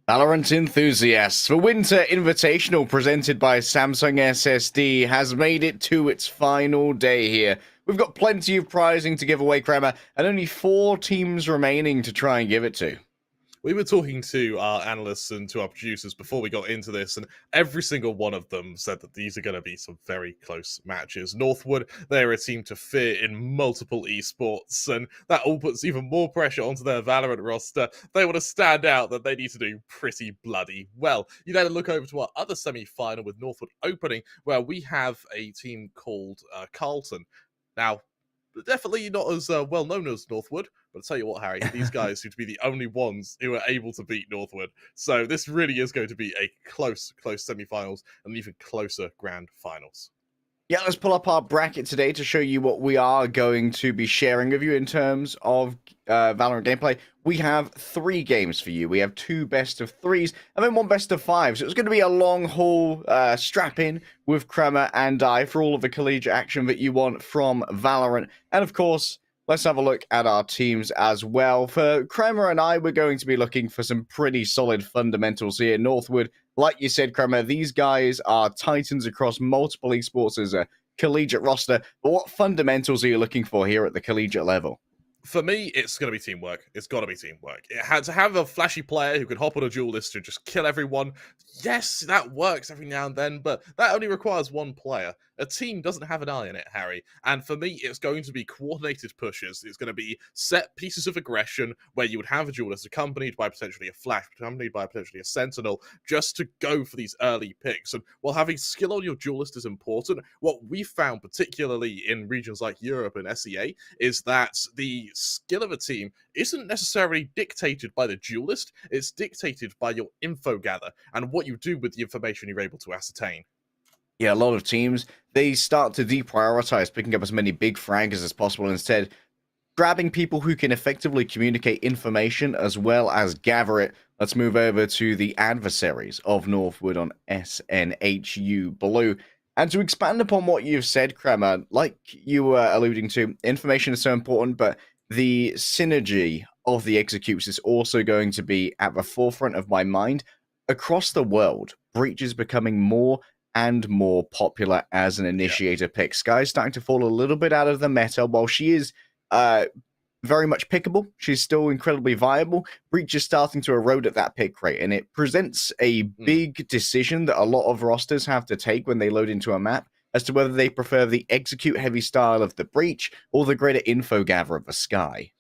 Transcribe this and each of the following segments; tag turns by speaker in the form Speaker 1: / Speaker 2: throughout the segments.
Speaker 1: Valorant enthusiasts, the Winter Invitational presented by Samsung SSD has made it to its final day here. We've got plenty of prizing to give away, Kremer, and only 4 teams remaining to try and give it to.
Speaker 2: We were talking to our analysts and to our producers before we got into this, and every single one of them said that these are going to be some very close matches. Northwood, they're a team to fear in multiple esports, and that all puts even more pressure onto their Valorant roster. They want to stand out, that they need to do pretty bloody well. You then look over to our other semi-final with Northwood opening, where we have a team called Carlton. Now, definitely not as well known as Northwood, but I'll tell you what, Harry, these guys seem to be the only ones who are able to beat Northwood. So this really is going to be a close semi-finals and even closer grand finals.
Speaker 1: Yeah, let's pull up our bracket today to show you what we are going to be sharing with you in terms of Valorant gameplay. We have 3 games for you. We have 2 best of 3s and then 1 best of 5s. So it's going to be a long haul strap-in with Kremer and I for all of the collegiate action that you want from Valorant. And of course, let's have a look at our teams as well. For Kremer and I, we're going to be looking for some pretty solid fundamentals here. Northwood, like you said, Kremer, these guys are titans across multiple esports as a collegiate roster. But what fundamentals are you looking for here at the collegiate level?
Speaker 2: For me, it's going to be teamwork. It's got to be teamwork. It had to have a flashy player who can hop on a duelist and just kill everyone. Yes, that works every now and then, but that only requires one player. A team doesn't have an eye in it, Harry. And for me, it's going to be coordinated pushes. It's going to be set pieces of aggression where you would have a duelist accompanied by potentially a flash, accompanied by potentially a sentinel, just to go for these early picks. And while having skill on your duelist is important, what we found, particularly in regions like Europe and SEA, is that the skill of a team isn't necessarily dictated by the duelist, it's dictated by your info gather and what you do with the information you're able to ascertain.
Speaker 1: Yeah, a lot of teams, they start to deprioritize picking up as many big fraggers as possible, instead grabbing people who can effectively communicate information as well as gather it. Let's move over to the adversaries of Northwood on SNHU Blue. And to expand upon what you've said, Kremer, like you were alluding to, information is so important, but the synergy of the executes is also going to be at the forefront of my mind. Across the world, Breach is becoming more and more popular as an initiator pick. Sky's starting to fall a little bit out of the meta. While she is very much pickable, she's still incredibly viable. Breach is starting to erode at that pick rate, and it presents a big decision that a lot of rosters have to take when they load into a map as to whether they prefer the execute-heavy style of the Breach or the greater info gather of the Sky.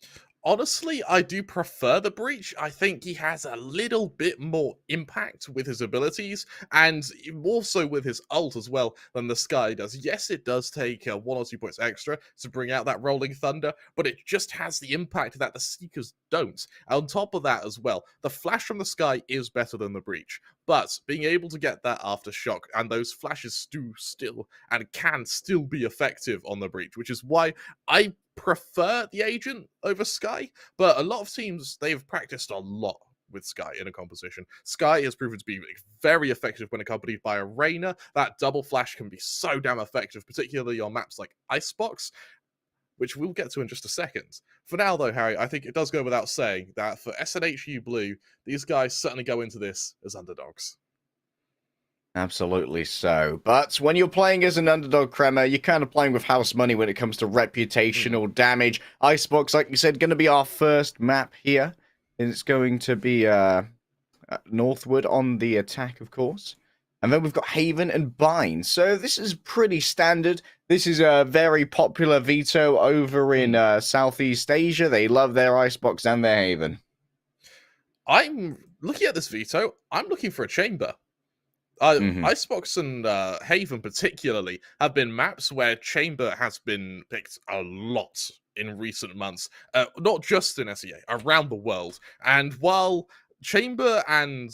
Speaker 2: Honestly, I do prefer the Breach. I think he has a little bit more impact with his abilities, and more so with his ult as well than the Sky does. Yes, it does take 1 or 2 points extra to bring out that Rolling Thunder, but it just has the impact that the Seekers don't. On top of that as well, the Flash from the Sky is better than the Breach, but being able to get that Aftershock, and those flashes do still and can still be effective on the Breach, which is why I prefer the Agent over Sky, but a lot of teams, they've practiced a lot with Sky in a composition. Sky has proven to be very effective when accompanied by a Reyna. That double flash can be so damn effective, particularly on maps like Icebox, which we'll get to in just a second. For now, though, Harry, I think it does go without saying that for SNHU Blue, these guys certainly go into this as underdogs.
Speaker 1: Absolutely so. But when you're playing as an underdog, Kremer, you're kind of playing with house money when it comes to reputational damage. Icebox, like you said, going to be our first map here. And it's going to be Northwood on the attack, of course. And then we've got Haven and Bind. So this is pretty standard. This is a very popular veto over in Southeast Asia. They love their Icebox and their Haven.
Speaker 2: I'm looking at this veto. I'm looking for a chamber. Icebox and Haven particularly have been maps where Chamber has been picked a lot in recent months, not just in SEA, around the world. And while Chamber and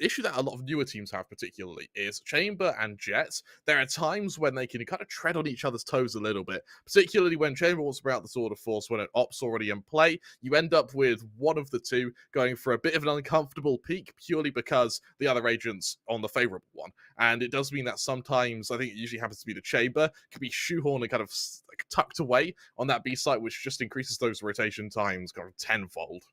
Speaker 2: issue that a lot of newer teams have particularly is Chamber and Jets, there are times when they can kind of tread on each other's toes a little bit, particularly when Chamber wants to bring out the Sword of Force when an op's already in play. You end up with one of the two going for a bit of an uncomfortable peak purely because the other agent's on the favorable one. And it does mean that sometimes, I think it usually happens to be the Chamber, can be shoehorned and kind of like tucked away on that B site, which just increases those rotation times kind of tenfold.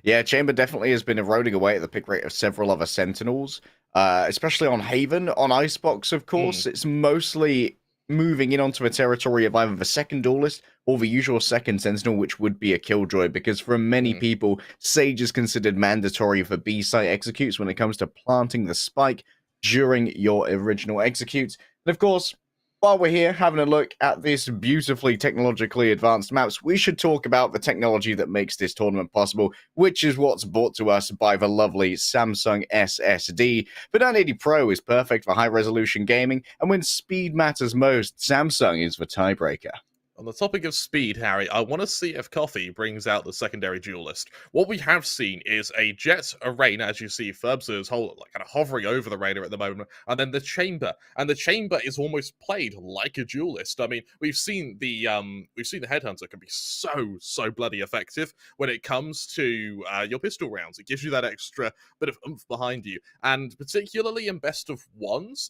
Speaker 1: Yeah, Chamber definitely has been eroding away at the pick rate of several other Sentinels, especially on Haven. On Icebox, of
Speaker 2: Mm,
Speaker 1: course, it's mostly moving in onto a territory of either the second Duelist or the usual second Sentinel, which would be a Killjoy, because for many
Speaker 2: mm.
Speaker 1: people, Sage is considered mandatory for B-site executes when it comes to planting the spike during your original executes. And of course, while we're here having a look at this beautifully technologically advanced maps, we should talk about the technology that makes this tournament possible, which is what's brought to us by the lovely Samsung SSD. The 980 Pro is perfect for high-resolution gaming, and when speed matters most, Samsung is the tiebreaker.
Speaker 2: On the topic of speed, Harry, I want to see if Coffee brings out the secondary duelist. What we have seen is a Jet, a Rain, as you see, Ferbs is like kind of hovering over the Rainer at the moment, and then the Chamber. And the Chamber is almost played like a duelist. I mean, we've seen the Headhunter can be so bloody effective when it comes to your pistol rounds. It gives you that extra bit of oomph behind you, and particularly in best of ones,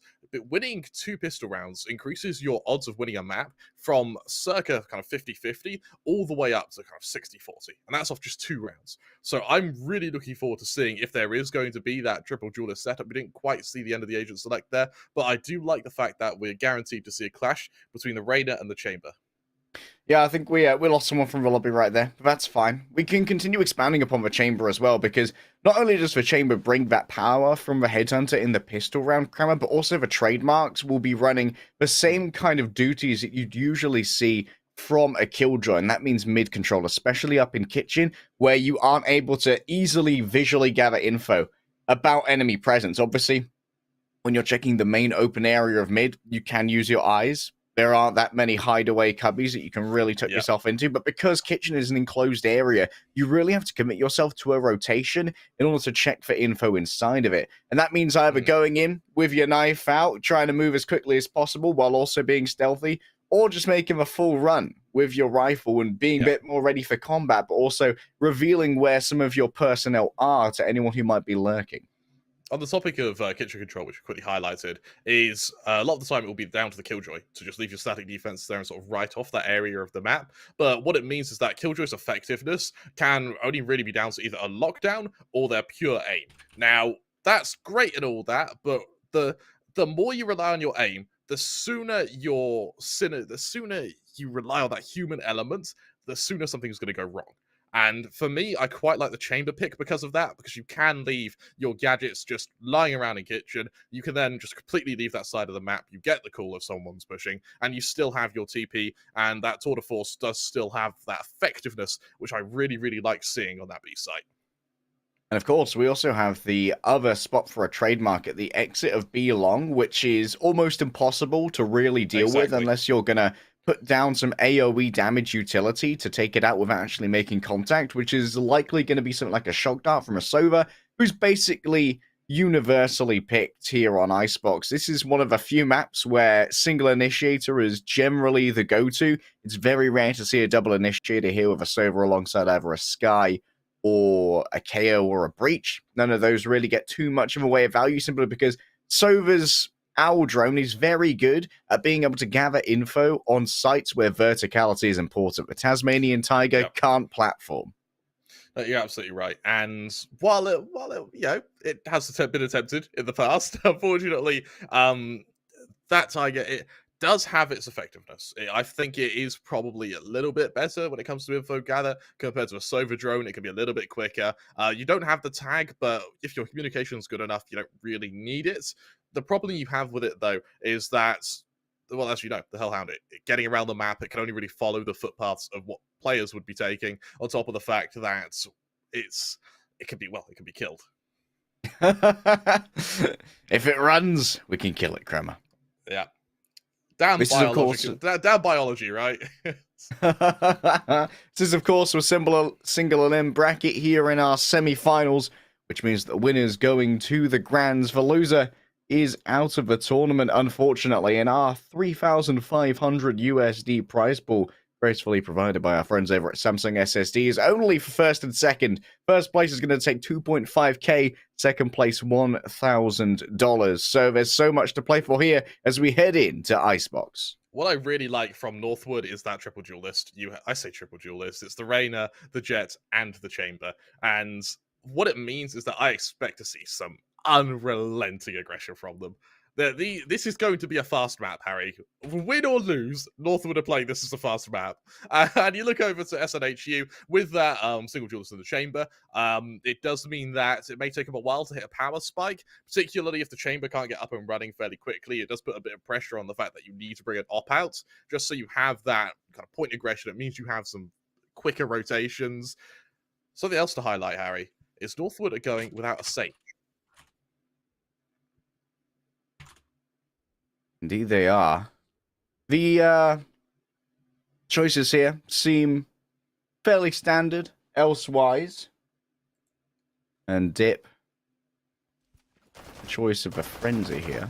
Speaker 2: winning 2 pistol rounds increases your odds of winning a map from circa kind of 50-50 all the way up to kind of 60-40. And that's off just 2 rounds. So I'm really looking forward to seeing if there is going to be that triple duelist setup. We didn't quite see the end of the Agent Select there, but I do like the fact that we're guaranteed to see a clash between the Raider and the Chamber.
Speaker 1: Yeah, I think we lost someone from the lobby right there, but that's fine. We can continue expanding upon the chamber as well, because not only does the chamber bring that power from the headhunter in the pistol round, Kremer, but also the trademarks will be running the same kind of duties that you'd usually see from a killjoy, and that means mid control, especially up in kitchen, where you aren't able to easily visually gather info about enemy presence. Obviously, when you're checking the main open area of mid, you can use your eyes. There aren't that many hideaway cubbies that you can really tuck yourself into, but because kitchen is an enclosed area, you really have to commit yourself to a rotation in order to check for info inside of it. And that means either going in with your knife out, trying to move as quickly as possible while also being stealthy, or just making a full run with your rifle and being a bit more ready for combat, but also revealing where some of your personnel are to anyone who might be lurking.
Speaker 2: On the topic of kitchen control, which we quickly highlighted, is a lot of the time it will be down to the Killjoy to just leave your static defense there and sort of write off that area of the map. But what it means is that Killjoy's effectiveness can only really be down to either a lockdown or their pure aim. Now, that's great and all that, but the more you rely on your aim, the sooner the sooner you rely on that human element, the sooner something's going to go wrong. And for me, I quite like the chamber pick because of that, because you can leave your gadgets just lying around in kitchen. You can then just completely leave that side of the map. You get the call if someone's pushing, and you still have your TP, and that tour de force does still have that effectiveness, which I really like seeing on that B site.
Speaker 1: And of course, we also have the other spot for a trademark at the exit of B long, which is almost impossible to really deal with unless you're going to put down some AoE damage utility to take it out without actually making contact, which is likely going to be something like a shock dart from a Sova, who's basically universally picked here on Icebox. This is one of a few maps where single initiator is generally the go-to. It's very rare to see a double initiator here with a Sova alongside either a Sky or a KO or a Breach. None of those really get too much of a way of value simply because Sova's Owl Drone is very good at being able to gather info on sites where verticality is important. The Tasmanian Tiger can't platform.
Speaker 2: You're absolutely right. And while it it has been attempted in the past, unfortunately, that Tiger, it does have its effectiveness. I think it is probably a little bit better when it comes to info gather compared to a Sova drone. It can be a little bit quicker. You don't have the tag, but if your communication is good enough, you don't really need it. The problem you have with it, though, is that, well, as you know, the Hellhound, getting around the map, it can only really follow the footpaths of what players would be taking, on top of the fact that it can be killed.
Speaker 1: If it runs, we can kill it, Kremer.
Speaker 2: Yeah. Damn biology, right?
Speaker 1: This is, of course, a single elim bracket here in our semi-finals, which means the winner's going to the Grands. The loser is out of the tournament, unfortunately, and our 3,500 USD prize pool gracefully provided by our friends over at Samsung SSDs, only for first and second. First place is going to take 2.5k, second place $1,000. So there's so much to play for here as we head into Icebox.
Speaker 2: What I really like from Northwood is that triple duel list. I say triple duel list. It's the Reina, the Jet, and the Chamber. And what it means is that I expect to see some unrelenting aggression from them. This is going to be a fast map, Harry. Win or lose, Northwood are playing this as a fast map. And you look over to SNHU with that single duelist in the Chamber. It does mean that it may take them a while to hit a power spike, particularly if the Chamber can't get up and running fairly quickly. It does put a bit of pressure on the fact that you need to bring an op out, just so you have that kind of point aggression. It means you have some quicker rotations. Something else to highlight, Harry, is Northwood are going without a Sage.
Speaker 1: Indeed they are. The choices here seem fairly standard elsewise. And Dip, the choice of a Frenzy here.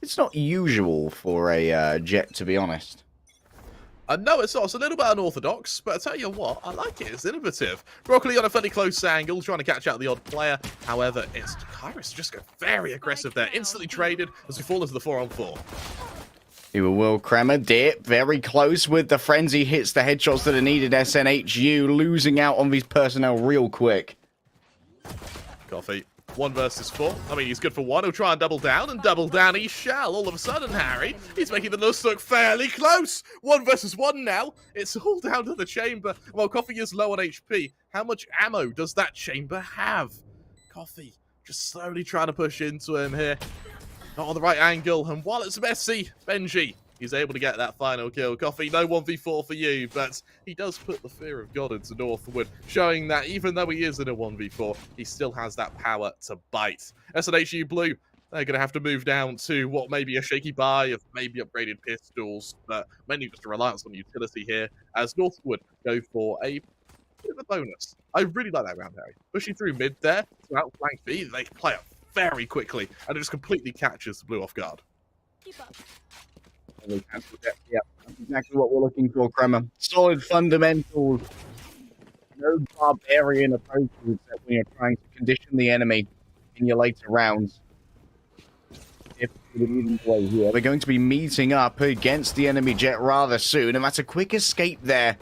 Speaker 1: It's not usual for a Jet, to be honest.
Speaker 2: No, it's not. It's a little bit unorthodox, but I tell you what, I like it. It's innovative. Broccoli on a fairly close angle, trying to catch out the odd player. However, it's Kairos just go very aggressive there. Instantly traded as we fall into the 4-on-4.
Speaker 1: You will Kremer. Dip very close with the Frenzy. Hits the headshots that are needed. SNHU losing out on these personnel real quick.
Speaker 2: Coffee. 1 versus 4. I mean, he's good for 1. He'll try and double down he shall. All of a sudden, Harry, he's making the list look fairly close. 1 versus 1 now. It's all down to the Chamber. Well, Coffee is low on HP. How much ammo does that Chamber have? Coffee just slowly trying to push into him here. Not on the right angle. And while it's messy, Benji, he's able to get that final kill. Coffee, no 1v4 for you, but he does put the fear of God into Northwood, showing that even though he is in a 1v4, he still has that power to bite. SNHU Blue, they're going to have to move down to what may be a shaky buy of maybe upgraded pistols, but mainly just a reliance on utility here, as Northwood go for a bit of a bonus. I really like that round, Harry. Pushing through mid there to outflank B, they play up very quickly, and it just completely catches the Blue off guard.
Speaker 3: Keep up.
Speaker 1: Yeah, that's exactly what we're looking for, Kremer. Solid fundamentals. No barbarian approaches except when you're trying to condition the enemy in your later rounds. We're going to be meeting up against the enemy Jet rather soon, and that's a quick escape there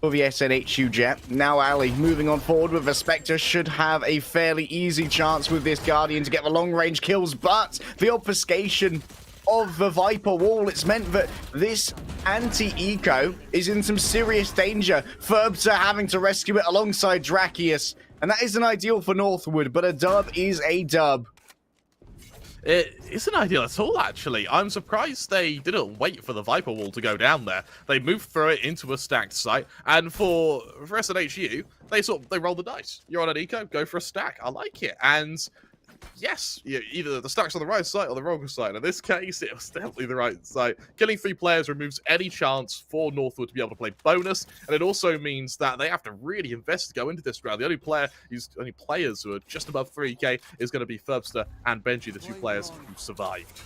Speaker 1: for the SNHU Jet. Now Ali moving on forward with the Spectre should have a fairly easy chance with this Guardian to get the long-range kills, but the obfuscation of the Viper wall, it's meant that this anti-eco is in some serious danger. Ferbs are having to rescue it alongside Drakius, and that isn't ideal for Northwood, but a dub is a dub.
Speaker 2: It isn't ideal at all, actually. I'm surprised they didn't wait for the Viper wall to go down there. They moved through it into a stacked site, and for SNHU, they roll the dice. You're on an eco, go for a stack. I like it, and yes, either the stack's on the right side or the wrong side. In this case, it was definitely the right side. Killing 3 players removes any chance for Northwood to be able to play bonus, and it also means that they have to really invest to go into this round. The only players who are just above 3k is going to be Ferbster and Benji, the 2 players who survived.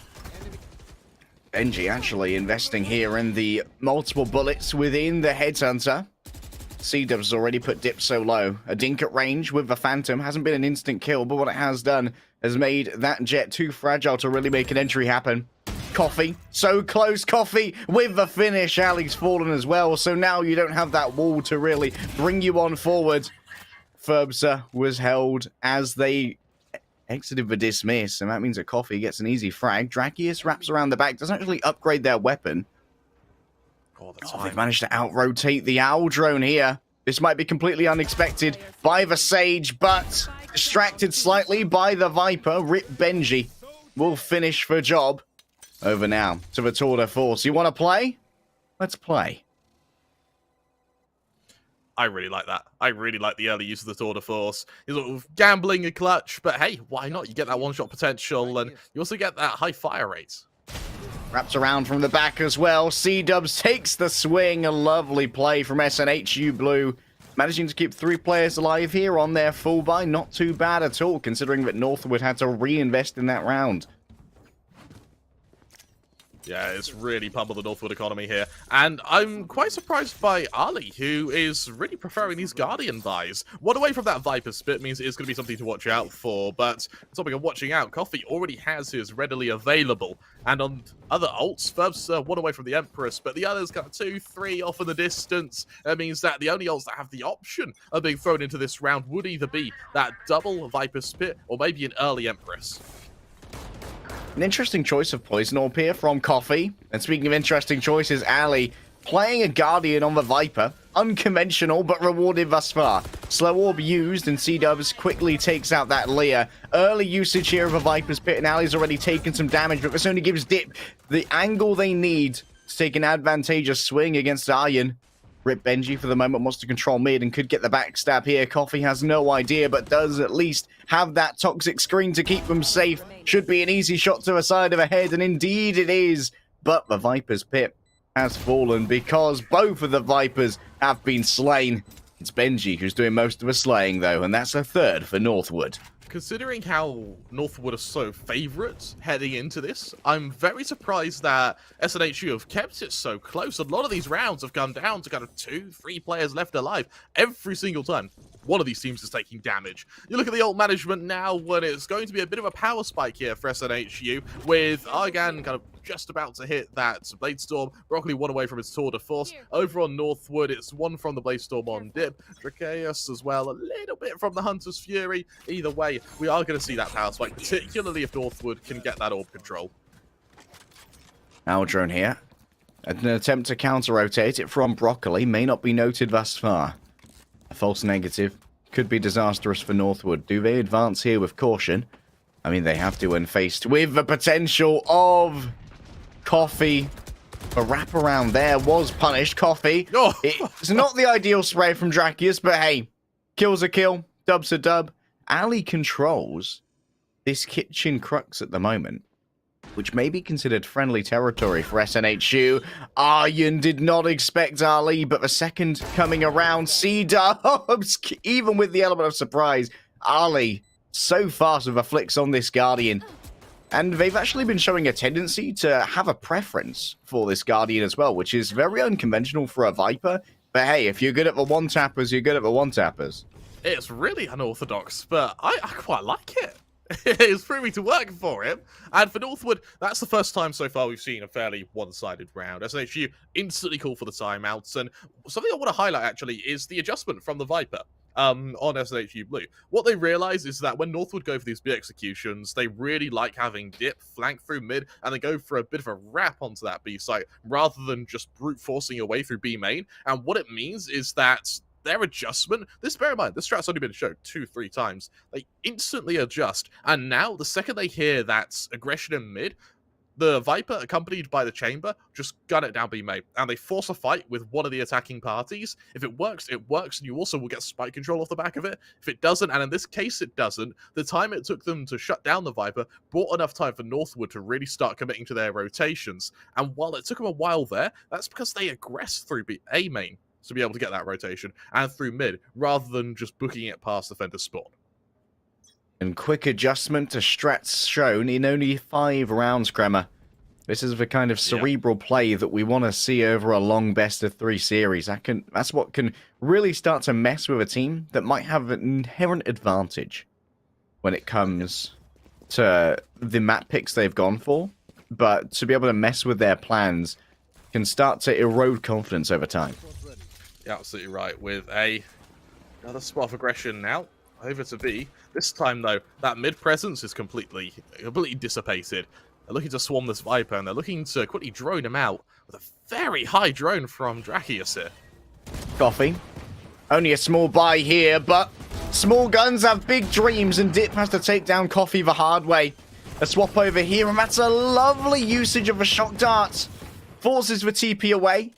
Speaker 1: Benji actually investing here in the multiple bullets within the Headhunter. C-Dub's already put Dip so low. A dink at range with the Phantom. Hasn't been an instant kill, but what it has done has made that Jet too fragile to really make an entry happen. Coffee. So close, Coffee, with the finish. Ali's fallen as well, so now you don't have that wall to really bring you on forward. Ferbster was held as they exited the dismiss, and that means that Coffee gets an easy frag. Drakius wraps around the back, doesn't actually upgrade their weapon. Oh, they've managed to out-rotate the Owl drone here. This might be completely unexpected by the Sage, but distracted slightly by the Viper. Rip Benji will finish the job. Over now to the Tour de Force. You want to play? Let's play.
Speaker 2: I really like that. I really like the early use of the Tour de Force. You're sort of gambling a clutch, but hey, why not? You get that one-shot potential, and you also get that high fire rate.
Speaker 1: Wraps around from the back as well. C-Dubs takes the swing. A lovely play from SNHU Blue. Managing to keep 3 players alive here on their full buy. Not too bad at all, considering that Northwood had to reinvest in that round.
Speaker 2: Yeah, it's really pummeled the Northwood economy here. And I'm quite surprised by Ali, who is really preferring these Guardian buys. One away from that Viper spit means it's going to be something to watch out for, but something of watching out, Coffee already has his readily available. And on other ults, Ferb's one away from the Empress, but the others got 2, 3 off in the distance. That means that the only ults that have the option of being thrown into this round would either be that double Viper spit or maybe an early Empress.
Speaker 1: An interesting choice of Poison Orb here from Coffee. And speaking of interesting choices, Ali playing a Guardian on the Viper. Unconventional, but rewarded thus far. Slow Orb used, and C-Dubs quickly takes out that Leah. Early usage here of a Viper's Pit, and Ali's already taken some damage, but this only gives Dip the angle they need to take an advantageous swing against Aryan. Rip Benji for the moment wants to control mid and could get the backstab here. Coffee has no idea, but does at least have that toxic screen to keep them safe. Should be an easy shot to the side of the head, and indeed it is. But the Viper's Pit has fallen because both of the Vipers have been slain. It's Benji who's doing most of the slaying, though, and that's a third for Northwood.
Speaker 2: Considering how Northwood are so favourite heading into this, I'm very surprised that SNHU have kept it so close. A lot of these rounds have come down to kind of 2, 3 players left alive every single time one of these teams is taking damage. You look at the ult management now when it's going to be a bit of a power spike here for SNHU, with Argan kind of just about to hit that Blade Storm. Broccoli one away from his tour de force. Over on Northwood, it's one from the Blade Storm on Dip. Dracaeus as well, a little bit from the Hunter's Fury. Either way, we are going to see that power spike, particularly if Northwood can get that orb control.
Speaker 1: Our drone here. An attempt to counter-rotate it from Broccoli may not be noted thus far. A false negative could be disastrous for Northwood. Do they advance here with caution? I mean, they have to when faced with the potential of Coffee. A wraparound there was punished. Coffee.
Speaker 2: Oh.
Speaker 1: It's not the ideal spray from Dracaeus, but hey, kill's a kill, dub's a dub. Ali controls this kitchen crux at the moment, which may be considered friendly territory for SNHU. Aryan did not expect Ali, but the second coming around, C-Dubs, even with the element of surprise, Ali so fast with the flicks on this Guardian. And they've actually been showing a tendency to have a preference for this Guardian as well, which is very unconventional for a Viper. But hey, if you're good at the one-tappers, you're good at the one-tappers.
Speaker 2: It's really unorthodox, but I quite like it. It's proving to work for him. And for Northwood, that's the first time so far we've seen a fairly one-sided round. SNHU instantly call for the timeouts. And something I want to highlight, actually, is the adjustment from the Viper on SNHU Blue. What they realize is that when Northwood go for these B executions, they really like having Dip flank through mid and then go for a bit of a wrap onto that B site rather than just brute forcing your way through B main. And what it means is that their adjustment, bear in mind, this strat's only been shown 2, 3 times. They instantly adjust, and now the second they hear that aggression in mid, the Viper, accompanied by the Chamber, just gun it down B main, and they force a fight with one of the attacking parties. If it works, and you also will get spike control off the back of it. If it doesn't, and in this case it doesn't, the time it took them to shut down the Viper bought enough time for Northwood to really start committing to their rotations. And while it took them a while there, that's because they aggressed through A main to be able to get that rotation, and through mid, rather than just booking it past defender's spawn.
Speaker 1: And quick adjustment to strats shown in only 5 rounds, Kremer. This is the kind of cerebral play that we want to see over a long best-of-3 series. That's what can really start to mess with a team that might have an inherent advantage when it comes to the map picks they've gone for, but to be able to mess with their plans can start to erode confidence over time.
Speaker 2: Yeah, absolutely right. With another spot of aggression now over to B. This time, though, that mid presence is completely dissipated. They're looking to swarm this Viper, and they're looking to quickly drone him out with a very high drone from Dracaeus here.
Speaker 1: Coffee. Only a small buy here, but small guns have big dreams, and Dip has to take down Coffee the hard way. A swap over here, and that's a lovely usage of a shock dart. Forces the TP away,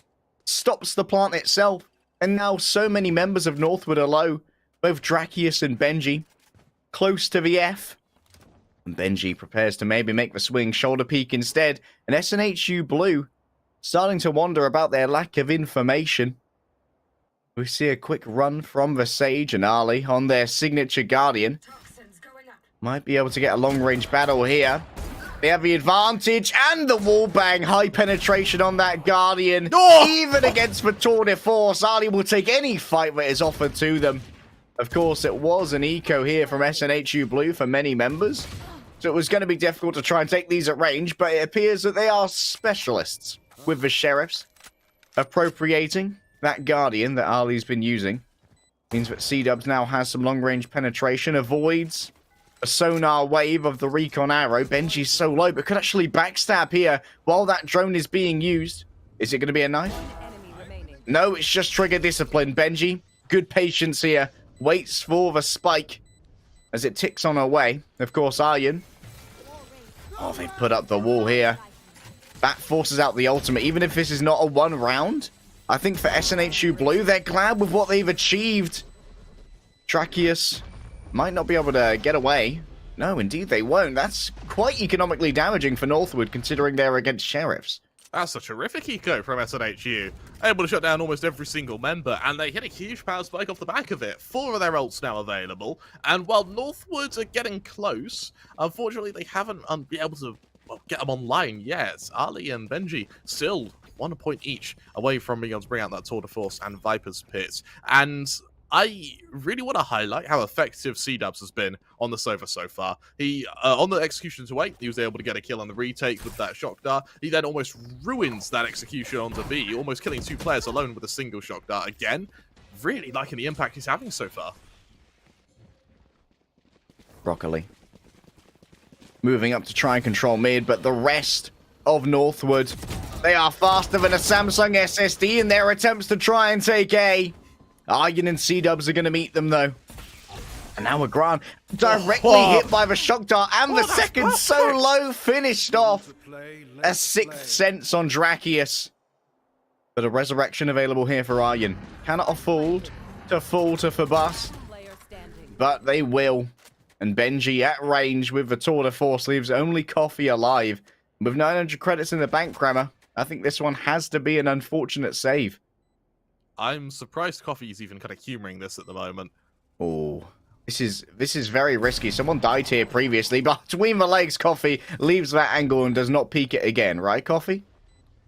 Speaker 1: stops the plant itself, and now so many members of Northwood are low. Both Dracaeus and Benji close to the F. And Benji prepares to maybe make the swing shoulder peek instead. And SNHU Blue starting to wonder about their lack of information. We see a quick run from the Sage and Ali on their signature Guardian. Might be able to get a long-range battle here. They have the advantage and the wall bang. High penetration on that Guardian.
Speaker 2: Oh!
Speaker 1: Even against the Tour de Force, Ali will take any fight that is offered to them. Of course, it was an eco here from SNHU Blue for many members. So it was going to be difficult to try and take these at range, but it appears that they are specialists with the Sheriffs. Appropriating that Guardian that Ali's been using means that C-Dubs now has some long-range penetration, avoids a sonar wave of the Recon Arrow. Benji's so low, but could actually backstab here while that drone is being used. Is it going to be a knife? No, it's just trigger discipline. Benji, good patience here. Waits for the spike as it ticks on her way. Of course, Aryan. Oh, they've put up the wall here. That forces out the ultimate. Even if this is not a one round, I think for SNHU Blue, they're glad with what they've achieved. Tracheus might not be able to get away. No, indeed they won't. That's quite economically damaging for Northwood, considering they're against Sheriffs.
Speaker 2: That's a terrific eco from SNHU. Able to shut down almost every single member, and they hit a huge power spike off the back of it. 4 of their ults now available, and while Northwoods are getting close, unfortunately they haven't been able to get them online yet. Ali and Benji still 1 point each away from being able to bring out that Tour de Force and Viper's Pit. And I really want to highlight how effective C-Dubs has been on the Sova so far. He, on the execution to 8, he was able to get a kill on the retake with that shock dart. He then almost ruins that execution onto B, almost killing 2 players alone with a single shock dart again. Really liking the impact he's having so far.
Speaker 1: Broccoli. Moving up to try and control mid, but the rest of Northwood, they are faster than a Samsung SSD in their attempts to try and take A. Aryan and C-Dubs are going to meet them, though. And now Agran directly hit by the shock dart, and the second so low finished off. A 6th sense on Tracheus. But a resurrection available here for Aryan. Cannot afford to fall to Fabus, but they will. And Benji at range with the Tour de Force leaves only Coffee alive. With 900 credits in the bank, Kremer, I think this one has to be an unfortunate save.
Speaker 2: I'm surprised Coffee's even kind of humoring this at the moment.
Speaker 1: Oh, this is very risky. Someone died here previously, but between the legs, Coffee leaves that angle and does not peek it again. Right, Coffee?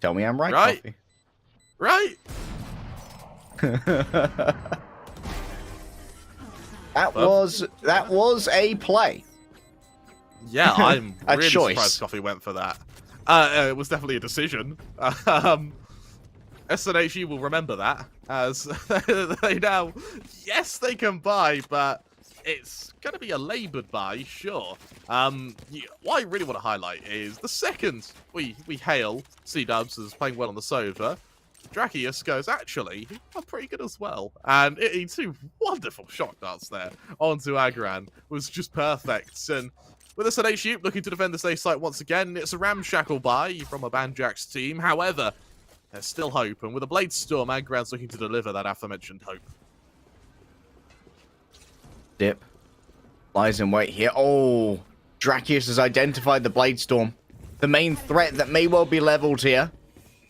Speaker 1: Tell me I'm right, Coffee.
Speaker 2: Right.
Speaker 1: That was a play.
Speaker 2: Yeah, I'm
Speaker 1: A
Speaker 2: really
Speaker 1: choice.
Speaker 2: surprised Coffee went for that. It was definitely a decision. SNHU will remember that, as they now, yes, they can buy, but it's going to be a laboured buy, sure. What I really want to highlight is the second we hail C-Dubs as playing well on the Sova, Tracheus goes, actually, I'm pretty good as well. And he 2 wonderful shock darts there onto Agran was just perfect. And with SNHU looking to defend the safe site once again, it's a ramshackle buy from a Banjax team. However, there's still hope, and with a Blade Storm, Agran's looking to deliver that aforementioned hope.
Speaker 1: Dip. Lies in wait here. Oh, Tracheus has identified the Blade Storm. The main threat that may well be leveled here.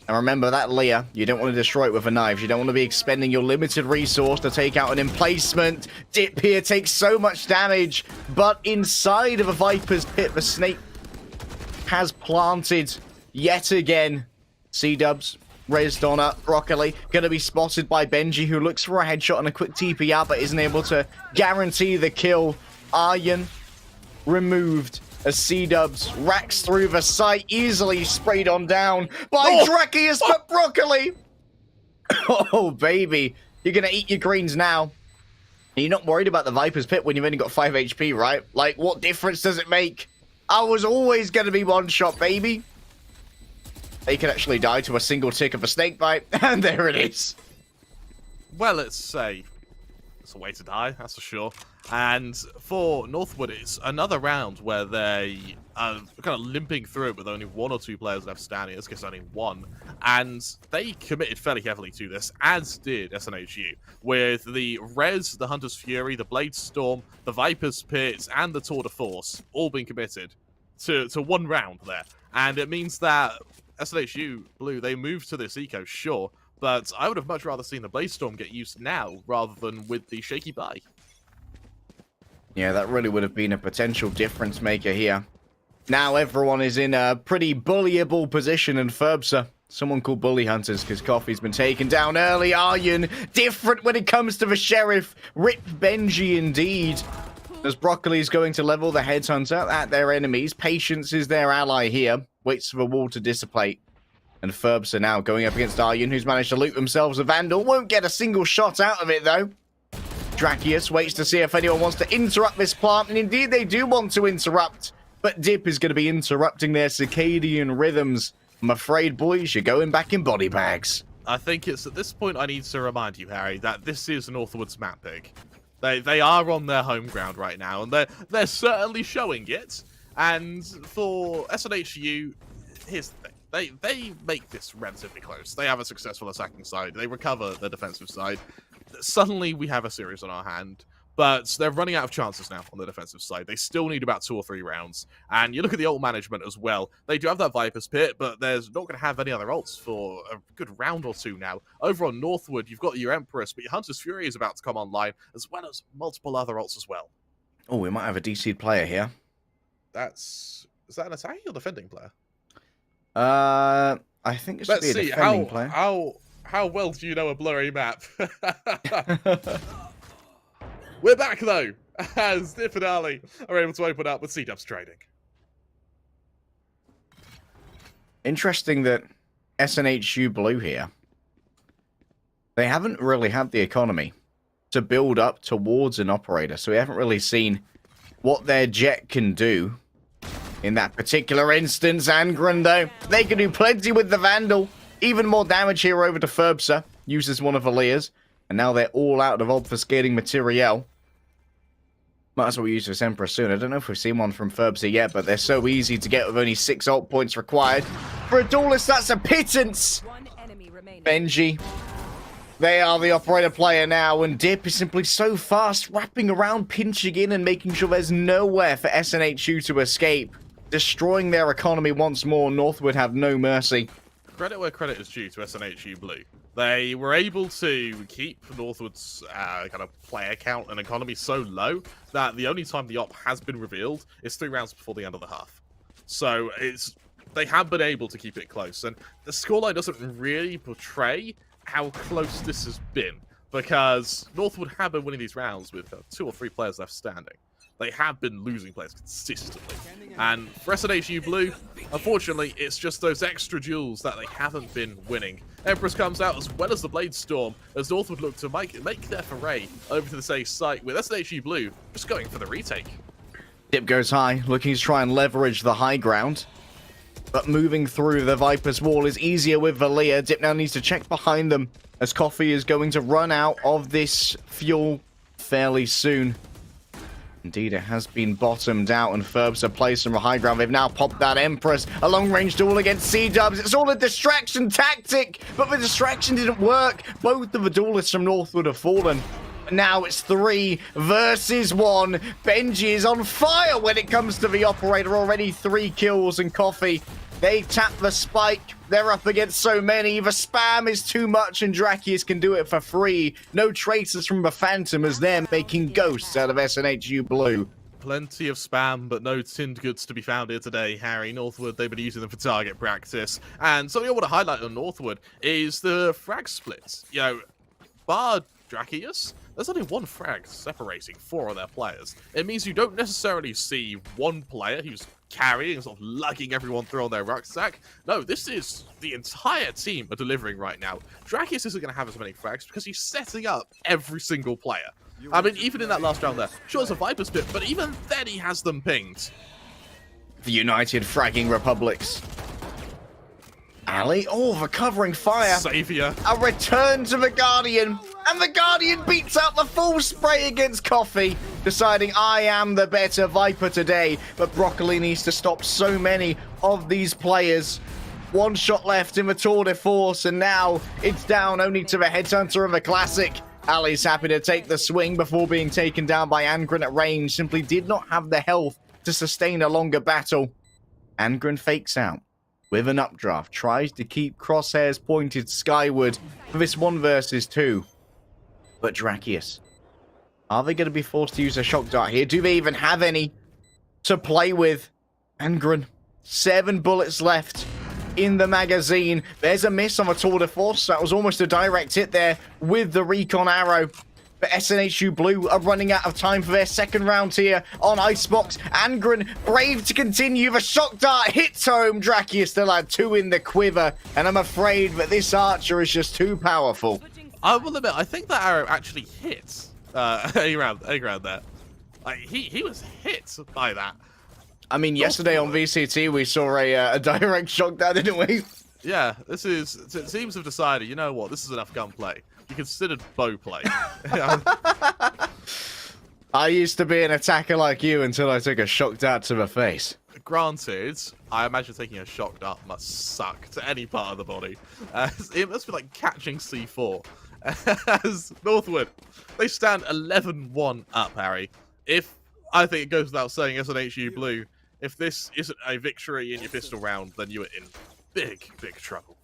Speaker 1: And remember that Leah, you don't want to destroy it with a knife. You don't want to be expending your limited resource to take out an emplacement. Dip here takes so much damage, but inside of a Viper's Pit, the snake has planted yet again. C-Dubs, raised on up, Broccoli, going to be spotted by Benji, who looks for a headshot and a quick TP out, but isn't able to guarantee the kill. Aryan removed as C-Dubs racks through the site, easily sprayed on down by Tracheus, but Broccoli! Oh, baby. You're going to eat your greens now. You're not worried about the Viper's Pit when you've only got 5 HP, right? Like, what difference does it make? I was always going to be one shot, baby. They could actually die to a single tick of a snake bite, and there it is.
Speaker 2: Well, it's a way to die, that's for sure. And for Northwood, it's another round where they are kind of limping through it with only 1 or 2 players left standing. In this case, only 1. And they committed fairly heavily to this, as did SNHU, with the Res, the Hunter's Fury, the Blade Storm, the Viper's Pit, and the Tour de Force all being committed to 1 round there. And it means that SNHU Blue, they moved to this eco, sure, but I would have much rather seen the Blade Storm get used now rather than with the shaky buy.
Speaker 1: Yeah, that really would have been a potential difference maker here. Now everyone is in a pretty bullyable position, and Ferbsa, someone called Bully Hunters, because Coffee's been taken down early. Aryan, different when it comes to the Sheriff. Rip Benji indeed. As Broccoli's going to level the Headhunter at their enemies. Patience is their ally here. Waits for the wall to dissipate. And Ferbsa now going up against Aryan, who's managed to loot themselves a Vandal. Won't get a single shot out of it, though. Drakius waits to see if anyone wants to interrupt this plant, and indeed they do want to interrupt. But Dip is going to be interrupting their circadian rhythms. I'm afraid, boys, you're going back in body bags.
Speaker 2: I think it's at this point I need to remind you, Harry, that this is Northwood's map pick. They are on their home ground right now, and they're certainly showing it. And for SNHU, here's the thing. They make this relatively close. They have a successful attacking side. They recover the defensive side. Suddenly, we have a series on our hand. But they're running out of chances now on the defensive side. They still need about 2 or 3 rounds. And you look at the ult management as well. They do have that Viper's Pit, but there's not going to have any other ults for a good round or 2 now. Over on Northwood, you've got your Empress, but your Hunter's Fury is about to come online, as well as multiple other ults as well.
Speaker 1: Oh, we might have a DC'd player here.
Speaker 2: Is that an attacking or defending player?
Speaker 1: I think it should be a defending player.
Speaker 2: How well do you know a blurry map? We're back, though, as Dip and Ali are able to open up with C-Dubs trading.
Speaker 1: Interesting that SNHU Blue here, they haven't really had the economy to build up towards an operator, so we haven't really seen what their jet can do in that particular instance. Angren, though, they can do plenty with the Vandal. Even more damage here over to Ferbsa. Uses one of Aliyah's. And now they're all out of obfuscating materiel. Might as well use this Emperor soon. I don't know if we've seen one from Ferbsa yet, but they're so easy to get with only 6 ult points required. For a duelist, that's a pittance! Benji. They are the operator player now, and Dip is simply so fast, wrapping around, pinching in, and making sure there's nowhere for SNHU to escape. Destroying their economy once more. Northwood have no mercy.
Speaker 2: Credit where credit is due to SNHU Blue. They were able to keep Northwood's kind of player count and economy so low that the only time the op has been revealed is 3 rounds before the end of the half. So they have been able to keep it close, and the scoreline doesn't really portray how close this has been, because Northwood have been winning these rounds with 2 or 3 players left standing. They have been losing players consistently. And for SNHU Blue, unfortunately, it's just those extra duels that they haven't been winning. Empress comes out as well as the Blade Storm, as Northwood look to make their foray over to the safe site, with SNHU Blue just going for the retake.
Speaker 1: Dip goes high, looking to try and leverage the high ground. But moving through the Viper's wall is easier with Valia. Dip now needs to check behind them, as Coffee is going to run out of this fuel fairly soon. Indeed, it has been bottomed out, and Ferbsa plays from a high ground. They've now popped that Empress. A long-range duel against C-Dubs. It's all a distraction tactic, but the distraction didn't work. Both of the duelists from Northwood have fallen. Now it's 3 versus 1. Benji is on fire when it comes to the operator. Already 3 kills, and Coffee, they tap the spike. They're up against so many. The spam is too much, and Drakius can do it for free. No traces from the Phantom, as they're making ghosts out of SNHU Blue.
Speaker 2: Plenty of spam, but no tinned goods to be found here today, Harry. Northwood, they've been using them for target practice. And something I want to highlight on Northwood is the frag splits. You know, bar Drakius, there's only 1 frag separating 4 of their players. It means you don't necessarily see one player who's carrying, sort of lugging everyone through on their rucksack. No, this is the entire team are delivering right now. Drakius isn't going to have as many frags because he's setting up every single player. I mean, even in that last round there, sure, it's a Viper's Pit, but even then he has them pinged.
Speaker 1: The United Fragging Republics. Ali, oh, the covering fire.
Speaker 2: Savior.
Speaker 1: A return to the Guardian. And the Guardian beats out the full spray against Coffee, deciding I am the better Viper today. But Broccoli needs to stop so many of these players. 1 shot left in the tour de force, and now it's down only to the Headhunter of the Classic. Ali's happy to take the swing before being taken down by Angren at range. Simply did not have the health to sustain a longer battle. Angren fakes out with an updraft, tries to keep crosshairs pointed skyward for this 1 versus 2. But Drakius, are they going to be forced to use a shock dart here? Do they even have any to play with? Angren, 7 bullets left in the magazine. There's a miss on the tour de force. That was almost a direct hit there with the recon arrow. But SNHU Blue are running out of time for their second round here on Icebox. Angren, brave to continue. The shock dart hits home. Draki still had 2 in the quiver. And I'm afraid that this archer is just too powerful.
Speaker 2: I will admit, I think that arrow actually hit A-Ground there. Like, he was hit by that.
Speaker 1: I mean, yesterday on VCT, we saw a direct shock dart, didn't we?
Speaker 2: Yeah, teams have decided, you know what, this is enough gunplay. You considered bow play.
Speaker 1: I used to be an attacker like you until I took a shock dart to the face.
Speaker 2: Granted, I imagine taking a shock dart must suck to any part of the body. It must be like catching C4. As Northwood, they stand 11-1 up, Harry. I think it goes without saying, SNHU Blue, if this isn't a victory in your pistol round, then you are in big, big trouble.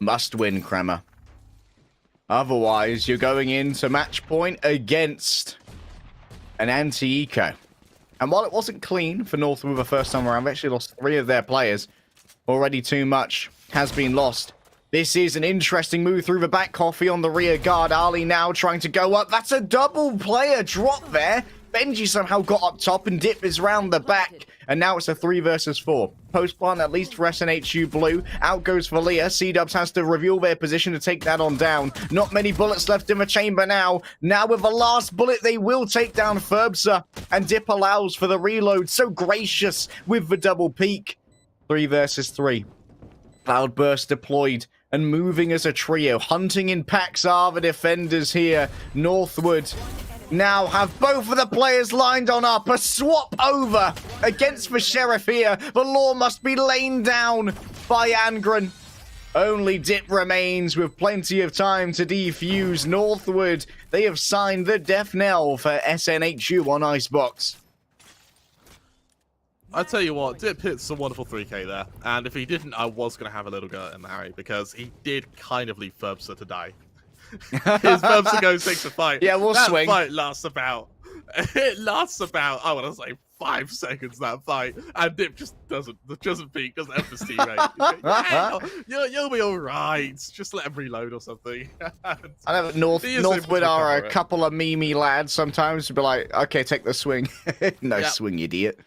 Speaker 1: Must win, Kremer. Otherwise, you're going into match point against an anti-eco. And while it wasn't clean for Northwood the first time around, they actually lost 3 of their players. Already too much has been lost. This is an interesting move through the back. Coffee on the rear guard. Ali now trying to go up. That's a double player drop there. Benji somehow got up top and Dip is round the back. And now it's a 3 versus 4. Post-plant at least for SNHU Blue. Out goes Valia. C-Dubs has to reveal their position to take that on down. Not many bullets left in the chamber now. Now with the last bullet, they will take down Ferbsa. And Dip allows for the reload. So gracious with the double peak. 3 versus 3. Cloudburst deployed and moving as a trio. Hunting in packs are the defenders here. Northwood now have both of the players lined on up. A swap over against the Sheriff here. The law must be lain down by Angren. Only Dip remains with plenty of time to defuse. Northwood, they have signed the death knell for SNHU on Icebox.
Speaker 2: I tell you what, Dip hits a wonderful 3k there, and if he didn't, I was going to have a little go at him, Harry, because he did kind of leave Ferbsa to die. His Ferbsa goes takes a fight.
Speaker 1: Yeah, we'll swing.
Speaker 2: That fight lasts about, I want to say 5 seconds, that fight, and Dip just doesn't peek, doesn't have his teammate. Yeah, you'll be alright, just let him reload or something.
Speaker 1: I know Northwood are a couple of memey lads sometimes to be like, okay, take the swing. No swing, you idiot.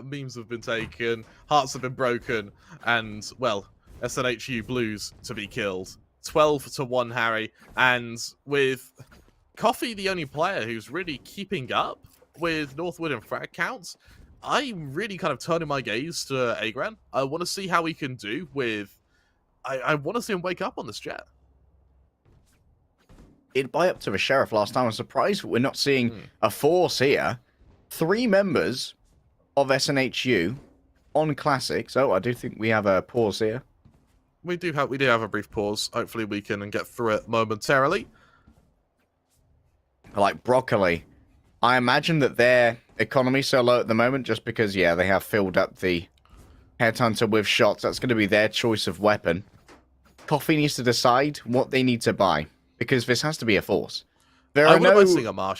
Speaker 2: Memes have been taken, hearts have been broken, and, well, SNHU Blues to be killed. 12-1, Harry, and with Coffee the only player who's really keeping up with Northwood and frag counts, I'm really kind of turning my gaze to Agran. I want to see how he can do with... I want to see him wake up on this jet.
Speaker 1: It'd buy up to the Sheriff last time. I'm surprised we're not seeing a force here. 3 members of SNHU on Classics. Oh, I do think we have a pause here.
Speaker 2: We do have a brief pause. Hopefully we can get through it momentarily.
Speaker 1: Like Broccoli, I imagine that their economy's so low at the moment just because, yeah, they have filled up the Headhunter with shots. That's going to be their choice of weapon. Coffee needs to decide what they need to buy because this has to be a force. There are no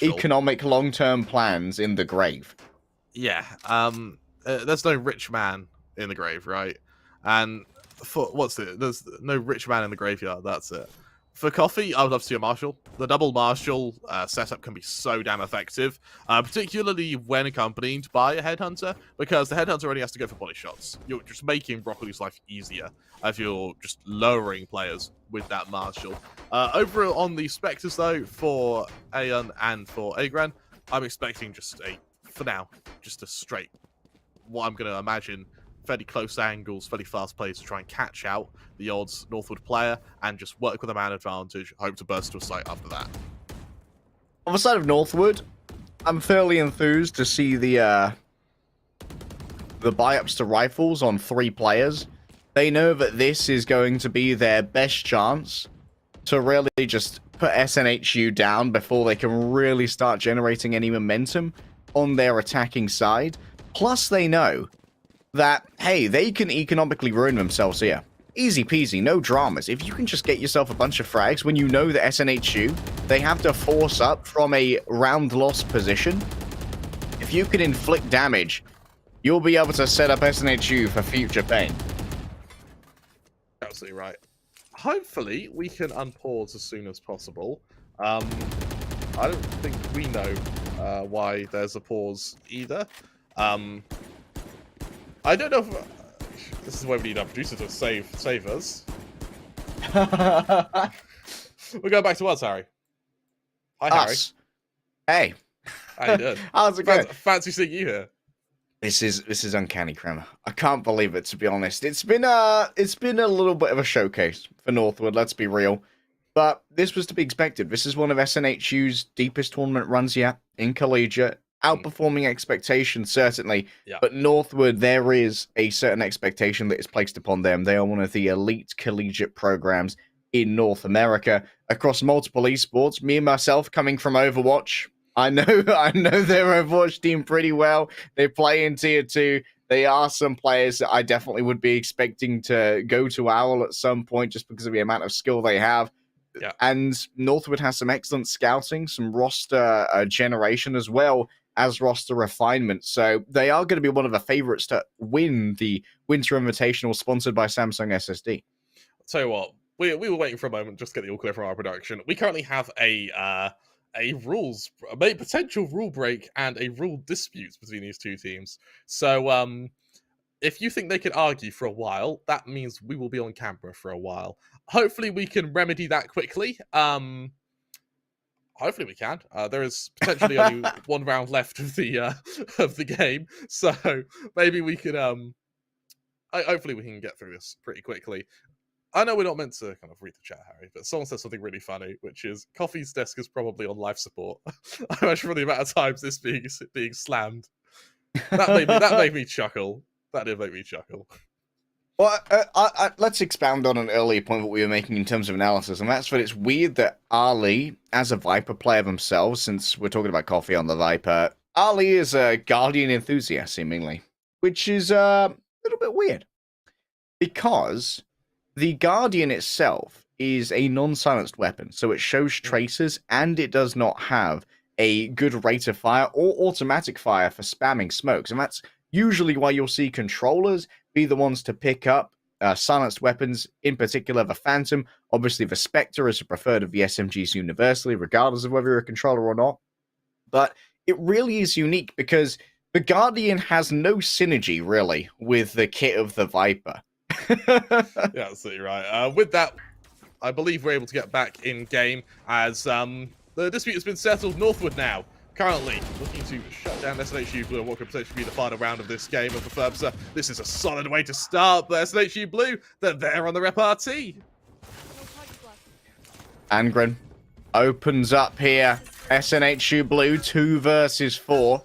Speaker 1: economic long-term plans in the grave.
Speaker 2: Yeah, there's no rich man in the grave, right? And for there's no rich man in the graveyard. That's it. For Coffee, I would love to see a Marshal. The double Marshal setup can be so damn effective, particularly when accompanied by a Headhunter, because the Headhunter only has to go for body shots. You're just making Broccoli's life easier if you're just lowering players with that Marshal. Over on the Spectres, though, for Aeon and for Agran, I'm expecting for now, just a straight, what I'm going to imagine, fairly close angles, fairly fast plays to try and catch out the odds Northwood player and just work with a man advantage, hope to burst to a site after that.
Speaker 1: On the side of Northwood, I'm fairly enthused to see the buy-ups to rifles on 3 players. They know that this is going to be their best chance to really just put SNHU down before they can really start generating any momentum on their attacking side. Plus, they know that, hey, they can economically ruin themselves here. Easy peasy, no dramas. If you can just get yourself a bunch of frags when you know that SNHU, they have to force up from a round loss position. If you can inflict damage, you'll be able to set up SNHU for future pain.
Speaker 2: Absolutely right. Hopefully, we can unpause as soon as possible. I don't think we know why there's a pause either. I don't know if this is where we need our producer to save us. We're going back to us, Harry. Hi,
Speaker 1: Us.
Speaker 2: Harry.
Speaker 1: Hey.
Speaker 2: How you doing?
Speaker 1: How's it going?
Speaker 2: Fancy seeing you here.
Speaker 1: This is uncanny, Kremer. I can't believe it, to be honest. It's been a little bit of a showcase for Northwood, let's be real. But this was to be expected. This is one of SNHU's deepest tournament runs yet in collegiate, outperforming expectations, certainly.
Speaker 2: Yeah.
Speaker 1: But Northwood, there is a certain expectation that is placed upon them. They are one of the elite collegiate programs in North America across multiple esports. Me and myself, coming from Overwatch, I know their Overwatch team pretty well. They play in Tier 2. They are some players that I definitely would be expecting to go to OWL at some point just because of the amount of skill they have.
Speaker 2: Yeah.
Speaker 1: And Northwood has some excellent scouting, some roster generation, as well as roster refinement. So they are going to be one of the favorites to win the Winter Invitational sponsored by Samsung SSD.
Speaker 2: I'll tell you what, we were waiting for a moment just to get the all clear from our production. We currently have a potential rule break and a rule dispute between these two teams. So if you think they can argue for a while, that means we will be on camera for a while. Hopefully we can remedy that quickly. Hopefully we can. There is potentially only one round left of the game, so maybe we can. Hopefully we can get through this pretty quickly. I know we're not meant to kind of read the chat, Harry, but someone said something really funny, which is Coffee's desk is probably on life support. I imagine for the amount of times this being slammed. That made me chuckle. That did make me chuckle.
Speaker 1: Well, let's expound on an earlier point that we were making in terms of analysis, and that's that it's weird that Ali, as a Viper player themselves, since we're talking about Coffee on the Viper, Ali is a Guardian enthusiast, seemingly, which is a little bit weird. Because the Guardian itself is a non-silenced weapon, so it shows traces, and it does not have a good rate of fire or automatic fire for spamming smokes, and that's usually why you'll see controllers be the ones to pick up silenced weapons, in particular the Phantom. Obviously, the Spectre is the preferred of the SMGs universally, regardless of whether you're a controller or not. But it really is unique because the Guardian has no synergy, really, with the kit of the Viper.
Speaker 2: Yeah, absolutely right. With that, I believe we're able to get back in game as the dispute has been settled. Northwood now currently looking to shut down SNHU Blue and what could potentially be the final round of this game. And for Furbster, this is a solid way to start. But SNHU Blue, they're there on the repartee.
Speaker 1: Angren opens up here. SNHU Blue 2 versus 4.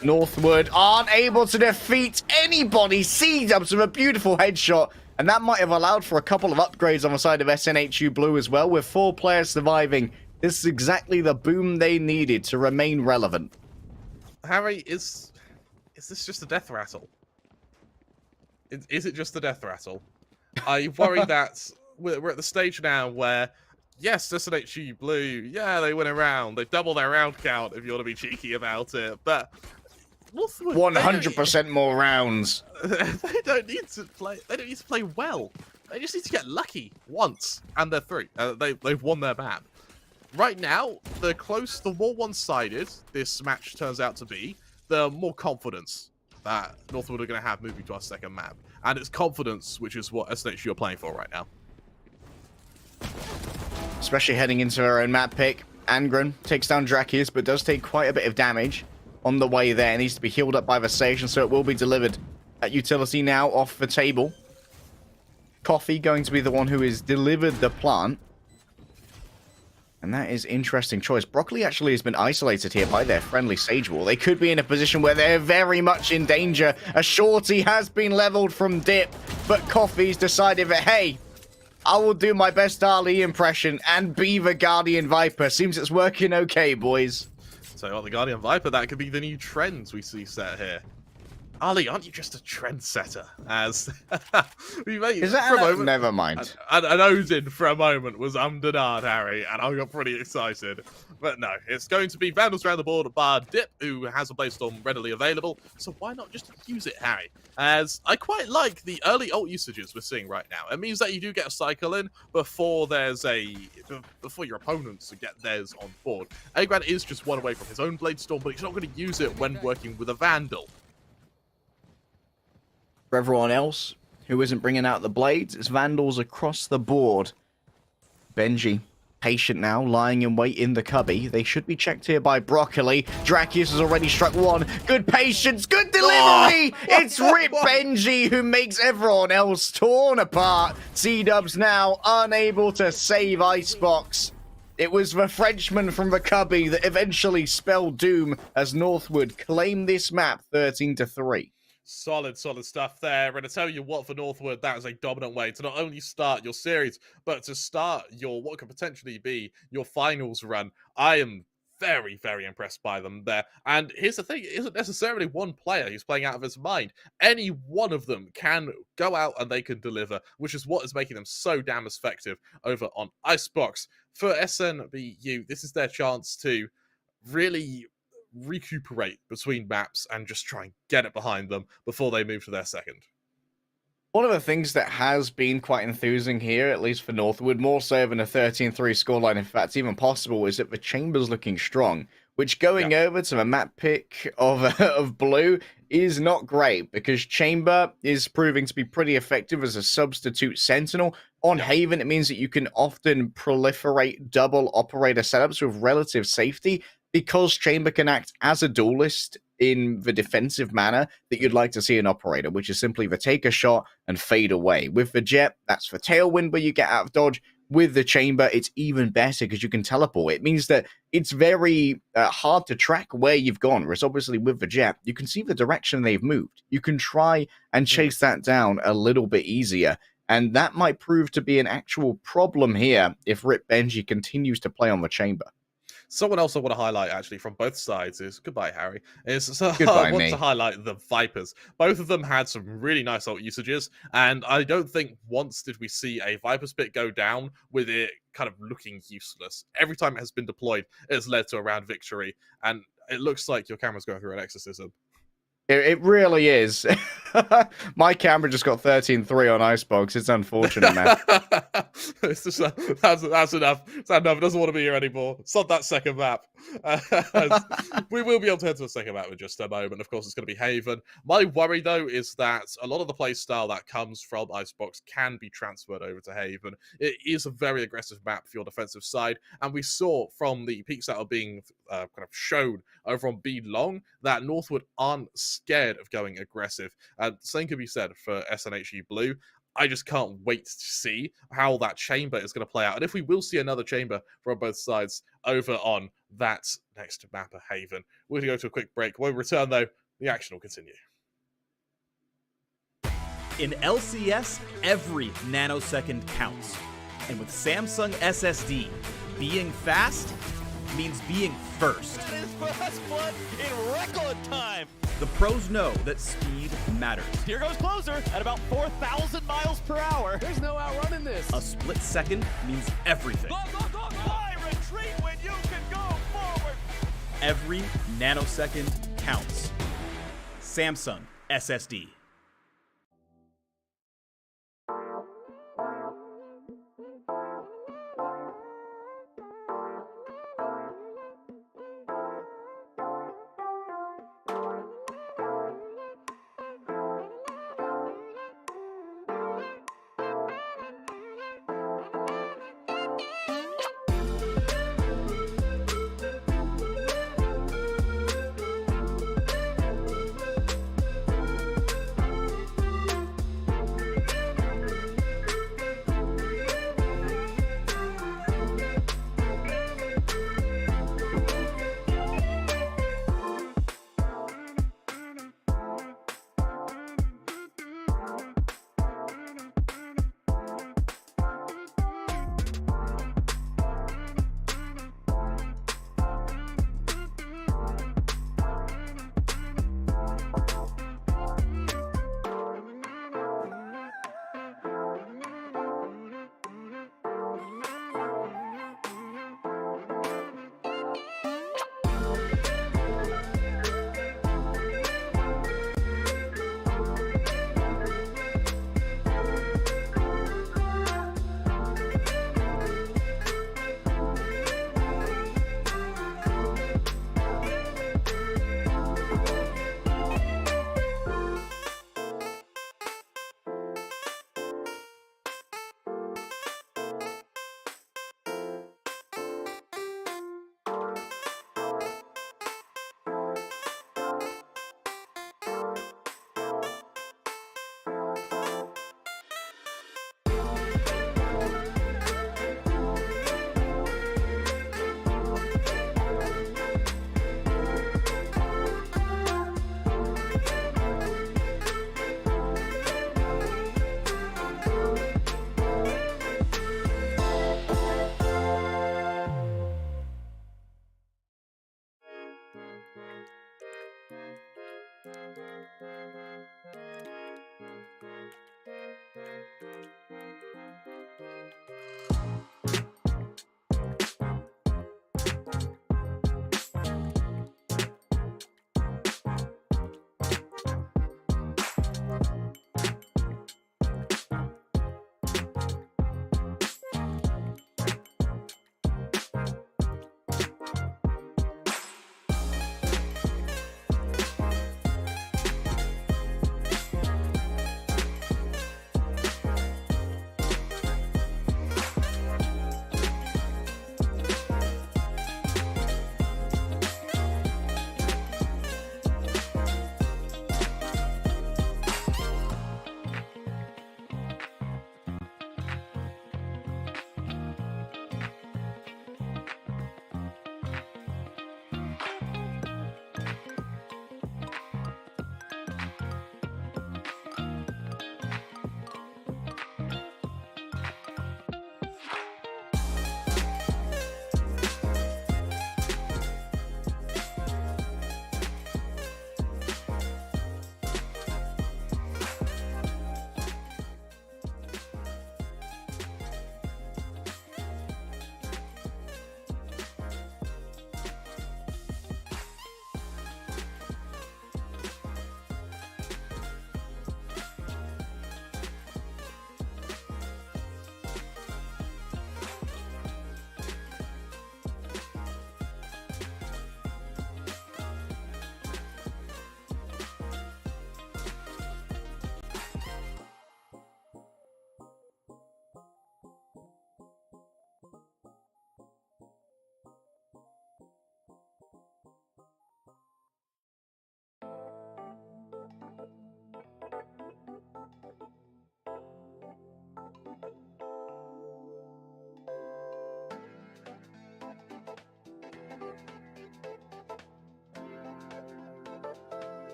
Speaker 1: Northwood aren't able to defeat anybody. C-dubs with a beautiful headshot. And that might have allowed for a couple of upgrades on the side of SNHU Blue as well, with 4 players surviving. This is exactly the boom they needed to remain relevant.
Speaker 2: Harry, is this just a death rattle? Is it just a death rattle? I worry that we're at the stage now where, yes, SNHU Blue, yeah, they win a round. They double their round count if you want to be cheeky about it. But
Speaker 1: 100% more rounds.
Speaker 2: They don't need to play. They don't need to play well. They just need to get lucky once, and they're through. They've won their map. Right now, the more one-sided this match turns out to be, the more confidence that Northwood are going to have moving to our second map. And it's confidence, which is what SNHU are playing for right now.
Speaker 1: Especially heading into her own map pick. Angren takes down Drakius, but does take quite a bit of damage on the way there. It needs to be healed up by the station, so it will be delivered. That utility now off the table. Coffee going to be the one who has delivered the plant. And that is interesting choice. Broccoli actually has been isolated here by their friendly Sage Wall. They could be in a position where they're very much in danger. A shorty has been leveled from Dip, but Coffee's decided that, hey, I will do my best Ali impression and be the Guardian Viper. Seems it's working okay, boys.
Speaker 2: So, the Guardian Viper, that could be the new trends we see set here. Ali, aren't you just a trendsetter? As we made
Speaker 1: Is that
Speaker 2: for a moment,
Speaker 1: never mind.
Speaker 2: an Odin for a moment was undenied, Harry, and I got pretty excited. But no, it's going to be Vandals around the board bar Dip, who has a Blaze readily available. So why not just use it, Harry? As I quite like the early ult usages we're seeing right now. It means that you do get a cycle in before before your opponents get theirs on board. Agrad is just one away from his own Blade Storm, but he's not going to use it when working with a Vandal.
Speaker 1: For everyone else who isn't bringing out the blades, it's Vandals across the board. Benji, patient now, lying in wait in the cubby. They should be checked here by Broccoli. Drakius has already struck one. Good patience, good delivery! It's Rip Benji who makes everyone else torn apart. C-Dubs now unable to save Icebox. It was the Frenchman from the cubby that eventually spelled doom as Northwood claimed this map 13-3.
Speaker 2: Solid stuff there. And I tell you what, for Northwood, that is a dominant way to not only start your series, but to start your what could potentially be your finals run. I am very, very impressed by them there. And here's the thing, it isn't necessarily one player who's playing out of his mind. Any one of them can go out and they can deliver, which is what is making them so damn effective over on Icebox. For SNBU, this is their chance to really recuperate between maps and just try and get it behind them before they move to their second.
Speaker 1: One of the things that has been quite enthusing here, at least for Northwood, more so than a 13-3 scoreline, in fact, even possible, is that the Chamber's looking strong, which going over to the map pick of Blue is not great, because Chamber is proving to be pretty effective as a substitute Sentinel. On Haven, it means that you can often proliferate double operator setups with relative safety, because Chamber can act as a duelist in the defensive manner that you'd like to see an operator, which is simply the take a shot and fade away. With the Jet, that's for Tailwind where you get out of dodge. With the Chamber, it's even better because you can teleport. It means that it's very hard to track where you've gone, whereas obviously with the Jet, you can see the direction they've moved. You can try and chase that down a little bit easier, and that might prove to be an actual problem here if Rip Benji continues to play on the Chamber.
Speaker 2: Someone else I want to highlight, actually, from both sides is, goodbye, Harry,
Speaker 1: Goodbye,
Speaker 2: I want to highlight the Vipers. Both of them had some really nice ult usages, and I don't think once did we see a Viper Spit go down with it kind of looking useless. Every time it has been deployed, it has led to a round victory, and it looks like your camera's going through an exorcism.
Speaker 1: It really is. My camera just got 13-3 on Icebox. It's unfortunate, man.
Speaker 2: It's just, that's enough. It's enough. It doesn't want to be here anymore. Sod that second map. We will be able to head to a second map in just a moment. Of course, it's going to be Haven. My worry, though, is that a lot of the play style that comes from Icebox can be transferred over to Haven. It is a very aggressive map for your defensive side, and we saw from the peaks that are being kind of shown over on B Long that Northwood aren't scared of going aggressive. Same could be said for SNHU Blue. I just can't wait to see how that chamber is going to play out. And if we will see another chamber from both sides over on that next map of Haven. We're going to go to a quick break. When we return, though, the action will continue.
Speaker 3: In LCS, every nanosecond counts. And with Samsung SSD, being fast means being first.
Speaker 4: That is fast blood in record time.
Speaker 3: The pros know that speed matters.
Speaker 4: Here goes closer at about 4,000 miles per hour. There's no outrunning this.
Speaker 3: A split second means everything.
Speaker 4: Go, go, go, go. Why retreat when you can go forward?
Speaker 3: Every nanosecond counts. Samsung SSD.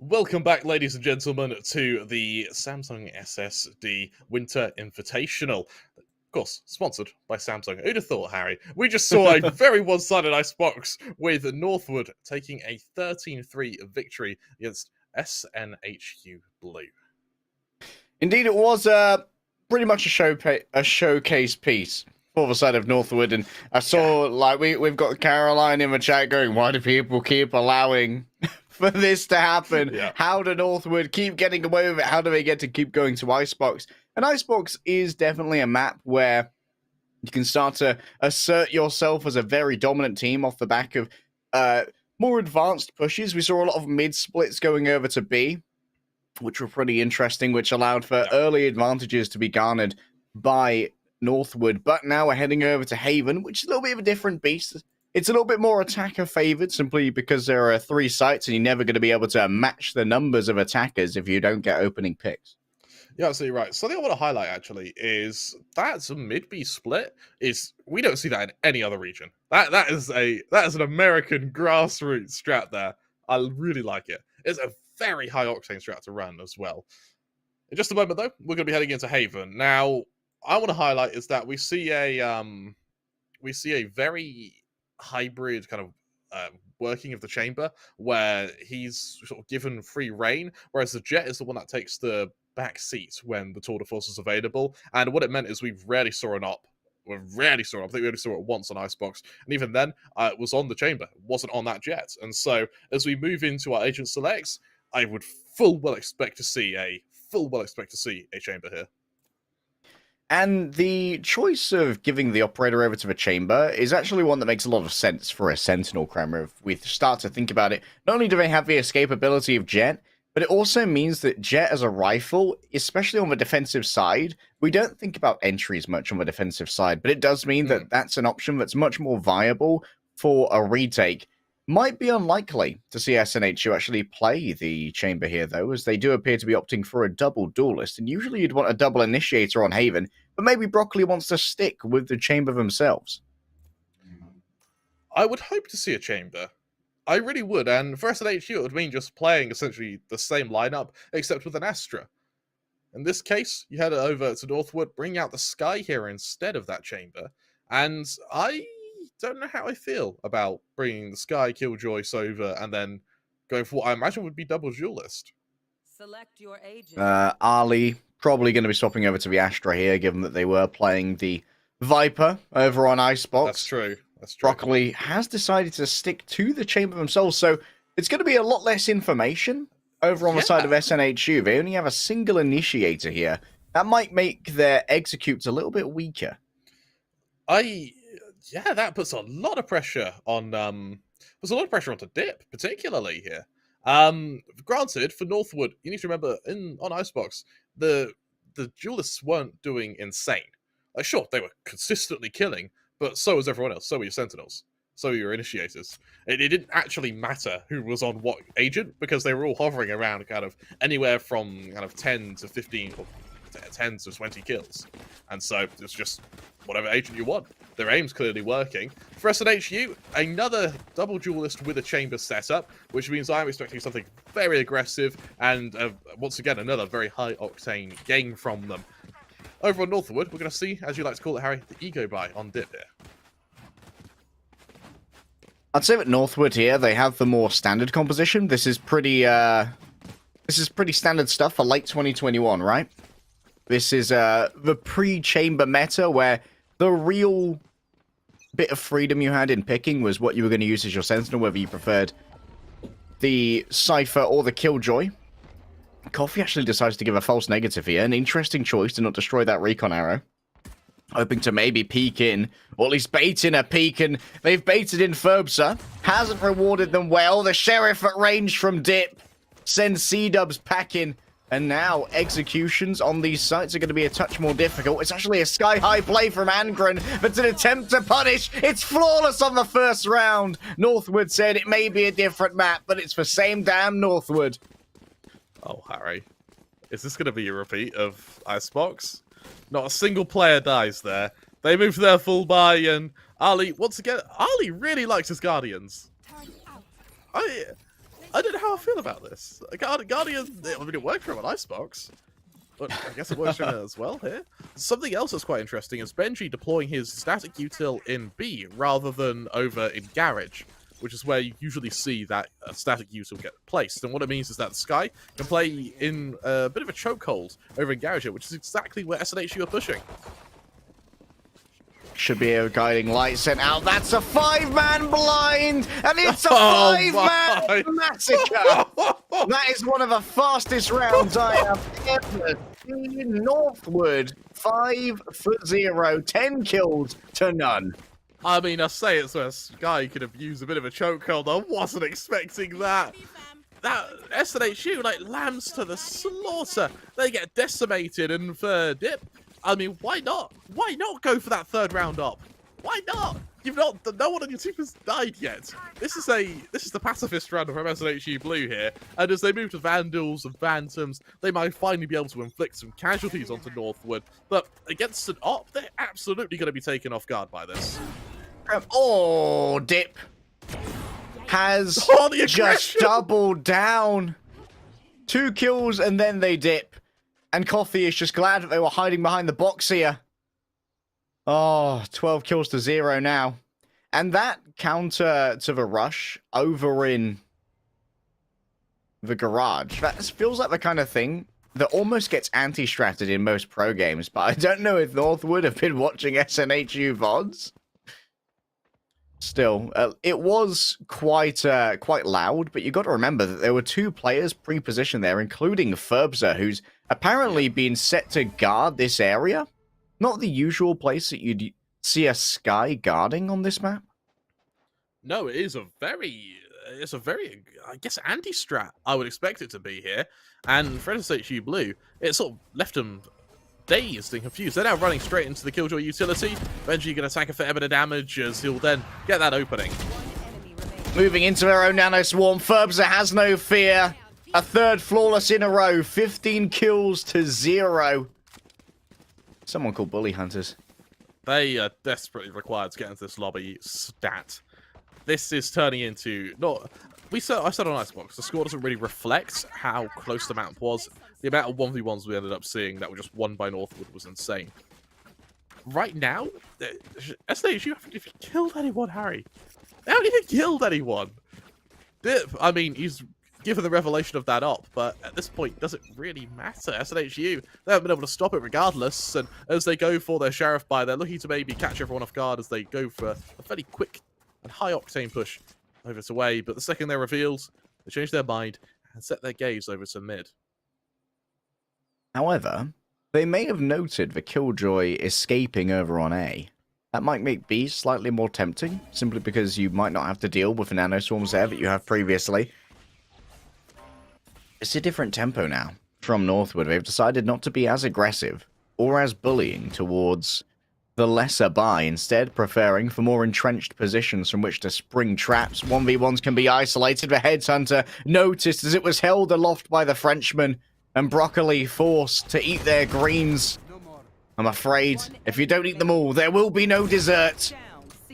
Speaker 2: Welcome back, ladies and gentlemen, to the Samsung SSD Winter Invitational. Of course, sponsored by Samsung. Who'd have thought, Harry? We just saw a very one-sided icebox with Northwood taking a 13-3 victory against SNHU Blue.
Speaker 1: Indeed, it was pretty much a showcase piece for the side of Northwood, and I saw we've got Caroline in the chat going, "Why do people keep allowing for this to happen?
Speaker 2: Yeah.
Speaker 1: How do Northwood keep getting away with it? How do they get to keep going to Icebox?" And Icebox is definitely a map where you can start to assert yourself as a very dominant team off the back of more advanced pushes. We saw a lot of mid splits going over to B, which were pretty interesting, which allowed for early advantages to be garnered by Northwood. But now we're heading over to Haven, which is a little bit of a different beast. It's a little bit more attacker favored simply because there are 3 sites and you're never going to be able to match the numbers of attackers if you don't get opening picks.
Speaker 2: Yeah, absolutely right. Something I want to highlight actually is that's a mid-B split. We don't see that in any other region. That is an American grassroots strat there. I really like it. It's a very high octane strat to run as well. In just a moment though, we're going to be heading into Haven. Now, I want to highlight is that we see a very hybrid kind of working of the chamber where he's sort of given free reign, whereas the Jet is the one that takes the back seat when the tour de force is available. And what it meant is we rarely saw an op. We rarely saw it. I think we only saw it once on Icebox. And even then, it was on the chamber. It wasn't on that Jet. And so as we move into our agent selects, I would full well expect to see a chamber here.
Speaker 1: And the choice of giving the operator over to the chamber is actually one that makes a lot of sense for a Sentinel, Kremer. If we start to think about it, not only do they have the escapability of Jet, but it also means that Jet as a rifle, especially on the defensive side, we don't think about entries much on the defensive side, but it does mean that that's an option that's much more viable for a retake. Might be unlikely to see SNHU actually play the chamber here, though, as they do appear to be opting for a double duelist, and usually you'd want a double initiator on Haven, but maybe Broccoli wants to stick with the chamber themselves.
Speaker 2: I would hope to see a chamber. I really would, and for SNHU it would mean just playing essentially the same lineup, except with an Astra. In this case, you head over to Northwood, bring out the Sky here instead of that chamber, and I don't know how I feel about bringing the Sky Killjoy over and then going for what I imagine would be double duelist.
Speaker 5: Select your agent.
Speaker 1: Ali probably going to be swapping over to the Astra here, given that they were playing the Viper over on Icebox.
Speaker 2: That's true.
Speaker 1: Broccoli has decided to stick to the chamber themselves, so it's going to be a lot less information over on the side of SNHU. They only have a single initiator here. That might make their executes a little bit weaker.
Speaker 2: Yeah, that puts a lot of pressure on onto Dip, particularly here. Granted, for Northwood, you need to remember on Icebox, the duelists weren't doing insane. Like, sure, they were consistently killing, but so was everyone else. So were your Sentinels. So were your initiators. It didn't actually matter who was on what agent, because they were all hovering around kind of anywhere from kind of 10 to 15, or 10 to 20 kills. And so it's just whatever agent you want. Their aim's clearly working. For SNHU, another double duelist with a chamber setup, which means I'm expecting something very aggressive and once again another very high octane game from them. Over on Northwood, we're going to see, as you like to call it, Harry, the ego buy on Dip here.
Speaker 1: I'd say that Northwood here, they have the more standard composition. This is pretty standard stuff for late 2021, right? This is the pre-chamber meta where the real bit of freedom you had in picking was what you were going to use as your Sentinel, whether you preferred the Cypher or the Killjoy. Coffee actually decides to give a false negative here. An interesting choice to not destroy that recon arrow. Hoping to maybe peek in, or at least bait in a peek, and they've baited in Ferbsa. Hasn't rewarded them well. The Sheriff at range from Dip sends C-dubs packing. And now, executions on these sites are going to be a touch more difficult. It's actually a sky-high play from Angren, but an attempt to punish. It's flawless on the first round. Northwood said it may be a different map, but it's the same damn Northwood.
Speaker 2: Oh, Harry. Is this going to be a repeat of Icebox? Not a single player dies there. They move their full buy, and Ali, once again, Ali really likes his Guardians. I don't know how I feel about this. Guardian, I mean, it worked for him on Icebox, but I guess it works for him as well here. Something else that's quite interesting is Benji deploying his static util in B rather than over in Garage, which is where you usually see that static util get placed. And what it means is that Sky can play in a bit of a chokehold over in Garage, which is exactly where SNHU are pushing.
Speaker 1: Should be a guiding light sent out. That's a 5-man blind, and it's a 5-man massacre. That is one of the fastest rounds I have ever seen. Northwood, 5-0, 10 kills to none.
Speaker 2: I mean, I say it's where Sky could have used a bit of a chokehold. I wasn't expecting that. That SNHU, like, lambs to the slaughter. They get decimated, and for Dip, I mean, why not? Why not go for that third round up? Why not? No one on your team has died yet. This is the pacifist round from SNHU Blue here, and as they move to Vandals and Phantoms, they might finally be able to inflict some casualties onto Northwood. But against an op, they're absolutely going to be taken off guard by this.
Speaker 1: Dip has
Speaker 2: the
Speaker 1: just doubled down. 2 kills and then they dip. And Coffee is just glad that they were hiding behind the box here. 12 kills to 0 now. And that counter to the rush over in the garage, that feels like the kind of thing that almost gets anti-stratted in most pro games, but I don't know if Northwood have been watching SNHU VODs. Still, it was quite loud, but you got to remember that there were 2 players pre-positioned there, including Ferbza, who's apparently been set to guard this area. Not the usual place that you'd see a Sky guarding on this map.
Speaker 2: No, it's a very, I guess, anti-strat. I would expect it to be here. And for SSHU Blue, it sort of left them dazed and confused. They're now running straight into the Killjoy utility. Benji going to tank a fair bit of damage as he'll then get that opening.
Speaker 1: Moving into their own nano swarm, Ferbza has no fear. A 3rd flawless in a row, 15 kills to 0. Someone called Bully Hunters.
Speaker 2: They are desperately required to get into this lobby stat. This is turning into I said on Icebox, the score doesn't really reflect how close the map was. The amount of 1v1s we ended up seeing that were just won by Northwood was insane. Right now, SSH, you haven't even killed anyone, Harry. They haven't even killed anyone. I mean, he's given the revelation of that up, but at this point, does it really matter? SSHU, they haven't been able to stop it regardless, and as they go for their Sheriff buy, they're looking to maybe catch everyone off guard as they go for a fairly quick and high-octane push over to away, but the second they're revealed, they change their mind and set their gaze over to mid.
Speaker 1: However, they may have noted the Killjoy escaping over on A. That might make B slightly more tempting, simply because you might not have to deal with the nanoswarms there that you have previously. It's a different tempo now from Northwood. They've decided not to be as aggressive or as bullying towards the lesser buy, instead preferring for more entrenched positions from which to spring traps. 1v1s can be isolated. The Headhunter noticed as it was held aloft by the Frenchman, and Broccoli forced to eat their greens. I'm afraid if you don't eat them all, there will be no dessert.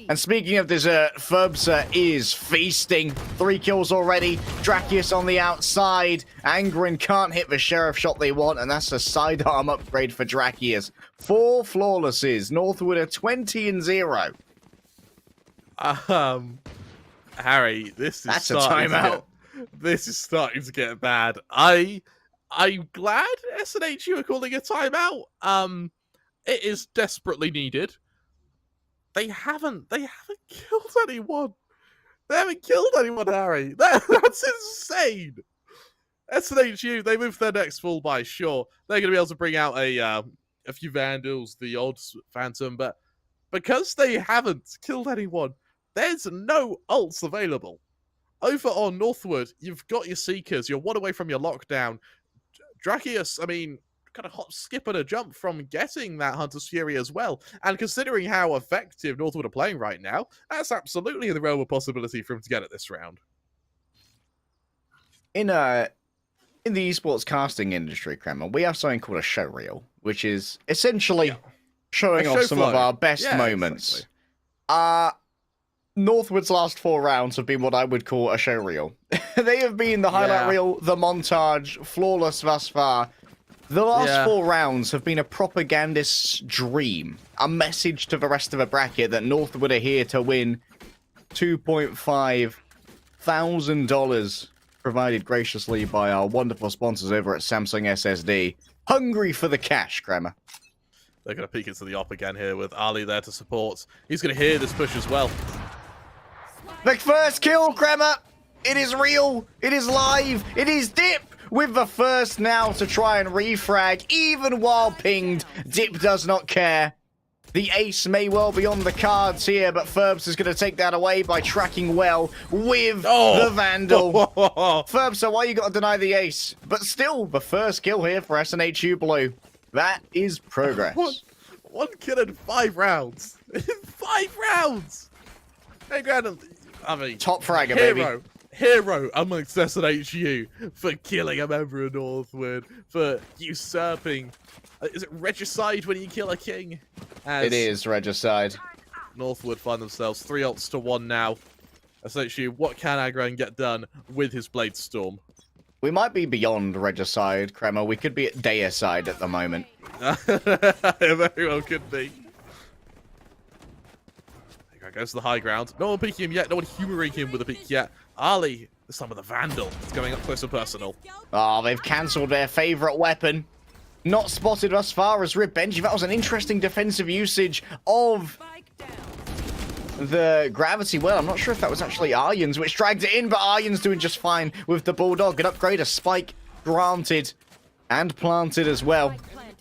Speaker 1: And speaking of dessert, Ferbza is feasting. 3 kills already. Drakius on the outside. Angren can't hit the Sheriff shot they want, and that's a sidearm upgrade for Drakius. 4 flawlesses. Northwood are 20-0.
Speaker 2: Harry,
Speaker 1: That's a timeout.
Speaker 2: This is starting to get bad. I'm glad SNHU are calling a timeout. It is desperately needed. They haven't killed anyone. They haven't killed anyone, Harry. That's insane. SNHU, they move their next full buy, sure. They're going to be able to bring out a few Vandals, the odd Phantom, but because they haven't killed anyone, there's no ults available. Over on Northwood, you've got your Seekers. You're 1 away from your lockdown. Drakius, I mean, kind of hop, skip, and a jump from getting that Hunter's Fury as well. And considering how effective Northwood are playing right now, that's absolutely in the realm of possibility for him to get it this round.
Speaker 1: In the esports casting industry, Kremer, we have something called a show reel, which is essentially showing off some of our best moments. Exactly. Northwood's last 4 rounds have been what I would call a show reel. They have been the highlight reel, the montage, flawless thus far. The last 4 rounds have been a propagandist's dream. A message to the rest of the bracket that Northwood are here to win $2,500 provided graciously by our wonderful sponsors over at Samsung SSD. Hungry for the cash, Kremer.
Speaker 2: They're going to peek into the op again here with Ali there to support. He's going to hear this push as well.
Speaker 1: The first kill, Kremer! It is real! It is live! It is Dip! With the first now to try and refrag, even while pinged. Dip does not care. The ace may well be on the cards here, but Ferbs is going to take that away by tracking well with the Vandal. Ferbs, so why you got to deny the ace? But still, the first kill here for SNHU Blue. That is progress.
Speaker 2: One kill in 5 rounds. In 5 rounds! Hey, Grandon, I mean...
Speaker 1: Top fragger, baby.
Speaker 2: Hero amongst SNHU for killing a member of Northwood, for usurping. Is it regicide when you kill a king?
Speaker 1: It is regicide.
Speaker 2: Northwood find themselves 3 ults to 1 now. SNHU, what can Agran get done with his Blade Storm?
Speaker 1: We might be beyond regicide, Kremer. We could be at deicide at the moment.
Speaker 2: It very well could be. Goes to the high ground. No one peeking him yet. No one humoring him with a peek yet. Ali, this time with a Vandal. It's going up close and personal.
Speaker 1: Oh, they've cancelled their favourite weapon. Not spotted thus far as Rip Benji. That was an interesting defensive usage of the gravity well. I'm not sure if that was actually Aryan's, which dragged it in, but Aryan's doing just fine with the Bulldog. An upgrade, a spike granted and planted as well.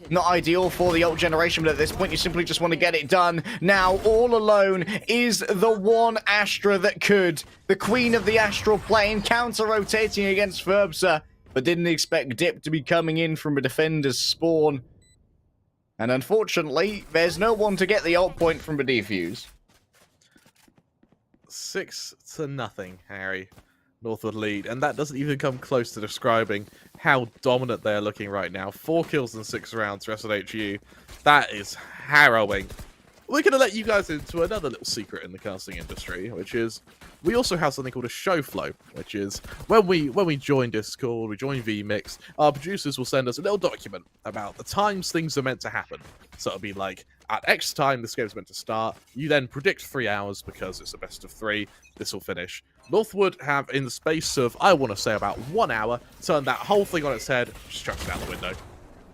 Speaker 1: Not ideal for the ult generation, but at this point, you simply just want to get it done. Now, all alone is the one Astra that could. The queen of the astral plane, counter-rotating against Ferbsa, but didn't expect Dip to be coming in from a defender's spawn. And unfortunately, there's no one to get the ult point from the defuse.
Speaker 2: 6-0, Harry. Northwood lead, and that doesn't even come close to describing how dominant they're looking right now. 4 kills in 6 rounds for SNHU. That is harrowing. We're going to let you guys into another little secret in the casting industry, which is we also have something called a show flow, which is when we join Discord, we join VMix, our producers will send us a little document about the times things are meant to happen. So it'll be like, at X time this game's meant to start, you then predict 3 hours because it's a best of 3, this will finish. Northwood have, in the space of, I want to say about 1 hour, turned that whole thing on its head, just chucked it out the window.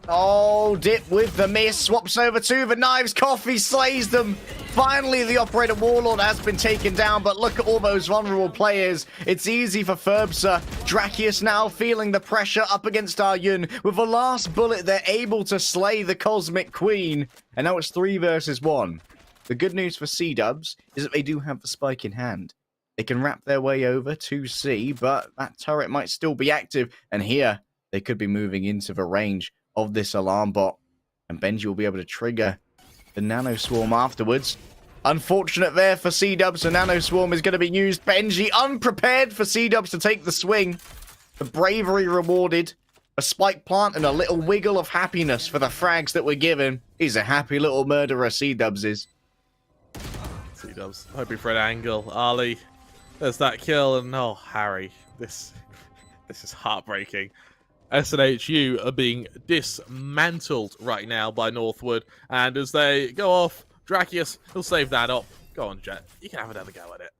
Speaker 1: Oh, Dip with the miss, swaps over to the knives, Coffee slays them. Finally, the Operator Warlord has been taken down, but look at all those vulnerable players. It's easy for Ferbsa. Drakius now feeling the pressure up against Arjun. With the last bullet, they're able to slay the Cosmic Queen. And now it's 3 versus 1. The good news for C-Dubs is that they do have the spike in hand. They can wrap their way over to C, but that turret might still be active. And here, they could be moving into the range of this alarm bot. And Benji will be able to trigger the Nano Swarm afterwards. Unfortunate there for C-Dubs. The Nano Swarm is going to be used. Benji unprepared for C-Dubs to take the swing. The bravery rewarded. A spike plant and a little wiggle of happiness for the frags that were given. He's a happy little murderer, C-Dubs is.
Speaker 2: C-Dubs, hoping for an angle. Ali, there's that kill, and oh, Harry, this is heartbreaking. SNHU are being dismantled right now by Northwood, and as they go off, Drakius will save that up. Go on, Jet, you can have another go at it.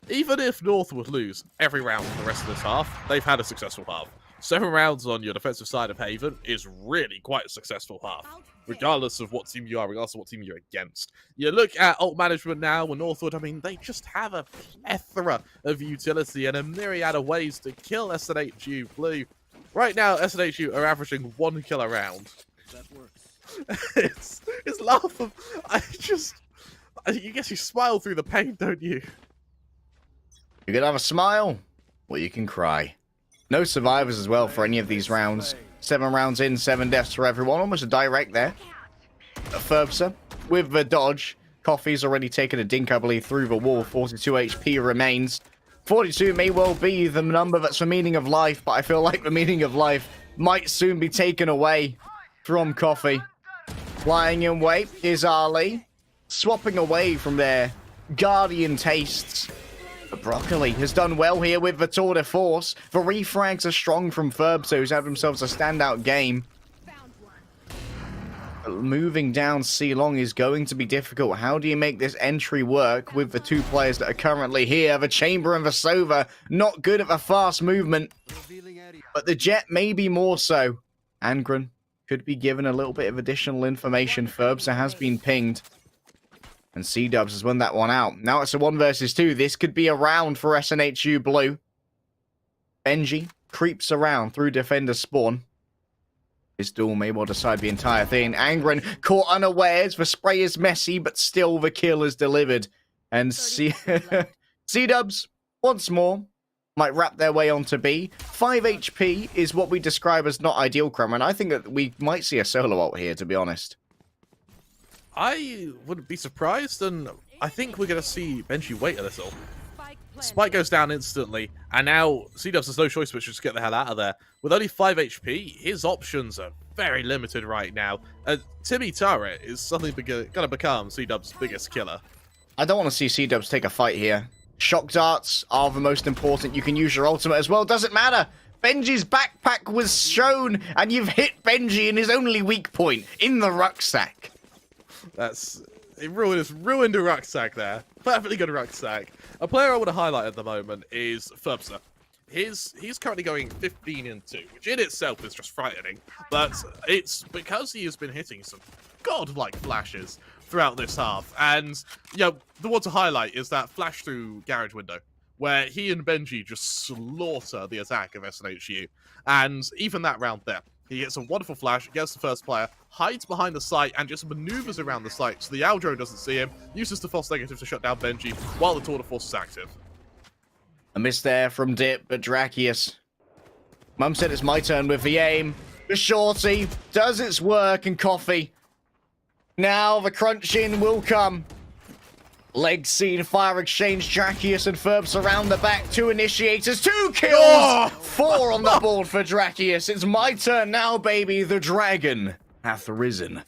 Speaker 2: Even if Northwood lose every round for the rest of this half, they've had a successful half. 7 rounds on your defensive side of Haven is really quite a successful half, regardless of what team you are, regardless of what team you're against. You look at ult management now with Northwood, I mean, they just have a plethora of utility and a myriad of ways to kill SNHU Blue. Right now, SNHU are averaging 1 kill a round.
Speaker 4: That works.
Speaker 2: it's laughable. You guess you smile through the pain, don't you?
Speaker 1: You can have a smile, or you can cry. No survivors as well for any of these rounds. 7 rounds in, 7 deaths for everyone. Almost a direct there. Ferbsa with the dodge. Coffee's already taken a dink, I believe, through the wall. 42 HP remains. 42 may well be the number that's the meaning of life, but I feel like the meaning of life might soon be taken away from Coffee. Flying in wait is Ali. Swapping away from their Guardian tastes. But Broccoli has done well here with the tour de force. The refrags are strong from Ferbsa, who's had themselves a standout game. Moving down C-Long is going to be difficult. How do you make this entry work with the 2 players that are currently here? The Chamber and the Sova, not good at the fast movement. But the Jet may be more so. Angren could be given a little bit of additional information. Ferbsa has been pinged. And C-Dubs has won that one out. Now it's a 1 versus 2. This could be a round for SNHU Blue. Benji creeps around through defender spawn. This duel may well decide the entire thing. Angren caught unawares. The spray is messy, but still the kill is delivered. And C-Dubs, once more, might wrap their way onto B. 5 HP is what we describe as not ideal, Kremer, and I think that we might see a solo ult here, to be honest.
Speaker 2: I wouldn't be surprised, and I think we're going to see Benji wait a little. Spike goes down instantly, and now C-Dubs has no choice but to just get the hell out of there. With only 5 HP, his options are very limited right now. Timmy Turret is suddenly going to become C-Dubs' biggest killer.
Speaker 1: I don't want to see C-Dubs take a fight here. Shock darts are the most important. You can use your ultimate as well. Doesn't matter. Benji's backpack was shown, and you've hit Benji in his only weak point, in the rucksack.
Speaker 2: It ruined a rucksack there. Perfectly good rucksack. A player I want to highlight at the moment is Ferbsa. He's currently going 15-2, which in itself is just frightening. But it's because he has been hitting some godlike flashes throughout this half. And, you know, the one to highlight is that flash through garage window, where he and Benji just slaughter the attack of SNHU. And even that round there, he gets a wonderful flash, gets the first player, hides behind the site, and just maneuvers around the site so the Aldro doesn't see him, uses the false negative to shut down Benji while the Tour de Force is active.
Speaker 1: A miss there from Dip, but Dracius. Mum said it's my turn with the aim. The shorty does its work, and Coffee. Now the crunch-in will come. Leg scene, fire exchange, Dracius and Ferbs around the back. 2 initiators, 2 kills!
Speaker 2: Oh!
Speaker 1: 4 on the board for Dracius. It's my turn now, baby. The dragon hath risen.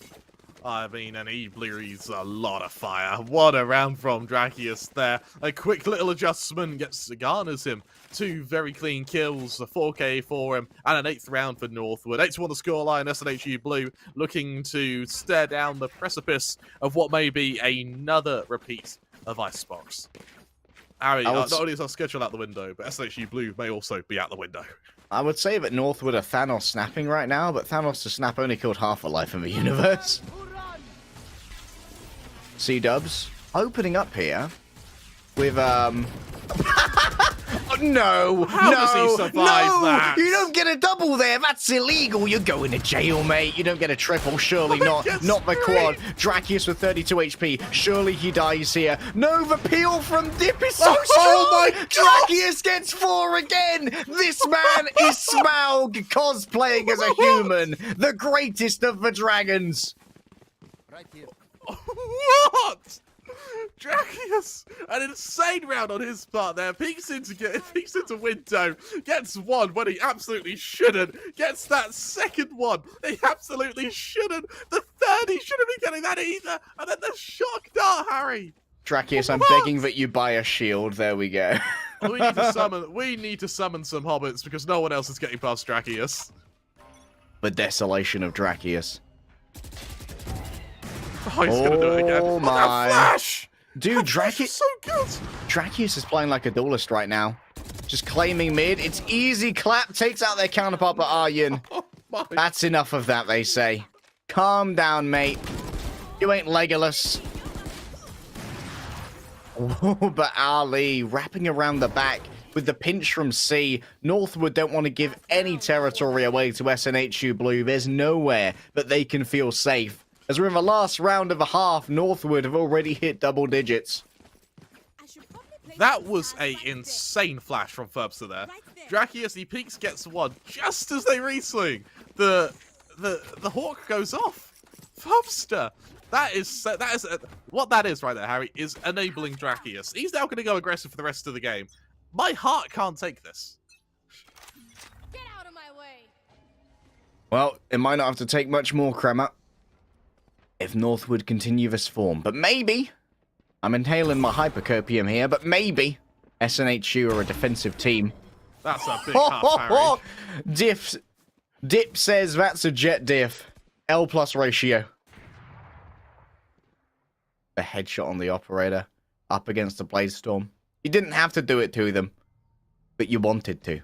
Speaker 2: I mean, and he breathes a lot of fire. What a round from Dracius there. A quick little adjustment garners him 2 very clean kills, a 4K for him, and an 8th round for Northwood. 8 to 1 the scoreline, SNHU Blue looking to stare down the precipice of what may be another repeat of Icebox. Harry, not only is our schedule out the window, but SNHU Blue may also be out the window.
Speaker 1: I would say that Northwood are Thanos snapping right now, but Thanos to snap only killed half a life in the universe. C-dubs opening up here with no,
Speaker 2: How does he survive that?
Speaker 1: You don't get a double there. That's illegal. You're going to jail, mate. You don't get a triple. Surely not. Not the quad. Dracius with 32 HP. Surely he dies here. No, the peel from Dip is so strong.
Speaker 2: Oh my God!
Speaker 1: Dracius gets 4 again. This man is Smaug cosplaying as a human. The greatest of the dragons.
Speaker 2: What? Dracius, an insane round on his part there. Peeks into window, gets 1 when he absolutely shouldn't. Gets that second one. He absolutely shouldn't. The third, he shouldn't be getting that either. And then the shock dart, Harry.
Speaker 1: Dracius, I'm begging that you buy a shield. There we go.
Speaker 2: We need to summon some hobbits because no one else is getting past Dracius.
Speaker 1: The desolation of Dracius.
Speaker 2: Oh, he's gonna do it again.
Speaker 1: Oh my.
Speaker 2: That flash!
Speaker 1: Dude,
Speaker 2: Dracius is so good.
Speaker 1: Dracius is playing like a duelist right now. Just claiming mid. It's easy clap. Takes out their counterpart, but Aryan.
Speaker 2: Oh my.
Speaker 1: That's enough of that, they say. Calm down, mate. You ain't Legolas. Oh, but Ali wrapping around the back with the pinch from C. Northwood don't want to give any territory away to SNHU Blue. There's nowhere that they can feel safe. As we're in the last round of a half, Northwood have already hit double digits.
Speaker 2: That was a insane flash from Ferbster there. Dracius, he peeks, gets 1 just as they reswing. The hawk goes off. Ferbster. What that is right there, Harry, is enabling Dracius. He's now going to go aggressive for the rest of the game. My heart can't take this.
Speaker 5: Get out of my way.
Speaker 1: Well, it might not have to take much more, Kremer, if Northwood continue this form. But maybe, I'm inhaling my hypercopium here, but maybe SNHU are a defensive team.
Speaker 2: That's a big half, Harry.
Speaker 1: Dip says that's a jet diff. L plus ratio. The headshot on the operator up against the Blade Storm. You didn't have to do it to them, but you wanted to.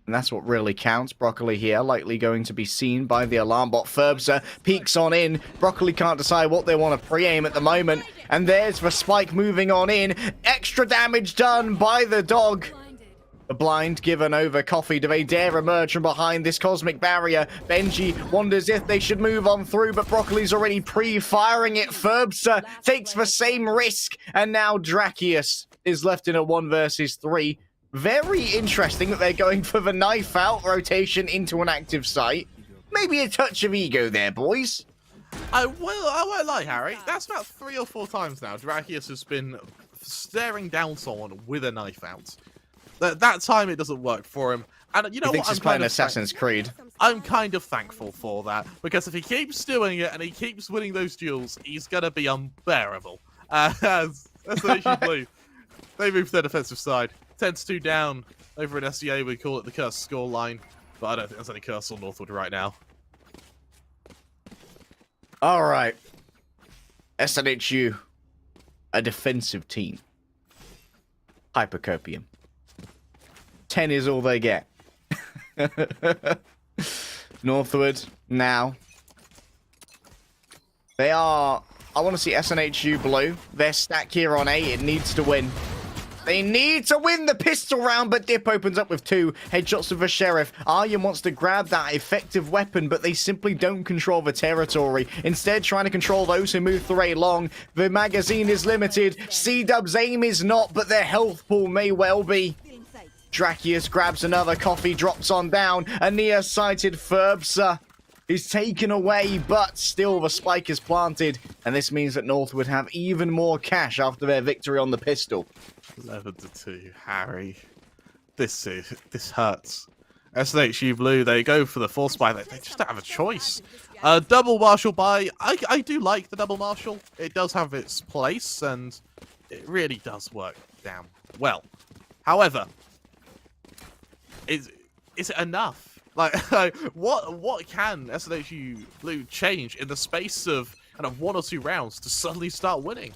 Speaker 1: And that's what really counts. Broccoli here, likely going to be seen by the alarm bot. Ferbster peeks on in. Broccoli can't decide what they want to pre-aim at the moment. And there's the spike moving on in. Extra damage done by the dog. The blind given over. Coffee, do they dare emerge from behind this cosmic barrier? Benji wonders if they should move on through, but Broccoli's already pre-firing it. Ferbster takes the same risk. And now Dracius is left in a 1 versus 3. Very interesting that they're going for the knife out rotation into an active site. Maybe a touch of ego there, boys.
Speaker 2: I won't lie, Harry. That's about 3 or 4 times now. Dracius has been staring down someone with a knife out. That time it doesn't work for him. And you know what?
Speaker 1: He's playing Assassin's Creed.
Speaker 2: I'm kind of thankful for that. Because if he keeps doing it and he keeps winning those duels, he's going to be unbearable. As SNHU Blue, they move to their defensive side. 10-2 down over in SEA. We call it the curse score line, but I don't think there's any curse on Northwood right now.
Speaker 1: All right. SNHU, a defensive team. Hypercopium. 10 is all they get. Northwood, now. They are I want to see SNHU Blue. Their stack here on A, it needs to win. They need to win the pistol round, but Dip opens up with 2 headshots of the Sheriff. Aryan wants to grab that effective weapon, but they simply don't control the territory. Instead, trying to control those who move through A long. The magazine is limited. C-Dub's aim is not, but their health pool may well be. Drakius grabs another coffee, drops on down. A near-sighted Ferbsa is taken away, but still the spike is planted. And this means that North would have even more cash after their victory on the pistol.
Speaker 2: 11-2, Harry. This hurts. SNHU Blue, they go for the force buy. They just don't have a choice. Double Marshal buy. I do like the double Marshal. It does have its place, and it really does work damn well. However, is it enough? Like what can SNHU Blue change in the space of kind of 1 or 2 rounds to suddenly start winning?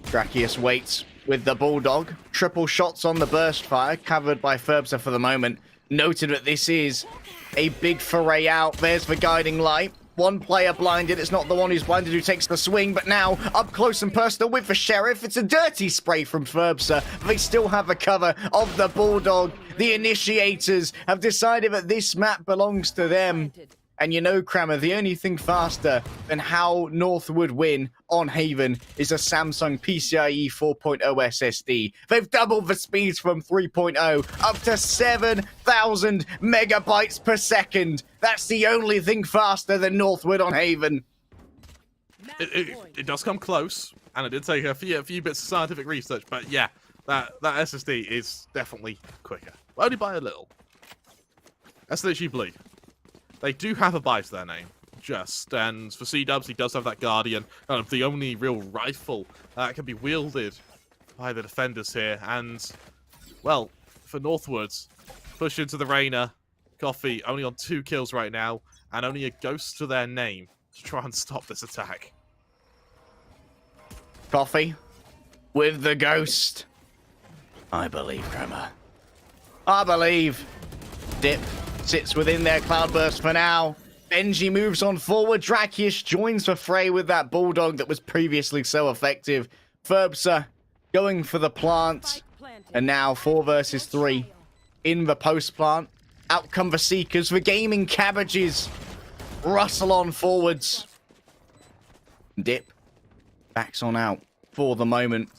Speaker 1: Drakius waits with the Bulldog. Triple shots on the burst fire, covered by Ferbsa for the moment. Noted that this is a big foray out. There's the guiding light. One player blinded. It's not the one who's blinded who takes the swing, but now up close and personal with the Sheriff. It's a dirty spray from Ferbsa. They still have the cover of the Bulldog. The Initiators have decided that this map belongs to them. And you know, Kremer, the only thing faster than how North would win on Haven is a Samsung PCIe 4.0 SSD. They've doubled the speeds from 3.0 up to 7,000 megabytes per second. That's the only thing faster than Northwood on Haven.
Speaker 2: It does come close, and it did take a few bits of scientific research, but yeah, that SSD is definitely quicker. Only by a little. SNHU Blue. They do have a buy to their name, and for C-Dubs, he does have that Guardian, kind of the only real rifle that can be wielded by the defenders here, and, well, for Northwoods, push into the Rainer, Coffee only on 2 kills right now, and only a ghost to their name to try and stop this attack.
Speaker 1: Coffee with the ghost. I believe, Kremer. I believe. Dip sits within their cloudburst for now. Benji moves on forward. Drakius joins the fray with that Bulldog that was previously so effective. Ferbsa going for the plant. And now 4 versus 3 in the post plant. Out come the Seekers. The gaming cabbages rustle on forwards. Dip backs on out for the moment.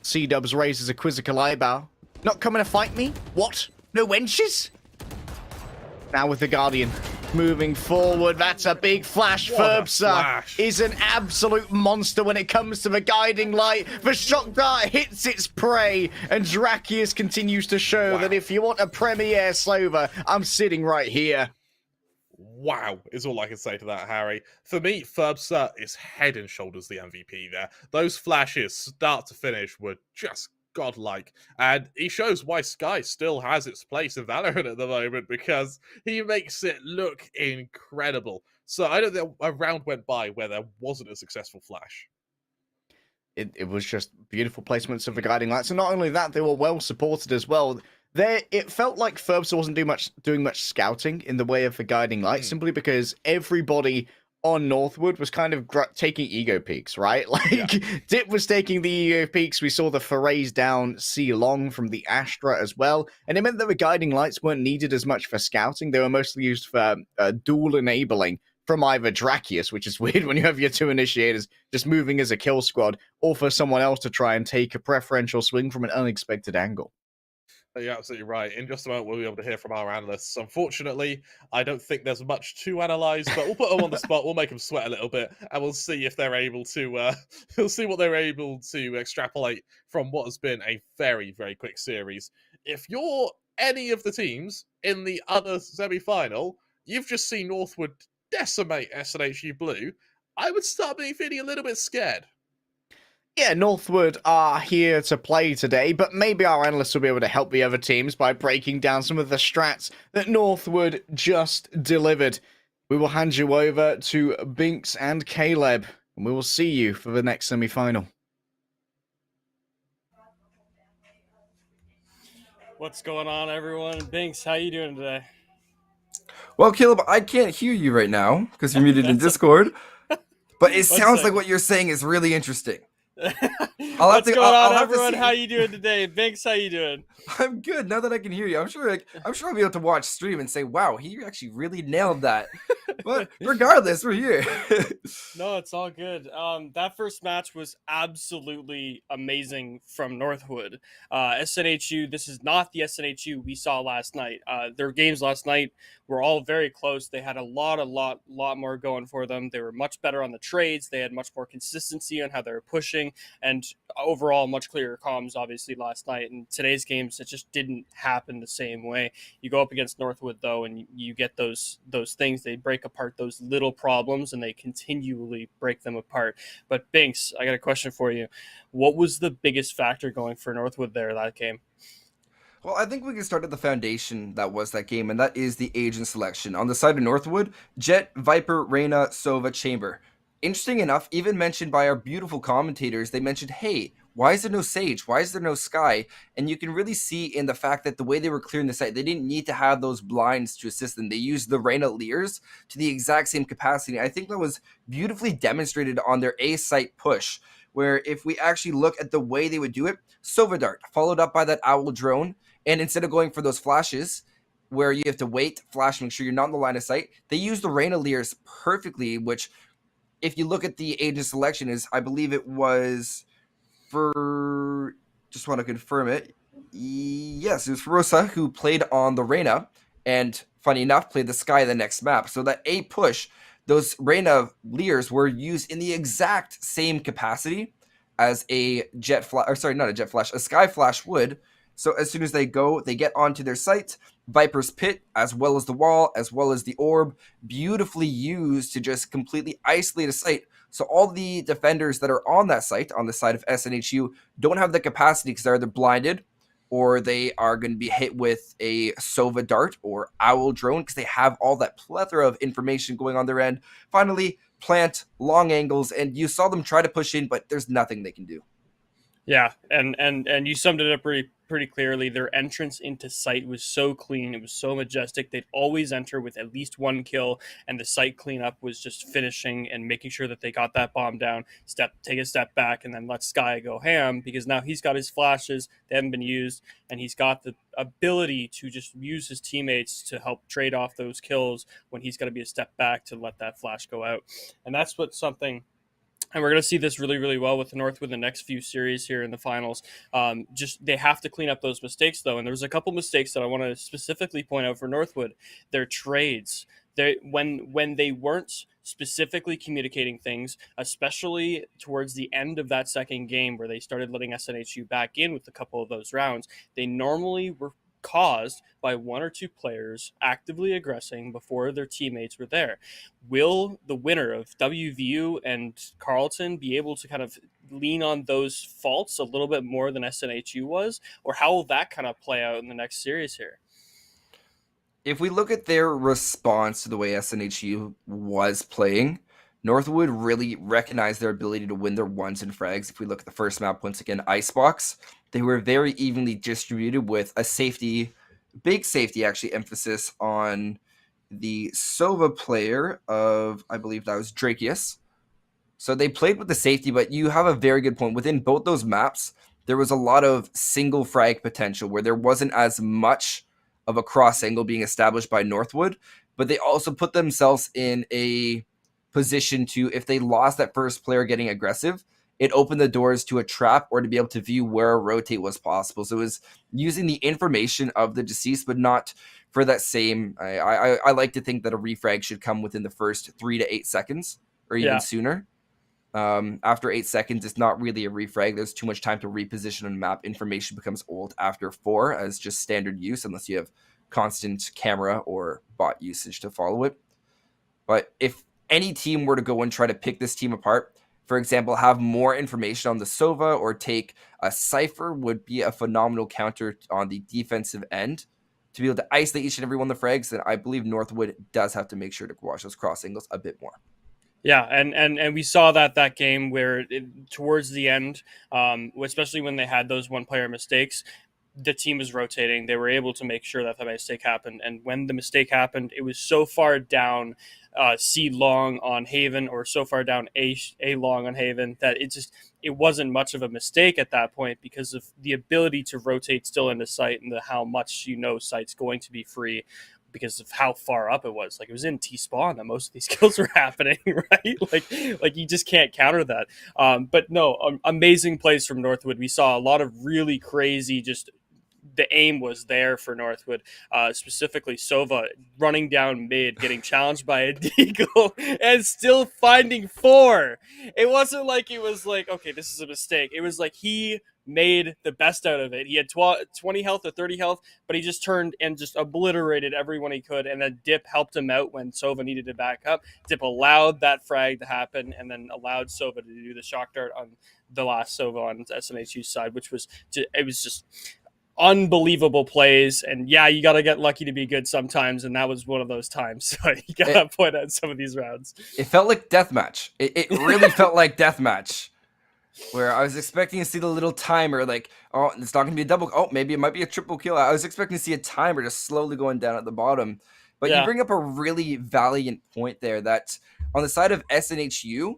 Speaker 1: C-Dubs raises a quizzical eyebrow. Not coming to fight me? What? No wenches? Now with the Guardian moving forward. That's a big flash. Ferbsa is an absolute monster when it comes to the guiding light. The shock dart hits its prey, and Drakius continues to show that if you want a premiere Slover, I'm sitting right here.
Speaker 2: Wow, is all I can say to that, Harry. For me, Ferbsa is head and shoulders the MVP there. Those flashes, start to finish, were just godlike. And he shows why Sky still has its place in Valorant at the moment, because he makes it look incredible. So I don't think a round went by where there wasn't a successful flash.
Speaker 1: It was just beautiful placements of the guiding lights. And not only that, they were well supported as well. It felt like Ferbsa wasn't doing much scouting in the way of the guiding light, simply because everybody on Northwood was kind of taking ego peeks, right? Dip was taking the ego peeks. We saw the forays down C long from the Astra as well, and it meant that the guiding lights weren't needed as much for scouting. They were mostly used for dual enabling from either Drakius, which is weird when you have your 2 initiators just moving as a kill squad, or for someone else to try and take a preferential swing from an unexpected angle.
Speaker 2: You're absolutely right. In just a moment, we'll be able to hear from our analysts. Unfortunately, I don't think there's much to analyze, but we'll put them on the spot. We'll make them sweat a little bit, and we'll see if they're able to. We'll see what they're able to extrapolate from what has been a very, very quick series. If you're any of the teams in the other semi-final, you've just seen Northwood decimate SNHU Blue. I would start being feeling a little bit scared.
Speaker 1: Yeah, Northwood are here to play today, but maybe our analysts will be able to help the other teams by breaking down some of the strats that Northwood just delivered. We will hand you over to Binks and Caleb, and we will see you for the next semi-final.
Speaker 6: What's going on, everyone? Binks, how you doing today?
Speaker 7: Well, Caleb, I can't hear you right now because you're muted in Discord. but it
Speaker 6: One
Speaker 7: sounds like
Speaker 6: second.
Speaker 7: what you're saying is really interesting.
Speaker 6: What's going
Speaker 7: I'll
Speaker 6: on,
Speaker 7: have to
Speaker 6: everyone?
Speaker 7: see.
Speaker 6: How you doing today? Binks, how you doing?
Speaker 7: I'm good now that I can hear you. I'm sure I'll be able to watch stream and say, wow, he actually really nailed that. But regardless, we're here.
Speaker 6: No, it's all good. That first match was absolutely amazing from Northwood. SNHU, this is not the SNHU we saw last night. Their games last night were all very close. They had a lot more going for them. They were much better on the trades. They had much more consistency on how they were pushing, and overall much clearer comms, obviously, last night. And today's games, it just didn't happen the same way. You go up against Northwood, though, and you get those things. They break apart those little problems, and they continually break them apart. But Binks, I got a question for you. What was the biggest factor going for Northwood there that game?
Speaker 7: Well, I think we can start at the foundation that was that game, and that is the agent selection. On the side of Northwood, Jet, Viper, Reyna, Sova, Chamber. Interesting enough, even mentioned by our beautiful commentators, they mentioned, hey, why is there no Sage? Why is there no Sky? And you can really see in the fact that the way they were clearing the site, they didn't need to have those blinds to assist them. They used the Reyna Leers to the exact same capacity. I think that was beautifully demonstrated on their A site push, where if we actually look at the way they would do it, Sova Dart, followed up by that Owl Drone, and instead of going for those flashes, where you have to wait, flash, make sure you're not in the line of sight, they use the Reyna Leers perfectly, which, if you look at the agent selection, is, I believe it was for, just want to confirm it, yes, it was for Rosa, who played on the Reyna, and funny enough, played the Sky the next map. So that A push, those Reyna Leers were used in the exact same capacity as a Jet Flash, or sorry, not a Jet Flash, a Sky Flash would. So as soon as they go, they get onto their site. Viper's Pit, as well as the wall, as well as the orb, beautifully used to just completely isolate a site. So all the defenders that are on that site, on the side of SNHU, don't have the capacity because they're either blinded or they are going to be hit with a Sova Dart or Owl Drone because they have all that plethora of information going on their end. Finally, plant, long angles, and you saw them try to push in, but there's nothing they can do.
Speaker 6: Yeah, and you summed it up pretty clearly. Their entrance into site was so clean. It was so majestic. They'd always enter with at least one kill, and the site cleanup was just finishing and making sure that they got that bomb down, take a step back, and then let Sky go ham, because now he's got his flashes. They haven't been used, and he's got the ability to just use his teammates to help trade off those kills when he's got to be a step back to let that flash go out. And that's what something... And we're going to see this really well with the Northwood the next few series here in the finals. Just they have to clean up those mistakes, though. And there was a couple mistakes that I want to specifically point out for Northwood. Their trades. When they weren't specifically communicating things, especially towards the end of that second game where they started letting SNHU back in with a couple of those rounds, they normally were caused by one or two players actively aggressing before their teammates were there. Will the winner of WVU and Carleton be able to kind of lean on those faults a little bit more than SNHU was? Or how will that kind of play out in the next series here?
Speaker 7: If we look at their response to the way SNHU was playing, Northwood really recognized their ability to win their ones and frags. If we look at the first map, once again, Icebox, they were very evenly distributed with a safety, big safety actually, emphasis on the Sova player of, I believe that was Drakius. So they played with the safety, but you have a very good point. Within both those maps, there was a lot of single frag potential where there wasn't as much of a cross angle being established by Northwood, but they also put themselves in a position to, if they lost that first player getting aggressive, it opened the doors to a trap or to be able to view where a rotate was possible. So it was using the information of the deceased, but not for that same... I like to think that a refrag should come within the first 3 to 8 seconds or even sooner. After 8 seconds, it's not really a refrag. There's too much time to reposition on the map. Information becomes old after 4 as just standard use, unless you have constant camera or bot usage to follow it. But if any team were to go and try to pick this team apart, for example, have more information on the Sova or take a Cypher, would be a phenomenal counter on the defensive end to be able to isolate each and every one of the frags. Then I believe Northwood does have to make sure to watch those cross angles a bit more.
Speaker 6: Yeah, and we saw that game where towards the end, especially when they had those one-player mistakes, the team was rotating. They were able to make sure that the mistake happened. And when the mistake happened, it was so far down C long on Haven, or so far down A long on Haven, that it wasn't much of a mistake at that point because of the ability to rotate still into sight and how much sight's going to be free because of how far up it was. Like, it was in T-spawn that most of these kills were happening, right? Like you just can't counter that. But no, amazing plays from Northwood. We saw a lot of really crazy, just the aim was there for Northwood, specifically Sova running down mid, getting challenged by a deagle, and still finding 4. It wasn't like it was like, okay, this is a mistake. It was like he made the best out of it. He had 20 health or 30 health, but he just turned and just obliterated everyone he could, and then Dip helped him out when Sova needed to back up. Dip allowed that frag to happen and then allowed Sova to do the shock dart on the last Sova on SNHU's side, which was just unbelievable plays. And yeah, you got to get lucky to be good sometimes, and that was one of those times. So you got to point out some of these rounds.
Speaker 7: It felt like deathmatch. It really felt like deathmatch, where I was expecting to see the little timer, like, oh, it's not going to be a double. Oh, maybe it might be a triple kill. I was expecting to see a timer just slowly going down at the bottom. But
Speaker 6: Yeah.
Speaker 7: You bring up a really valiant point there that on the side of SNHU,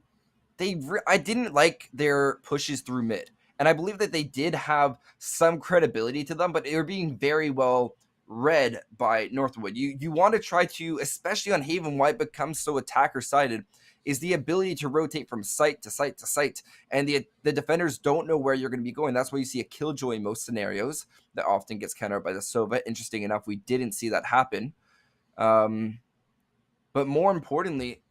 Speaker 7: I didn't like their pushes through mid. And I believe that they did have some credibility to them, but they were being very well read by Northwood. You want to try to, especially on Haven, why it becomes so attacker-sided, is the ability to rotate from site to site to site. And the defenders don't know where you're going to be going. That's why you see a killjoy in most scenarios that often gets countered by the Sova. Interesting enough, we didn't see that happen. But more importantly,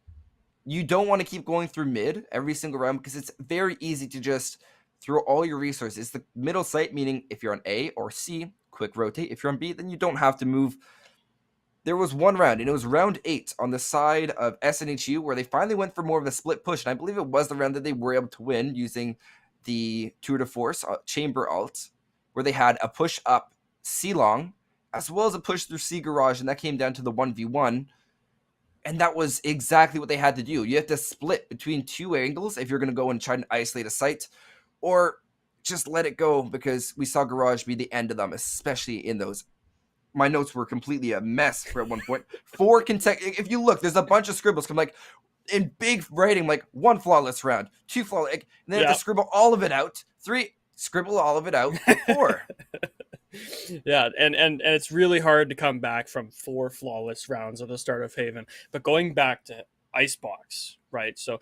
Speaker 7: you don't want to keep going through mid every single round because it's very easy to just throw all your resources. The middle site, meaning if you're on A or C, quick rotate. If you're on B, then you don't have to move. There was one round, and it was round 8 on the side of SNHU, where they finally went for more of a split push. And I believe it was the round that they were able to win using the tour de force chamber ult, where they had a push up C long, as well as a push through C garage, and that came down to the 1v1. And that was exactly what they had to do. You have to split between 2 angles if you're going to go and try and isolate a site, or just let it go, because we saw garage be the end of them, especially in those. My notes were completely a mess for at one point. 4 consecutive. If you look, there's a bunch of scribbles come like in big writing, like 1 flawless round, 2 flawless, and then have to scribble all of it out. 3, scribble all of it out. 4.
Speaker 6: Yeah, and it's really hard to come back from 4 flawless rounds at the start of Haven. But going back to Icebox, right? So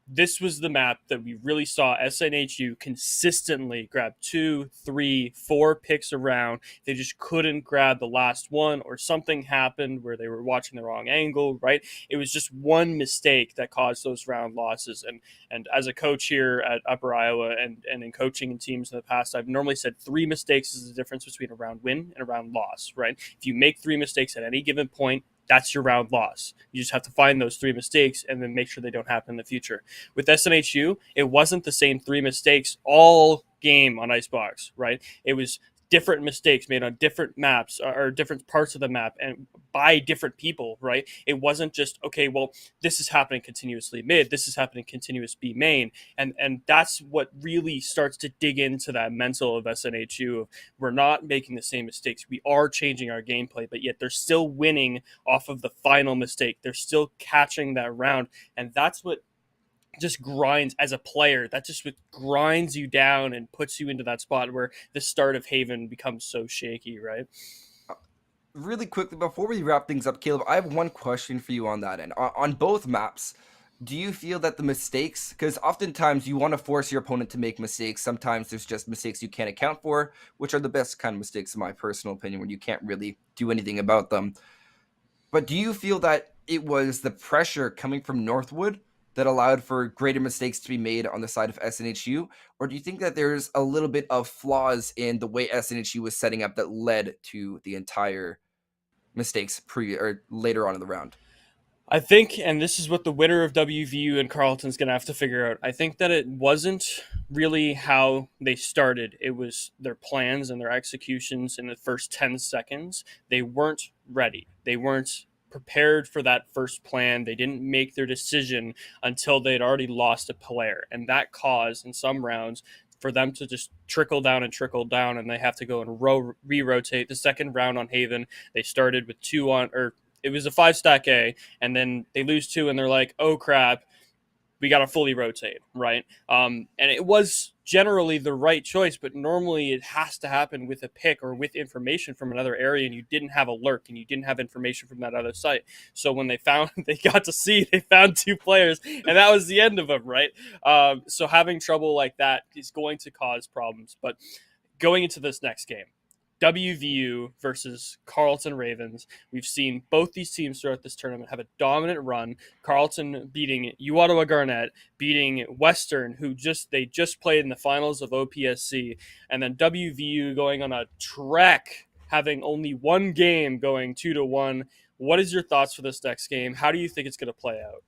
Speaker 6: this was the map that we really saw SNHU consistently grab 2, 3, 4 picks around. They just couldn't grab the last one, or something happened where they were watching the wrong angle, right? It was just one mistake that caused those round losses. And as a coach here at Upper Iowa and in coaching in teams in the past, I've normally said 3 mistakes is the difference between a round win and a round loss, right? If you make 3 mistakes at any given point, that's your round loss. You just have to find those 3 mistakes and then make sure they don't happen in the future. With SNHU, it wasn't the same 3 mistakes all game on Icebox, right? It was different mistakes made on different maps or different parts of the map and by different people, right? It wasn't just, okay, well, this is happening continuously mid, this is happening continuous B main. And that's what really starts to dig into that mental of SNHU. We're not making the same mistakes. We are changing our gameplay, but yet they're still winning off of the final mistake. They're still catching that round. And that's what just grinds as a player. That just grinds you down and puts you into that spot where the start of Haven becomes so shaky, right?
Speaker 7: Really quickly, before we wrap things up, Caleb, I have one question for you on that end. On both maps, do you feel that the mistakes, because oftentimes you want to force your opponent to make mistakes, sometimes there's just mistakes you can't account for, which are the best kind of mistakes in my personal opinion, when you can't really do anything about them. But do you feel that it was the pressure coming from Northwood that allowed for greater mistakes to be made on the side of SNHU? Or do you think that there's a little bit of flaws in the way SNHU was setting up that led to the entire mistakes later on in the round?
Speaker 6: I think, and this is what the winner of WVU and Carleton's going to have to figure out, I think that it wasn't really how they started. It was their plans and their executions in the first 10 seconds. They weren't ready. They weren't prepared for that first plan. They didn't make their decision until they'd already lost a player. And that caused, in some rounds, for them to just trickle down, and they have to go and re-rotate. The second round on Haven, they started with 2 on, or it was a 5-stack A, and then they lose 2, and they're like, oh crap, we got to fully rotate, right? And it was generally the right choice, but normally it has to happen with a pick or with information from another area, and you didn't have a lurk and you didn't have information from that other site. So when they got to see, they found 2 players, and that was the end of them, right? So having trouble like that is going to cause problems. But going into this next game, WVU versus Carleton Ravens. We've seen both these teams throughout this tournament have a dominant run. Carleton beating Uottawa Garnet, beating Western, who just played in the finals of OPSC, and then WVU going on a trek, having only one game, going 2-1. What is your thoughts for this next game? How do you think it's going to play out?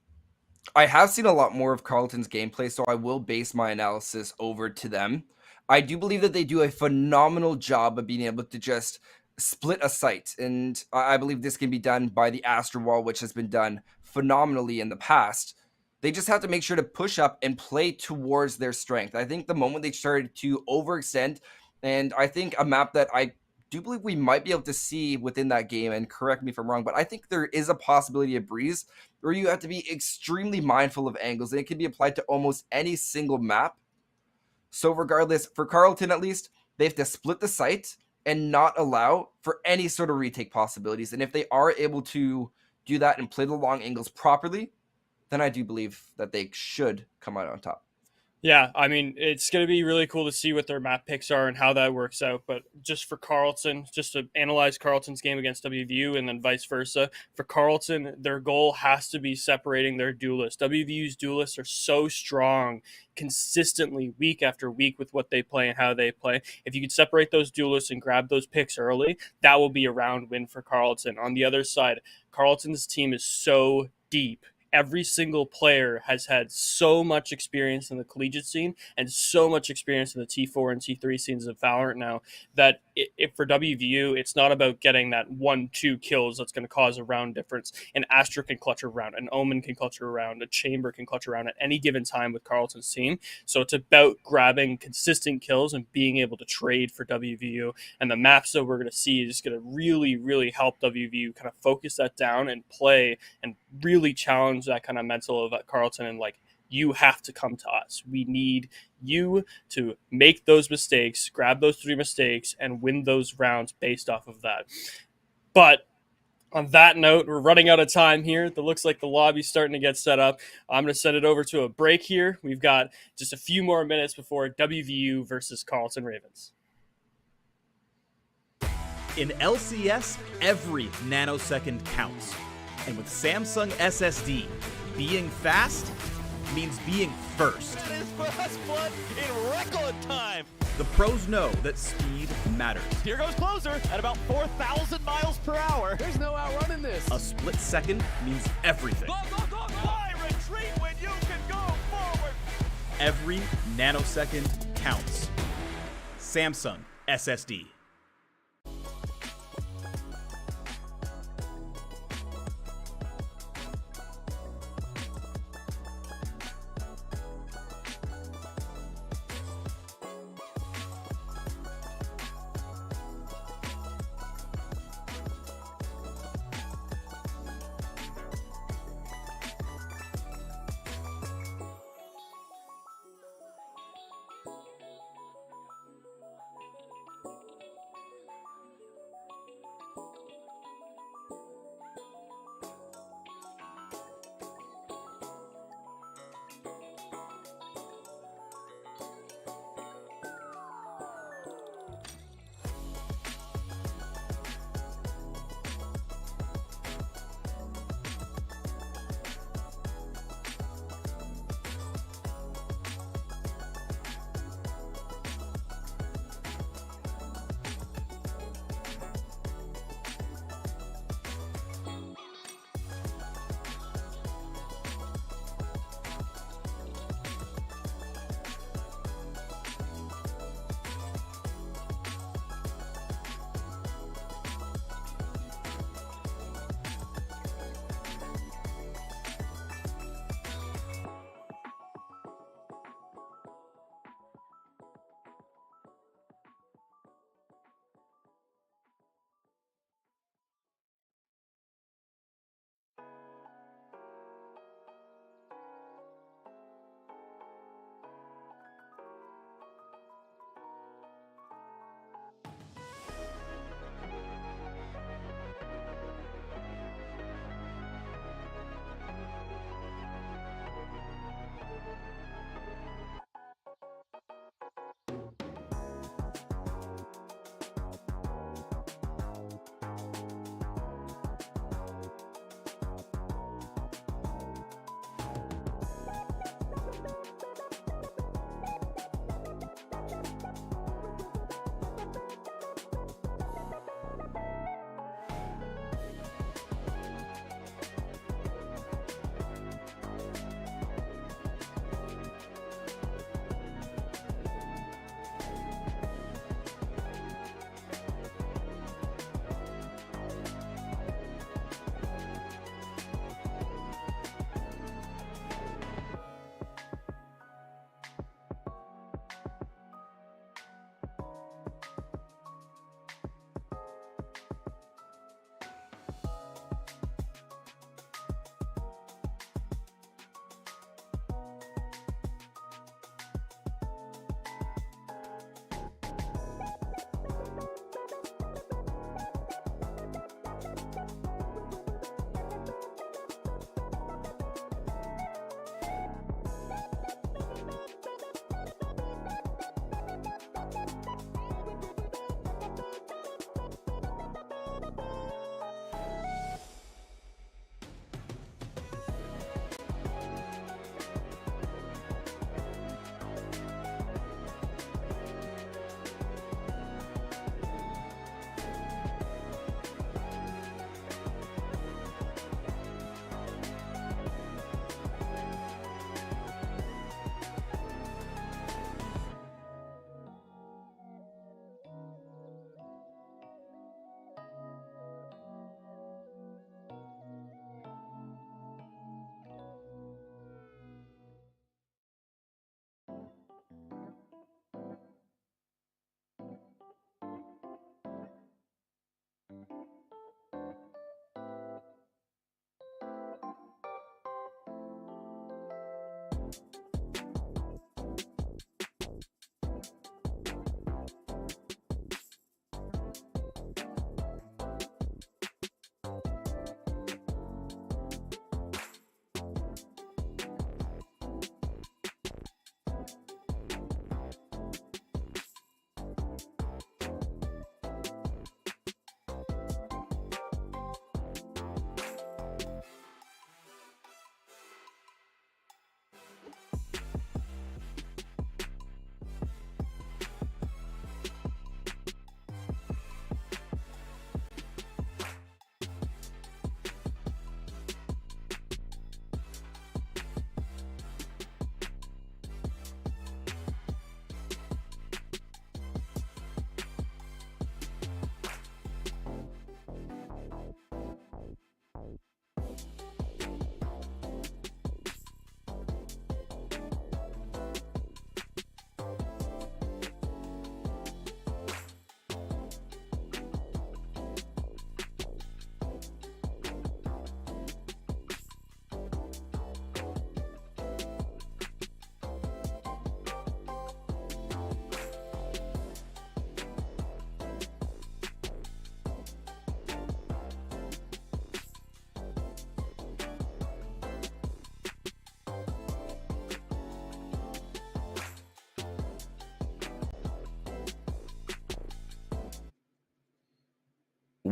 Speaker 7: I have seen a lot more of Carleton's gameplay, so I will base my analysis over to them. I do believe that they do a phenomenal job of being able to just split a site, and I believe this can be done by the Astro Wall, which has been done phenomenally in the past. They just have to make sure to push up and play towards their strength. I think the moment they started to overextend, and I think a map that I do believe we might be able to see within that game, and correct me if I'm wrong, but I think there is a possibility of Breeze where you have to be extremely mindful of angles, and it can be applied to almost any single map. So regardless, for Carleton at least, they have to split the site and not allow for any sort of retake possibilities. And if they are able to do that and play the long angles properly, then I do believe that they should come out on top.
Speaker 6: Yeah, I mean, it's going to be really cool to see what their map picks are and how that works out. But just for Carleton, just to analyze Carleton's game against WVU and then vice versa, for Carleton, their goal has to be separating their duelists. WVU's duelists are so strong consistently week after week with what they play and how they play. If you could separate those duelists and grab those picks early, that will be a round win for Carleton. On the other side, Carleton's team is so deep. Every single player has had so much experience in the collegiate scene and so much experience in the T4 and T3 scenes of Valorant now that if for WVU, it's not about getting that 1-2 kills that's going to cause a round difference. An Astra can clutch a round, an Omen can clutch a round, a Chamber can clutch a round at any given time with Carleton's team. So it's about grabbing consistent kills and being able to trade for WVU. And the maps that we're going to see is going to really, really help WVU kind of focus that down and play and really challenge that kind of mental of Carleton and like, you have to come to us. We need you to make those mistakes, grab those 3 mistakes, and win those rounds based off of that. But on that note, we're running out of time here. It looks like the lobby's starting to get set up. I'm going to send it over to a break here. We've got just a few more minutes before WVU versus Carleton Ravens.
Speaker 3: In LCS, every nanosecond counts. And with Samsung SSD, being fast means being first.
Speaker 4: That is fast blood in record time.
Speaker 3: The pros know that speed matters.
Speaker 4: Here goes closer at about 4,000 miles per hour. There's no outrunning this.
Speaker 3: A split second means everything.
Speaker 4: Go, go, go, go. Why retreat when you can go forward?
Speaker 3: Every nanosecond counts. Samsung SSD.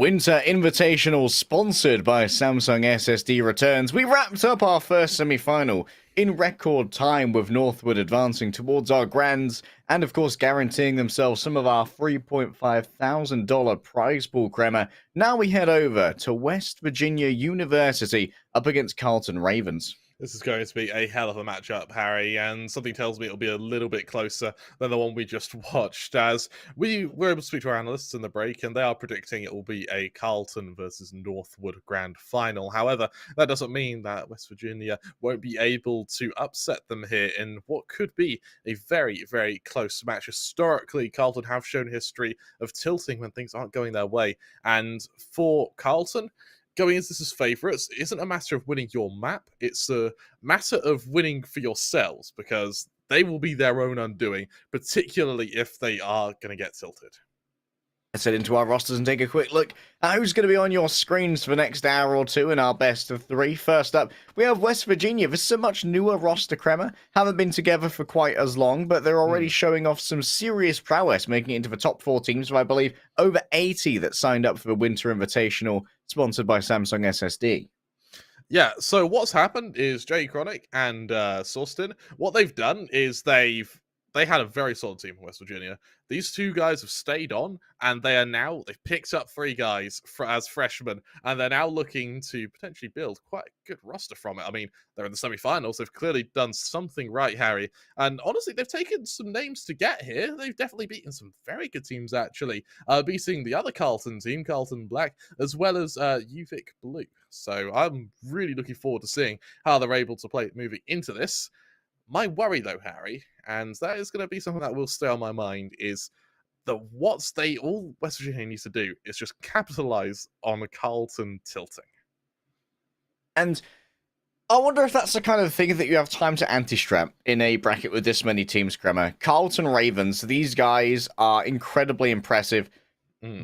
Speaker 1: Winter Invitational, sponsored by Samsung SSD, returns. We wrapped up our first semi-final in record time, with Northwood advancing towards our grands and, of course, guaranteeing themselves some of our $3,500 prize pool, Kremer. Now we head over to West Virginia University up against Carleton Ravens.
Speaker 2: This is going to be a hell of a matchup, Harry, and something tells me it'll be a little bit closer than the one we just watched, as we were able to speak to our analysts in the break, and they are predicting it will be a Carleton versus Northwood grand final. However, that doesn't mean that West Virginia won't be able to upset them here in what could be a very, very close match. Historically, Carleton have shown history of tilting when things aren't going their way, and for Carleton, going into this as favourites isn't a matter of winning your map, it's a matter of winning for yourselves, because they will be their own undoing, particularly if they are going to get tilted.
Speaker 1: Let's head into our rosters and take a quick look at who's going to be on your screens for the next hour or two in our best of three. First up, we have West Virginia. This is a much newer roster, Kremer. Haven't been together for quite as long, but they're already showing off some serious prowess, making it into the top 4 teams, with, I believe, over 80 that signed up for the Winter Invitational, sponsored by Samsung SSD.
Speaker 2: Yeah, so what's happened is Jay Chronic and Sorston, what they've done is they had a very solid team in West Virginia. These 2 guys have stayed on, and they've picked up 3 guys as freshmen, and they're now looking to potentially build quite a good roster from it. I mean, they're in the semi-finals. They've clearly done something right, Harry. And honestly, they've taken some names to get here. They've definitely beaten some very good teams, actually, beating the other Carleton team, Carleton Black, as well as UVic Blue. So I'm really looking forward to seeing how they're able to play moving into this. My worry, though, Harry, and that is going to be something that will stay on my mind, is that all West Virginia needs to do is just capitalize on Carleton tilting.
Speaker 1: And I wonder if that's the kind of thing that you have time to anti-strap in a bracket with this many teams, Kremer. Carleton Ravens, these guys are incredibly impressive,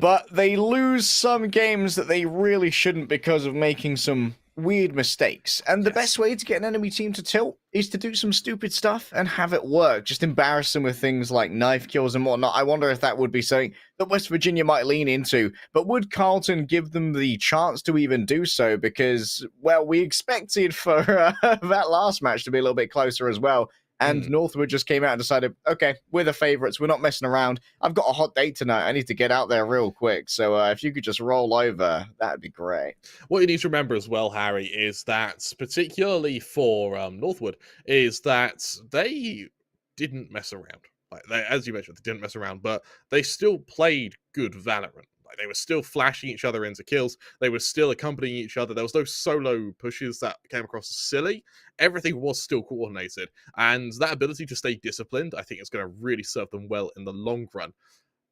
Speaker 1: but they lose some games that they really shouldn't because of making some weird mistakes. And the best way to get an enemy team to tilt is to do some stupid stuff and have it work. Just embarrass them with things like knife kills and whatnot. I wonder if that would be something that West Virginia might lean into. But would Carleton give them the chance to even do so? Because, well, we expected for that last match to be a little bit closer as well. And Northwood just came out and decided, okay, we're the favourites. We're not messing around. I've got a hot date tonight. I need to get out there real quick. So if you could just roll over, that'd be great.
Speaker 2: What you need to remember as well, Harry, is that particularly for Northwood, is that they didn't mess around. As you mentioned, they didn't mess around, but they still played good Valorant. They were still flashing each other into kills. They were still accompanying each other. There was no solo pushes that came across as silly. Everything was still coordinated. And that ability to stay disciplined, I think, is going to really serve them well in the long run.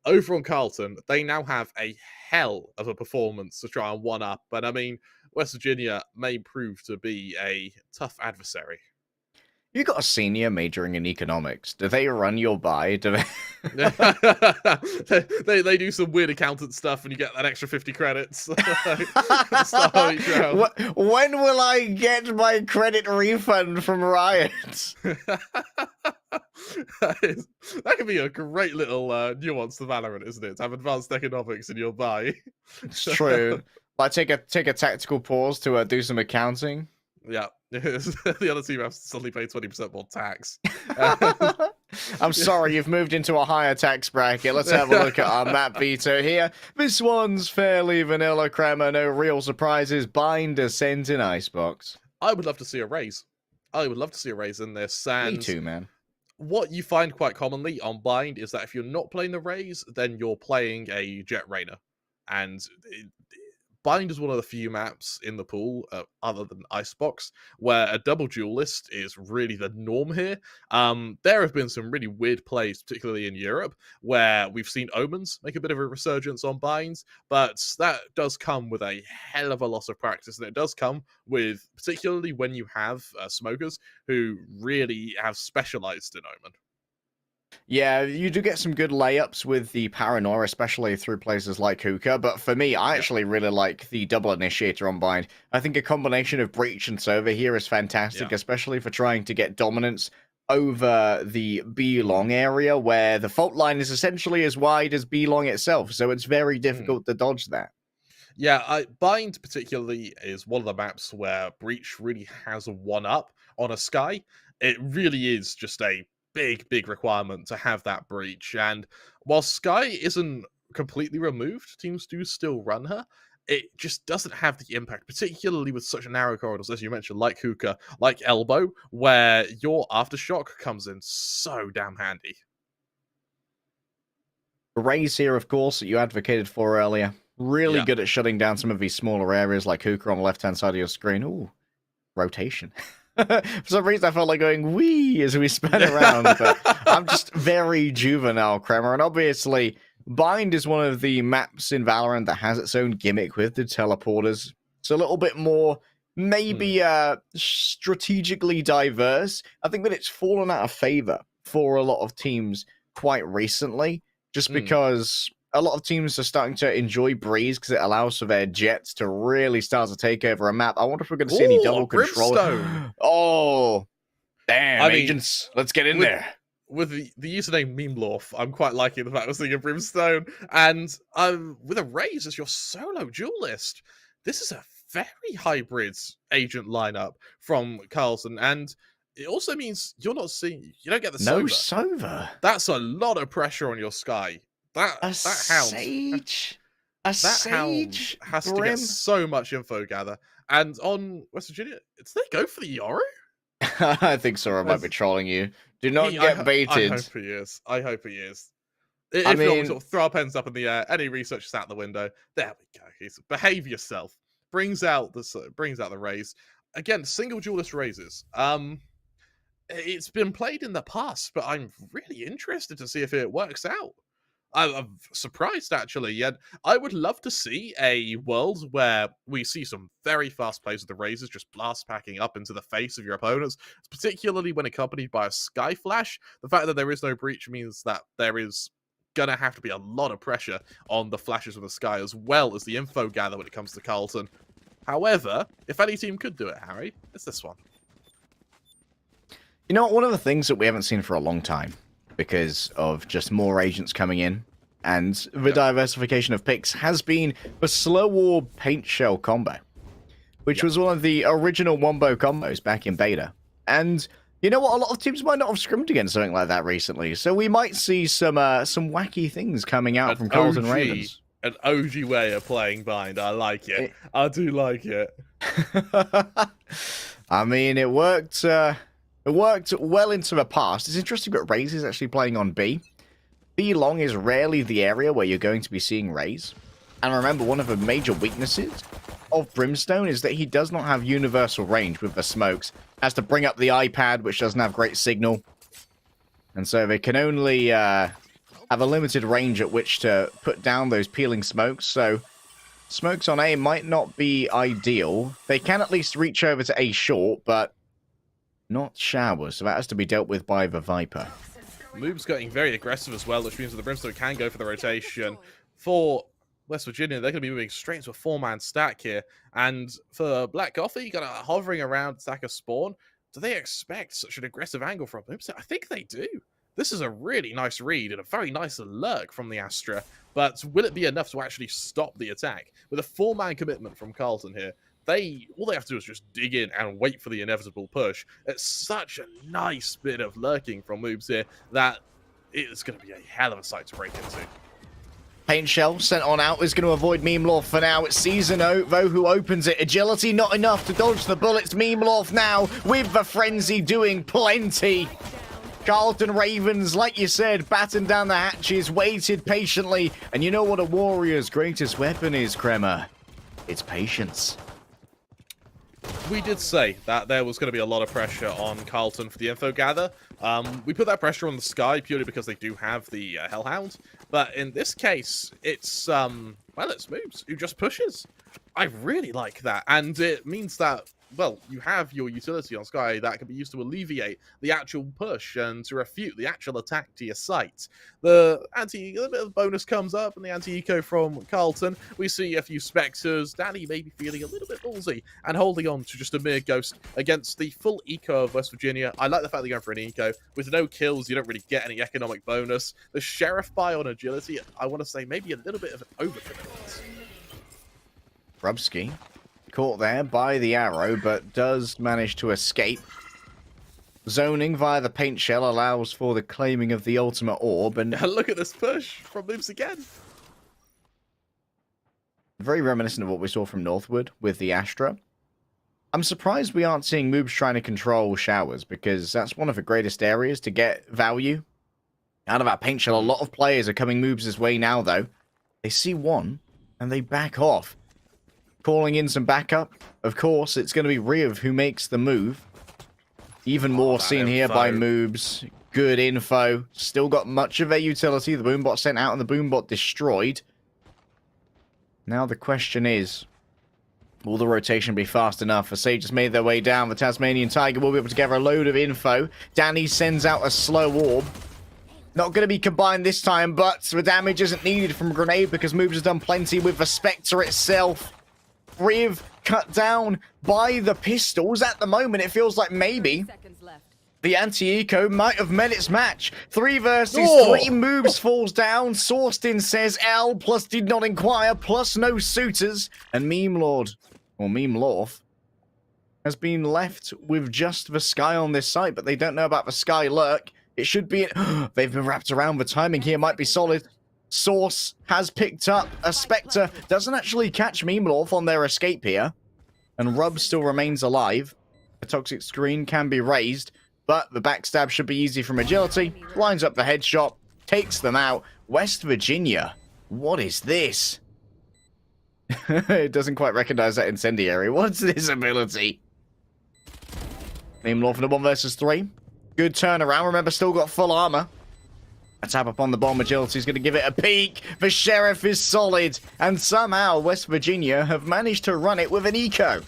Speaker 2: Over on Carleton, they now have a hell of a performance to try and one-up. But, I mean, West Virginia may prove to be a tough adversary.
Speaker 1: You got a senior majoring in economics. Do they run your buy? Do
Speaker 2: they do some weird accountant stuff, and you get that extra 50 credits.
Speaker 1: When will I get my credit refund from Riot?
Speaker 2: That could be a great little nuance to Valorant, isn't it? To have advanced economics in your buy.
Speaker 1: It's true. Like take a tactical pause to do some accounting.
Speaker 2: Yeah, the other team has to suddenly pay 20% more tax.
Speaker 1: I'm sorry, you've moved into a higher tax bracket. Let's have a look at our map veto here. This one's fairly vanilla, Kremer. No real surprises. Bind, Ascent, and Icebox.
Speaker 2: I would love to see a raise. I would love to see a raise in this. And
Speaker 1: me too, man.
Speaker 2: What you find quite commonly on Bind is that if you're not playing the raise, then you're playing a Jet Rainer. And Bind is one of the few maps in the pool, other than Icebox, where a double duelist is really the norm here. There have been some really weird plays, particularly in Europe, where we've seen Omens make a bit of a resurgence on Binds, but that does come with a hell of a lot of practice, and it does come with, particularly when you have smokers who really have specialized in Omen.
Speaker 1: Yeah, you do get some good layups with the Paranoia, especially through places like Hookah, but for me, I actually really like the double initiator on Bind. I think a combination of Breach and Sova here is fantastic, especially for trying to get dominance over the B-long area, where the fault line is essentially as wide as B-long itself, so it's very difficult to dodge that.
Speaker 2: Yeah, Bind particularly is one of the maps where Breach really has a one-up on a Sky. It really is just a big requirement to have that Breach. And while Sky isn't completely removed, teams do still run her. It just doesn't have the impact, particularly with such narrow corridors, as you mentioned, like Hookah, like Elbow, where your Aftershock comes in so damn handy.
Speaker 1: Raze here, of course, that you advocated for earlier. Really
Speaker 2: Yeah.
Speaker 1: good at shutting down some of these smaller areas like Hookah on the left-hand side of your screen. Ooh, rotation. For some reason, I felt like going wee as we spin around, but I'm just very juvenile, Kremer. And obviously, Bind is one of the maps in Valorant that has its own gimmick with the teleporters. It's a little bit more, maybe, strategically diverse. I think that it's fallen out of favor for a lot of teams quite recently, just because a lot of teams are starting to enjoy Breeze because it allows for their jets to really start to take over a map. I wonder if we're going to see any double control.
Speaker 2: Brimstone.
Speaker 1: Oh, damn,
Speaker 2: I mean,
Speaker 1: agents. Let's get in there.
Speaker 2: With the username Memelorf, I'm quite liking the fact we're seeing a Brimstone. And with a Raze as your solo duelist, this is a very hybrid agent lineup from Carlton. And it also means you don't get the
Speaker 1: No
Speaker 2: Sova.
Speaker 1: Sova.
Speaker 2: That's a lot of pressure on your Sky. That hound.
Speaker 1: Sage. A
Speaker 2: That
Speaker 1: Sage.
Speaker 2: hound has to
Speaker 1: Brim.
Speaker 2: get so much info gather. And on West Virginia, did they go for the Yoru?
Speaker 1: I think Sora might be trolling you. Do not get baited.
Speaker 2: I hope he is. I hope he is.
Speaker 1: I
Speaker 2: If not, we
Speaker 1: mean-
Speaker 2: sort of throw our pens up in the air. Any research is out the window. There we go. He's behave yourself. Brings out the Raze. Again, single duelist raises. It's been played in the past, but I'm really interested to see if it works out. I'm surprised, actually. And I would love to see a world where we see some very fast plays with the Razors just blast packing up into the face of your opponents, particularly when accompanied by a Sky Flash. The fact that there is no breach means that there is going to have to be a lot of pressure on the flashes from the sky, as well as the info gather when it comes to Carlton. However, if any team could do it, Harry, it's this one.
Speaker 1: You know, one of the things that we haven't seen for a long time, because of just more agents coming in and the diversification of picks, has been the slow orb paint shell combo, which was one of the original wombo combos back in beta. And you know what? A lot of teams might not have scrimmed against something like that recently, so we might see some wacky things coming out from Carlton Ravens.
Speaker 2: An OG way of playing Bind. I like it. I do like it.
Speaker 1: I mean, it worked. It worked well into the past. It's interesting that Raze is actually playing on B. B long is rarely the area where you're going to be seeing Raze. And remember, one of the major weaknesses of Brimstone is that he does not have universal range with the smokes. Has to bring up the iPad, which doesn't have great signal. And so they can only have a limited range at which to put down those peeling smokes. So smokes on A might not be ideal. They can at least reach over to A short, but not showers, so that has to be dealt with by the Viper.
Speaker 2: Moob's getting very aggressive as well, which means that the Brimstone can go for the rotation. For West Virginia, they're going to be moving straight into a 4-man stack here. And for Black Coffee, kind of hovering around stack of spawn, do they expect such an aggressive angle from Moobs? I think they do. This is a really nice read and a very nice lurk from the Astra. But will it be enough to actually stop the attack? With a 4-man commitment from Carlton here, all they have to do is just dig in and wait for the inevitable push. It's such a nice bit of lurking from Moobs here that it's going to be a hell of a sight to break into.
Speaker 1: Paint Shell sent on out is going to avoid Memelorf for now. It's Season though who opens it. Agility not enough to dodge the bullets. Memelorf now with the frenzy doing plenty. Carlton Ravens, like you said, battened down the hatches, waited patiently. And you know what a warrior's greatest weapon is, Kremer? It's patience.
Speaker 2: We did say that there was going to be a lot of pressure on Carlton for the info gather. We put that pressure on the Sky purely because they do have the Hellhound. But in this case, it's Moobs who just pushes. I really like that. And it means that, well, you have your utility on Sky that can be used to alleviate the actual push and to refute the actual attack to your site. A little bit of bonus comes up in the anti-eco from Carlton. We see a few Spectres. Danny maybe feeling a little bit ballsy and holding on to just a mere ghost against the full eco of West Virginia. I like the fact they're going for an eco. With no kills, you don't really get any economic bonus. The Sheriff buy on agility, I want to say maybe a little bit of an overcommitment.
Speaker 1: Rubsky caught there by the arrow, but does manage to escape. Zoning via the paint shell allows for the claiming of the ultimate orb, and
Speaker 2: Look at this push from Moves again.
Speaker 1: very reminiscent of what we saw from Northwood with the Astra. I'm surprised we aren't seeing Moobs trying to control showers, because that's one of the greatest areas to get value out of our paint shell. A lot of players are coming Moobs' way now, though. They see one, and they back off. Calling in some backup. Of course, it's going to be Riv who makes the move. Even more seen here by Moobs. Good info. Still got much of their utility. The Boombot sent out and the Boombot destroyed. Now the question is, will the rotation be fast enough? As Sage just made their way down, the Tasmanian Tiger will be able to gather a load of info. Danny sends out a slow orb. Not going to be combined this time, but the damage isn't needed from a grenade because Moobs has done plenty with the Spectre itself. Riv cut down by the pistols. At the moment, it feels like maybe the anti-eco might have met its match. 3 versus 3 moves falls down. Sorstin says L plus did not inquire plus no suitors. And Meme Lord, or Meme Lorf, has been left with just the Sky on this site, but they don't know about the Sky Lurk. It should be... They've been wrapped around. The timing here might be solid. Source has picked up a Spectre. Doesn't actually catch Meme Lorf on their escape here. And Rub still remains alive. The toxic screen can be raised. But the backstab should be easy from agility. Lines up the headshot. Takes them out. West Virginia. What is this? It doesn't quite recognize that incendiary. What's this ability? Name Law for the 1 versus 3. Good turnaround. Remember, still got full armor. A tap upon the bomb. Agility is going to give it a peek. The Sheriff is solid. And somehow West Virginia have managed to run it with an eco.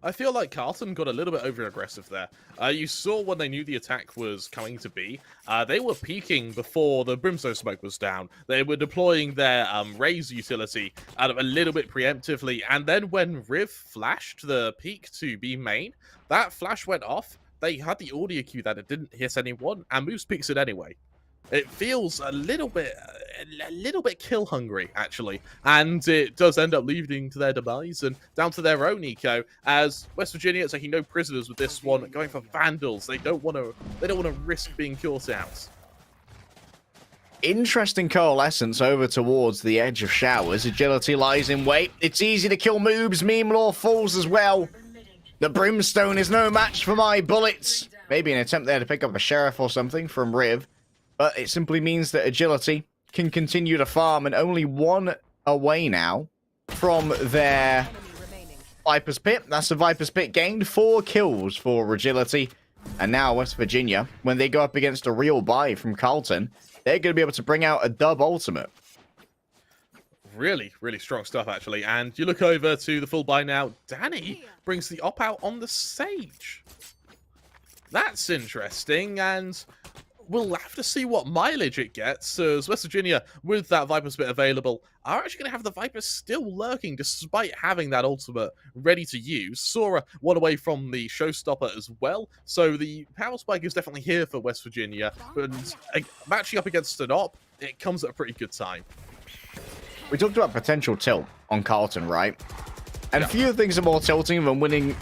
Speaker 2: I feel like Carlton got a little bit over-aggressive there. You saw when they knew the attack was coming to be, they were peeking before the Brimstone smoke was down. They were deploying their raise utility a little bit preemptively, and then when Riv flashed the peek to be main, that flash went off. They had the audio cue that it didn't hit anyone, and Moose peeks it anyway. It feels a little bit kill hungry, actually, and it does end up leading to their demise and down to their own eco. As West Virginia is taking no prisoners with this one, going for Vandals. They don't want to risk being caught out.
Speaker 1: Interesting coalescence over towards the edge of showers. Agility lies in wait. It's easy to kill Moobs. Meme Law falls as well. The Brimstone is no match for my bullets. Maybe an attempt there to pick up a Sheriff or something from Riv. But it simply means that Agility can continue to farm, and only 1 away now from their Viper's Pit. That's the Viper's Pit gained. 4 kills for Agility. And now West Virginia, when they go up against a real buy from Carlton, they're going to be able to bring out a dub ultimate.
Speaker 2: Really, really strong stuff, actually. And you look over to the full buy now. Danny brings the op out on the Sage. That's interesting, and we'll have to see what mileage it gets, as West Virginia, with that Viper's Pit available, are actually going to have the Vipers still lurking, despite having that ultimate ready to use. Sora one away from the Showstopper as well, so the Power Spike is definitely here for West Virginia, but matching up against an op, it comes at a pretty good time.
Speaker 1: We talked about potential tilt on Carlton, right? And few things are more tilting than winning,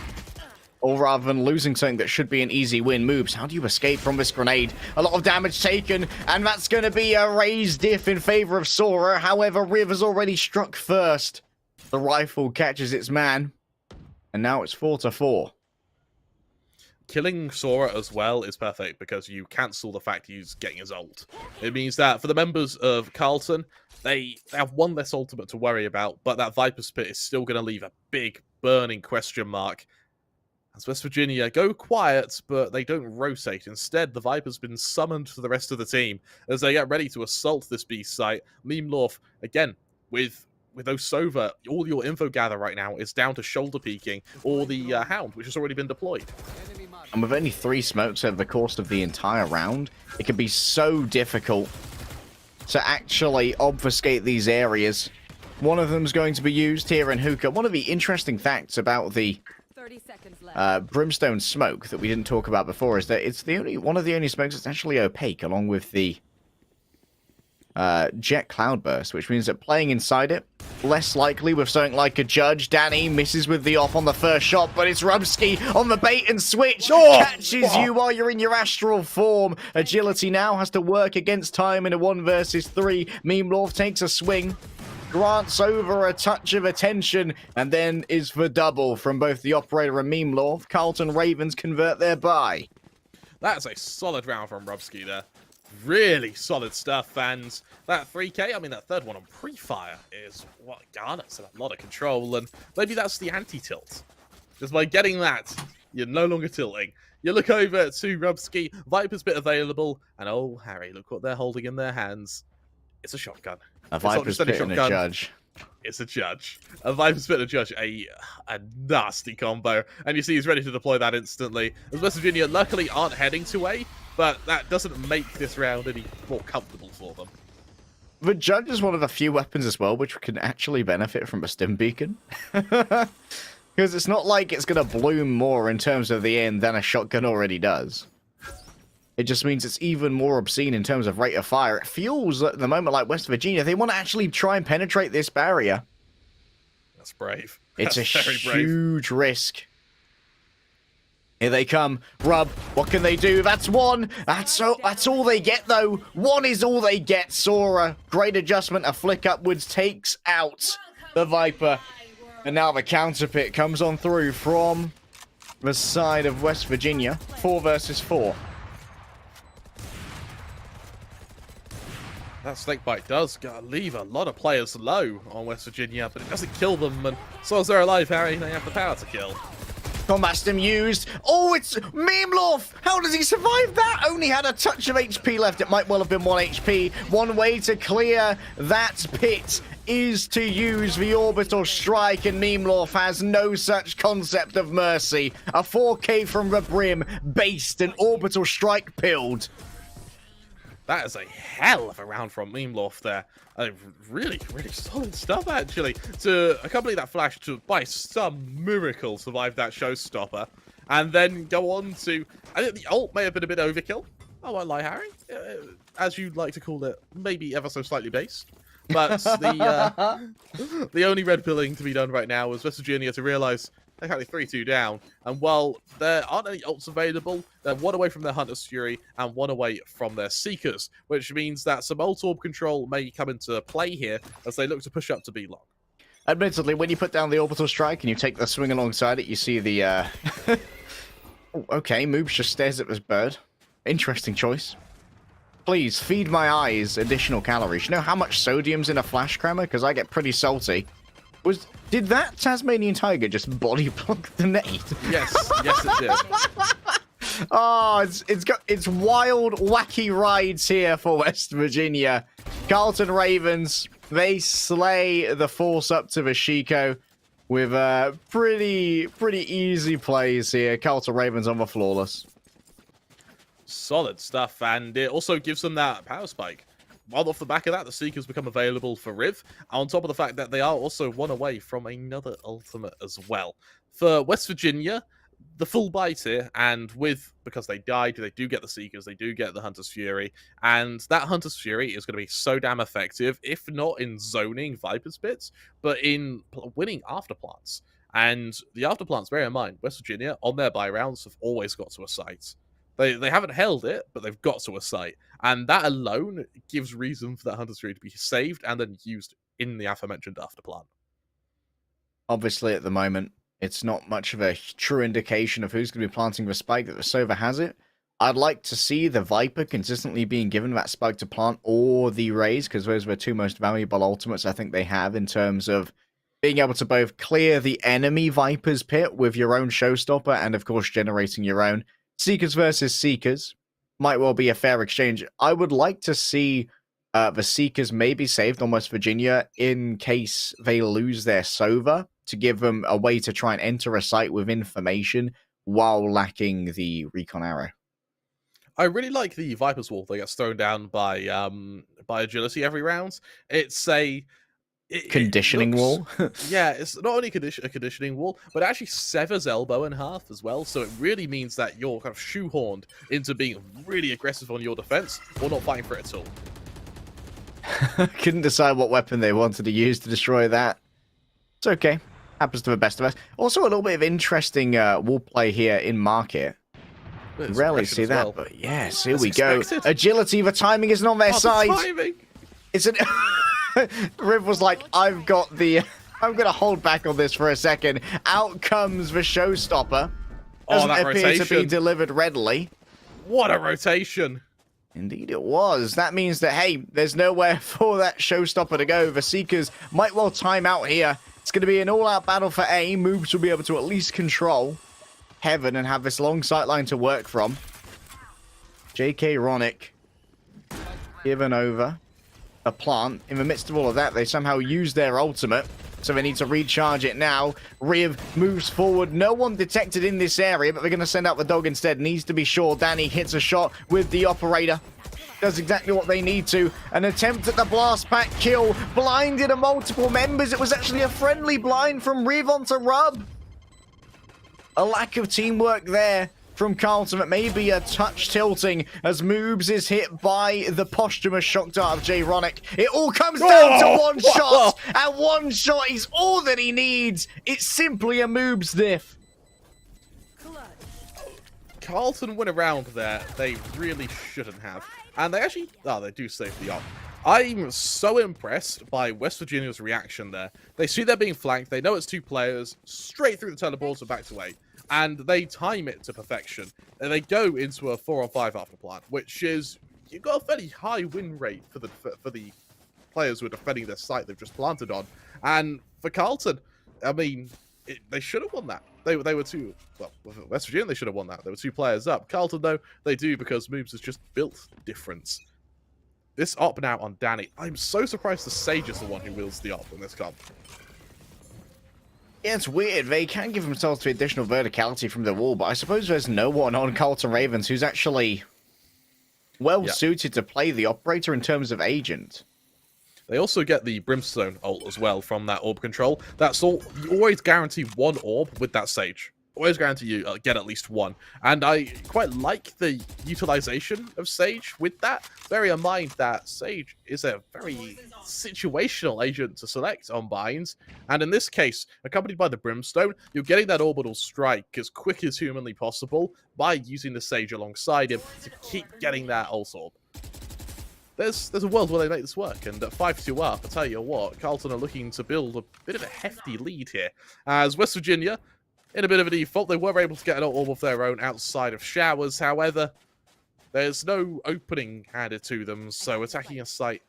Speaker 1: or rather than losing something that should be an easy win. Moves. How do you escape from this grenade? A lot of damage taken, and that's going to be a raised diff in favor of Sora. However, Riv has already struck first. The rifle catches its man, and now it's 4-4.
Speaker 2: Killing Sora as well is perfect because you cancel the fact he's getting his ult. It means that for the members of Carlton, they have 1 less ultimate to worry about, but that Viper's Pit is still going to leave a big burning question mark. As West Virginia go quiet, but they don't rotate. Instead, the Viper's been summoned for the rest of the team as they get ready to assault this beast site. Meme Lorf, again, with Osova, all your info gather right now is down to shoulder peeking or the Hound, which has already been deployed.
Speaker 1: And with only 3 smokes over the course of the entire round, it can be so difficult to actually obfuscate these areas. One of them is going to be used here in Hookah. One of the interesting facts about the Brimstone smoke that we didn't talk about before is that it's one of the only smokes that's actually opaque, along with the Jet Cloudburst, which means that playing inside it, less likely with something like a Judge. Danny misses with the off on the first shot, but it's Rumsky on the bait and switch. Catches you while you're in your astral form. Agility now has to work against time in a 1 versus 3. Meemlorf takes a swing, grants over a touch of attention, and then is for double from both the operator and Meemlorf. Carlton Ravens convert their buy.
Speaker 2: That's a solid round from Rumsky there. Really solid stuff, and that 3K, I mean, that third one on pre-fire is what garners a lot of control, and maybe that's the anti-tilt. Just by getting that, you're no longer tilting. You look over to Rumsky, Viper's bit available, and oh, Harry, look what they're holding in their hands. It's a shotgun.
Speaker 1: A Viper's Pit and a Judge.
Speaker 2: It's a Judge. A Viper's Pit and a Judge, a nasty combo. And you see he's ready to deploy that instantly. As West Virginia luckily aren't heading to A, but that doesn't make this round any more comfortable for them.
Speaker 1: The Judge is one of the few weapons as well which can actually benefit from a stim beacon. Because it's not like it's going to bloom more in terms of the end than a shotgun already does. It just means it's even more obscene in terms of rate of fire. It feels at the moment like West Virginia, they want to actually try and penetrate this barrier.
Speaker 2: That's brave.
Speaker 1: It's
Speaker 2: That's
Speaker 1: a
Speaker 2: very brave.
Speaker 1: huge risk. Here they come. Rub, what can they do? That's one. That's all they get, though. One is all they get. Sora, great adjustment. A flick upwards takes out the Viper. And now the counter pit comes on through from the side of West Virginia. 4 versus 4.
Speaker 2: That snakebite does leave a lot of players low on West Virginia, but it doesn't kill them, and as long as they're alive, Harry, they have the power to kill.
Speaker 1: Combat stim used. Oh, it's Meemlorf! How does he survive that? Only had a touch of HP left. It might well have been 1 HP. One way to clear that pit is to use the orbital strike, and Meemlorf has no such concept of mercy. A 4K from the brim, based and orbital strike pilled.
Speaker 2: That is a hell of a round from Meemlorf there. Really solid stuff, actually. To accompany that flash to, by some miracle, survive that showstopper. And then go on to... I think the ult may have been a bit overkill. I won't lie, Harry. As you'd like to call it, maybe ever so slightly based. But the only red pilling to be done right now is West Virginia to realise they're currently 3-2 down. And while there aren't any ults available, they're 1 away from their Hunter's Fury and 1 away from their Seekers, which means that some ult orb control may come into play here as they look to push up to B long.
Speaker 1: Admittedly, when you put down the orbital strike and you take the swing alongside it, you see the... Oh, okay, Moobs just stares at this bird. Interesting choice. Please, feed my eyes additional calories. You know how much sodium's in a flash, Kremer? Because I get pretty salty. Did that Tasmanian tiger just body block the nade?
Speaker 2: Yes, it did.
Speaker 1: Oh, it's wild, wacky rides here for West Virginia. Carlton Ravens, they slay the force up to Vashiko with pretty easy plays here. Carlton Ravens on the flawless.
Speaker 2: Solid stuff, and it also gives them that power spike. While off the back of that, the Seekers become available for Riv, on top of the fact that they are also 1 away from another ultimate as well. For West Virginia, the full bite here, and because they died, they do get the Seekers, they do get the Hunter's Fury, and that Hunter's Fury is going to be so damn effective, if not in zoning Viper's Pits, but in winning afterplants. And the afterplants, bear in mind, West Virginia, on their buy rounds, have always got to a site. They haven't held it, but they've got to a site. And that alone gives reason for that Hunter's Fury to be saved and then used in the aforementioned afterplant.
Speaker 1: Obviously, at the moment, it's not much of a true indication of who's going to be planting the spike that the Sova has it. I'd like to see the Viper consistently being given that spike to plant or the Raze, because those are the 2 most valuable ultimates I think they have in terms of being able to both clear the enemy Viper's pit with your own showstopper and, of course, generating your own. Seekers versus Seekers might well be a fair exchange. I would like to see the Seekers maybe saved on West Virginia in case they lose their Sova, to give them a way to try and enter a site with information while lacking the recon arrow.
Speaker 2: I really like the Viper's Wall that gets thrown down by agility every round. It's a...
Speaker 1: Conditioning wall?
Speaker 2: Yeah, it's not only a conditioning wall, but it actually severs elbow in half as well. So it really means that you're kind of shoehorned into being really aggressive on your defense or not fighting for it at all.
Speaker 1: Couldn't decide what weapon they wanted to use to destroy that. It's okay. Happens to the best of us. Also, a little bit of interesting wall play here in market. Rarely see that,
Speaker 2: well.
Speaker 1: but yes, here
Speaker 2: As
Speaker 1: we go.
Speaker 2: expected.
Speaker 1: Agility, the timing isn't on their
Speaker 2: Oh, the
Speaker 1: side.
Speaker 2: timing!
Speaker 1: It's an Riv was like, I've got the I'm gonna hold back on this for a second. Out comes the showstopper. Doesn't
Speaker 2: that
Speaker 1: appear to be
Speaker 2: rotation.
Speaker 1: delivered readily.
Speaker 2: What a rotation!
Speaker 1: Indeed it was. That means that, hey, there's nowhere for that showstopper to go. The Seekers might well time out here. It's going to be an all-out battle for A. Moves will be able to at least control Heaven and have this long sight line to work from. JK Ronick given over a plant. In the midst of all of that, they somehow use their ultimate, so they need to recharge it now. Riv moves forward. No one detected in this area, but they're going to send out the dog instead. Needs to be sure. Danny hits a shot with the operator. Does exactly what they need to. An attempt at the blast pack kill. Blinded a multiple members. It was actually a friendly blind from Riv onto Rub. A lack of teamwork there from Carlton, but maybe a touch tilting as Moobs is hit by the posthumous shock dart of Jay Ronick. It all comes down to one shot, and one shot is all that he needs. It's simply a Moobs diff.
Speaker 2: Carlton went around there. They really shouldn't have. And they actually... Oh, they do save the op. I'm so impressed by West Virginia's reaction there. They see they're being flanked. They know it's two players. Straight through the teleports and back to A. And they time it to perfection. And they go into a 4-on-5 after plant, which is... You've got a fairly high win rate for the players who are defending their site they've just planted on. And for Carlton, I mean... they should have won that. They were two... Well, West Virginia, they should have won that. They were 2 players up. Carlton, though, they do because Moobs has just built difference. This op now on Danny. I'm so surprised the Sage is the one who wields the op in this comp.
Speaker 1: Yeah, it's weird. They can give themselves to additional verticality from the wall, but I suppose there's no one on Carlton Ravens who's actually well-suited to play the operator in terms of agent.
Speaker 2: They also get the Brimstone ult as well from that orb control. That's all. You always guarantee 1 orb with that Sage. Always guarantee you get at least 1. And I quite like the utilization of Sage with that. Bear in mind that Sage is a very situational agent to select on binds. And in this case, accompanied by the Brimstone, you're getting that orbital strike as quick as humanly possible by using the Sage alongside him to keep getting that ult orb. There's a world where they make this work, and at 5-2 up, I tell you what, Carlton are looking to build a bit of a hefty lead here. As West Virginia, in a bit of a default, they were able to get an orb of their own outside of showers. However, there's no opening handed to them, so attacking a site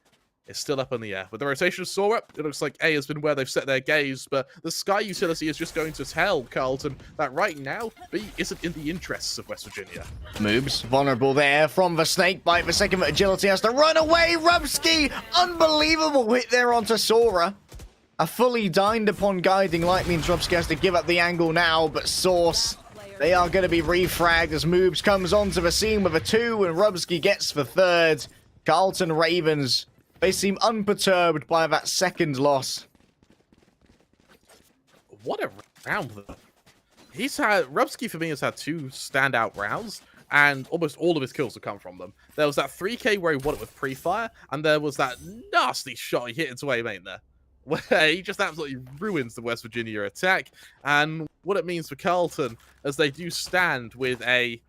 Speaker 2: is still up in the air. With the rotation of Sora, it looks like A has been where they've set their gaze, but the Sky utility is just going to tell Carlton that right now, B isn't in the interests of West Virginia.
Speaker 1: Moobs vulnerable there from the snake bite. The second agility has to run away. Rubsky, unbelievable hit there onto Sora. A fully dined upon guiding light means Rubsky has to give up the angle now, but Source, they are going to be refragged as Moobs comes onto the scene with a 2 and Rubsky gets the 3rd. Carlton Ravens, they seem unperturbed by that second loss.
Speaker 2: What a round, though. Rubsky, for me, has had 2 standout rounds, and almost all of his kills have come from them. There was that 3k where he won it with pre-fire, and there was that nasty shot he hit into A main there, where he just absolutely ruins the West Virginia attack, and what it means for Carlton, as they do stand with an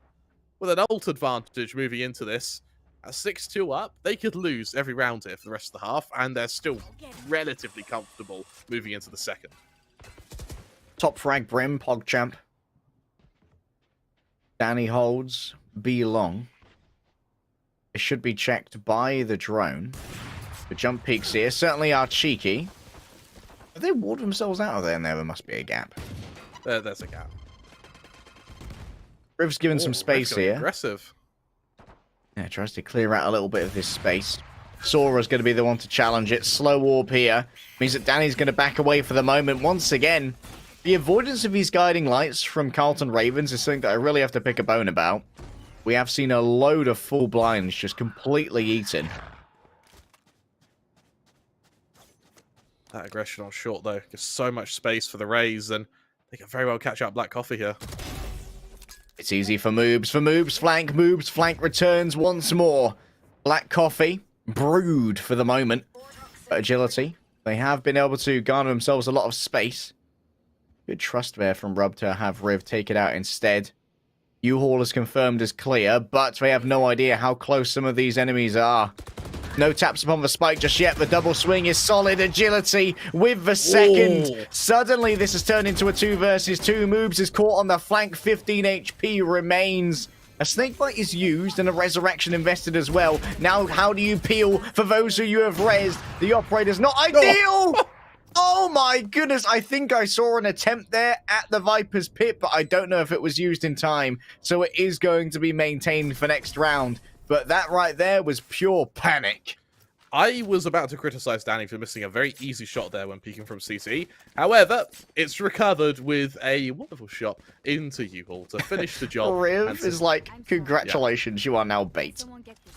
Speaker 2: ult advantage moving into this. At 6-2 up, they could lose every round here for the rest of the half, and they're still relatively comfortable moving into the second.
Speaker 1: Top frag Brim, PogChamp. Danny holds B long. It should be checked by the drone. The jump peaks here certainly are cheeky. Have they walled themselves out of there? And there must be a gap.
Speaker 2: There's a gap.
Speaker 1: Riv's given some space here.
Speaker 2: Aggressive.
Speaker 1: Yeah, tries to clear out a little bit of this space. Sora's going to be the one to challenge it. Slow orb here. Means that Danny's going to back away for the moment. Once again, the avoidance of these guiding lights from Carlton Ravens is something that I really have to pick a bone about. We have seen a load of full blinds just completely eaten.
Speaker 2: That aggression on short, though, gives so much space for the Rays, and they can very well catch out Black Coffee here.
Speaker 1: It's easy for Moobs. For Moobs flank returns once more. Black Coffee Brood for the moment. But agility. They have been able to garner themselves a lot of space. Good trust there from Rub to have Riv take it out instead. U-Haul is confirmed as clear, but we have no idea how close some of these enemies are. No taps upon the spike just yet. The double swing is solid. Agility with the second.
Speaker 2: Ooh.
Speaker 1: Suddenly, this has turned into a 2 versus 2. Moobs is caught on the flank. 15 HP remains. A snakebite is used and a resurrection invested as well. Now, how do you peel for those who you have rezzed? The operator's not ideal! Oh my goodness, I think I saw an attempt there at the Viper's pit, but I don't know if it was used in time. So it is going to be maintained for next round. But that right there was pure panic.
Speaker 2: I was about to criticize Danny for missing a very easy shot there when peeking from CT. However, it's recovered with a wonderful shot into U-Haul to finish the job.
Speaker 1: Riv is like, congratulations, you are now bait.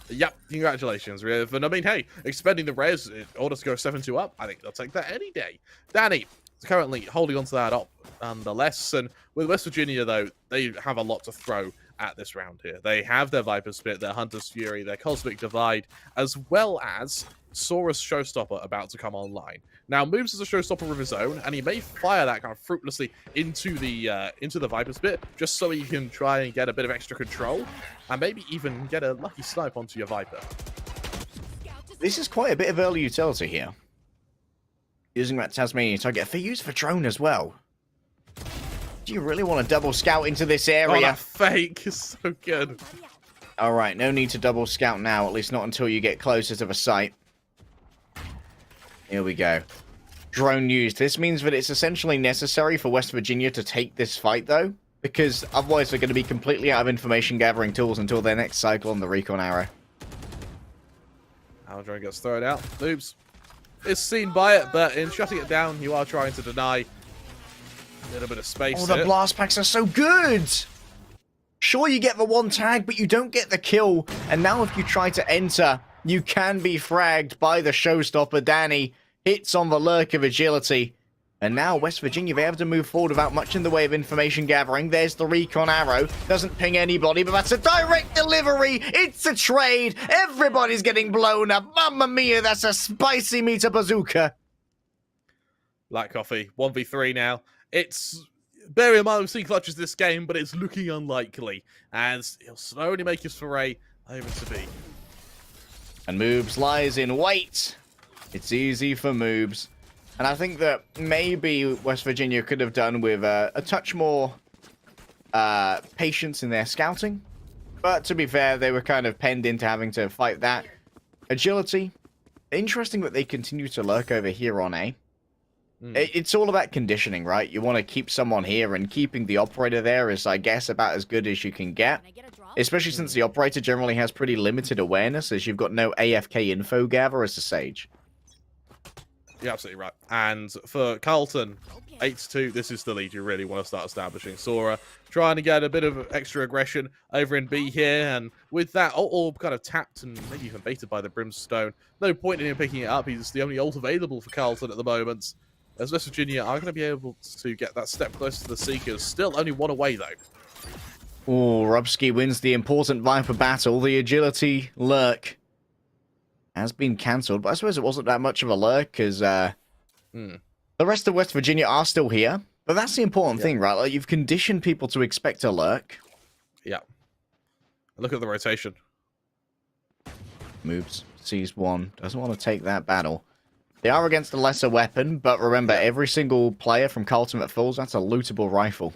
Speaker 2: Yep, congratulations, Riv. And I mean, hey, expending the res in order to go 7-2 up, I think they'll take that any day. Danny is currently holding on to that up nonetheless. And with West Virginia, though, they have a lot to throw at this round here. They have their Viper Spit, their Hunter's Fury, their Cosmic Divide, as well as Sora's Showstopper about to come online. Now, Moves is a Showstopper of his own, and he may fire that kind of fruitlessly into the Viper Spit, just so he can try and get a bit of extra control, and maybe even get a lucky snipe onto your Viper.
Speaker 1: This is quite a bit of early utility here. Using that Tasmanian target. They use for drone as well. Do you really want to double scout into this
Speaker 2: Oh,
Speaker 1: area?
Speaker 2: that fake is so good.
Speaker 1: Alright, no need to double scout now, at least not until you get closer to the site. Here we go. Drone used. This means that it's essentially necessary for West Virginia to take this fight, though, because otherwise they're going to be completely out of information gathering tools until their next cycle on the recon arrow.
Speaker 2: Our drone gets thrown out. Oops. Is seen by it, but in shutting it down, you are trying to deny a little bit of space.
Speaker 1: Oh, the blast packs are so good! Sure, you get the one tag, but you don't get the kill. And now if you try to enter, you can be fragged by the Showstopper. Danny hits on the lurk of agility. And now West Virginia, they have to move forward without much in the way of information gathering. There's the recon arrow. Doesn't ping anybody, but that's a direct delivery. It's a trade. Everybody's getting blown up. Mamma mia, that's a spicy meter bazooka.
Speaker 2: Black Coffee, 1v3 now. It's, bear in mind, we've seen clutches this game, but it's looking unlikely. As he'll slowly make his foray over to B.
Speaker 1: And Moobs lies in wait. It's easy for Moobs. And I think that maybe West Virginia could have done with a touch more patience in their scouting. But to be fair, they were kind of penned into having to fight that. Agility. Interesting that they continue to lurk over here on A. It's all about conditioning, right? You want to keep someone here, and keeping the operator there is, I guess, about as good as you can get. Especially since the operator generally has pretty limited awareness, as you've got no AFK info gather as a Sage.
Speaker 2: You're absolutely right. And for Carlton, 8-2, this is the lead you really want to start establishing. Sora trying to get a bit of extra aggression over in B here, and with that orb kind of tapped and maybe even baited by the Brimstone, no point in him picking it up. He's the only ult available for Carlton at the moment. As West Virginia are going to be able to get that step closer to the Seekers. Still only one away, though.
Speaker 1: Oh, Rubsky wins the important Viper battle. The agility lurk has been cancelled, but I suppose it wasn't that much of a lurk, because the rest of West Virginia are still here. But that's the important thing, right? Like, you've conditioned people to expect a lurk.
Speaker 2: Yeah. Look at the rotation.
Speaker 1: Moves, sees one, doesn't want to take that battle. They are against a lesser weapon, but remember, every single player from Carlton that falls, that's a lootable rifle.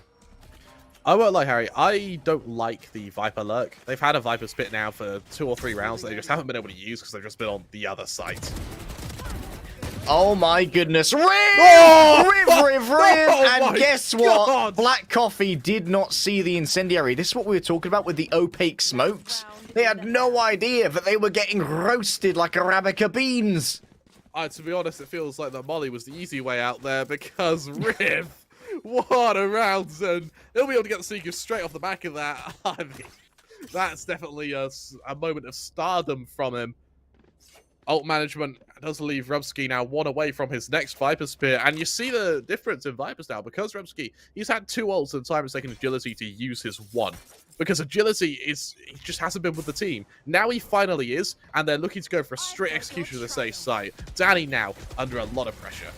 Speaker 2: I won't lie, Harry. I don't like the Viper Lurk. They've had a Viper Spit now for 2 or 3 rounds that they just haven't been able to use because they've just been on the other site.
Speaker 1: Oh my goodness. Riv!
Speaker 2: Oh!
Speaker 1: Riv!
Speaker 2: Oh
Speaker 1: And
Speaker 2: my
Speaker 1: guess what?
Speaker 2: God!
Speaker 1: Black Coffee did not see the incendiary. This is what we were talking about with the opaque smokes. They had no idea that they were getting roasted like Arabica beans.
Speaker 2: To be honest, it feels like the Molly was the easy way out there because Riv, what a round, and he'll be able to get the Seekers straight off the back of that. I mean, that's definitely a moment of stardom from him. ult management does leave Rubsky now one away from his next Viper Spear, and you see the difference in Vipers now, because Rubsky, he's had 2 ults in time and second agility to use his 1. Because agility he just hasn't been with the team. Now he finally is, and they're looking to go for a straight execution of this A site. Danny now under a lot of pressure.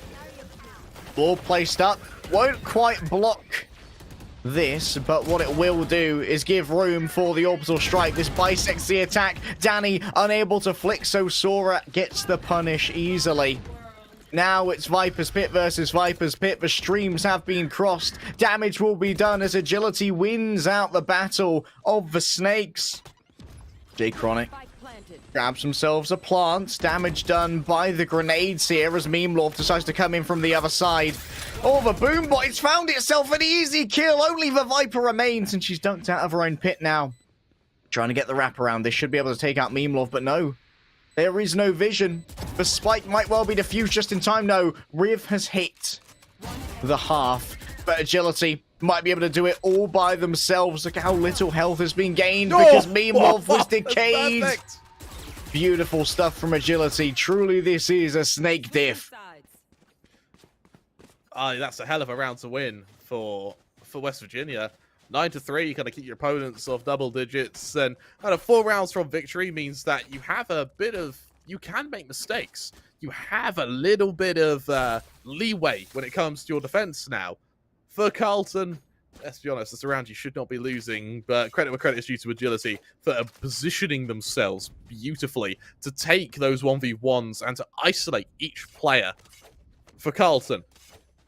Speaker 1: Ball placed up. Won't quite block this, but what it will do is give room for the orbital strike. This bisects the attack. Danny unable to flick, so Sora gets the punish easily. Now it's Viper's Pit versus Viper's Pit. The streams have been crossed. Damage will be done as agility wins out the battle of the snakes. J Chronic grabs themselves a plant. Damage done by the grenades here as Memelorf decides to come in from the other side. Oh, the Boombot, it's found itself an easy kill. Only the Viper remains, and she's dunked out of her own pit now. Trying to get the wraparound. They should be able to take out Memelorf, but no. There is no vision. The spike might well be defused just in time. No, Riv has hit the half, but agility might be able to do it all by themselves. Look at how little health has been gained because Memelorf was decayed.
Speaker 2: Perfect.
Speaker 1: Beautiful stuff from agility. Truly, this is a snake diff.
Speaker 2: That's a hell of a round to win for West Virginia. 9-3, you kind of keep your opponents off double digits, and kind of 4 rounds from victory means that you have a bit of, you can make mistakes. You have a little bit of leeway when it comes to your defense now. For Carlton, let's be honest, it's a round you should not be losing, but credit where credit is due to agility for positioning themselves beautifully to take those 1v1s and to isolate each player. For Carlton,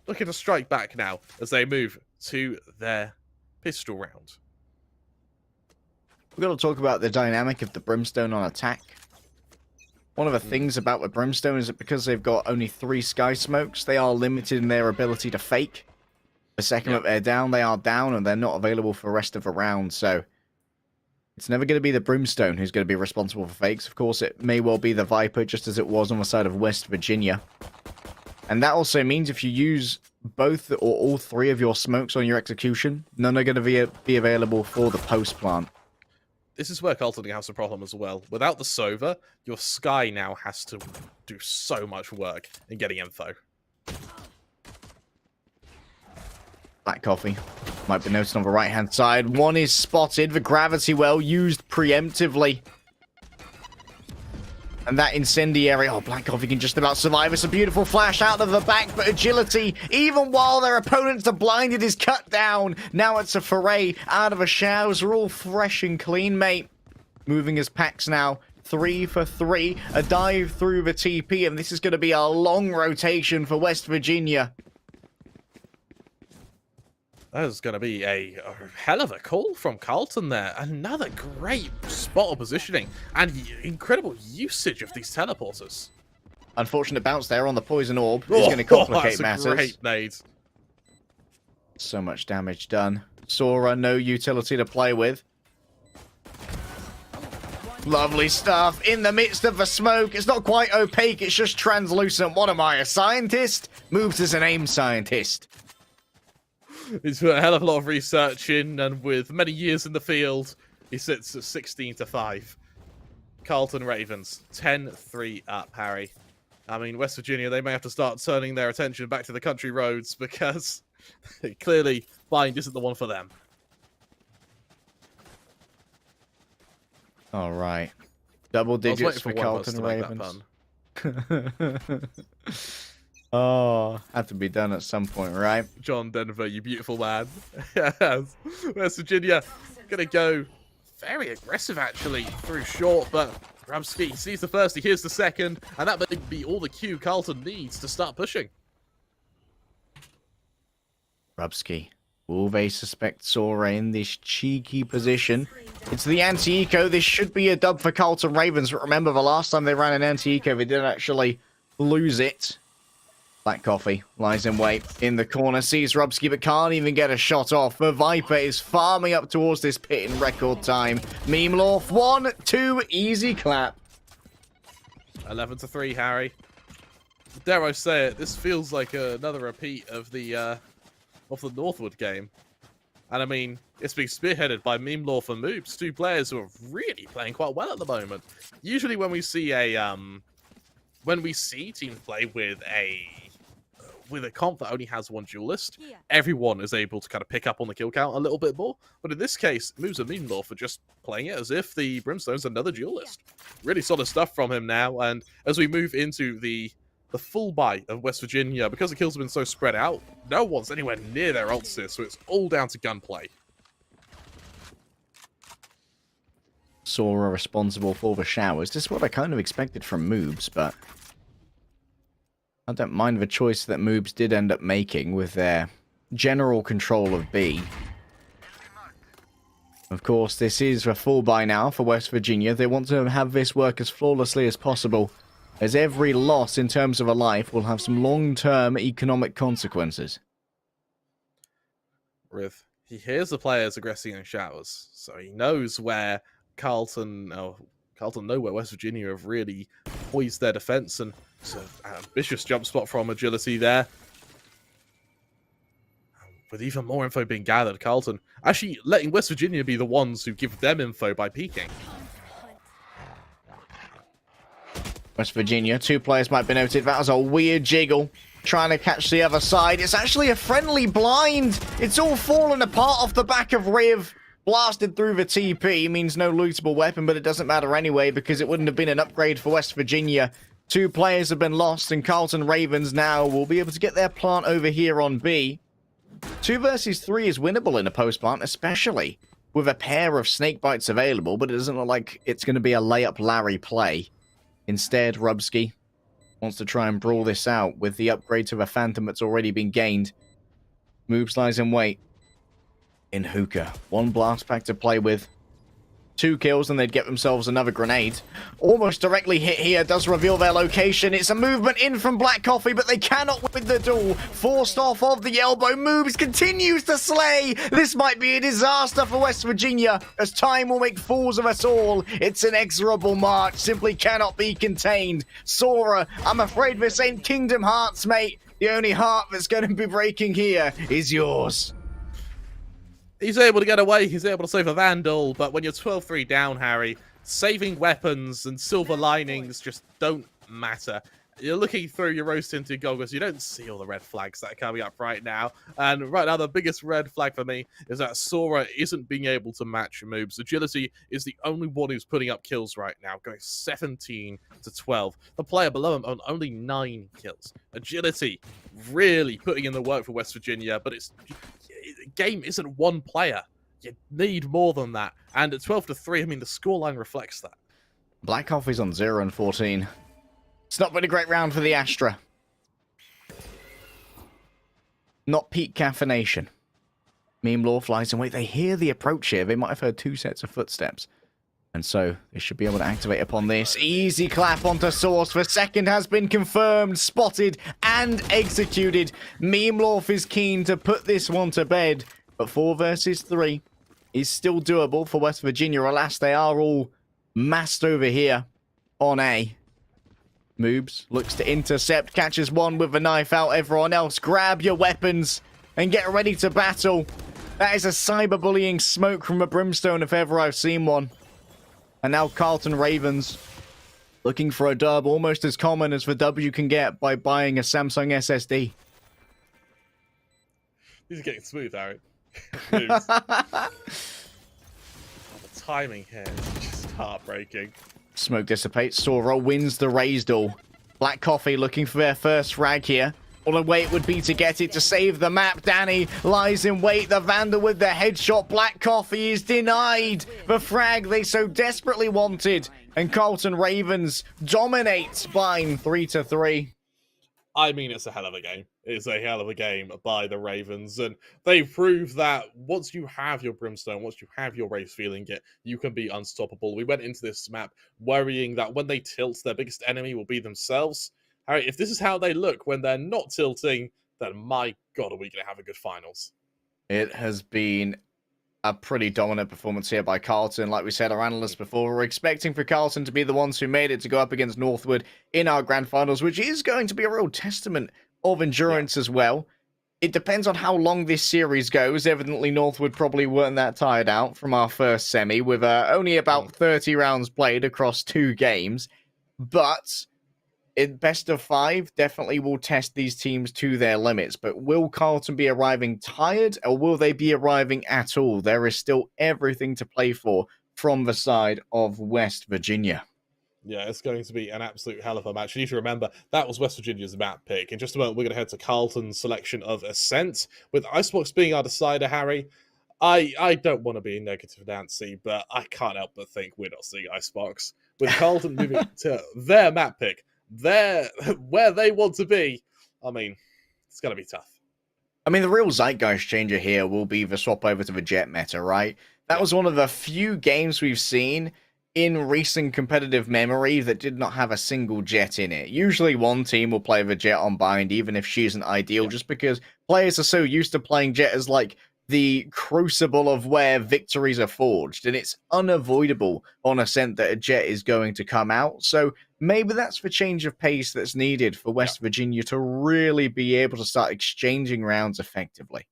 Speaker 2: looking to strike back now as they move to their pistol round.
Speaker 1: We've got to talk about the dynamic of the Brimstone on attack. One of the things about the Brimstone is that because they've got only 3 Sky Smokes, they are limited in their ability to fake. The second that they're down, they are down, and they're not available for the rest of the round, so it's never going to be the Brimstone who's going to be responsible for fakes. Of course, it may well be the Viper, just as it was on the side of West Virginia. And that also means if you use both or all 3 of your smokes on your execution, none are going to be available for the post plant.
Speaker 2: This is where Carlton has a problem as well. Without the Sova, your Sky now has to do so much work in getting info.
Speaker 1: Black Coffee might be noted on the right-hand side. One is spotted. The gravity well used preemptively. And that incendiary, oh, Black Coffee can just about survive. It's a beautiful flash out of the back, but agility, even while their opponents are blinded, is cut down. Now it's a foray out of a showers. We're all fresh and clean, mate. Moving as packs now. 3 for 3. A dive through the TP, and this is going to be a long rotation for West Virginia.
Speaker 2: That is going to be a hell of a call from Carlton there. Another great spot of positioning and incredible usage of these teleporters.
Speaker 1: Unfortunate bounce there on the poison orb. It's going to complicate
Speaker 2: that's
Speaker 1: matters.
Speaker 2: A great nade.
Speaker 1: So much damage done. Sora, no utility to play with. Lovely stuff. In the midst of the smoke. It's not quite opaque. It's just translucent. What am I, a scientist? Moves as an aim scientist.
Speaker 2: He's put a hell of a lot of research in, and with many years in the field, he sits at 16-5. Carlton Ravens, 10-3 up, Harry. I mean, West Virginia, they may have to start turning their attention back to the country roads because clearly Bind isn't the one for them.
Speaker 1: All right. Double digits for Carlton Ravens. Oh, had to be done at some point, right?
Speaker 2: John Denver, you beautiful man. Yes. West Virginia gonna go very aggressive actually through short, but Ramsky sees the first, he hears the second, and that may be all the cue Carlton needs to start pushing.
Speaker 1: Rubsky. Will they suspect Sora in this cheeky position? It's the anti-eco. This should be a dub for Carlton Ravens, but remember the last time they ran an anti-eco, they didn't actually lose it. Black Coffee lies in wait in the corner, sees Rubsky, but can't even get a shot off. The Viper is farming up towards this pit in record time. Memelorf, 1-2, easy clap.
Speaker 2: 11-3, Harry. Dare I say it, this feels like another repeat of the Northwood game. And I mean, it's being spearheaded by Memelorf and Moobs, 2 players who are really playing quite well at the moment. Usually when we see a when we see teams play with a comp that only has one duelist, everyone is able to kind of pick up on the kill count a little bit more. But in this case, Moves and Meanlaw for just playing it as if the Brimstone's another duelist. Really solid stuff from him now. And as we move into the full buy of West Virginia, because the kills have been so spread out, no one's anywhere near their ult assist, so it's all down to gunplay.
Speaker 1: Sora responsible for the showers. This is what I kind of expected from Moobs, but I don't mind the choice that Moobs did end up making with their general control of B. Of course, this is the full buy now for West Virginia. They want to have this work as flawlessly as possible, as every loss in terms of a life will have some long-term economic consequences.
Speaker 2: He hears the players aggressing in showers, so he knows where Carlton know where West Virginia have really poised their defense, and it's an ambitious jump spot from Agility there. With even more info being gathered, Carlton actually letting West Virginia be the ones who give them info by peeking.
Speaker 1: West Virginia, 2 players might be noted. That was a weird jiggle, trying to catch the other side. It's actually a friendly blind. It's all fallen apart off the back of Riv. Blasted through the TP, means no lootable weapon, but it doesn't matter anyway, because it wouldn't have been an upgrade for West Virginia. 2 players have been lost, and Carlton Ravens now will be able to get their plant over here on B. 2 versus 3 is winnable in a post-plant, especially with a pair of snake bites available, but it doesn't look like it's going to be a layup Larry play. Instead, Rubsky wants to try and brawl this out with the upgrade to the Phantom that's already been gained. Moves lies in wait. In hookah. 1 blast pack to play with. 2 kills and they'd get themselves another grenade. Almost directly hit here, does reveal their location. It's a movement in from Black Coffee, but they cannot win the duel. Forced off of the elbow. Moves continues to slay. This might be a disaster for West Virginia, as time will make fools of us all. It's an inexorable march, simply cannot be contained. Sora, I'm afraid this ain't Kingdom Hearts, mate. The only heart that's going to be breaking here is yours.
Speaker 2: He's able to get away, he's able to save a Vandal, but when you're 12-3 down, Harry, saving weapons and silver linings just don't matter. You're looking through your rose-tinted goggles, you don't see all the red flags that are coming up right now. And right now, the biggest red flag for me is that Sora isn't being able to match your moves. Agility is the only one who's putting up kills right now, going 17-12. The player below him on only 9 kills. Agility really putting in the work for West Virginia, but game isn't one player. You need more than that. And at 12-3, I mean, the scoreline reflects that.
Speaker 1: Black Coffee's on 0 and 14. It's not been a great round for the Astra. Not peak caffeination. Meme Law flies and wait. They hear the approach here. They might have heard 2 sets of footsteps. And so they should be able to activate upon this. Easy clap onto Source. The second has been confirmed, spotted, and executed. Memelorf is keen to put this one to bed. But 4 versus 3 is still doable for West Virginia. Alas, they are all massed over here on A. Moobs looks to intercept, catches one with the knife out. Everyone else, grab your weapons and get ready to battle. That is a cyberbullying smoke from a brimstone if ever I've seen one. And now Carlton Ravens looking for a dub, almost as common as the dub you can get by buying a Samsung SSD.
Speaker 2: These are getting smooth, Harry. The timing here is just heartbreaking.
Speaker 1: Smoke dissipates. Sora wins the raise duel. Black Coffee looking for their first frag here. What a way it would be to get it to save the map. Danny lies in wait. The Vandal with the headshot. Black Coffee is denied the frag they so desperately wanted. And Carlton Ravens dominate Spine 3-3.
Speaker 2: I mean, it's a hell of a game. It's a hell of a game by the Ravens. And they prove that once you have your Brimstone, once you have your Race feeling it, you can be unstoppable. We went into this map worrying that when they tilt, their biggest enemy will be themselves. Harry, if this is how they look when they're not tilting, then my God, are we going to have a good finals?
Speaker 1: It has been a pretty dominant performance here by Carlton. Like we said, our analysts before, we're expecting for Carlton to be the ones who made it to go up against Northwood in our grand finals, which is going to be a real testament of endurance as well. It depends on how long this series goes. Evidently, Northwood probably weren't that tired out from our first semi, with only about 30 rounds played across 2 games. But best of 5 definitely will test these teams to their limits, but will Carlton be arriving tired or will they be arriving at all? There is still everything to play for from the side of West Virginia.
Speaker 2: Yeah, it's going to be an absolute hell of a match. You need to remember, that was West Virginia's map pick. In just a moment, we're going to head to Carlton's selection of Ascent. With Icebox being our decider, Harry, I don't want to be negative Nancy, but I can't help but think we're not seeing Icebox. With Carlton moving to their map pick, where they want to be, I mean, it's going to be tough.
Speaker 1: I mean, the real zeitgeist changer here will be the swap over to the Jet meta, right? That was one of the few games we've seen in recent competitive memory that did not have a single Jet in it. Usually one team will play the Jet on bind, even if she isn't ideal, just because players are so used to playing Jet as like the crucible of where victories are forged, and it's unavoidable on Ascent that a Jet is going to come out. So maybe that's the change of pace that's needed for West Virginia to really be able to start exchanging rounds effectively.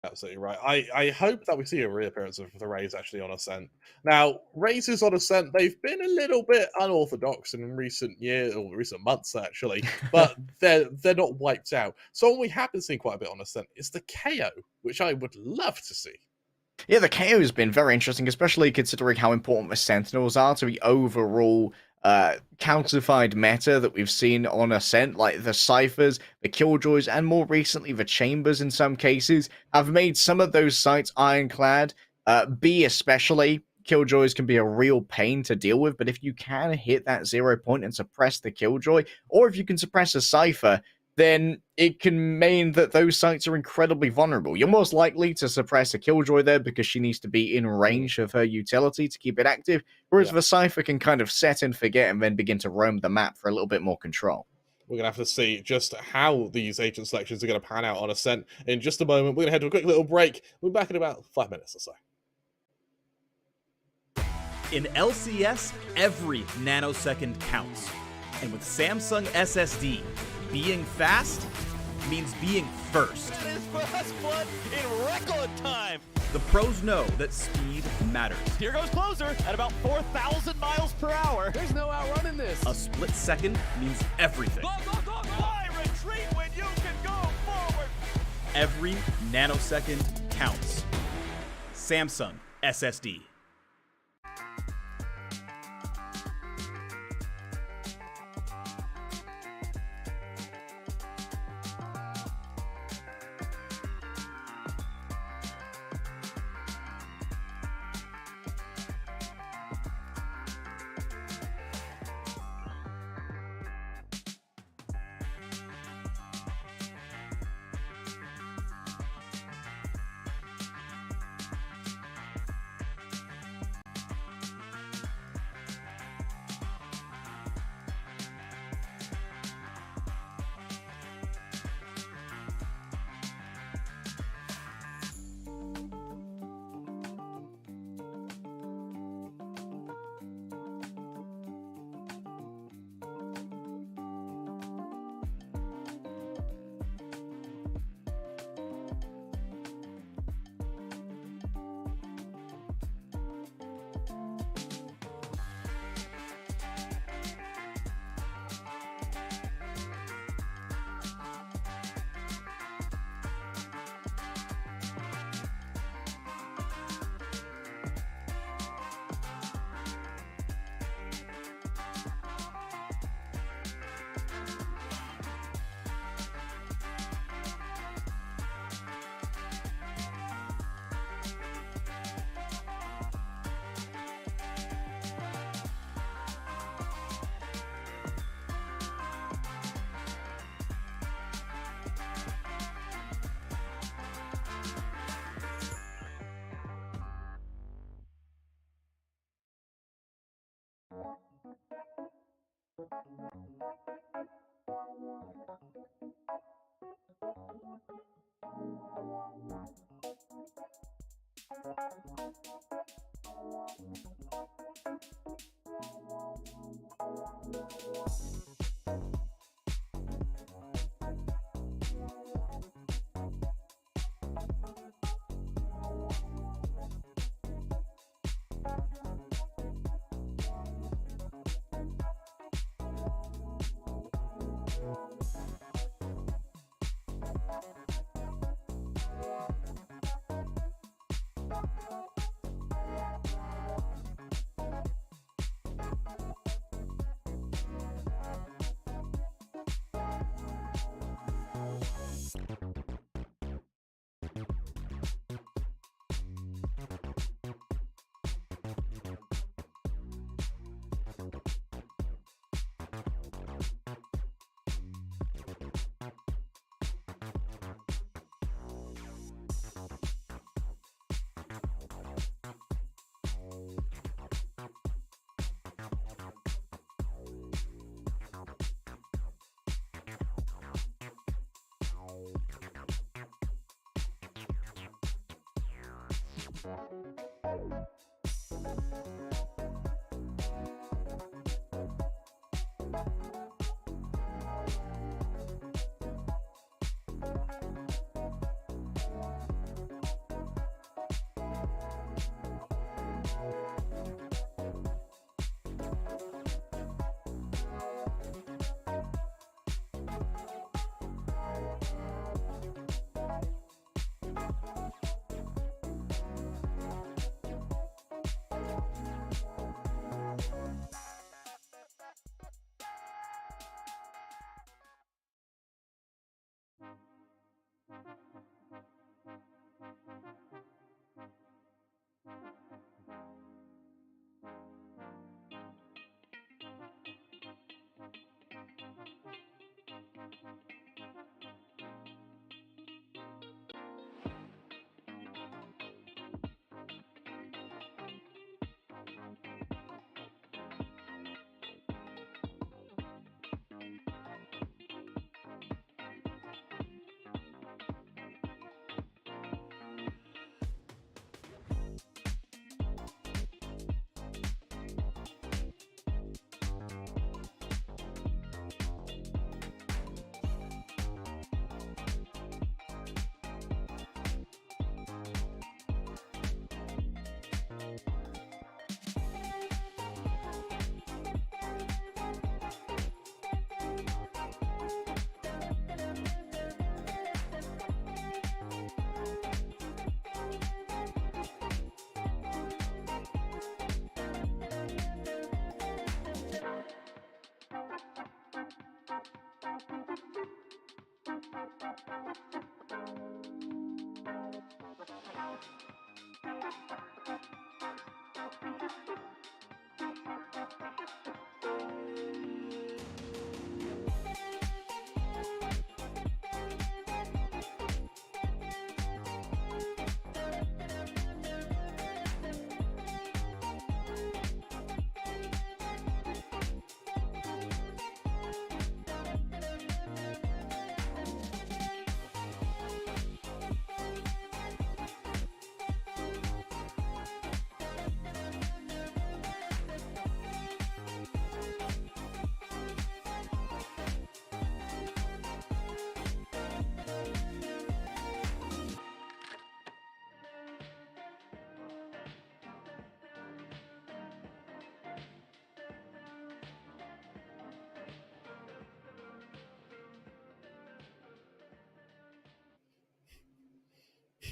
Speaker 2: Absolutely right. I hope that we see a reappearance of the Rays actually on Ascent. Now, Rays on Ascent, they've been a little bit unorthodox in recent years, or recent months actually, but they're not wiped out. Someone we have been seeing quite a bit on Ascent is the KO, which I would love to see.
Speaker 1: Yeah, the KO has been very interesting, especially considering how important the Sentinels are to the overall calcified meta that we've seen on Ascent. Like the Cyphers, the Killjoys, and more recently the Chambers in some cases have made some of those sites ironclad. B especially, Killjoys can be a real pain to deal with, but if you can hit that 0 point and suppress the Killjoy, or if you can suppress a Cypher, then it can mean that those sites are incredibly vulnerable. You're most likely to suppress a Killjoy there because she needs to be in range of her utility to keep it active, whereas the Cypher can kind of set and forget and then begin to roam the map for a little bit more control.
Speaker 2: We're going to have to see just how these agent selections are going to pan out on Ascent in just a moment. We're going to head to a quick little break. We'll be back in about 5 minutes or so.
Speaker 3: In LCS, every nanosecond counts. And with Samsung SSD, being fast means being first.
Speaker 4: That is fast blood in record time.
Speaker 3: The pros know that speed matters.
Speaker 4: Here goes closer at about 4,000 miles per hour. There's no outrunning this.
Speaker 3: A split second means everything.
Speaker 4: Go, go, go, go. Why retreat when you can go forward?
Speaker 3: Every nanosecond counts. Samsung SSD.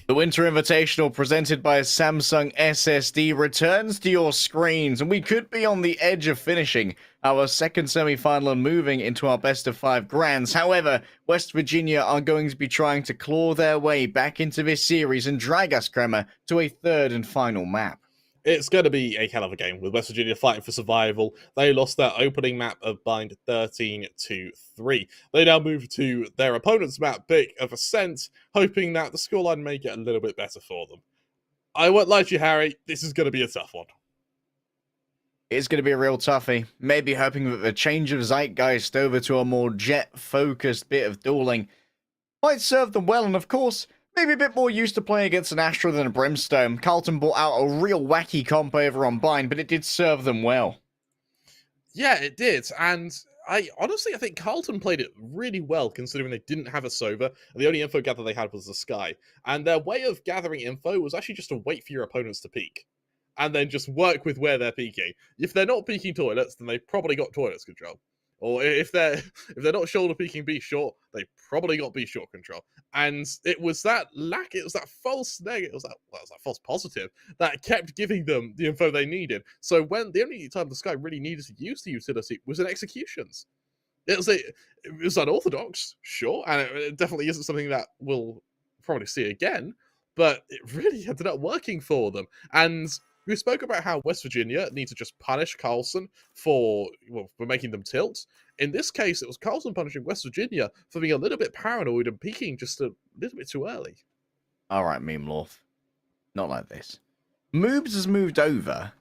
Speaker 1: The Winter Invitational presented by Samsung SSD returns to your screens, and we could be on the edge of finishing our second semi-final and moving into our best of 5 grands. However, West Virginia are going to be trying to claw their way back into this series and drag us, Kremer, to a third and final map.
Speaker 2: It's going to be a hell of a game with West Virginia fighting for survival. They lost their opening map of Bind 13-3. They now move to their opponent's map, Pick of Ascent, hoping that the scoreline may get a little bit better for them. I won't lie to you, Harry, this is going to be a tough one.
Speaker 1: It's going to be a real toughie. Maybe hoping that the change of zeitgeist over to a more jet-focused bit of dueling might serve them well, and of course, maybe a bit more used to playing against an Astra than a Brimstone. Carlton brought out a real wacky comp over on Bind, but it did serve them well.
Speaker 2: Yeah, it did, and I think Carlton played it really well, considering they didn't have a Sova, and the only info gather they had was the Sky. And their way of gathering info was actually just to wait for your opponents to peek, and then just work with where they're peeking. If they're not peeking toilets, then they've probably got toilets control. Or if they're not shoulder peeking B short, they probably got B short control. And it was that false negative, it was that false positive that kept giving them the info they needed. So when the only time the Sky really needed to use the utility was in executions. It was unorthodox, sure, and it definitely isn't something that will probably see again, but it really ended up working for them. And we spoke about how West Virginia need to just punish Carlson for making them tilt. In this case, it was Carlson punishing West Virginia for being a little bit paranoid and peeking just a little bit too early.
Speaker 1: All right, Meme Lorth. Not like this. Moobs has moved over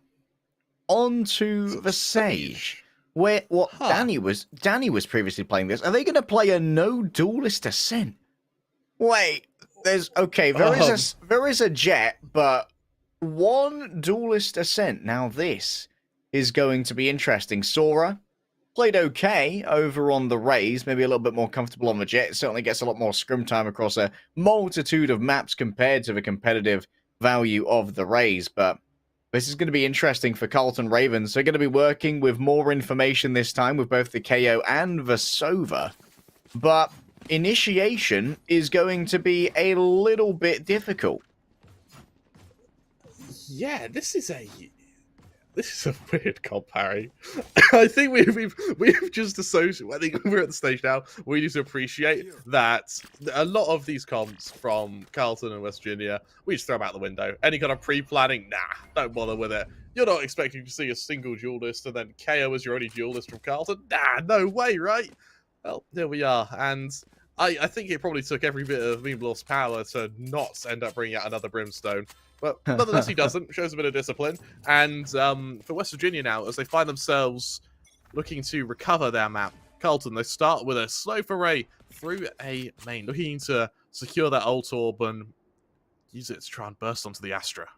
Speaker 1: onto the Sage, where Danny was previously playing this. Are they going to play a no duelist ascent? Wait, there is a jet, but one duelist ascent. Now this is going to be interesting. Sora played okay over on the Rays, maybe a little bit more comfortable on the jet. It certainly gets a lot more scrim time across a multitude of maps compared to the competitive value of the Rays, but this is going to be interesting for Carlton Ravens. They're going to be working with more information this time with both the KO and the Sova, but initiation is going to be a little bit difficult.
Speaker 2: Yeah, this is a weird comp, Harry. I think we've just associated. I think we're at the stage now. We need to appreciate that a lot of these comps from Carlton and West Virginia, we just throw them out the window. Any kind of pre-planning, nah, don't bother with it. You're not expecting to see a single duelist and then KO as your only duelist from Carlton. Nah, no way, right? Well, there we are, and I think it probably took every bit of Memeblow's power to not end up bringing out another Brimstone. But nonetheless, he doesn't. Shows a bit of discipline. And for West Virginia now, as they find themselves looking to recover their map, Carlton, they start with a slow foray through a main, looking to secure that ult orb and use it to try and burst onto the Astra.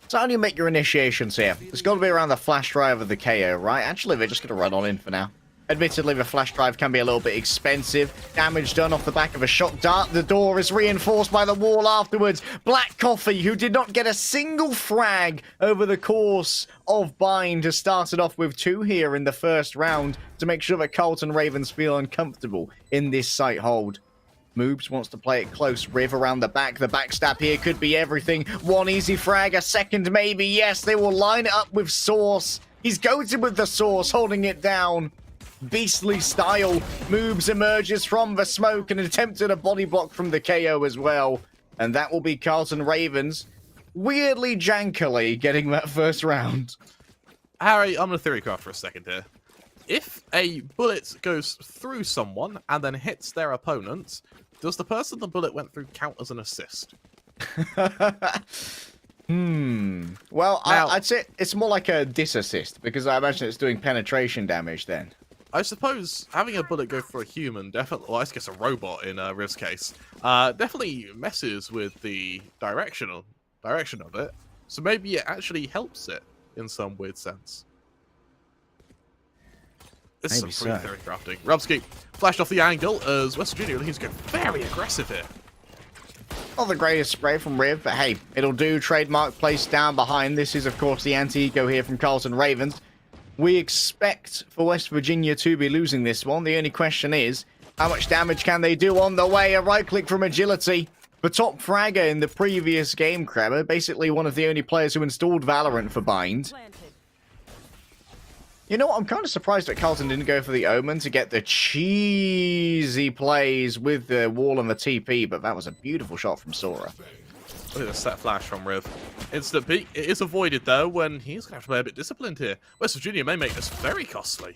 Speaker 1: So how do you make your initiations here? It's got to be around the flash drive of the KO, right? Actually, they're just going to run on in for now. Admittedly, the flash drive can be a little bit expensive. Damage done off the back of a shock dart. The door is reinforced by the wall afterwards. Black Coffee, who did not get a single frag over the course of Bind, has started off with 2 here in the first round to make sure that Carlton Ravens feel uncomfortable in this site hold. Moobs wants to play it close. Riv around the back. The backstab here could be everything. 1 easy frag, a second maybe. Yes, they will line it up with Source. He's goated with the Source, holding it down. Beastly style. Moobs emerges from the smoke and attempted a body block from the KO as well. And that will be Carlton Ravens weirdly jankily getting that first round.
Speaker 2: Harry, I'm going to theorycraft for a second here. If a bullet goes through someone and then hits their opponent, does the person the bullet went through count as an assist?
Speaker 1: Well,
Speaker 2: Now,
Speaker 1: I'd say it's more like a disassist, because I imagine it's doing penetration damage then.
Speaker 2: I suppose having a bullet go for a human, definitely, well, I guess a robot in Riv's case, definitely messes with the direction of it. So maybe it actually helps it in some weird sense. This is some pretty theory crafting. Rubsky flashed off the angle as West Virginia looking to go very aggressive here.
Speaker 1: Not the greatest spray from Riv, but hey, it'll do. Trademark placed down behind. This is, of course, the anti-eco here from Carlton Ravens. We expect for West Virginia to be losing this one. The only question is, how much damage can they do on the way? A right-click from Agility. The top fragger in the previous game, Kremer, basically one of the only players who installed Valorant for Bind. You know what? I'm kind of surprised that Carlton didn't go for the Omen to get the cheesy plays with the wall and the TP, but that was a beautiful shot from Sora.
Speaker 2: Look at the set flash from Riv. Instant peek. It is avoided, though, when he's going to have to play a bit disciplined here. West Virginia may make this very costly.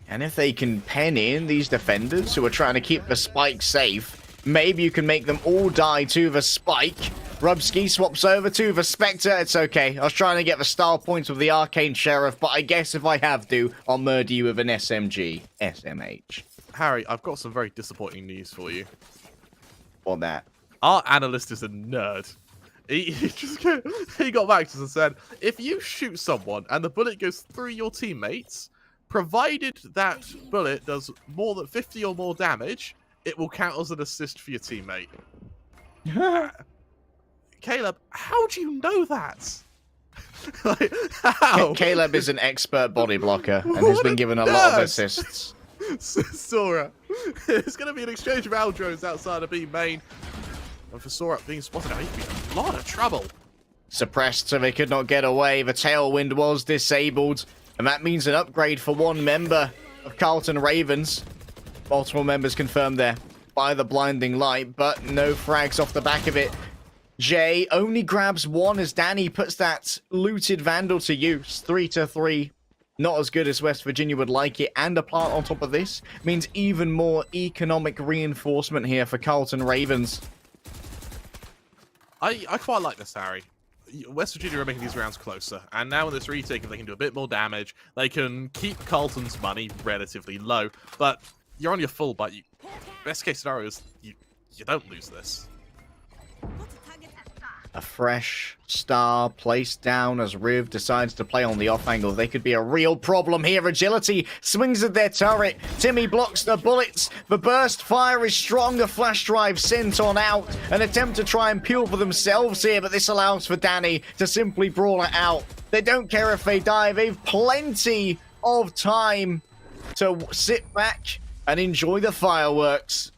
Speaker 1: And if they can pen in these defenders who are trying to keep the spike safe, maybe you can make them all die to the spike. Rubsky swaps over to the Spectre. It's okay. I was trying to get the star points with the Arcane Sheriff, but I guess if I have to, I'll murder you with an SMG. SMH.
Speaker 2: Harry, I've got some very disappointing news for you.
Speaker 1: What that?
Speaker 2: Our analyst is a nerd. He got back to us and said, if you shoot someone and the bullet goes through your teammates, provided that bullet does more than 50 or more damage, it will count as an assist for your teammate. Caleb, how do you know that? Like, how?
Speaker 1: Caleb is an expert body blocker and has been given a lot of assists.
Speaker 2: Sora, there's going to be an exchange of Aldros outside of B main. And for Sora being spotted, he's been in a lot of trouble.
Speaker 1: Suppressed so they could not get away. The tailwind was disabled. And that means an upgrade for one member of Carlton Ravens. Multiple members confirmed there. by the blinding light, but no frags off the back of it. Jay only grabs one as Danny puts that looted Vandal to use. 3-3. Not as good as West Virginia would like it. And a plant on top of this means even more economic reinforcement here for Carlton Ravens.
Speaker 2: I quite like this, Harry. West Virginia are making these rounds closer, and now in this retake, if they can do a bit more damage, they can keep Carlton's money relatively low. But you're on your full, but best case scenario is you don't lose this.
Speaker 1: A fresh star placed down as Riv decides to play on the off angle. They could be a real problem here. Agility swings at their turret. Timmy blocks the bullets. The burst fire is strong. The flash drive sent on out. An attempt to try and peel for themselves here, but this allows for Danny to simply brawl it out. They don't care if they die. They've plenty of time to sit back and enjoy the fireworks.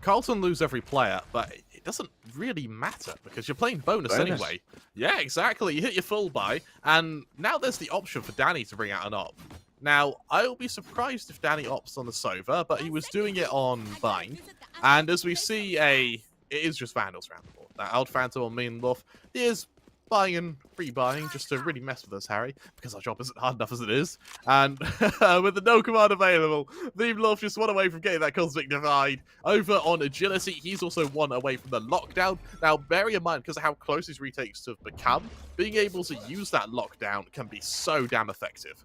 Speaker 2: Carlton lose every player, but it doesn't really matter because you're playing bonus anyway. Yeah, exactly. You hit your full buy, and now there's the option for Danny to bring out an op. Now, I'll be surprised if Danny opts on the Sova, but he was doing it on Bind. And as we see, it is just Vandals around the board. That Old Phantom on Mean Wolf is buying and pre-buying just to really mess with us, Harry, because our job isn't hard enough as it is. And with the no command available, Mean Wolf just one away from getting that Cosmic Divide. Over on Agility, he's also one away from the lockdown. Now, bear in mind, because of how close these retakes have become, being able to use that lockdown can be so damn effective.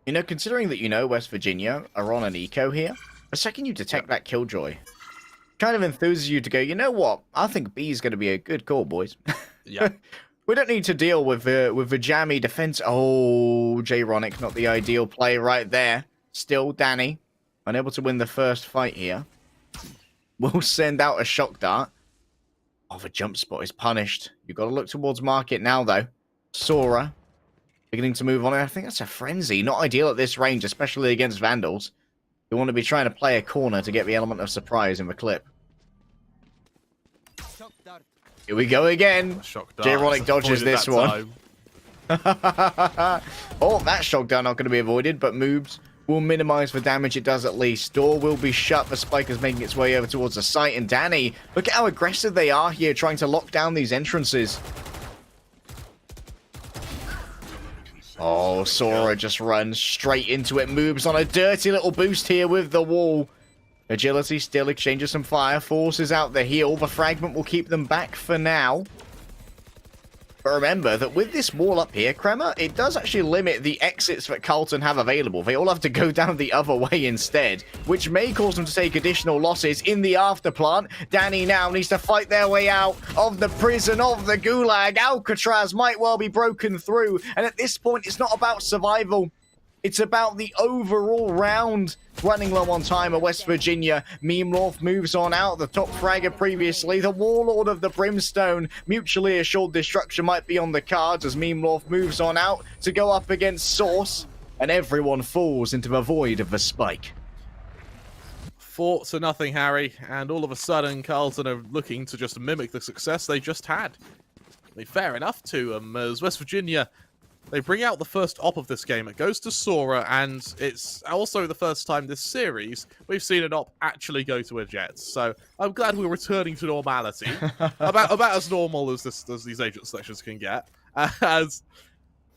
Speaker 1: You know, considering that, West Virginia are on an eco here, the second you detect that Killjoy, kind of enthuses you to go, you know what? I think B is going to be a good call, boys.
Speaker 2: Yeah.
Speaker 1: We don't need to deal with the jammy defense. Oh, J-Ronic, not the ideal play right there. Still, Danny, unable to win the first fight here. Will send out a shock dart. Oh, the jump spot is punished. You've got to look towards market now, though. Sora, beginning to move on. I think that's a frenzy. Not ideal at this range, especially against Vandals. You want to be trying to play a corner to get the element of surprise in the clip. Here we go again. J-Ronic dodges this one. Oh, that shock dart not going to be avoided, but moves will minimize the damage it does at least. Door will be shut. The spike is making its way over towards the site. And Danny, look at how aggressive they are here, trying to lock down these entrances. Oh, Sora just runs straight into it, moves on a dirty little boost here with the wall. Agility still exchanges some fire, forces out the heal. The fragment will keep them back for now. But remember that with this wall up here, Kremer, it does actually limit the exits that Carlton have available. They all have to go down the other way instead, which may cause them to take additional losses in the afterplant. Danny now needs to fight their way out of the prison of the Gulag. Alcatraz might well be broken through, and at this point, it's not about survival. It's about the overall round. Running low on time at West Virginia. Meemlorf moves on out. The top fragger previously. The Warlord of the Brimstone. Mutually assured destruction might be on the cards as Meemlorf moves on out to go up against Source. And everyone falls into the void of the spike.
Speaker 2: 4-0, Harry. And all of a sudden, Carlton are looking to just mimic the success they just had. I mean, fair enough to them, as West Virginia, they bring out the first op of this game. It goes to Sora, and it's also the first time this series we've seen an op actually go to a Jet. So I'm glad we're returning to normality. about as normal as these agent selections can get. As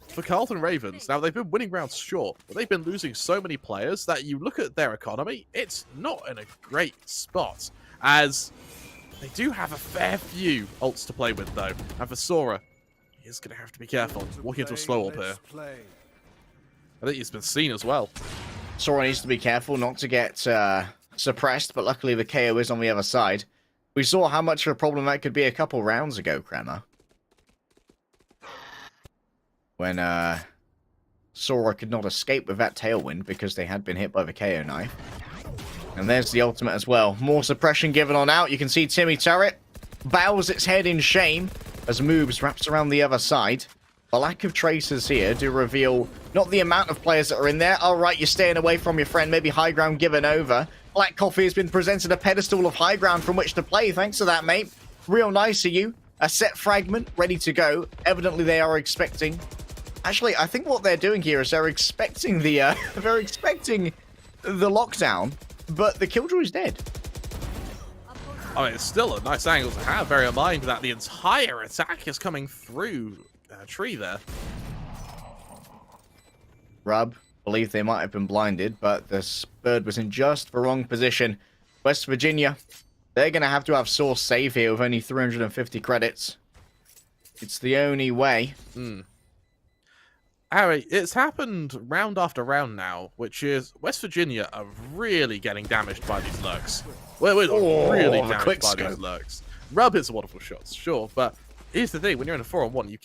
Speaker 2: for Carlton Ravens, now they've been winning rounds short, but they've been losing so many players that you look at their economy, it's not in a great spot. As they do have a fair few ults to play with, though. And for Sora, he's going to have to be careful. Walking into a slow up here. I think he's been seen as well.
Speaker 1: Sora needs to be careful not to get suppressed, but luckily the KO is on the other side. We saw how much of a problem that could be a couple rounds ago, Kremer. When Sora could not escape with that tailwind because they had been hit by the KO knife. And there's the ultimate as well. More suppression given on out. You can see Timmy Turret bows its head in shame as moves wraps around the other side. The lack of tracers here do reveal not the amount of players that are in there. All right, you're staying away from your friend. Maybe high ground given over. Black Coffee has been presented a pedestal of high ground from which to play. Thanks for that, mate. Real nice of you. A set fragment ready to go. Evidently, they are expecting. Actually, I think what they're doing here is they're expecting the lockdown. but the Killjoy's dead.
Speaker 2: I mean, it's still a nice angle to have. Bear in mind that the entire attack is coming through a tree there.
Speaker 1: Rub believed they might have been blinded, but the bird was in just the wrong position. West Virginia, they're going to have source save here with only 350 credits. It's the only way.
Speaker 2: Harry, it's happened round after round now, which is West Virginia are really getting damaged by these lurks. We're really damaged by these lurks. Rub hits wonderful shots, sure, but here's the thing: when you're in a 4-on-1, you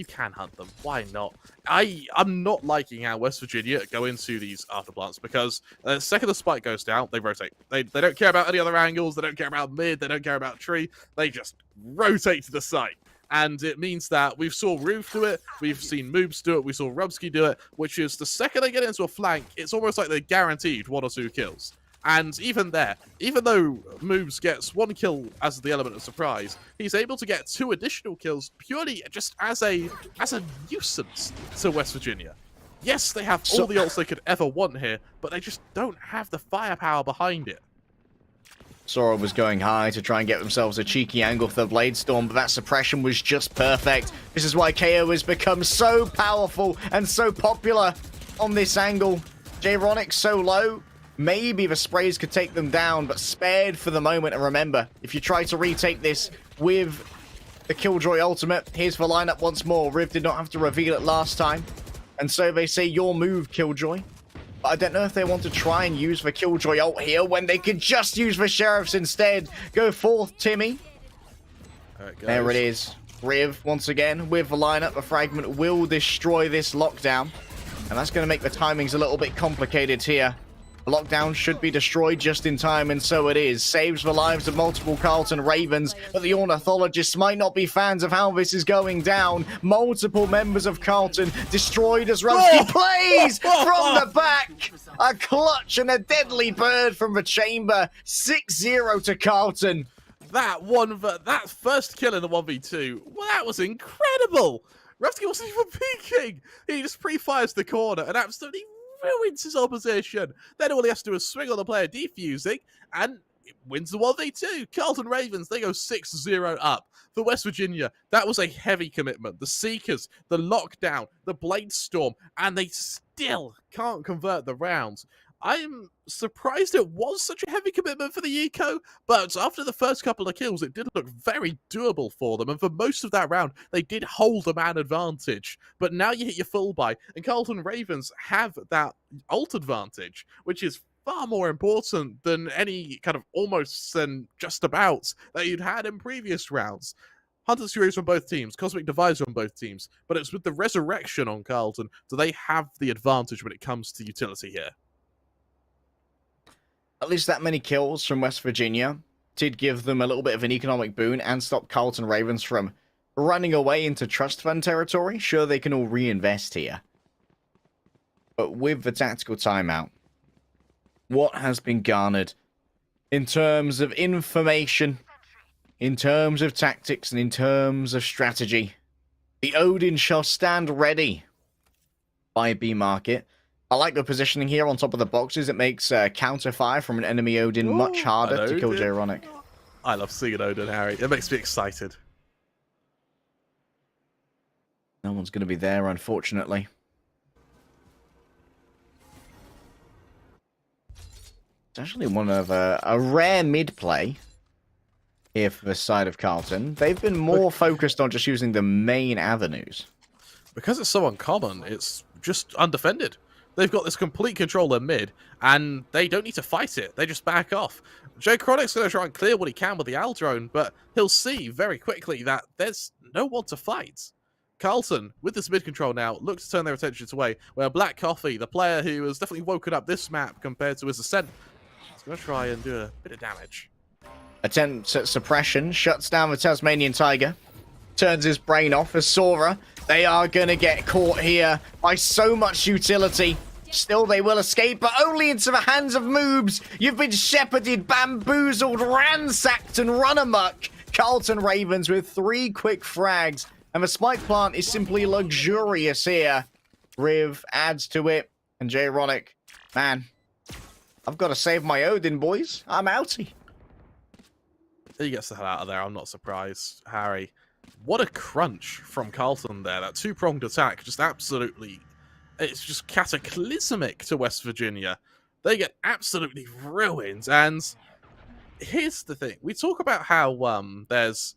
Speaker 2: can hunt them. Why not? I'm not liking how West Virginia go into these afterplants because the second the spike goes down, they rotate. They don't care about any other angles. They don't care about mid. They don't care about tree. They just rotate to the site. And it means that we've saw Roof do it, we've seen Moobs do it, we saw Rubsky do it, which is the second they get into a flank, it's almost like they're guaranteed 1 or 2 kills. And even there, even though Moobs gets 1 kill as the element of surprise, he's able to get 2 additional kills purely just as a nuisance to West Virginia. Yes, they have all the ults they could ever want here, but they just don't have the firepower behind it.
Speaker 1: Sora was going high to try and get themselves a cheeky angle for the Blade Storm, but that suppression was just perfect. This is why KO has become so powerful and so popular on this angle. J-Ronic so low, maybe the sprays could take them down, but spared for the moment. And remember, if you try to retake this with the Killjoy ultimate, here's the lineup once more. Riv did not have to reveal it last time, and so they say your move, Killjoy. But I don't know if they want to try and use the Killjoy ult here when they could just use the Sheriffs instead. Go forth, Timmy. There it is. Riv, once again, with the lineup. The fragment will destroy this lockdown. And that's going to make the timings a little bit complicated here. The lockdown should be destroyed just in time, and so it is. Saves the lives of multiple Carlton Ravens, but the ornithologists might not be fans of how this is going down. Multiple members of Carlton destroyed as Rumsky plays from the back. A clutch and a deadly bird from the chamber. 6-0 to Carlton.
Speaker 2: That first kill in the 1v2, well, that was incredible. Rumsky wasn't even peeking. He just pre-fires the corner and absolutely ruins his opposition. Then all he has to do is swing on the player defusing, and it wins the 1v2. Carlton Ravens, they go 6-0 up. For West Virginia, that was a heavy commitment. The Seekers, the lockdown, the Blade Storm, and they still can't convert the rounds. I'm surprised it was such a heavy commitment for the Eco, but after the first couple of kills, it did look very doable for them, and for most of that round, they did hold the man advantage. But now you hit your full buy, and Carlton Ravens have that ult advantage, which is far more important than any kind of almost and just about that you'd had in previous rounds. Hunter's Furies on both teams, Cosmic Divisor on both teams, but it's with the Resurrection on Carlton, do they have the advantage when it comes to utility here?
Speaker 1: At least that many kills from West Virginia did give them a little bit of an economic boon and stop Carlton Ravens from running away into trust fund territory. Sure, they can all reinvest here. But with the tactical timeout, what has been garnered in terms of information, in terms of tactics, and in terms of strategy? The Odin shall stand ready by B Market. I like the positioning here on top of the boxes. It makes counter fire from an enemy Odin much harder to kill J-Ronic.
Speaker 2: I love seeing Odin, Harry. It makes me excited.
Speaker 1: No one's going to be there, unfortunately. It's actually one of a rare mid-play here for the side of Carlton. They've been more focused on just using the main avenues.
Speaker 2: Because it's so uncommon, it's just undefended. They've got this complete control in mid, and they don't need to fight it. They just back off. Joe Chronic's going to try and clear what he can with the Al drone, but he'll see very quickly that there's no one to fight. Carlton, with this mid control now, look to turn their attentions away, where Black Coffee, the player who has definitely woken up this map compared to his ascent, is going to try and do a bit of damage.
Speaker 1: Attempts at suppression, shuts down the Tasmanian Tiger, turns his brain off as Sora. They are going to get caught here by so much utility. Still, they will escape, but only into the hands of Moobs. You've been shepherded, bamboozled, ransacked, and run amok. Carlton Ravens with 3 quick frags, and the spike plant is simply luxurious here. Riv adds to it, and J-Ronic, man, I've got to save my Odin, boys. I'm outie.
Speaker 2: He gets the hell out of there. I'm not surprised. Harry, what a crunch from Carlton there. That two-pronged attack just absolutely... It's just cataclysmic to West Virginia. They get absolutely ruined. And here's the thing. We talk about how there's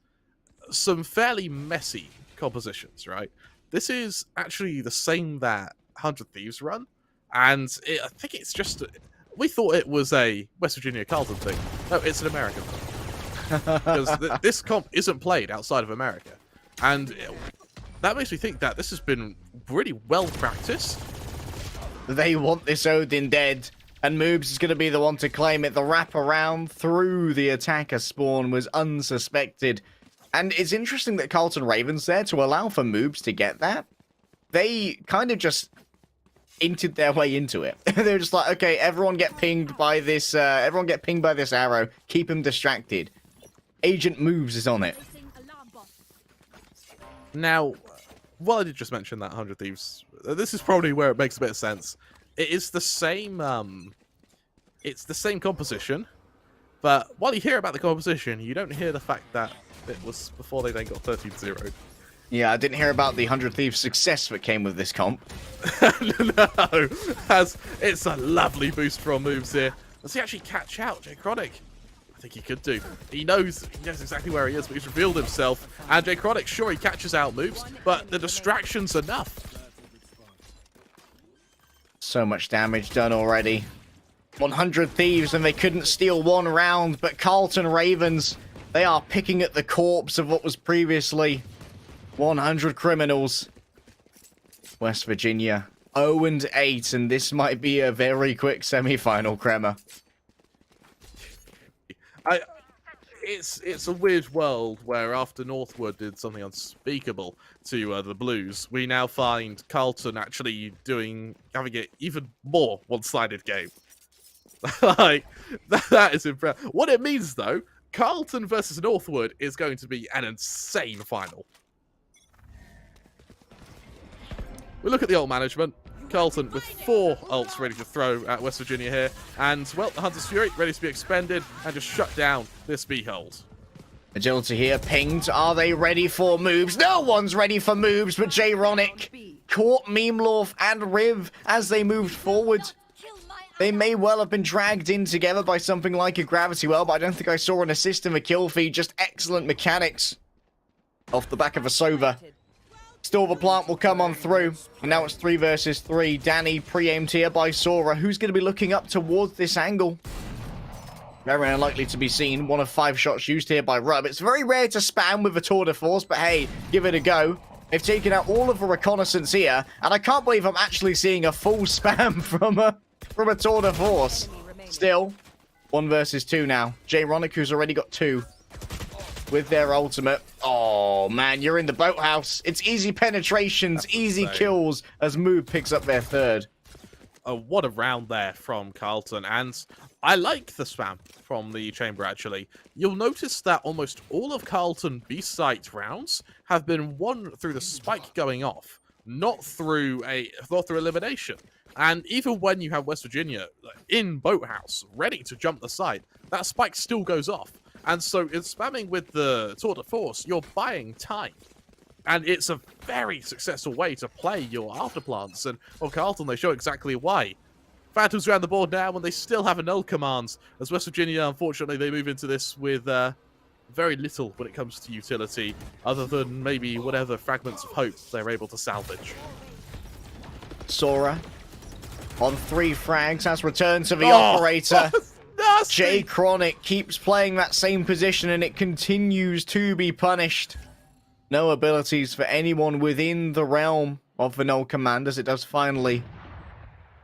Speaker 2: some fairly messy compositions, right? This is actually the same that 100 Thieves run. And I think it's just... We thought it was a West Virginia Carlton thing. No, it's an American thing. Because this comp isn't played outside of America. And that makes me think that this has been really well practiced.
Speaker 1: They want this Odin dead, and Moobs is going to be the one to claim it. The wraparound through the attacker spawn was unsuspected. And it's interesting that Carlton Ravens there to allow for Moobs to get that. They kind of just inted their way into it. They were just like, okay, everyone get pinged by this arrow. Keep him distracted. Agent Moves is on it.
Speaker 2: Now, while I did just mention that 100 Thieves, this is probably where it makes a bit of sense. It is the same, it's the same composition, but while you hear about the composition, you don't hear the fact that it was before they then got 13-0.
Speaker 1: Yeah, I didn't hear about the 100 Thieves success that came with this comp.
Speaker 2: No, as it's a lovely boost from Moves here. Does he actually catch out Jay Chronic? I think he could do. He knows exactly where he is, but he's revealed himself. And Jay Chronic, sure, he catches out Moves, but the distraction's enough.
Speaker 1: So much damage done already. 100 Thieves, and they couldn't steal one round, but Carlton Ravens, they are picking at the corpse of what was previously 100 criminals. West Virginia 0-8, and this might be a very quick semi-final, Kremer.
Speaker 2: It's a weird world where after Northwood did something unspeakable to the Blues, we now find Carlton actually having it even more one-sided game. Like, that is impressive. What it means, though, Carlton versus Northwood is going to be an insane final. We look at the ult management. Carlton with 4 ults ready to throw at West Virginia here. And, well, the Hunter's Fury ready to be expended and just shut down this B-hold.
Speaker 1: Agility here, pinged. Are they ready for moves? No one's ready for moves, but Jay Ronick caught Memelorf and Riv as they moved forward. They may well have been dragged in together by something like a Gravity Well, but I don't think I saw an assist in the kill feed. Just excellent mechanics off the back of a Sova. Still, the plant will come on through. And now it's 3 versus 3. Danny pre-aimed here by Sora. Who's going to be looking up towards this angle? Very unlikely to be seen. 1 of 5 shots used here by Rub. It's very rare to spam with a tour de force, but hey, give it a go. They've taken out all of the reconnaissance here, and I can't believe I'm actually seeing a full spam from a tour de force. Still, 1 versus 2 now. Jay Ronick, who's already got 2 with their ultimate. Oh, man, you're in the boathouse. It's easy penetrations, easy kills as Moob picks up their 3rd.
Speaker 2: Oh, what a round there from Carlton. And I like the spam from the chamber, actually. You'll notice that almost all of Carlton B-site rounds have been won through the spike going off, not through elimination. And even when you have West Virginia in Boathouse, ready to jump the site, that spike still goes off. And so in spamming with the tour de force, you're buying time. And it's a very successful way to play your afterplants. And on Carlton, they show exactly why. Phantoms around the board now, and they still have a null commands. As West Virginia, unfortunately, they move into this with very little when it comes to utility, other than maybe whatever fragments of hope they're able to salvage.
Speaker 1: Sora on 3 frags has returned to the operator. Jay Chronic keeps playing that same position, and it continues to be punished. No abilities for anyone within the realm of the null command as it does finally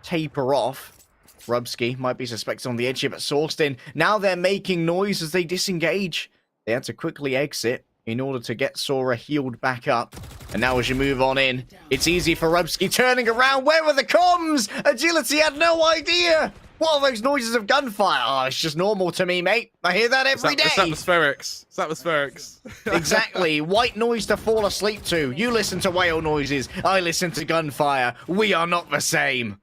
Speaker 1: taper off. Rubsky might be suspected on the edge here, but Sorstin, now they're making noise as they disengage. They had to quickly exit in order to get Sora healed back up. And now as you move on in, it's easy for Rubsky turning around. Where are the comms? Agility had no idea. What are those noises of gunfire? Oh, it's just normal to me, mate. I hear that every day.
Speaker 2: It's atmospherics. It's atmospherics.
Speaker 1: Exactly. White noise to fall asleep to. You listen to whale noises. I listen to gunfire. We are not the same.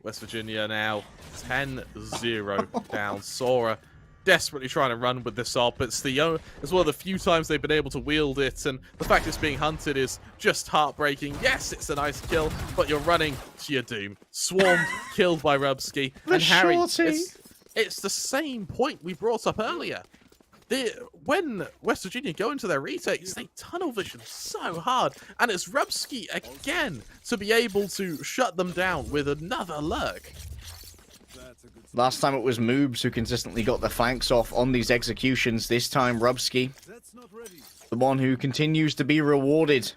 Speaker 2: West Virginia now 10-0 down. Sora desperately trying to run with this op. It's one of the few times they've been able to wield it, and the fact it's being hunted is just heartbreaking. Yes, it's a nice kill, but you're running to your doom. Swarmed, killed by Rubsky. And Harry, it's the same point we brought up earlier. When West Virginia go into their retakes, they tunnel vision so hard, and it's Rubsky again to be able to shut them down with another lurk.
Speaker 1: Last time it was Moobs who consistently got the flanks off on these executions. This time Rubsky, the one who continues to be rewarded.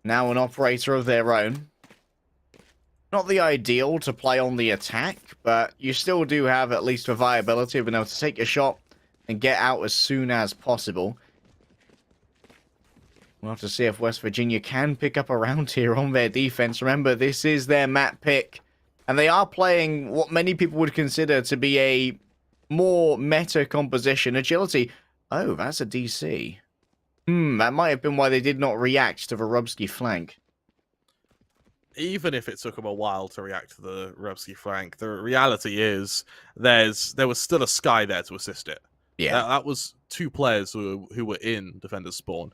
Speaker 1: Now an operator of their own. Not the ideal to play on the attack, but you still do have at least the viability of being able to take a shot and get out as soon as possible. We'll have to see if West Virginia can pick up a round here on their defense. Remember, this is their map pick, and they are playing what many people would consider to be a more meta composition. Agility. Oh, that's a DC. That might have been why they did not react to the Rubsky flank.
Speaker 2: Even if it took them a while to react to the Rubsky flank, the reality is there was still a Sky there to assist it.
Speaker 1: Yeah.
Speaker 2: That was two players who were in Defender's Spawn.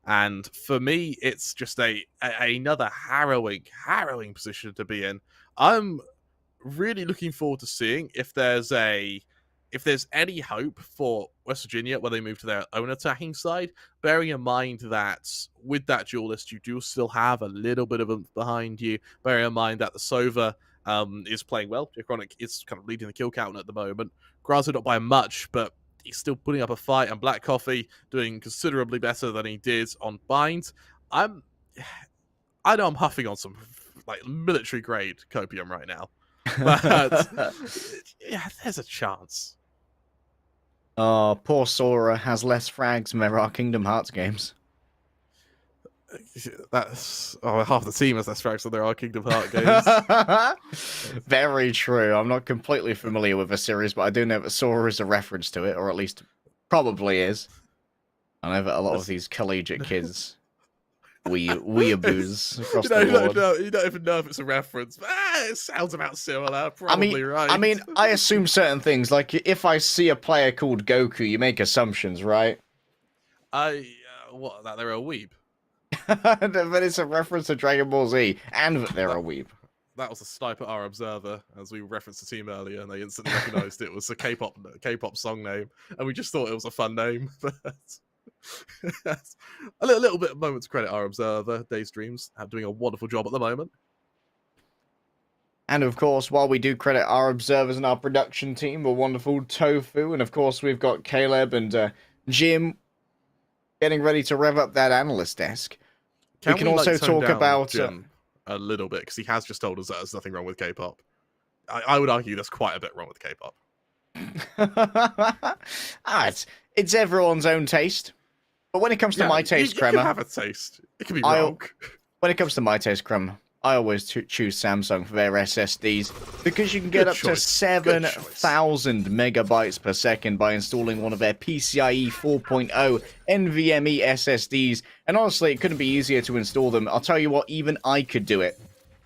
Speaker 2: And for me, it's just another harrowing position to be in. I'm really looking forward to seeing if there's any hope for West Virginia when they move to their own attacking side, bearing in mind that with that duelist, you do still have a little bit of them behind you, bearing in mind that the Sova is playing well. Chronic is kind of leading the kill count at the moment. Granted, not by much, but he's still putting up a fight, and Black Coffee doing considerably better than he did on Bind. I know I'm huffing on some like military grade copium right now, but yeah, there's a chance.
Speaker 1: Oh, poor Sora has less frags than there are Kingdom Hearts games.
Speaker 2: That's half the team has less frags than there are Kingdom Hearts games.
Speaker 1: Very true. I'm not completely familiar with the series, but I do know that Sora is a reference to it, or at least probably is. I know that a lot of these collegiate kids, weeaboos across the board.
Speaker 2: You don't even know if it's a reference, but it sounds about similar. Probably right.
Speaker 1: I mean, I assume certain things. Like, if I see a player called Goku, you make assumptions, right?
Speaker 2: What, that they're a weeb?
Speaker 1: But it's a reference to Dragon Ball Z, and that they're a weeb.
Speaker 2: That was a snipe at our observer, as we referenced the team earlier, and they instantly recognised it was a K-pop song name, and we just thought it was a fun name. But a little bit of moment to credit our observer. Daydreams doing a wonderful job at the moment.
Speaker 1: And of course, while we do credit our observers and our production team, the wonderful Tofu, and of course we've got Caleb and Jim getting ready to rev up that analyst desk. We can also talk about
Speaker 2: Jim a little bit, because he has just told us that there's nothing wrong with K-pop. I would argue there's quite a bit wrong with K-pop.
Speaker 1: It's everyone's own taste. But when it comes to my taste,
Speaker 2: you
Speaker 1: Kremer,
Speaker 2: can have a taste. It can be wrong.
Speaker 1: When it comes to my taste, Kremer, I always choose Samsung for their SSDs because you can get up to 7,000 megabytes per second by installing one of their PCIe 4.0 NVMe SSDs. And honestly, it couldn't be easier to install them. I'll tell you what, even I could do it.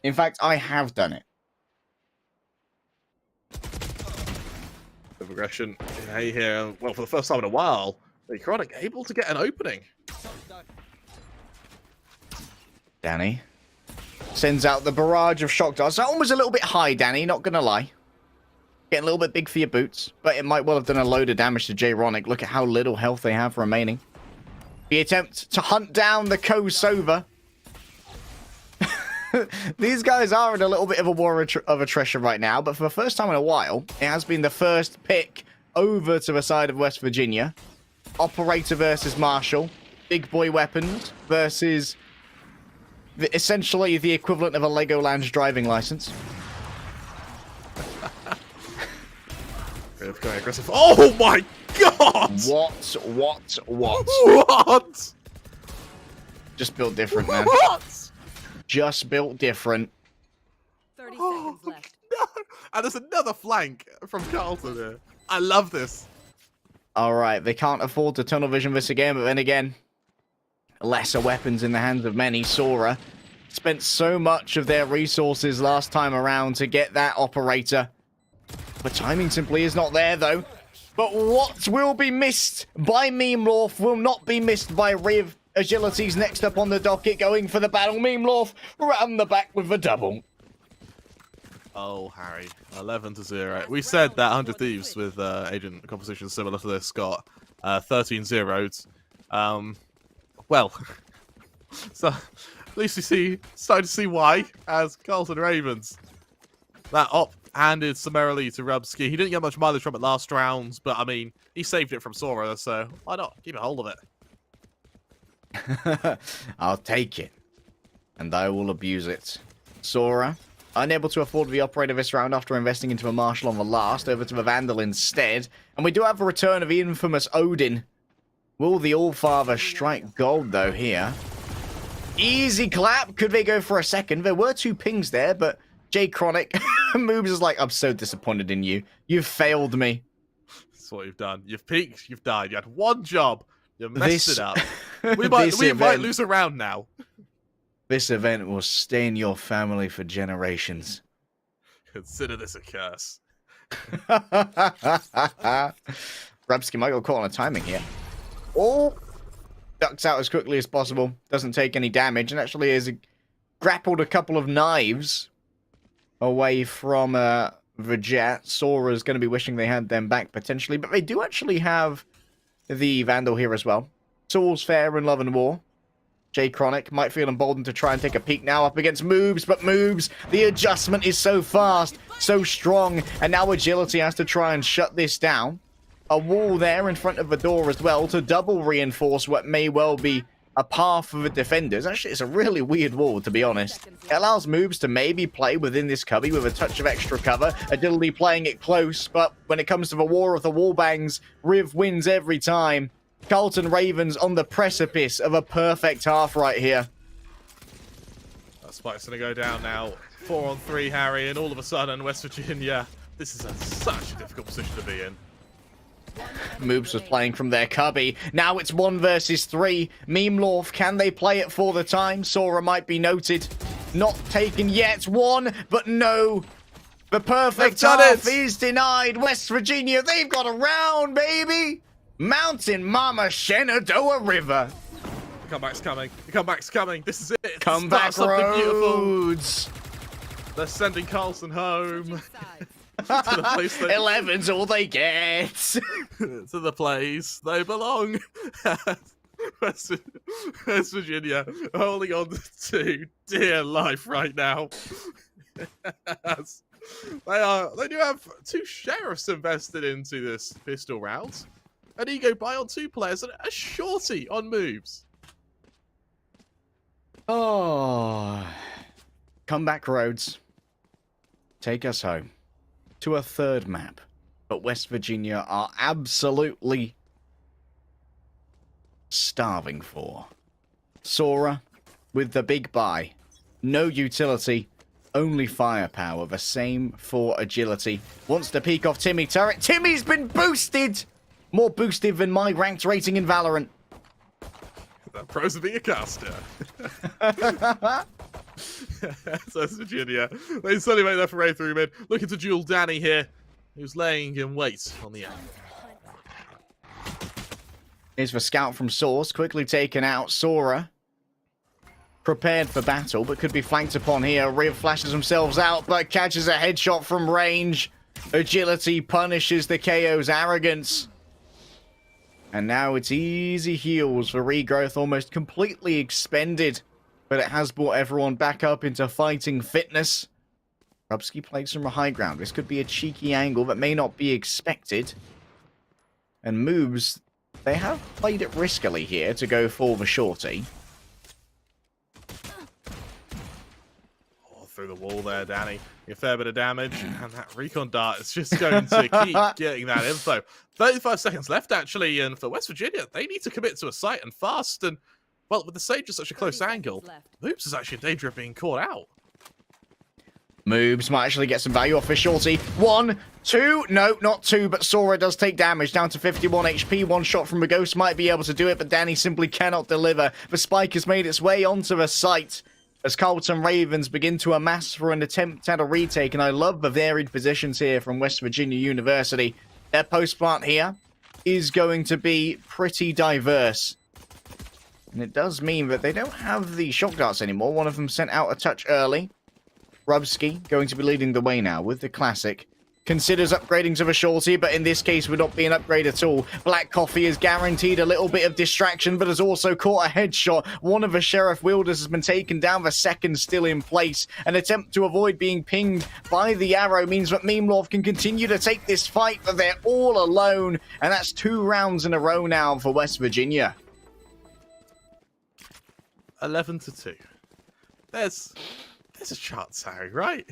Speaker 1: In fact, I have done it.
Speaker 2: The progression here, well, for the first time in a while, the Chronic able to get an opening.
Speaker 1: Danny sends out the barrage of shock darts. That one was a little bit high, Danny, not gonna lie. Getting a little bit big for your boots, but it might well have done a load of damage to J-Ronic. Look at how little health they have remaining. The attempt to hunt down the Ko-Sova. These guys are in a little bit of a war of attrition right now, but for the first time in a while, it has been the first pick over to the side of West Virginia. Operator versus Marshall. Big boy weapons versus essentially the equivalent of a Legoland driving license.
Speaker 2: Going aggressive. Oh my god!
Speaker 1: What?
Speaker 2: What?
Speaker 1: Just built different, man.
Speaker 2: What?
Speaker 1: Just built different.
Speaker 5: 30 seconds left.
Speaker 2: No. And there's another flank from Carlton here. I love this.
Speaker 1: Alright, they can't afford to tunnel vision this again, but then again, lesser weapons in the hands of many. Sora spent so much of their resources last time around to get that operator. The timing simply is not there, though. But what will be missed by Memlorf will not be missed by Riv. Agility's next up on the docket, going for the battle. Memlorf round the back with the double.
Speaker 2: Oh, Harry, 11-0. We said that 100 Thieves with agent composition similar to this got 13 zeros. Well, so at least you starting to see why, as Carlton Ravens. That op handed summarily to Rubsky. He didn't get much mileage from it last round, but I mean, he saved it from Sora, so why not keep a hold of it?
Speaker 1: I'll take it, and I will abuse it. Sora, unable to afford the operator this round after investing into a Marshal on the last, over to the Vandal instead. And we do have a return of the infamous Odin. Will the Allfather strike gold, though, here? Easy clap. Could they go for a second? There were 2 pings there, but Jay Chronic moves is like, I'm so disappointed in you. You've failed me.
Speaker 2: That's what you've done. You've peaked, you've died. You had one job. You messed it up. We might lose a round now.
Speaker 1: This event will stain your family for generations.
Speaker 2: Consider this a curse.
Speaker 1: Rabsky might go caught on a timing here. Oh! Ducks out as quickly as possible. Doesn't take any damage. And actually has grappled a couple of knives away from the jet. Sora's going to be wishing they had them back, potentially. But they do actually have the Vandal here as well. Soul's fair in Love and War. Jay Chronic might feel emboldened to try and take a peek now up against Moves, but Moves, the adjustment is so fast, so strong, and now Agility has to try and shut this down. A wall there in front of the door as well to double reinforce what may well be a path for the defenders. Actually, it's a really weird wall, to be honest. It allows Moves to maybe play within this cubby with a touch of extra cover. Agility playing it close, but when it comes to the war of the wallbangs, Riv wins every time. Carlton Ravens on the precipice of a perfect half right here.
Speaker 2: That spike's going to go down now. 4-on-3, Harry, and all of a sudden, West Virginia. This is such a difficult position to be in.
Speaker 1: Moves was playing from their cubby. Now it's 1 versus 3. Memlorf, can they play it for the time? Sora might be noted. Not taken yet. 1, but no. The perfect half is denied. West Virginia, they've got a round, baby. Mountain Mama Shenandoah River.
Speaker 2: The comeback's coming. The comeback's coming. This is it.
Speaker 1: Comeback roads.
Speaker 2: They're sending Carlson home. To the place
Speaker 1: 11's all they get.
Speaker 2: To the place they belong. West Virginia holding on to dear life right now. They do have 2 sheriffs invested into this pistol round. An ego buy on 2 players and a shorty on Moves.
Speaker 1: Oh, comeback roads. Take us home to a 3rd map, but West Virginia are absolutely starving for. Sora with the big buy. No utility, only firepower. The same for Agility. Wants to peek off Timmy turret. Timmy's been boosted! More boosted than my ranked rating in Valorant.
Speaker 2: That pros of being a caster. So it's Virginia. They suddenly make their foray through mid. Looking to duel Danny here, who's laying in wait on the end.
Speaker 1: Here's the scout from Source, quickly taken out. Sora prepared for battle, but could be flanked upon here. Riv flashes themselves out, but catches a headshot from range. Agility punishes the KO's arrogance. And now it's easy heals for Regrowth, almost completely expended. But it has brought everyone back up into fighting fitness. Rubsky plays from a high ground. This could be a cheeky angle that may not be expected. And Moves, they have played it riskily here to go for the shorty.
Speaker 2: Oh, through the wall there, Danny. A fair bit of damage, and that recon dart is just going to keep getting that info. 35 seconds left, actually, and for West Virginia, they need to commit to a site and fast, and, well, with the Sage at such a close angle, Moves is actually in danger of being caught out.
Speaker 1: Moves might actually get some value off his shorty. 1, 2, no, not 2, but Sora does take damage, down to 51 HP. 1 shot from a Ghost might be able to do it, but Danny simply cannot deliver. The spike has made its way onto the site. as Carlton Ravens begin to amass for an attempt at a retake. And I love the varied positions here from West Virginia University. Their post plant here is going to be pretty diverse. And it does mean that they don't have the shock darts anymore. One of them sent out a touch early. Rubsky going to be leading the way now with the classic. Considers upgrading to the shorty, but in this case would not be an upgrade at all. Black Coffee is guaranteed a little bit of distraction, but has also caught a headshot. One of the Sheriff Wielders has been taken down, the second still in place. An attempt to avoid being pinged by the arrow means that Memlov can continue to take this fight, but they're all alone. And that's 2 rounds in a row now for West Virginia.
Speaker 2: 11-2. There's a chance, Harry, right?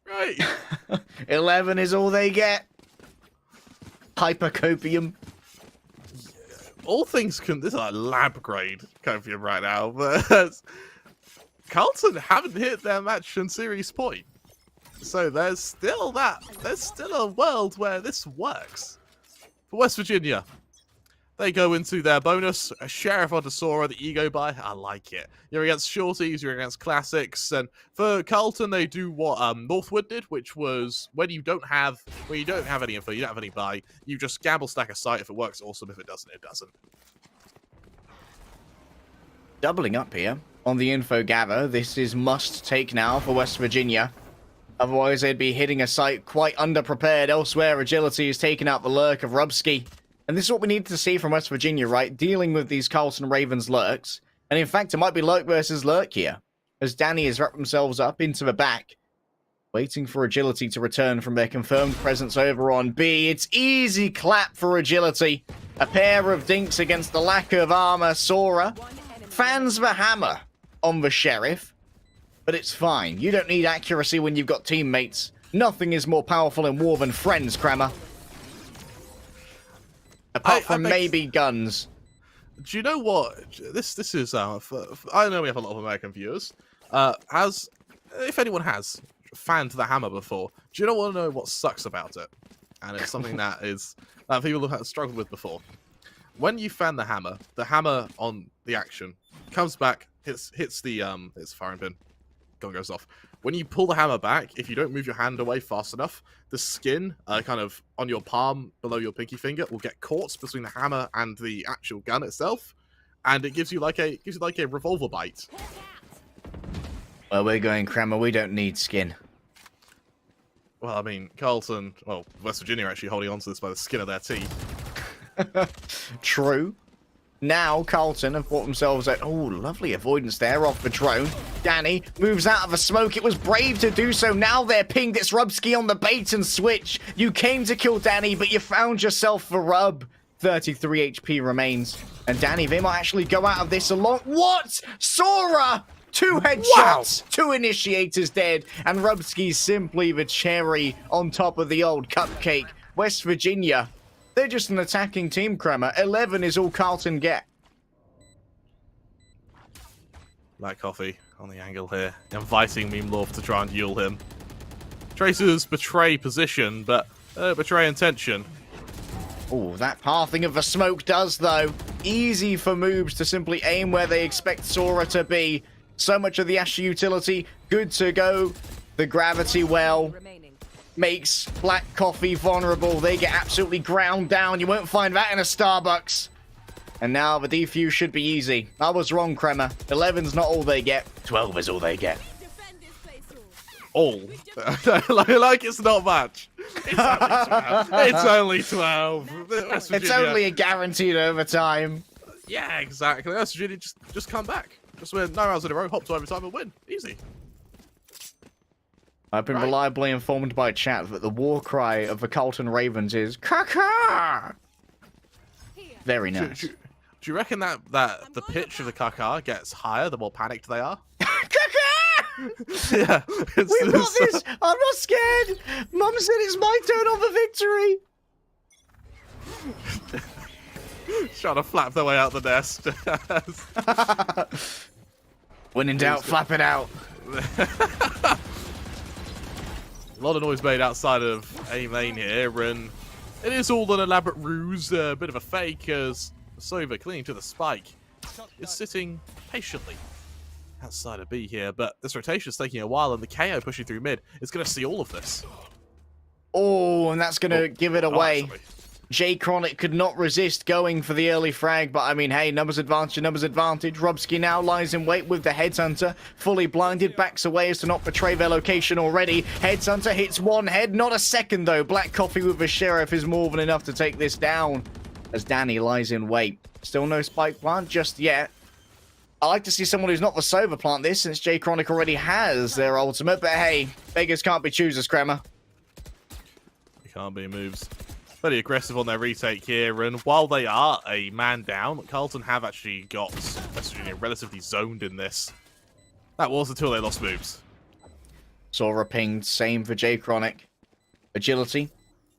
Speaker 2: Right.
Speaker 1: 11 is all they get. Hypercopium.
Speaker 2: All things can. This is like lab grade copium right now, but Carlton haven't hit their match and series point. So there's still a world where this works. For West Virginia, they go into their bonus. A Sheriff on Sora, the ego buy. I like it. You're against shorties, you're against classics, and for Carlton, they do what Northwood did, which was when you don't have any info, you don't have any buy, you just gamble stack a site. If it works, awesome. If it doesn't, it doesn't.
Speaker 1: Doubling up here on the info gather. This is must take now for West Virginia. Otherwise, they'd be hitting a site quite underprepared. Elsewhere, agility is taking out the lurk of Rubsky. And this is what we need to see from West Virginia, right? Dealing with these Carlton Ravens lurks. And in fact, it might be lurk versus lurk here. As Danny has wrapped themselves up into the back. Waiting for agility to return from their confirmed presence over on B. It's easy clap for agility. A pair of dinks against the lack of armor. Sora fans the hammer on the Sheriff. But it's fine. You don't need accuracy when you've got teammates. Nothing is more powerful in war than friends, Kremer. Apart from maybe guns.
Speaker 2: Do you know what? This is I know we have a lot of American viewers. If anyone has fanned the hammer before, do you want to know what sucks about it? And it's something that people have struggled with before. When you fan the hammer on the action comes back, hits the firing pin, gun goes off. When you pull the hammer back, if you don't move your hand away fast enough, the skin kind of on your palm below your pinky finger will get caught between the hammer and the actual gun itself, and it gives you like a revolver bite.
Speaker 1: Well, we're going Kremer. We don't need skin.
Speaker 2: Well, I mean, West Virginia are actually holding on to this by the skin of their teeth.
Speaker 1: True. Now, Carlton have brought themselves out. Oh, lovely avoidance there off the drone. Danny moves out of the smoke. It was brave to do so. Now they're pinged. It's Rubsky on the bait and switch. You came to kill Danny, but you found yourself the rub. 33 HP remains. And Danny, they might actually go out of this along. What? Sora! 2 headshots. Wow. 2 initiators dead. And Rubsky's simply the cherry on top of the old cupcake. West Virginia. They're just an attacking team, Kremer. 11 is all Carlton get.
Speaker 2: Black Coffee on the angle here, inviting Memlov to try and duel him. Tracers betray position, but betray intention.
Speaker 1: Oh, that pathing of the smoke does, though. Easy for moves to simply aim where they expect Sora to be. So much of the Asher utility, good to go. The gravity well makes Black Coffee vulnerable. They get absolutely ground down. You won't find that in a Starbucks. And now the defuse should be easy. I was wrong, Kremer. 11's not all they get. 12 is all they get.
Speaker 2: All. like it's not much. It's only 12.
Speaker 1: It's only a guaranteed overtime.
Speaker 2: Yeah, exactly. West Virginia just come back. Just win 9 rounds in a row, hop to overtime and win. Easy.
Speaker 1: I've been reliably informed by chat that the war cry of the Carlton Ravens is "Kaka." Very nice.
Speaker 2: Do you reckon that the pitch of the Kaka gets higher the more panicked they are?
Speaker 1: Kaka!
Speaker 2: Yeah.
Speaker 1: We've got this! I'm not scared! Mum said it's my turn on the victory!
Speaker 2: Trying to flap their way out the nest.
Speaker 1: When in doubt, flap it out.
Speaker 2: A lot of noise made outside of A main here, and it is all an elaborate ruse, a bit of a fake, as Sova, clinging to the spike, is sitting patiently. outside of B here, but this rotation is taking a while, and the KO pushing through mid is going to see all of this.
Speaker 1: Oh, and that's going to give it away.
Speaker 2: Actually.
Speaker 1: J Chronic could not resist going for the early frag, but I mean, hey, numbers advantage, numbers advantage. Robski now lies in wait with the Headhunter. Fully blinded, backs away as to not betray their location already. Headhunter hits one head, not a second though. Black Coffee with the Sheriff is more than enough to take this down as Danny lies in wait. Still no spike plant just yet. I like to see someone who's not the Sova plant this, since J Chronic already has their ultimate, but hey, beggars can't be choosers, Kremer.
Speaker 2: They can't be moves. Very aggressive on their retake here, and while they are a man down, Carlton have actually got West Virginia relatively zoned in this. That was until they lost moves.
Speaker 1: Sora pinged, same for J Chronic. Agility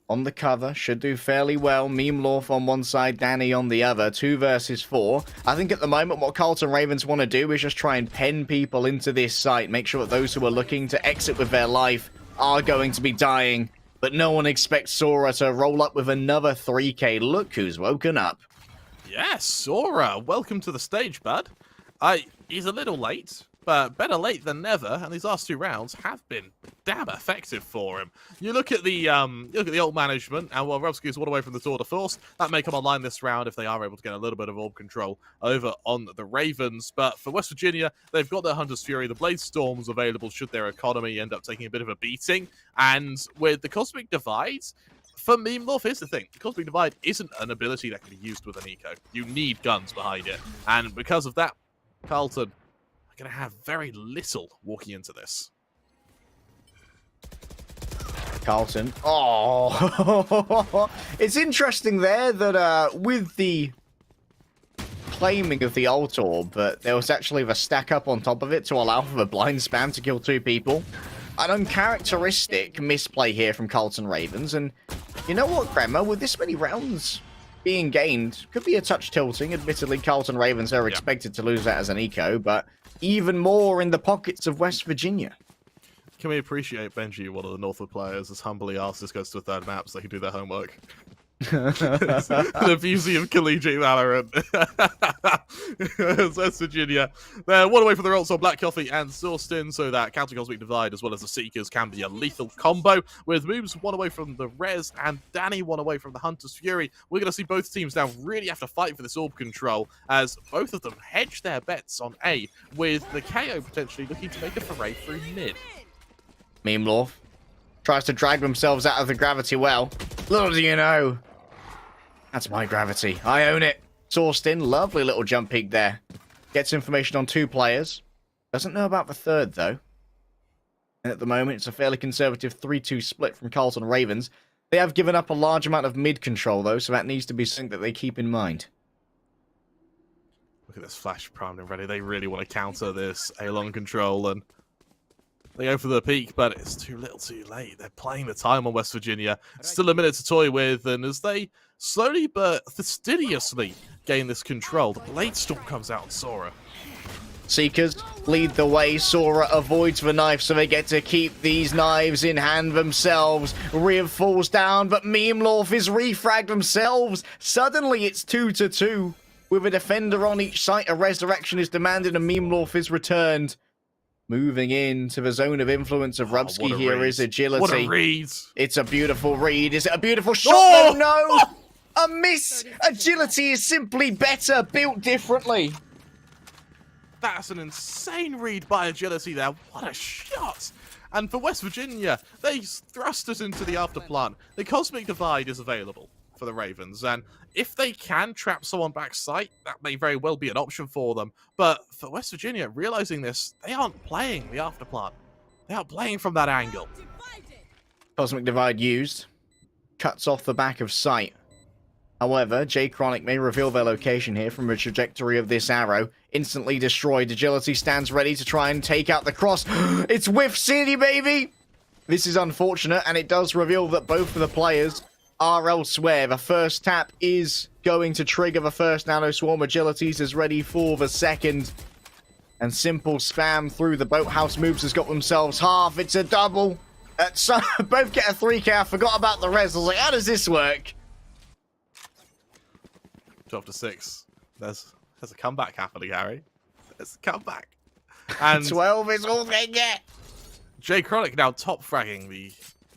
Speaker 1: on the cover, should do fairly well. Meme Lorf on one side, Danny on the other. 2 versus 4. I think at the moment what Carlton Ravens want to do is just try and pen people into this site. Make sure that those who are looking to exit with their life are going to be dying. But no one expects Sora to roll up with another 3k. Look who's woken up.
Speaker 2: Yes, Sora, welcome to the stage, bud. He's a little late, but better late than never, and these last 2 rounds have been damn effective for him. You look at the ult management, and while Robski's one away from the tour de force, that may come online this round if they are able to get a little bit of orb control over on the Ravens. But for West Virginia, they've got their Hunter's Fury, the Blade Storms available should their economy end up taking a bit of a beating, and with the Cosmic Divide, for Meme Lorf, here's the thing. The Cosmic Divide isn't an ability that can be used with an eco. You need guns behind it, and because of that, Carlton are going to have very little walking into this.
Speaker 1: Carlton. Oh, it's interesting there that with the claiming of the ult orb, but there was actually the stack up on top of it to allow for the blind spam to kill 2 people. An uncharacteristic misplay here from Carlton Ravens, and you know what, Kremer, with this many rounds being gained, could be a touch tilting. Admittedly, Carlton Ravens are expected to lose that as an eco, but even more in the pockets of West Virginia.
Speaker 2: Can we appreciate Benji, one of the Northwood players, as humbly asked this goes to a 3rd map so they can do their homework? The beauty of collegiate Valorant. West Virginia. They're one away from the ults on Black Coffee and Sorstin, so that Counter Cosmic Divide as well as the Seekers can be a lethal combo. With moves one away from the Rez and Danny one away from the Hunter's Fury, we're going to see both teams now really have to fight for this orb control as both of them hedge their bets on A, with the KO potentially looking to make a foray through mid.
Speaker 1: Meme Lorf tries to drag themselves out of the gravity well. Little do you know, that's my gravity. I own it. Sorstin, lovely little jump peek there. Gets information on 2 players. Doesn't know about the 3rd, though. And at the moment, it's a fairly conservative 3-2 split from Carlton Ravens. They have given up a large amount of mid control, though, so that needs to be something that they keep in mind.
Speaker 2: Look at this flash primed and ready. They really want to counter this A-long control, and they go for the peak, but it's too little too late. They're playing the time on West Virginia. Still a minute to toy with, and as they slowly but fastidiously gain this control, the Blade Storm comes out on Sora.
Speaker 1: Seekers lead the way. Sora avoids the knife, so they get to keep these knives in hand themselves. Riv falls down, but Meme Lorf is refragged themselves. Suddenly it's 2-2. With a defender on each site, a resurrection is demanded and Meme Lorf is returned. Moving into the zone of influence of Rubski here is agility.
Speaker 2: What a read!
Speaker 1: It's a beautiful read. Is it a beautiful shot?
Speaker 2: Oh!
Speaker 1: No! A miss! Agility is simply better, built differently.
Speaker 2: That's an insane read by Agility there. What a shot! And for West Virginia, they thrust us into the afterplan. The Cosmic Divide is available for the Ravens, and if they can trap someone backside, that may very well be an option for them. But for West Virginia, realizing this, they aren't playing the afterplan. They aren't playing from that angle.
Speaker 1: Cosmic Divide used. Cuts off the back of sight. However, J Chronic may reveal their location here from the trajectory of this arrow. Instantly destroyed. Agility stands ready to try and take out the cross. It's Whiff City, baby! This is unfortunate, and it does reveal that both of the players are elsewhere. The first tap is going to trigger the first Nano Swarm. Agilities is ready for the second. And simple spam through the boathouse moves has got themselves half. It's a double. So both get a 3k. I forgot about the res. I was like, how does this work?
Speaker 2: 12-6. There's a comeback happening, Harry. There's a comeback. And
Speaker 1: 12 is all they get.
Speaker 2: Jay Chronic now top fragging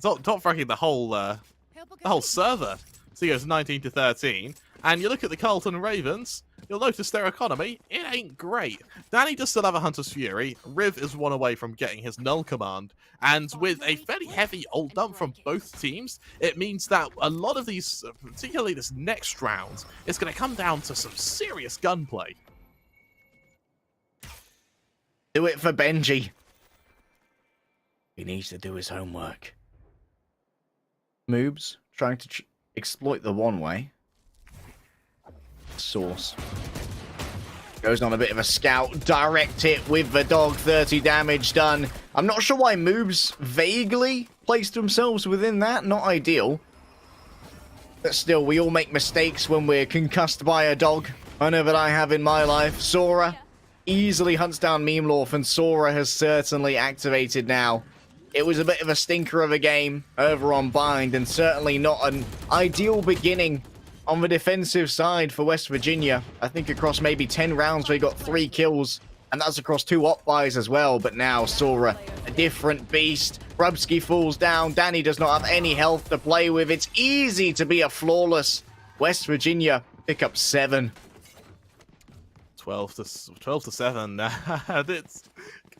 Speaker 2: the whole server. So he goes 19 to 13. And you look at the Carlton Ravens, you'll notice their economy, it ain't great. Danny does still have a Hunter's Fury. Riv is one away from getting his Null command. And with a fairly heavy ult dump from both teams, it means that a lot of these, particularly this next round, is going to come down to some serious gunplay.
Speaker 1: Do it for Benji. He needs to do his homework. Moobs trying to exploit the one way. Source. Goes on a bit of a scout. Direct hit with the dog. 30 damage done. I'm not sure why Moobs vaguely placed themselves within that. Not ideal. But still, we all make mistakes when we're concussed by a dog. I know that I have in my life. Sora easily hunts down Memelorf, and Sora has certainly activated now. It was a bit of a stinker of a game over on Bind, and certainly not an ideal beginning on the defensive side for West Virginia. I think across maybe 10 rounds we got 3 kills, and that's across 2 op buys as well. But now Sora, a different beast. Rubsky falls down. Danny does not have any health to play with. It's easy to be a flawless West Virginia. Pick up 7.
Speaker 2: 12 to 7. It's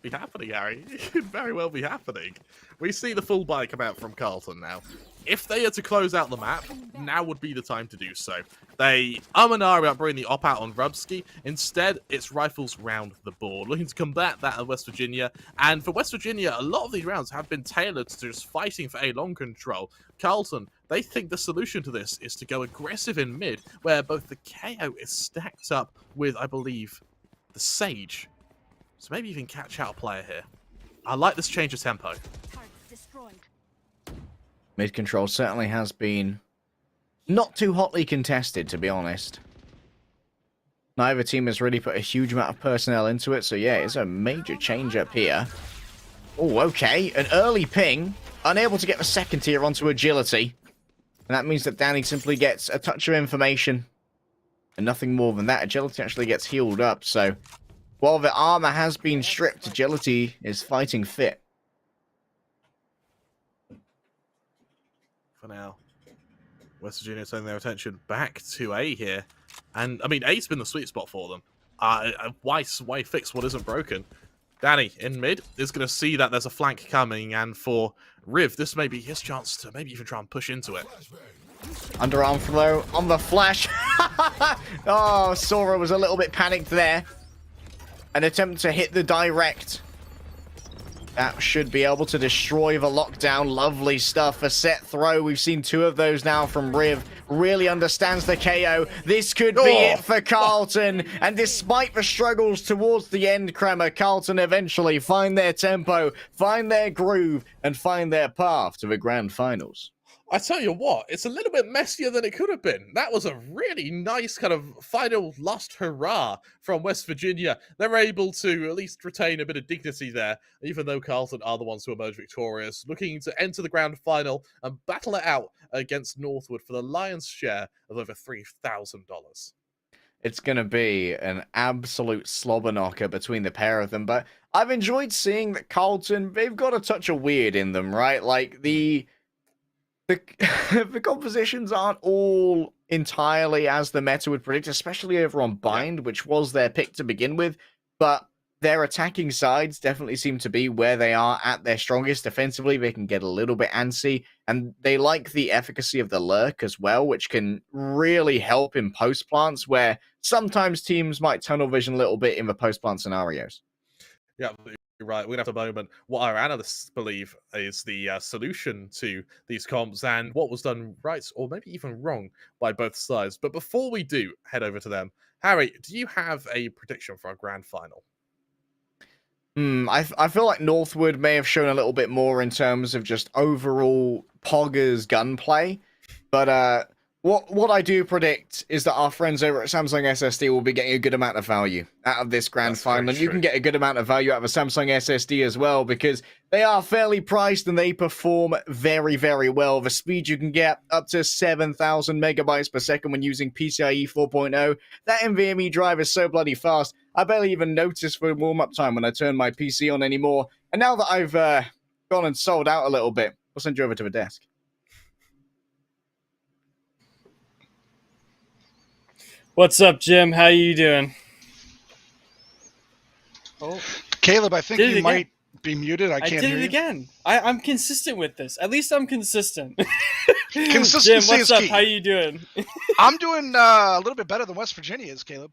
Speaker 2: could be happening, Harry. It could very well be happening. We see the full buy come out from Carlton now. If they are to close out the map, now would be the time to do so. They and ah about bringing the op out on Rubsky. Instead, it's rifles round the board, looking to combat that of West Virginia. And for West Virginia, a lot of these rounds have been tailored to just fighting for A-long control. Carlton, they think the solution to this is to go aggressive in mid, where both the KO is stacked up with, I believe, the Sage. So maybe even catch out a player here. I like this change of tempo.
Speaker 1: Mid control certainly has been not too hotly contested, to be honest. Neither team has really put a huge amount of personnel into it, so yeah, it's a major change up here. Oh, okay. An early ping. Unable to get the second tier onto agility. And that means that Danny simply gets a touch of information. And nothing more than that. Agility actually gets healed up, so while the armor has been stripped, agility is fighting fit.
Speaker 2: For now, West Virginia turning their attention back to A here. And, I mean, A's been the sweet spot for them. Why fix what isn't broken? Danny, in mid, is going to see that there's a flank coming, and for Riv, this may be his chance to maybe even try and push into it.
Speaker 1: Underarm flow on the flash. Oh, Sora was a little bit panicked there. An attempt to hit the direct. That should be able to destroy the lockdown. Lovely stuff. A set throw. We've seen 2 of those now from Riv. Really understands the KO. This could be it for Carlton. And despite the struggles towards the end, Kremer, Carlton eventually find their tempo, find their groove, and find their path to the grand finals.
Speaker 2: I tell you what, it's a little bit messier than it could have been. That was a really nice kind of final last hurrah from West Virginia. They're able to at least retain a bit of dignity there, even though Carlton are the ones who emerge victorious, looking to enter the grand final and battle it out against Northwood for the lion's share of over $3,000.
Speaker 1: It's going to be an absolute slobber knocker between the pair of them, but I've enjoyed seeing that Carlton, they've got a touch of weird in them, right? Like, the compositions aren't all entirely as the meta would predict, especially over on Bind, which was their pick to begin with, but their attacking sides definitely seem to be where they are at their strongest. Defensively, they can get a little bit antsy, and they like the efficacy of the lurk as well, which can really help in post-plants, where sometimes teams might tunnel vision a little bit in the post-plant scenarios.
Speaker 2: Yeah, right. We're going to have a moment what our analysts believe is the solution to these comps and what was done right or maybe even wrong by both sides. But before we do head over to them, Harry, do you have a prediction for our grand final?
Speaker 1: I feel like Northwood may have shown a little bit more in terms of just overall Poggers gunplay, but what I do predict is that our friends over at Samsung SSD will be getting a good amount of value out of this grand final, and you can get a good amount of value out of a Samsung SSD as well, because they are fairly priced and they perform very, very well. The speed you can get up to 7,000 megabytes per second when using PCIe 4.0. That NVMe drive is so bloody fast. I barely even noticed for warm-up time when I turned my PC on anymore. And now that I've gone and sold out a little bit, I'll send you over to the desk.
Speaker 6: What's up, Jim? How you doing? Oh,
Speaker 8: Caleb, I think
Speaker 6: Did it
Speaker 8: you
Speaker 6: again.
Speaker 8: might be muted. I can't
Speaker 6: did
Speaker 8: hear
Speaker 6: it
Speaker 8: you.
Speaker 6: again. I'm consistent with this. At least I'm consistent.
Speaker 8: Consistency
Speaker 6: Jim, what's
Speaker 8: is
Speaker 6: up?
Speaker 8: key.
Speaker 6: How you doing?
Speaker 8: I'm doing a little bit better than West Virginia is, Caleb.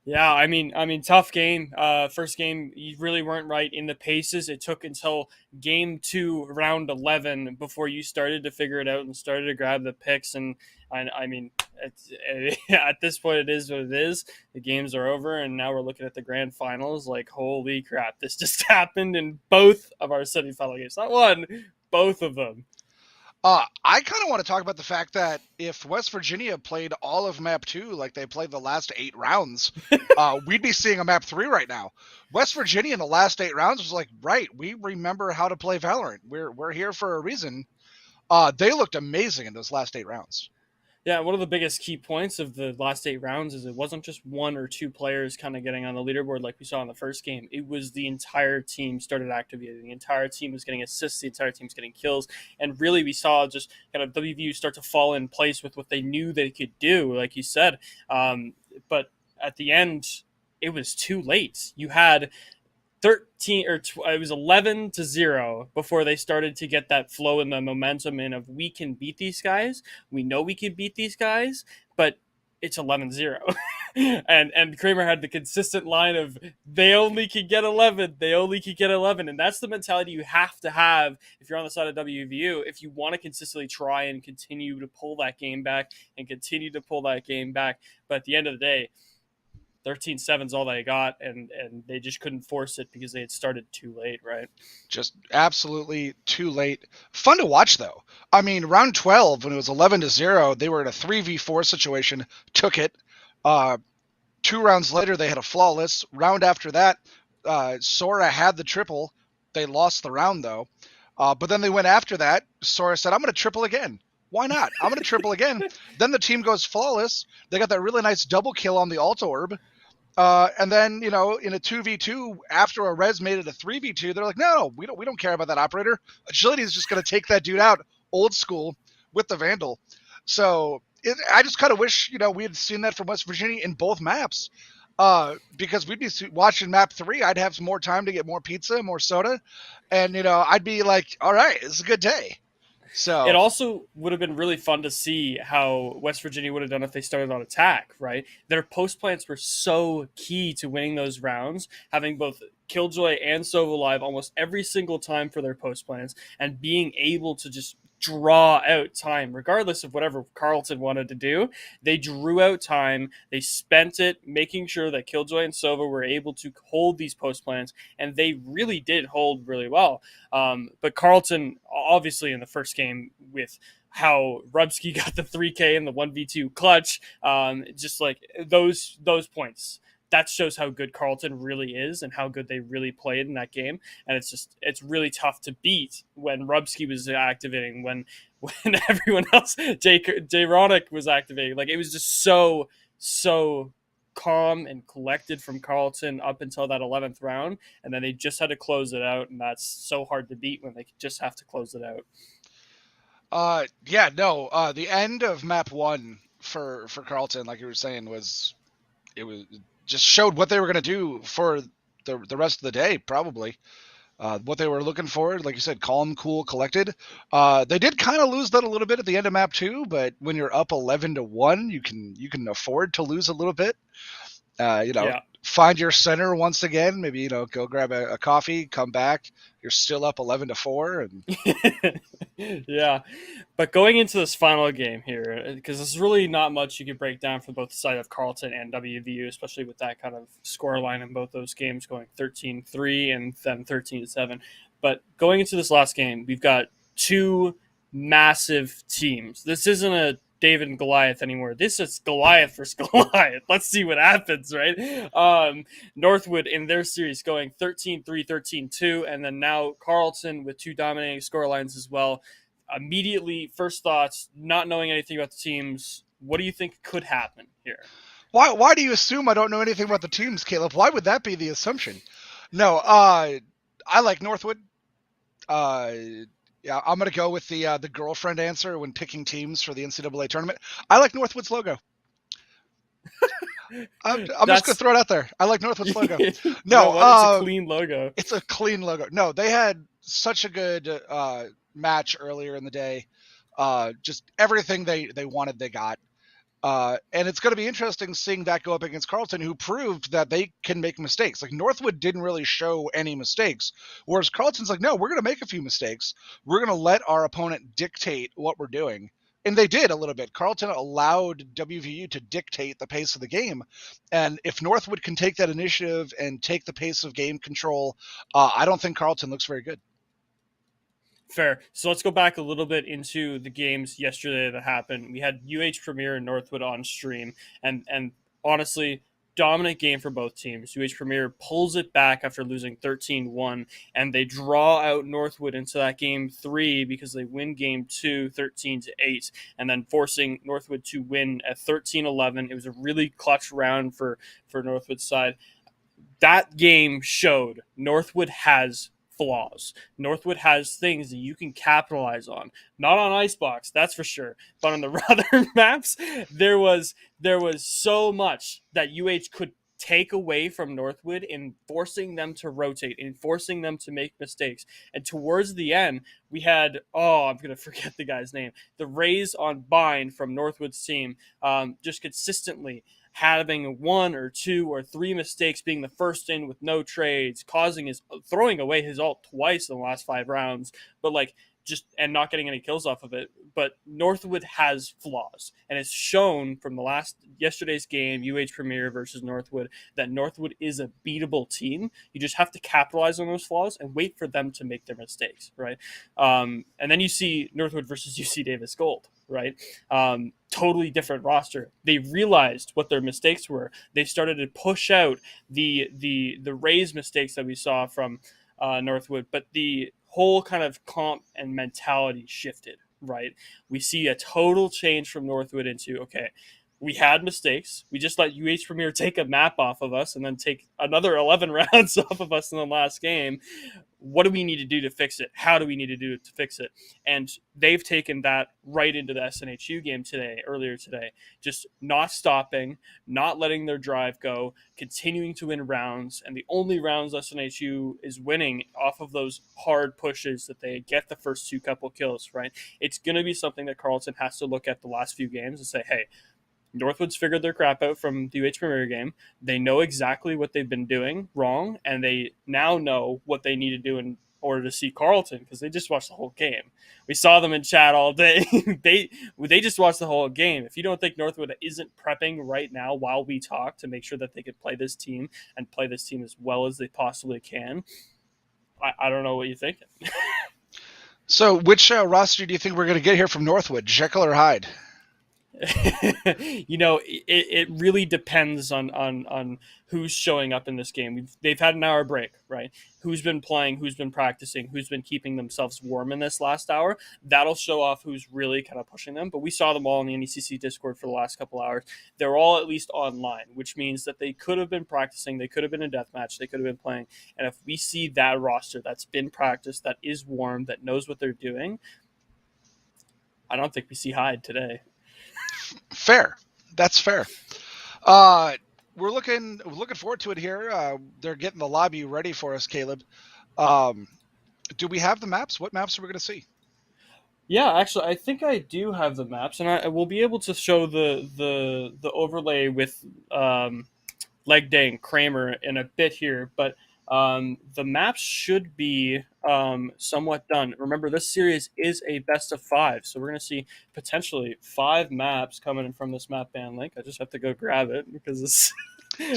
Speaker 6: Yeah, I mean, tough game. First game, you really weren't right in the paces. It took until game 2, round 11, before you started to figure it out and started to grab the picks. And I mean, at this point, it is what it is. The games are over, and now we're looking at the grand finals. Like, holy crap, this just happened in both of our semifinal games. Not one, both of them.
Speaker 8: I kind of want to talk about the fact that if West Virginia played all of map 2 like they played the last 8 rounds, we'd be seeing a map 3 right now. West Virginia in the last 8 rounds was like, right, we remember how to play Valorant. We're here for a reason. They looked amazing in those last 8 rounds.
Speaker 6: Yeah, one of the biggest key points of the last 8 rounds is it wasn't just 1 or 2 players kind of getting on the leaderboard like we saw in the first game. It was the entire team started activating. The entire team was getting assists. The entire team was getting kills. And really, we saw just kind of WVU start to fall in place with what they knew they could do, like you said. But at the end, it was too late. You had 13 or it was 11-0 before they started to get that flow and the momentum in of we can beat these guys. We know we can beat these guys, but it's 11-0. and Kremer had the consistent line of they only can get 11. They only can get 11. And that's the mentality you have to have if you're on the side of WVU, if you want to consistently try and continue to pull that game back and continue to pull that game back. But at the end of the day, 13-7 is all they got, and they just couldn't force it because they had started too late, right?
Speaker 8: Just absolutely too late. Fun to watch, though. I mean, round 12, when it was 11-0, they were in a 3v4 situation, took it. 2 rounds later, they had a flawless. Round after that, Sora had the triple. They lost the round, though. But then they went after that. Sora said, I'm going to triple again. Why not? I'm going to triple again. Then the team goes flawless. They got that really nice double kill on the Alt Orb. And then, in a 2v2, after a res made it a 3v2, they're like, no, we don't care about that operator. Agility is just going to take that dude out old school with the Vandal. So I just kind of wish, we had seen that from West Virginia in both maps. Because we'd be watching map 3, I'd have some more time to get more pizza, more soda. And, I'd be like, all right, it's a good day. So
Speaker 6: it also would have been really fun to see how West Virginia would have done if they started on attack, right? Their post plants were so key to winning those rounds, having both Killjoy and Sova live almost every single time for their post plants, and being able to just draw out time, regardless of whatever Carlton wanted to do. They drew out time. They spent it making sure that Killjoy and Sova were able to hold these post plants, and they really did hold really well. But Carlton, obviously, in the first game with how Rubsky got the 3K and the 1v2 clutch, just like those points. That shows how good Carlton really is and how good they really played in that game. And it's really tough to beat when Rubsky was activating, when everyone else, Jay Ronick was activating. Like, it was just so calm and collected from Carlton up until that 11th round. And then they just had to close it out. And that's so hard to beat when they just have to close it out.
Speaker 8: the end of map 1 for Carlton, like you were saying, was just showed what they were going to do for the rest of the day, probably. What they were looking for, like you said, calm, cool, collected. They did kind of lose that a little bit at the end of map 2, but when you're up 11-1, you can afford to lose a little bit. Find your center once again. Maybe go grab a coffee, come back. You're still up 11-4, and
Speaker 6: yeah. But going into this final game here, because there's really not much you can break down for both the side of Carlton and WVU, especially with that kind of score line in both those games, going 13-3 and then 13-7. But going into this last game, we've got 2 massive teams. This isn't a David and Goliath anymore. This is Goliath versus Goliath. Let's see what happens, right? Northwood in their series going 13-3, 13-2, and then now Carlton with 2 dominating score lines as well. Immediately, first thoughts, not knowing anything about the teams, what do you think could happen here?
Speaker 8: Why do you assume I don't know anything about the teams, Caleb? Why would that be the assumption? No, I like Northwood. Yeah, I'm gonna go with the girlfriend answer when picking teams for the NCAA tournament. I like Northwood's logo. I'm just gonna throw it out there. I like Northwood's logo. No,
Speaker 6: it's a clean logo.
Speaker 8: It's a clean logo. No, they had such a good match earlier in the day. Just everything they wanted, they got. And it's going to be interesting seeing that go up against Carleton, who proved that they can make mistakes. Like Northwood didn't really show any mistakes, whereas Carleton's like, no, we're going to make a few mistakes. We're going to let our opponent dictate what we're doing. And they did a little bit. Carleton allowed WVU to dictate the pace of the game. And if Northwood can take that initiative and take the pace of game control, I don't think Carleton looks very good.
Speaker 6: Fair. So let's go back a little bit into the games yesterday that happened. We had UH Premier and Northwood on stream, and honestly, dominant game for both teams. UH Premier pulls it back after losing 13-1, and they draw out Northwood into that game 3 because they win game 2 13-8, and then forcing Northwood to win at 13-11. It was a really clutch round for Northwood's side. That game showed Northwood has flaws. Northwood has things that you can capitalize on. Not on Icebox, that's for sure. But on the other maps, there was so much that UH could take away from Northwood in forcing them to rotate, in forcing them to make mistakes. And towards the end, we had, I'm going to forget the guy's name, the raise on bind from Northwood's team, just consistently having 1 or 2 or 3 mistakes, being the first in with no trades, throwing away his ult twice in the last 5 rounds, but and not getting any kills off of it. But Northwood has flaws, and it's shown from yesterday's game, UH Premier versus Northwood, that Northwood is a beatable team. You just have to capitalize on those flaws and wait for them to make their mistakes, right? And then you see Northwood versus UC Davis Gold, right? Totally different roster. They realized what their mistakes were. They started to push out the raise mistakes that we saw from Northwood, but the whole kind of comp and mentality shifted, right? We see a total change from Northwood into, okay, we had mistakes. We just let UH Premier take a map off of us and then take another 11 rounds off of us in the last game. What do we need to do to fix it? How do we need to do it to fix it? And they've taken that right into the SNHU game earlier today. Just not stopping, not letting their drive go, continuing to win rounds. And the only rounds SNHU is winning off of those hard pushes that they get the first 2 couple kills, right? It's going to be something that Carleton has to look at the last few games and say, hey, Northwood's figured their crap out from the UH Premier game. They know exactly what they've been doing wrong, and they now know what they need to do in order to see Carleton, because they just watched the whole game. We saw them in chat all day. they just watched the whole game. If you don't think Northwood isn't prepping right now while we talk to make sure that they could play this team and play this team as well as they possibly can, I don't know what you're thinking.
Speaker 8: So which roster do you think we're going to get here from Northwood, Jekyll or Hyde?
Speaker 6: It really depends on who's showing up in this game. They've had an hour break, right? Who's been playing, who's been practicing, who's been keeping themselves warm in this last hour. That'll show off who's really kind of pushing them. But we saw them all in the NECC Discord for the last couple hours. They're all at least online, which means that they could have been practicing. They could have been in deathmatch. They could have been playing. And if we see that roster that's been practiced, that is warm, that knows what they're doing, I don't think we see Hyde today.
Speaker 8: Fair. That's fair. We're looking forward to it here. They're getting the lobby ready for us, Caleb. Do we have the maps? What maps are we going to see?
Speaker 6: Yeah, actually, I think I do have the maps, and I will be able to show the overlay with LEGDAY and Kremer in a bit here, but the maps should be somewhat done. Remember, this series is a best of 5, so we're going to see potentially 5 maps coming in from this map ban link. I just have to go grab it because it's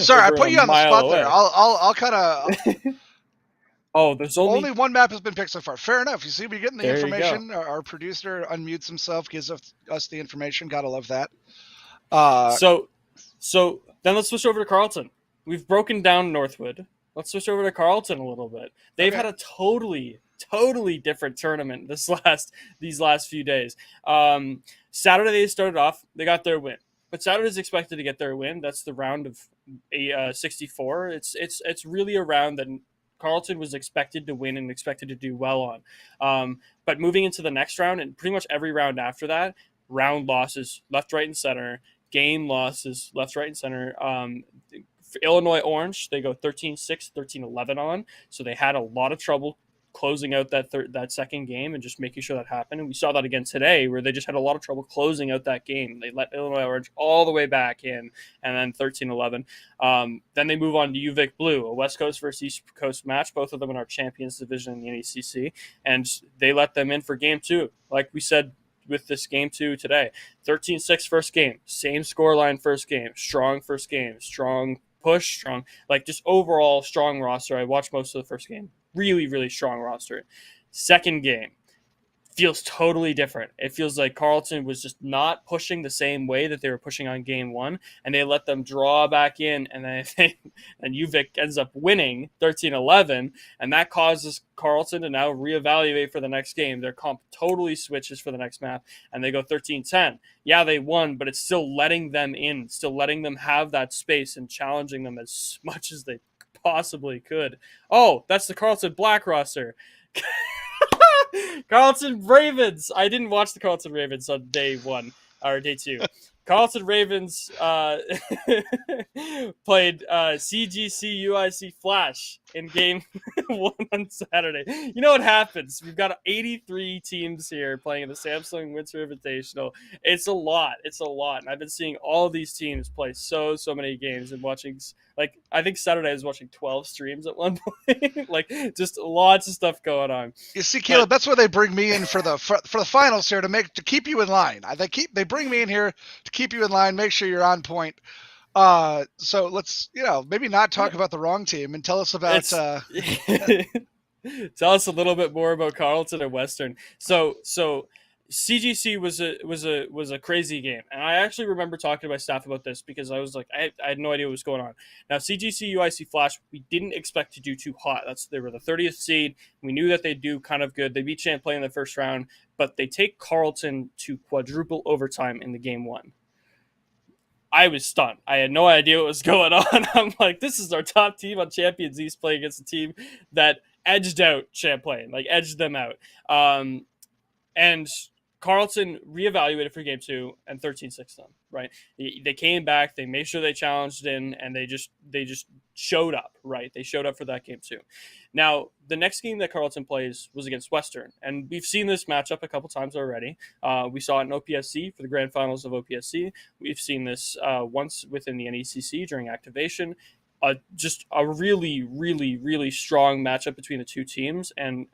Speaker 8: sorry, I put you on the spot there. I'll kind of.
Speaker 6: Oh, there's only
Speaker 8: one map has been picked so far. Fair enough. You see, we're getting the
Speaker 6: There
Speaker 8: information. Our producer unmutes himself, gives us the information. Gotta love that.
Speaker 6: So then let's switch over to Carleton. We've broken down Northwood. Let's switch over to Carleton a little bit. They've had a totally different tournament these last few days. Saturday they started off. They got their win. but Saturday is expected to get their win. That's the round of 64. It's really a round that Carleton was expected to win and expected to do well on. But moving into the next round and pretty much every round after that, round losses left, right, and center. Game losses left, right, and center. For Illinois Orange, they go 13-6, 13-11 on. So they had a lot of trouble closing out that second game and just making sure that happened. And we saw that again today, where they just had a lot of trouble closing out that game. They let Illinois Orange all the way back in, and then 13-11. Then they move on to UVic Blue, a West Coast versus East Coast match. Both of them in our Champions Division in the NECC, and they let them in for game 2. Like we said with this game 2 today, 13-6 first game, same scoreline first game, strong first game, strong push, strong, like just overall strong roster. I watched most of the first game. Really, really strong roster. Second game feels totally different. It feels like Carleton was just not pushing the same way that they were pushing on game 1, and they let them draw back in, and then and UVic ends up winning 13-11, and that causes Carleton to now reevaluate for the next game. Their comp totally switches for the next map, and they go 13-10. Yeah, they won, but it's still letting them in, still letting them have that space and challenging them as much as they possibly could. Oh, that's the Carleton Black roster. Carleton Ravens. I didn't watch the Carleton Ravens on day 1 or day 2. Carleton Ravens played CGC UIC Flash in game 1 on Saturday. You know what happens? We've got 83 teams here playing in the Samsung Winter Invitational. It's a lot. It's a lot. And I've been seeing all these teams play so many games and watching. Like, I think Saturday I was watching 12 streams at one point. Like, just lots of stuff going on.
Speaker 8: You see, Caleb, that's why they bring me in for the finals here to keep you in line. They bring me in here to keep you in line, make sure you're on point. So let's maybe not talk about the wrong team and tell us about.
Speaker 6: Tell us a little bit more about Carleton and Western. So CGC was a crazy game, and I actually remember talking to my staff about this because I was like, I had no idea what was going on. Now CGC UIC Flash, we didn't expect to do too hot. They were the 30th seed. We knew that they'd do kind of good. They beat Champlain in the first round, but they take Carleton to quadruple overtime in the game 1. I was stunned. I had no idea what was going on. I'm like, this is our top team on Champions East playing against a team that edged out Champlain, like edged them out. And Carleton reevaluated for game 2 and 13-6 them, right? They came back, they made sure they challenged in, and they just showed up, right? They showed up for that game 2. Now, the next game that Carleton plays was against Western, and we've seen this matchup a couple times already. We saw it in OPSC for the grand finals of OPSC. We've seen this once within the NECC during activation. Just a really, really, really strong matchup between the two teams, and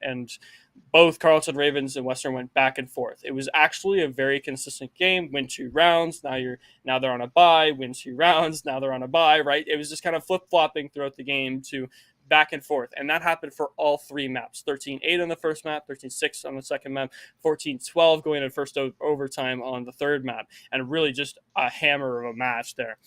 Speaker 6: both Carleton Ravens and Western went back and forth. It was actually a very consistent game. Win 2 rounds, now they're on a bye. Win 2 rounds, now they're on a bye. Right? It was just kind of flip flopping throughout the game to back and forth, and that happened for all 3 maps. 13-8 on the first map, 13-6 on the second map, 14-12 going into first overtime on the third map, and really just a hammer of a match there.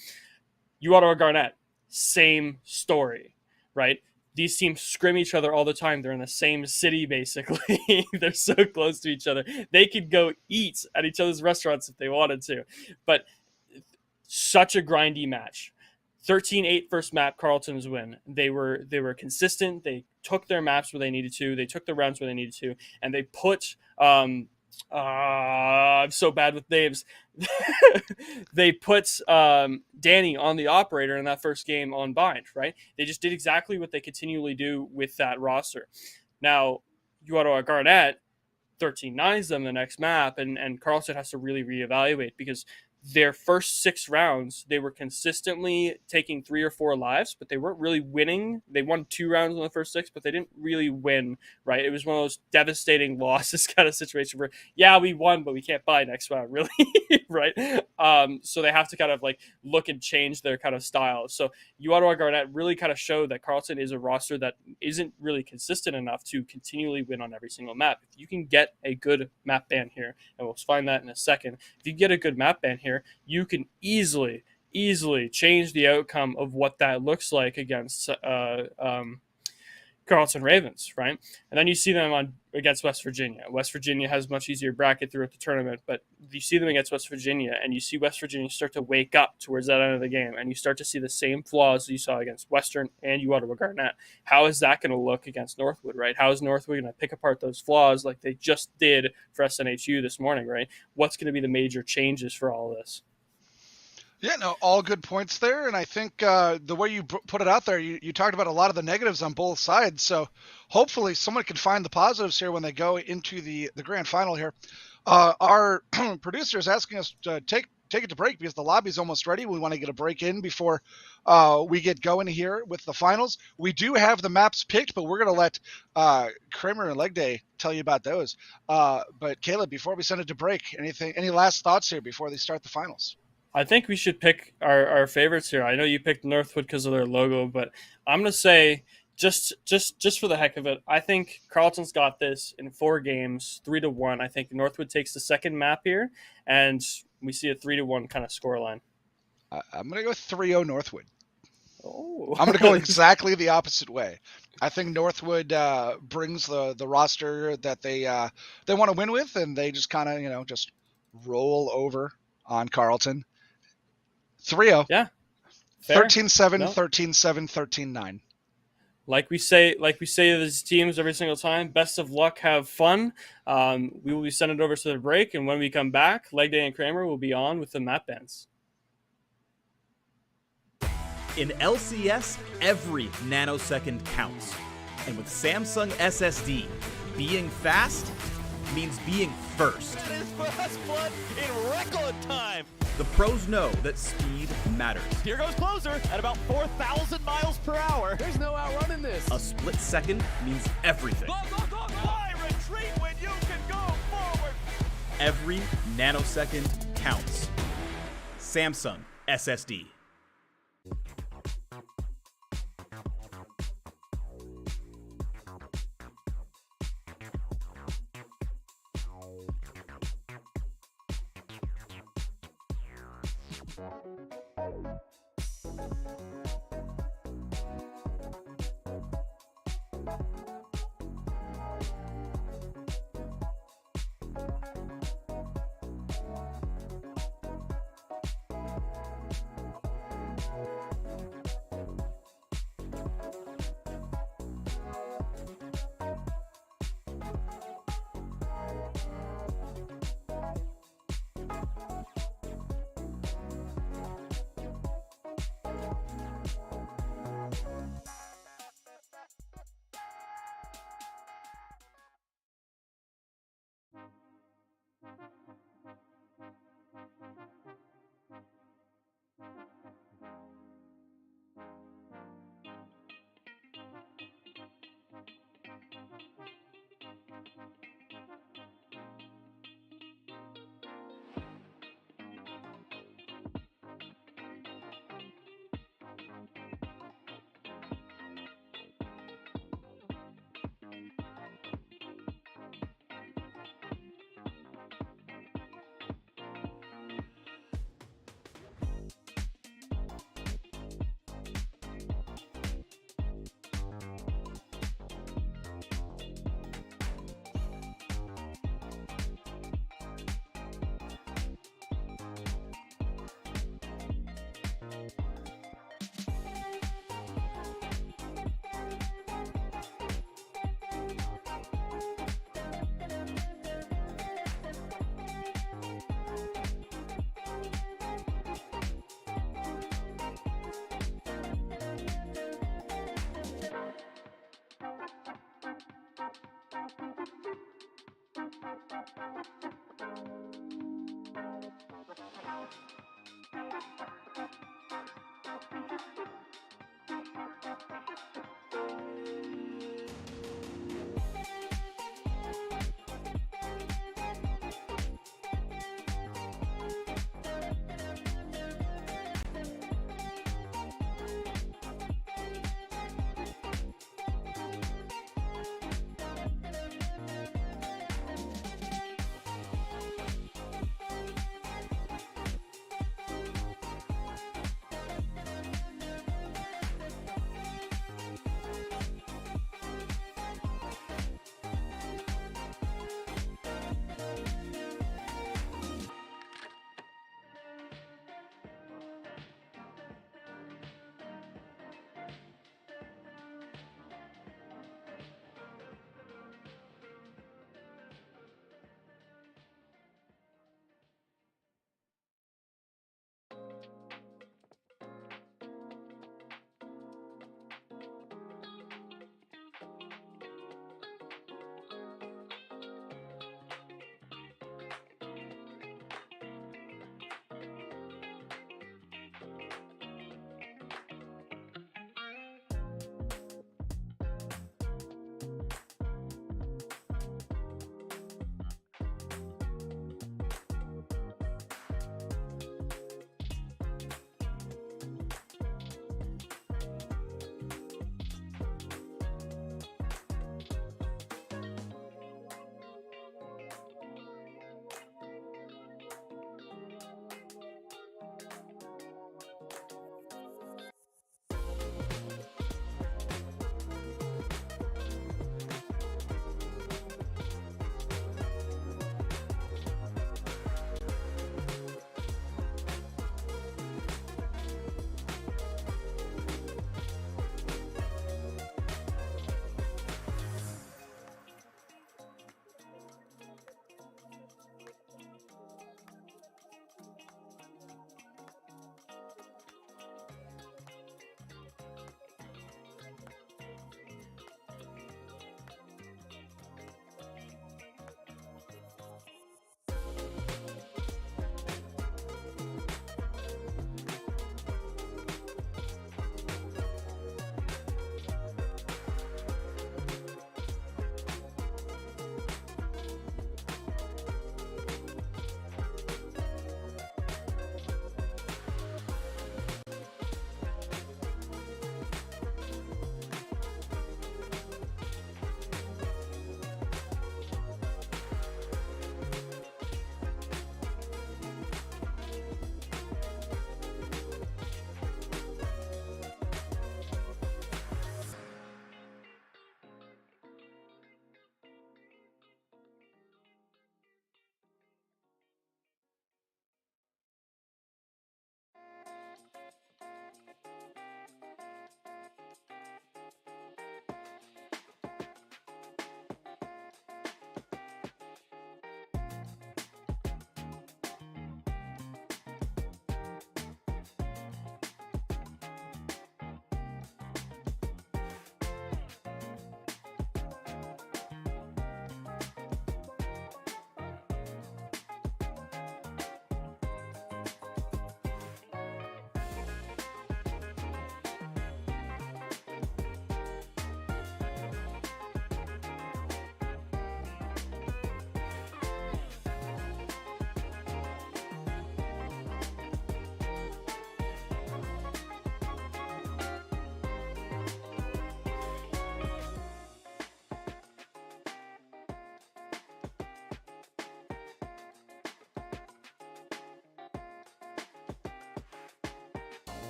Speaker 6: Ottawa Garnett. Same story, right? These teams scrim each other all the time. They're in the same city, basically. They're so close to each other. They could go eat at each other's restaurants if they wanted to. But such a grindy match. 13-8 first map, Carleton's win. They were consistent. They took their maps where they needed to. They took the rounds where they needed to. And they put... I'm so bad with names. They put Danny on the operator in that first game on bind, right? They just did exactly what they continually do with that roster. Now, Ottawa Garnett 13-9s them the next map, and Carleton has to really reevaluate because their first 6 rounds, they were consistently taking 3 or 4 lives, but they weren't really winning. They won 2 rounds in the first 6, but they didn't really win, right? It was one of those devastating losses kind of situation where, yeah, we won, but we can't buy next round, really, right? So they have to kind of like look and change their kind of style. So Ottawa Garnett really kind of showed that Carleton is a roster that isn't really consistent enough to continually win on every single map. If you can get a good map ban here, and we'll find that in a second, if you get a good map ban here, you can easily change the outcome of what that looks like against Carlton Ravens, right? And then you see them on against West Virginia. West Virginia has a much easier bracket throughout the tournament, but you see them against West Virginia, and you see West Virginia start to wake up towards that end of the game, and you start to see the same flaws you saw against Western and Ottawa Garnett. How is that going to look against Northwood, right? How is Northwood going to pick apart those flaws like they just did for SNHU this morning, right? What's going to be the major changes for all of this?
Speaker 8: Yeah, no, all good points there. And I think the way you put it out there, you talked about a lot of the negatives on both sides. So hopefully someone can find the positives here when they go into the grand final here. Our producer is asking us to take it to break because the lobby's almost ready. We want to get a break in before we get going here with the finals. We do have the maps picked, but we're going to let Kremer and LEGDAY tell you about those. But Caleb, before we send it to break, any last thoughts here before they start the finals?
Speaker 6: I think we should pick our favorites here. I know you picked Northwood because of their logo, but I'm going to say just for the heck of it, I think Carleton's got this in 4 games, 3-1. I think Northwood takes the second map here, and we see a 3-1 kind of scoreline.
Speaker 8: I'm going to go 3-0 Northwood.
Speaker 6: Oh.
Speaker 8: I'm going to go exactly the opposite way. I think Northwood brings the roster that they want to win with, and they just kind of just roll over on Carleton. 3-0.
Speaker 6: Yeah.
Speaker 8: 13-7,
Speaker 6: No.
Speaker 8: 13-7, 13-9.
Speaker 6: Like we say to these teams every single time, best of luck, have fun. We will be sending it over to the break, and when we come back, LEGDAY and Kremer will be on with the map bands.
Speaker 3: In LCS, every nanosecond counts. And with Samsung SSD, being fast means being first.
Speaker 4: That is fast blood in record time.
Speaker 3: The pros know that speed matters.
Speaker 4: Here goes closer at about 4,000 miles per hour. There's no outrunning this.
Speaker 3: A split second means everything.
Speaker 4: Go, go, go, go! Why retreat when you can go forward?
Speaker 3: Every nanosecond counts. Samsung SSD.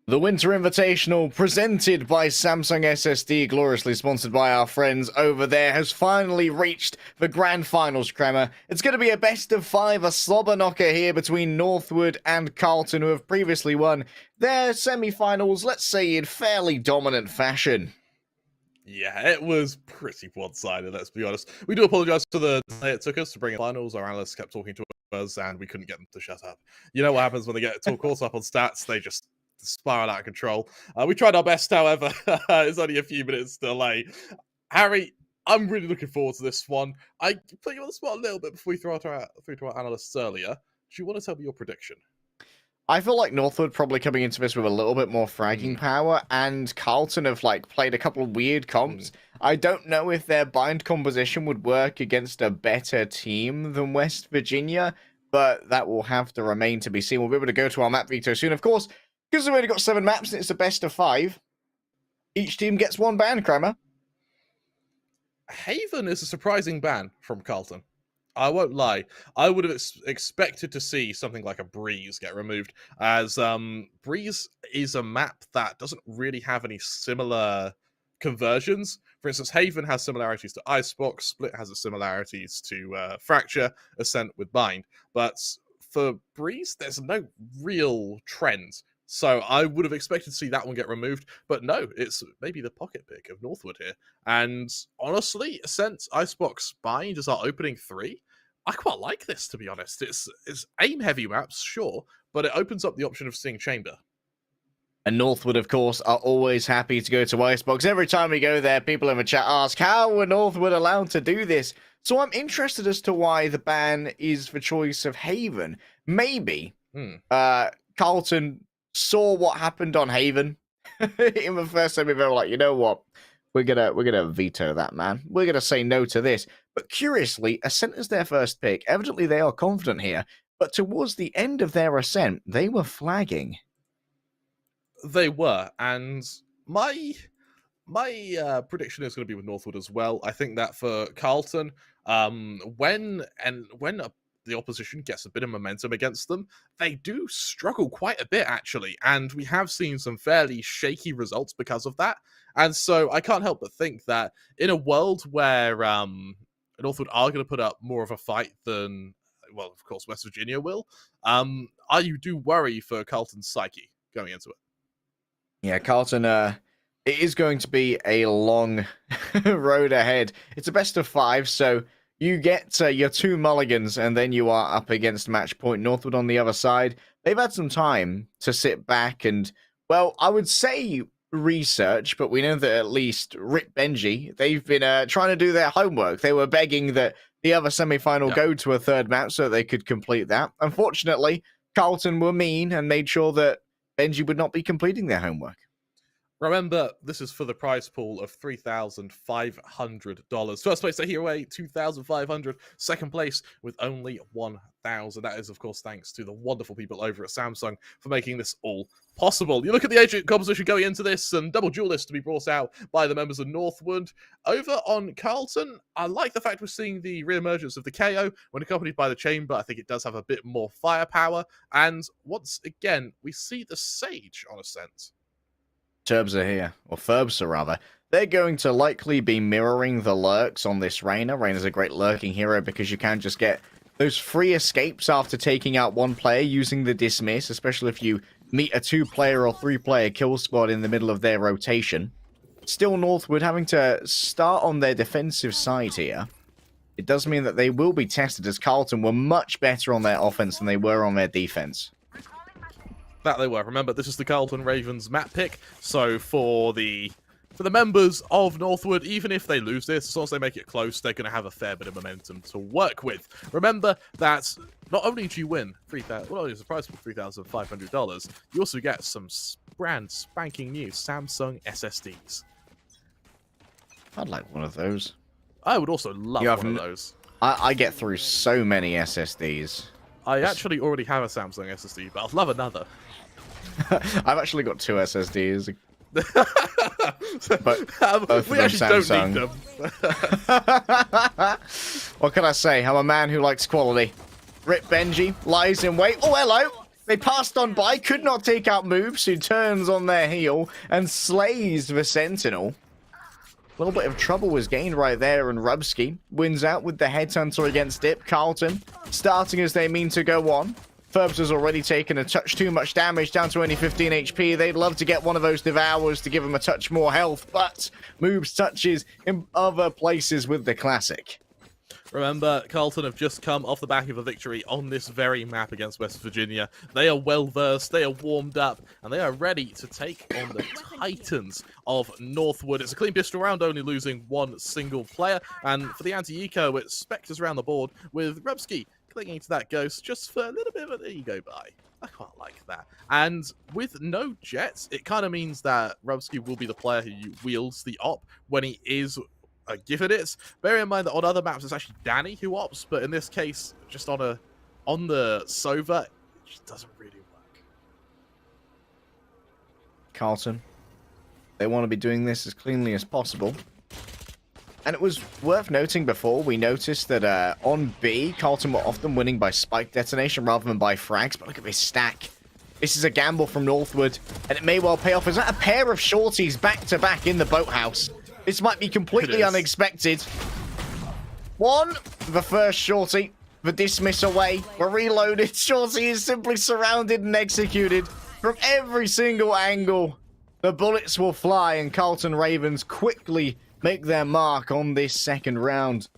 Speaker 1: The Winter Invitational, presented by Samsung SSD, gloriously sponsored by our friends over there, has finally reached the grand finals, Kremer. It's going to be a best of 5, a slobber knocker here between Northwood and Carlton, who have previously won their semi-finals, let's say, in fairly dominant fashion.
Speaker 2: Yeah, it was pretty one-sided, let's be honest. We do apologize for the delay it took us to bring in finals. Our analysts kept talking to us, and we couldn't get them to shut up. You know what happens when they get too caught up on stats? They just spiral out of control. We tried our best, however. It's only a few minutes delay. Harry, I'm really looking forward to this one. I put you on the spot a little bit before we through to our analysts earlier. Do you want to tell me your prediction?
Speaker 1: I feel like Northwood probably coming into this with a little bit more fragging power, and Carlton have played a couple of weird comps. I don't know if their bind composition would work against a better team than West Virginia, but that will have to remain to be seen. We'll be able to go to our map veto soon, of course. Because we've only got 7 maps and it's a best of 5, each team gets 1 ban, Kremer.
Speaker 2: Haven is a surprising ban from Carlton. I won't lie. I would have expected to see something like a Breeze get removed, as Breeze is a map that doesn't really have any similar conversions. For instance, Haven has similarities to Icebox, Split has similarities to Fracture, Ascent with Bind. But for Breeze, there's no real trend. So I would have expected to see that one get removed, but no, it's maybe the pocket pick of Northwood here. And honestly, Ascent, Icebox, Bind is our opening 3. I quite like this, to be honest. It's aim-heavy maps, sure, but it opens up the option of seeing Chamber.
Speaker 1: And Northwood, of course, are always happy to go to Icebox. Every time we go there, people in the chat ask, how were Northwood allowed to do this? So I'm interested as to why the ban is the choice of Haven. Maybe Carlton saw what happened on Haven in the first time. They were like, you know what, we're gonna veto that, man. We're gonna say no to this. But curiously, Ascent is their first pick. Evidently, they are confident here. But towards the end of their Ascent, they were flagging.
Speaker 2: They were, and my prediction is going to be with Northwood as well. I think that for Carlton, when the opposition gets a bit of momentum against them, they do struggle quite a bit, actually. And we have seen some fairly shaky results because of that. And so I can't help but think that in a world where Northwood are going to put up more of a fight than, well, of course, West Virginia will, I do worry for Carlton's psyche going into it.
Speaker 1: Yeah, Carlton, it is going to be a long road ahead. It's a best of 5, so you get your 2 mulligans, and then you are up against match point. Northwood on the other side, they've had some time to sit back and, well, I would say research, but we know that at least Rip Benji, they've been trying to do their homework. They were begging that the other semi-final go to a 3rd map so they could complete that. Unfortunately, Carlton were mean and made sure that Benji would not be completing their homework.
Speaker 2: Remember, this is for the prize pool of $3,500. First place to Hero $2,500. Second place with only $1,000. That is, of course, thanks to the wonderful people over at Samsung for making this all possible. You look at the agent composition going into this, and double duelist to be brought out by the members of Northwood. Over on Carlton, I like the fact we're seeing the re-emergence of the KO when accompanied by the Chamber. I think it does have a bit more firepower. And once again, we see the Sage on Ascent.
Speaker 1: Turbs are here, or Thurbs rather. They're going to likely be mirroring the lurks on this Reyna. Reyna's a great lurking hero because you can just get those free escapes after taking out one player using the dismiss, especially if you meet a 2-player or 3-player kill squad in the middle of their rotation. Still, Northwood having to start on their defensive side here. It does mean that they will be tested, as Carlton were much better on their offense than they were on their defense.
Speaker 2: That they were. Remember, this is the Carlton Ravens map pick, so for the members of Northwood, even if they lose this, as long as they make it close, they're going to have a fair bit of momentum to work with. Remember that not only do you win it's a prize for $3,500, you also get some brand spanking new Samsung SSDs.
Speaker 1: I'd like one of those.
Speaker 2: I would also love one of those.
Speaker 1: I get through so many SSDs.
Speaker 2: I actually already have a Samsung SSD, but I'd love another.
Speaker 1: I've actually got 2 SSDs. But
Speaker 2: we actually
Speaker 1: Samsung.
Speaker 2: don't need them.
Speaker 1: What can I say? I'm a man who likes quality. Rip Benji lies in wait. Oh, hello. They passed on by, could not take out Moves, who turns on their heel and slays the Sentinel. A little bit of trouble was gained right there, and Rubsky wins out with the Headhunter against Dip. Carlton starting as they mean to go on. Ferbs has already taken a touch too much damage, down to only 15 HP. They'd love to get one of those Devours to give him a touch more health, but Moves touches in other places with the Classic.
Speaker 2: Remember, Carlton have just come off the back of a victory on this very map against West Virginia. They are well-versed, they are warmed up, and they are ready to take on the Titans of Northwood. It's a clean pistol round, only losing one single player. And for the anti-eco, it's Spectres around the board with Rubsky clinging to that Ghost just for a little bit of an ego buy. I quite like that. And with no Jets, it kind of means that Rubsky will be the player who wields the op when he is given it. Bear in mind that on other maps it's actually Danny who ops, but in this case, just on the Sova, it just doesn't really work.
Speaker 1: Carlton, they want to be doing this as cleanly as possible. And it was worth noting before, we noticed that on B, Carlton were often winning by spike detonation rather than by frags, but look at this stack. This is a gamble from Northwood, and it may well pay off. Is that a pair of shorties back-to-back in the boathouse? This might be completely unexpected. One, the first shorty, the dismiss away. We're reloaded. Shorty is simply surrounded and executed from every single angle. The bullets will fly, and Carlton Ravens quickly make their mark on this second round.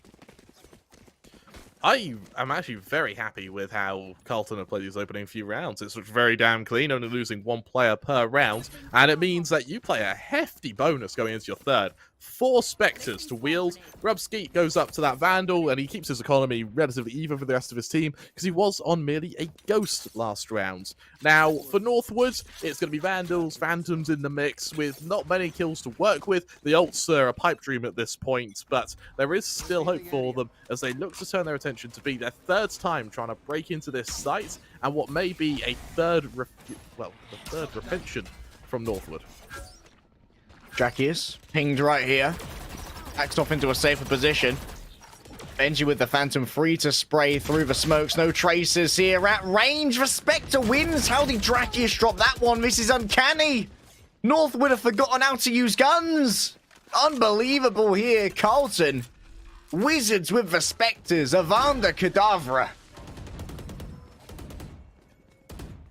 Speaker 2: I am actually very happy with how Carlton have played these opening few rounds. It's very damn clean, only losing one player per round, and it means that you play a hefty bonus going into your third. 4 Spectres to wield. Rubsky goes up to that Vandal, and he keeps his economy relatively even for the rest of his team, because he was on merely a Ghost last round. Now, for Northwood, it's going to be Vandals, Phantoms in the mix, with not many kills to work with. The ults are a pipe dream at this point, but there is still hope for them as they look to turn their attention to be their third time trying to break into this site, and what may be a third repention from Northwood.
Speaker 1: Drakius pinged right here. Backs off into a safer position. Benji with the Phantom free to spray through the smokes. No traces here at range. Respector wins. How did Drakius drop that one? This is uncanny. Northwood have forgotten how to use guns. Unbelievable here. Carlton. Wizards with the Spectres. Avanda Cadavra.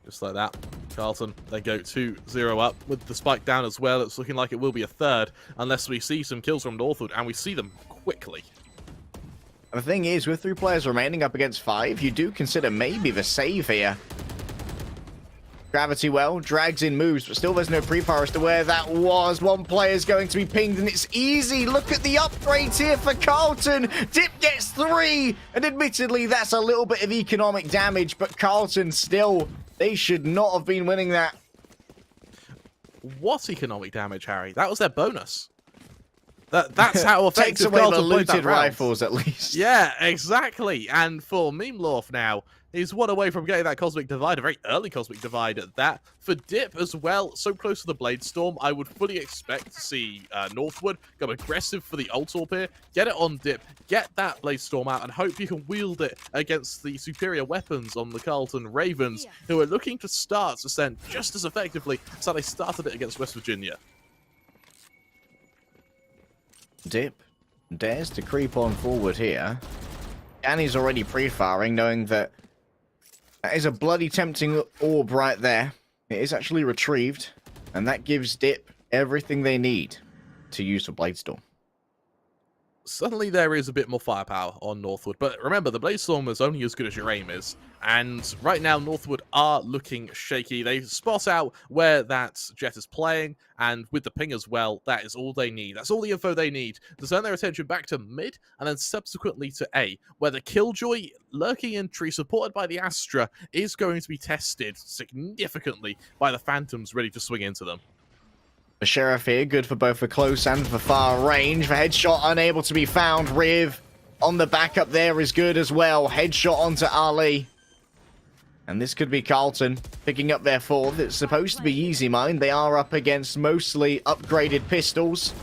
Speaker 2: Just like that. Carlton, they go 2-0 up with the spike down as well. It's looking like it will be a third unless we see some kills from Northwood, and we see them quickly.
Speaker 1: And the thing is, with 3 players remaining up against 5, you do consider maybe the save here. Gravity well, drags in moves, but still there's no pre-fire as to where that was. One player's going to be pinged, and it's easy. Look at the upgrades here for Carlton. Dip gets 3, and admittedly, that's a little bit of economic damage, but Carlton still, they should not have been winning that.
Speaker 2: What economic damage, Harry? That was their bonus. That's how effective
Speaker 1: Takes away
Speaker 2: Carlton
Speaker 1: the
Speaker 2: played that
Speaker 1: looted
Speaker 2: round.
Speaker 1: rifles, at least.
Speaker 2: Yeah, exactly. And for Memlorf now, he's one away from getting that Cosmic Divide, a very early Cosmic Divide at that. For Dip as well, so close to the Blade Storm, I would fully expect to see Northwood go aggressive for the ult orb here, get it on Dip, get that Blade Storm out, and hope you can wield it against the superior weapons on the Carlton Ravens, who are looking to start Ascent just as effectively as how they started it against West Virginia.
Speaker 1: Dip dares to creep on forward here. Danny's already pre-firing, knowing that that is a bloody tempting orb right there. It is actually retrieved, and that gives Dip everything they need to use for Bladestorm.
Speaker 2: Suddenly there is a bit more firepower on Northwood, but remember, the Bladestorm is only as good as your aim is, and right now Northwood are looking shaky. They spot out where that Jet is playing, and with the ping as well, that is all they need. That's all the info they need to turn their attention back to mid, and then subsequently to A, where the Killjoy lurking in tree, supported by the Astra, is going to be tested significantly by the Phantoms ready to swing into them.
Speaker 1: The Sheriff here, good for both the close and the far range. The headshot unable to be found. Riv on the backup there is good as well. Headshot onto Ali. And this could be Carlton picking up their 4th. It's supposed to be easy mine. They are up against mostly upgraded pistols.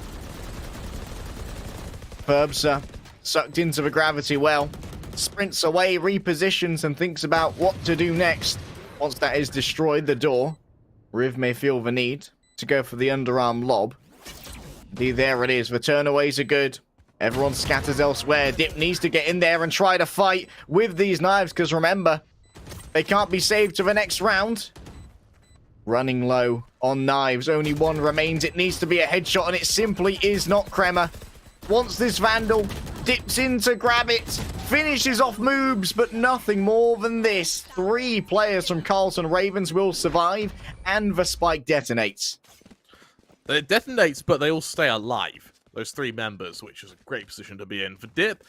Speaker 1: Ferbs sucked into the gravity well. Sprints away, repositions, and thinks about what to do next. Once that is destroyed, the door, Riv may feel the need to go for the underarm lob. Indeed, there it is. The turnaways are good. Everyone scatters elsewhere. Dip needs to get in there and try to fight with these knives, because remember, they can't be saved to the next round. Running low on knives. Only one remains. It needs to be a headshot, and it simply is not. Kremer wants this Vandal. Dips in to grab it. Finishes off moves, but nothing more than this. 3 players from Carlton Ravens will survive, and the spike detonates.
Speaker 2: It detonates, but they all stay alive. Those 3 members, which is a great position to be in. For Dip,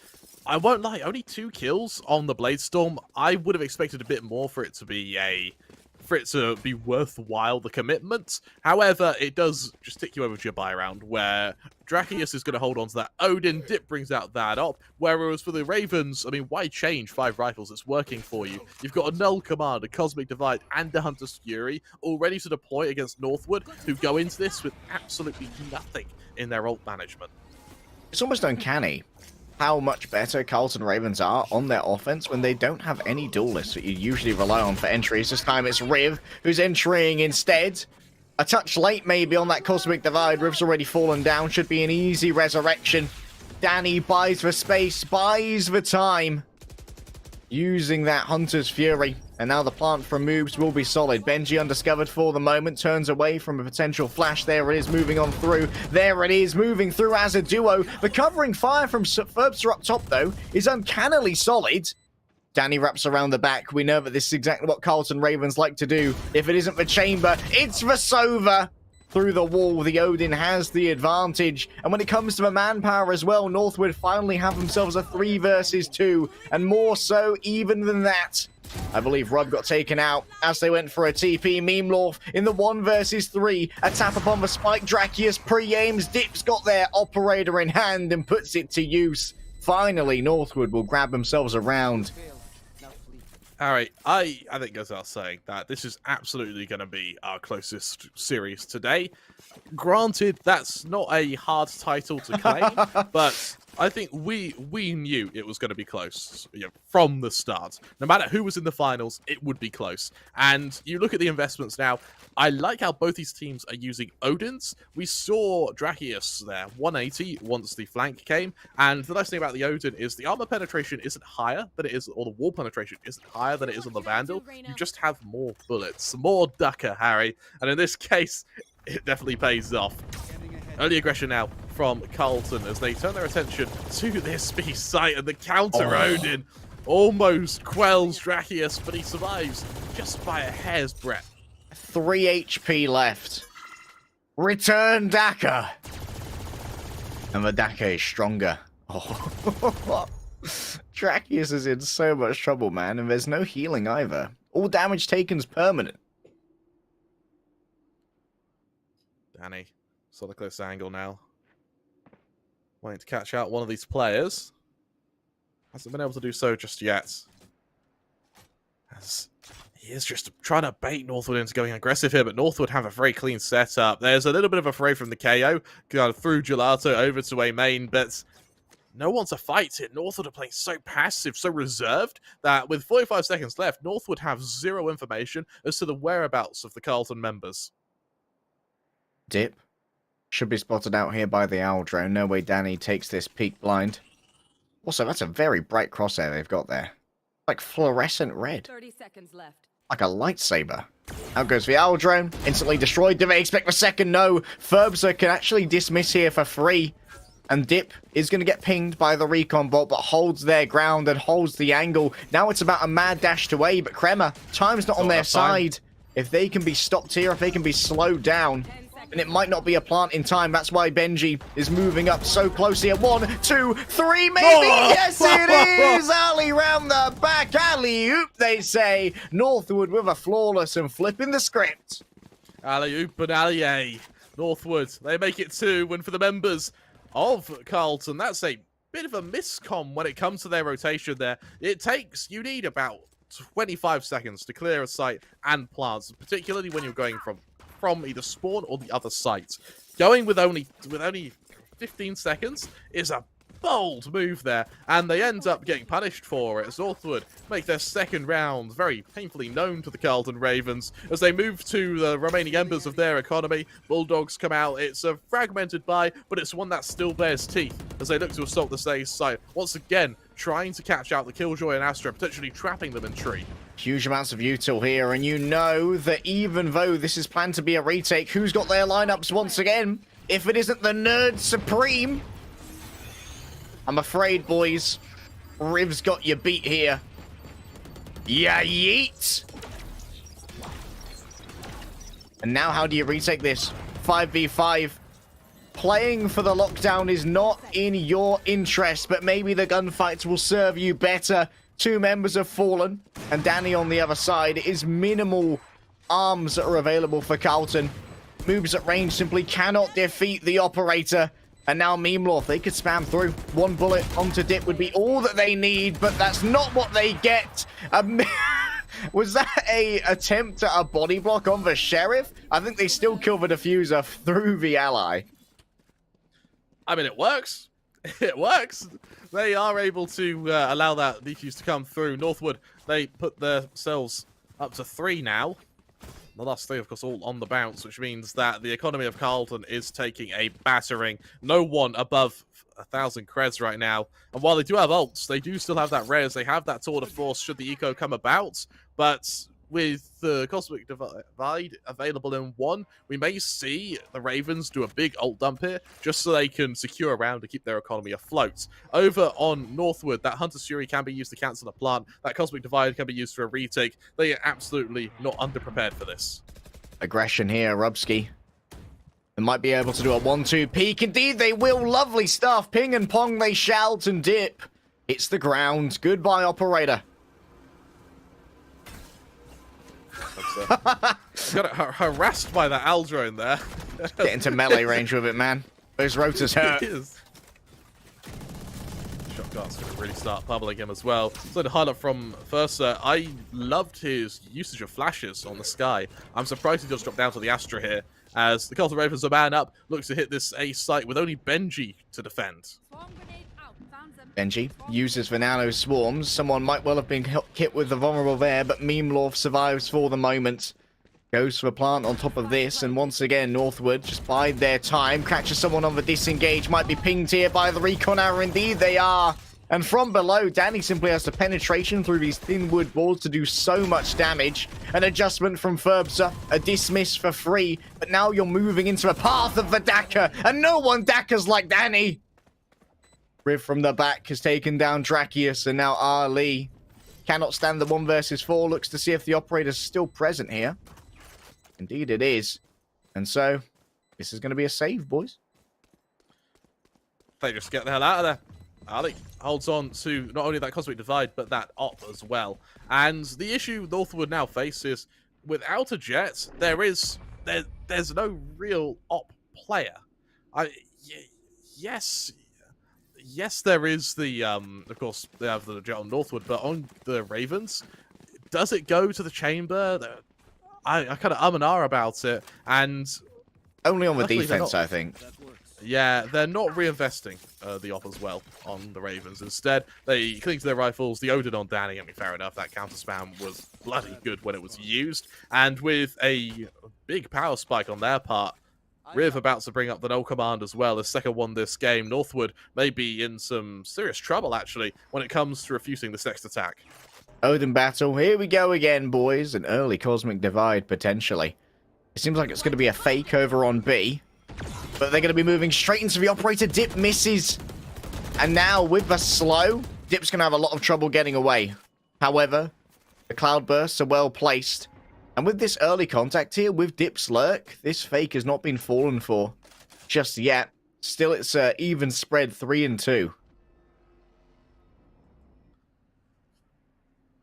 Speaker 2: I won't lie, only 2 kills on the Bladestorm. I would have expected a bit more for it to be worthwhile, the commitment. However, it does just tick you over to your buy round, where Drakius is going to hold on to that Odin. Dip brings out that op. Whereas for the Ravens, I mean, why change 5 rifles? It's working for you. You've got a Null Command, a Cosmic Divide, and a Hunter's Fury all ready to deploy against Northwood, who go into this with absolutely nothing in their ult management.
Speaker 1: It's almost uncanny how much better Carlton Ravens are on their offense when they don't have any duelists that you usually rely on for entries. This time it's Riv who's entering instead. A touch late maybe on that Cosmic Divide. Riv's already fallen down. Should be an easy resurrection. Danny buys the space, buys the time, using that Hunter's Fury. And now the plant from moves will be solid. Benji undiscovered for the moment, turns away from a potential flash. There it is, moving on through. There it is, moving through as a duo. The covering fire from Ferbster up top, though, is uncannily solid. Danny wraps around the back. We know that this is exactly what Carlton Ravens like to do. If it isn't the chamber, it's the Sova. Through the wall, the Odin has the advantage. And when it comes to the manpower as well, Northwood finally have themselves a 3 versus 2. And more so even than that. I believe Rob got taken out as they went for a TP. Memlorf in the 1 versus 3. A tap upon the spike. Drakius pre-aims. Dip's got their operator in hand and puts it to use. Finally, Northwood will grab themselves a round.
Speaker 2: Alright, I think it goes without saying that this is absolutely going to be our closest series today. Granted, that's not a hard title to claim, but I think we knew it was going to be close, you know, from the start. No matter who was in the finals, it would be close. And you look at the investments now, I like how both these teams are using Odins. We saw Drakius there, 180 once the flank came. And the nice thing about the Odin is the armor penetration isn't higher than it is, or the wall penetration isn't higher than it is on the Vandal. You just have more bullets, more ducker, Harry. And in this case, it definitely pays off. Early aggression now from Carlton as they turn their attention to this B site, and the counter Odin almost quells Drakius, but he survives just by a hair's breadth.
Speaker 1: 3 HP left. Return Daka. And the Daka is stronger. Oh. Drakius is in so much trouble, man, and there's no healing either. All damage taken's permanent.
Speaker 2: Danny, saw the close angle now. Wanting to catch out one of these players. Hasn't been able to do so just yet. As he is just trying to bait Northwood into going aggressive here, but Northwood have a very clean setup. There's a little bit of a fray from the KO, going through Gelato over to a main, but no one to fight it. Northwood are playing so passive, so reserved, that with 45 seconds left, Northwood have 0 information as to the whereabouts of the Carlton members.
Speaker 1: Dip should be spotted out here by the owl drone. No way Danny takes this peek blind. Also, that's a very bright crosshair they've got there. Like fluorescent red.
Speaker 5: 30 seconds left.
Speaker 1: Like a lightsaber. Out goes the owl drone. Instantly destroyed. Do they expect the second? No. Ferbster can actually dismiss here for free. And Dip is going to get pinged by the recon bot, but holds their ground and holds the angle. Now it's about a mad dash to A, but Kremer, time's not on their side. If they can be stopped here, if they can be slowed down, and it might not be a plant in time. That's why Benji is moving up so closely at 1, 2, 3, maybe. Oh! Yes, it is. Alley round the back. Alley-oop, they say. Northwood with a flawless and flipping the script.
Speaker 2: Alley-oop and alley-a. Northwood, they make it 2. And for the members of Carlton, that's a bit of a miscom when it comes to their rotation there. You need about 25 seconds to clear a site and plants, particularly when you're going from either spawn or the other site. Going with only 15 seconds is a bold move there, and they end up getting punished for it as Northwood make their second round very painfully known to the Carlton Ravens as they move to the remaining embers of their economy. Bulldogs come out. It's a fragmented buy, but it's one that still bears teeth as they look to assault the Say's site. Once again, trying to catch out the Killjoy and Astra, potentially trapping them in tree.
Speaker 1: Huge amounts of util here, and you know that even though this is planned to be a retake, who's got their lineups once again? If it isn't the Nerd Supreme, I'm afraid, boys, Riv's got you beat here. Yeah, yeet! And now how do you retake this? 5v5. Playing for the lockdown is not in your interest, but maybe the gunfights will serve you better. 2 members have fallen, and Danny on the other side. It is minimal arms that are available for Carlton. Moves at range simply cannot defeat the operator. And now Memlorth, they could spam through. 1 bullet onto Dip would be all that they need, but that's not what they get. Was that a attempt at a body block on the Sheriff? I think they still kill the diffuser through the ally.
Speaker 2: I mean, it works. It works. They are able to allow that defuse to come through. Northwood, they put themselves up to 3 now. The last 3, of course, all on the bounce, which means that the economy of Carlton is taking a battering. No one above 1,000 creds right now. And while they do have ults, they do still have that res. They have that tour de force should the eco come about. But with the Cosmic Divide available in 1, we may see the Ravens do a big ult dump here, just so they can secure a round to keep their economy afloat. Over on Northwood, that Hunter's Fury can be used to cancel a plant. That Cosmic Divide can be used for a retake. They are absolutely not underprepared for this.
Speaker 1: Aggression here, Rubsky. They might be able to do a 1-2 peek. Indeed, they will. Lovely stuff. Ping and pong, they shout, and Dip hits the ground. Goodbye, operator.
Speaker 2: Got harassed by that Aldrone there.
Speaker 1: Get into melee range with it, man. Those rotors hurt.
Speaker 2: Shotgun's going to really start bubbling him as well. So the highlight from Versa, I loved his usage of flashes on the sky. I'm surprised he just dropped down to the Astra here, as the Carlton Ravens are man up, looks to hit this A site with only Benji to defend.
Speaker 1: Benji uses the nano swarms. Someone might well have been hit with the vulnerable there, but Memlorth survives for the moment. Goes for a plant on top of this, and once again, Northwood just bide their time. Catches someone on the disengage. Might be pinged here by the recon hour. Indeed, they are. And from below, Danny simply has the penetration through these thin wood walls to do so much damage. An adjustment from Ferbsa, a dismiss for free. But now you're moving into a path of the Daka, and no one Dakas like Danny. Riv from the back has taken down Drakius, and now Ali cannot stand the 1 versus 4. Looks to see if the operator's still present here. Indeed it is. And so, this is going to be a save, boys.
Speaker 2: They just get the hell out of there. Ali holds on to not only that Cosmic Divide, but that op as well. And the issue Northwood now faces, without a jet, there's no real op player. Yes, there is the, of course, they have the jet on Northwood, but on the Ravens, does it go to the chamber? I kind of and ah about it, and...
Speaker 1: Only on the defense, I think.
Speaker 2: Yeah, they're not reinvesting the op as well on the Ravens. Instead, they cling to their rifles. The Odin on Danny, I mean, fair enough, that counter spam was bloody good when it was used. And with a big power spike on their part, Riv about to bring up the null command as well as second one this game. Northwood may be in some serious trouble, actually, when it comes to refusing this next attack.
Speaker 1: Odin battle. Here we go again, boys. An early Cosmic Divide, potentially. It seems like it's going to be a fake over on B. But they're going to be moving straight into the operator. Dip misses. And now, with the slow, Dip's going to have a lot of trouble getting away. However, the cloudbursts are well placed. And with this early contact here, with Dip's lurk, this fake has not been fallen for just yet. Still, it's even spread 3 and 2.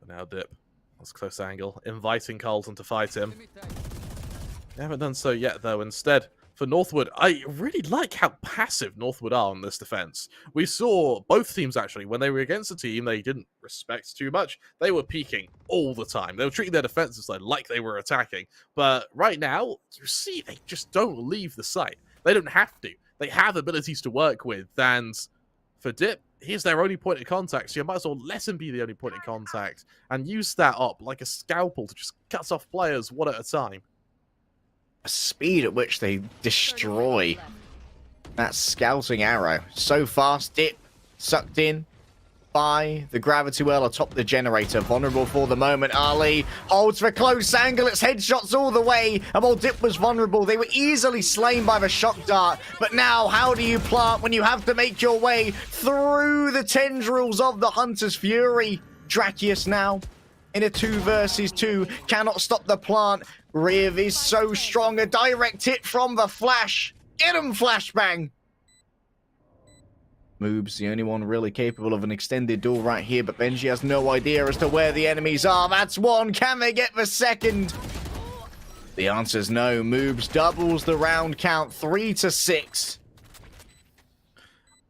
Speaker 2: Now Dip, that's close angle, inviting Carlton to fight him. They haven't done so yet, though. Instead, for Northwood, I really like how passive Northwood are on this defense. We saw both teams, actually, when they were against a team they didn't respect too much, they were peeking all the time. They were treating their defenses like they were attacking. But right now, you see, they just don't leave the site. They don't have to. They have abilities to work with, and for Dip, he's their only point of contact, so you might as well let him be the only point of contact and use that up like a scalpel to just cut off players one at a time.
Speaker 1: The speed at which they destroy that scouting arrow. So fast, Dip sucked in by the gravity well atop the generator. Vulnerable for the moment. Ali holds for close angle. It's headshots all the way. And while Dip was vulnerable, they were easily slain by the shock dart. But now, how do you plant when you have to make your way through the tendrils of the Hunter's Fury? Drakius now in a 2 versus 2. Cannot stop the plant. Riv is so strong. A direct hit from the flash. Get him, flashbang. Moob's the only one really capable of an extended duel right here, but Benji has no idea as to where the enemies are. That's one. Can they get the second? The answer's no. Moob's doubles the round count, 3-6.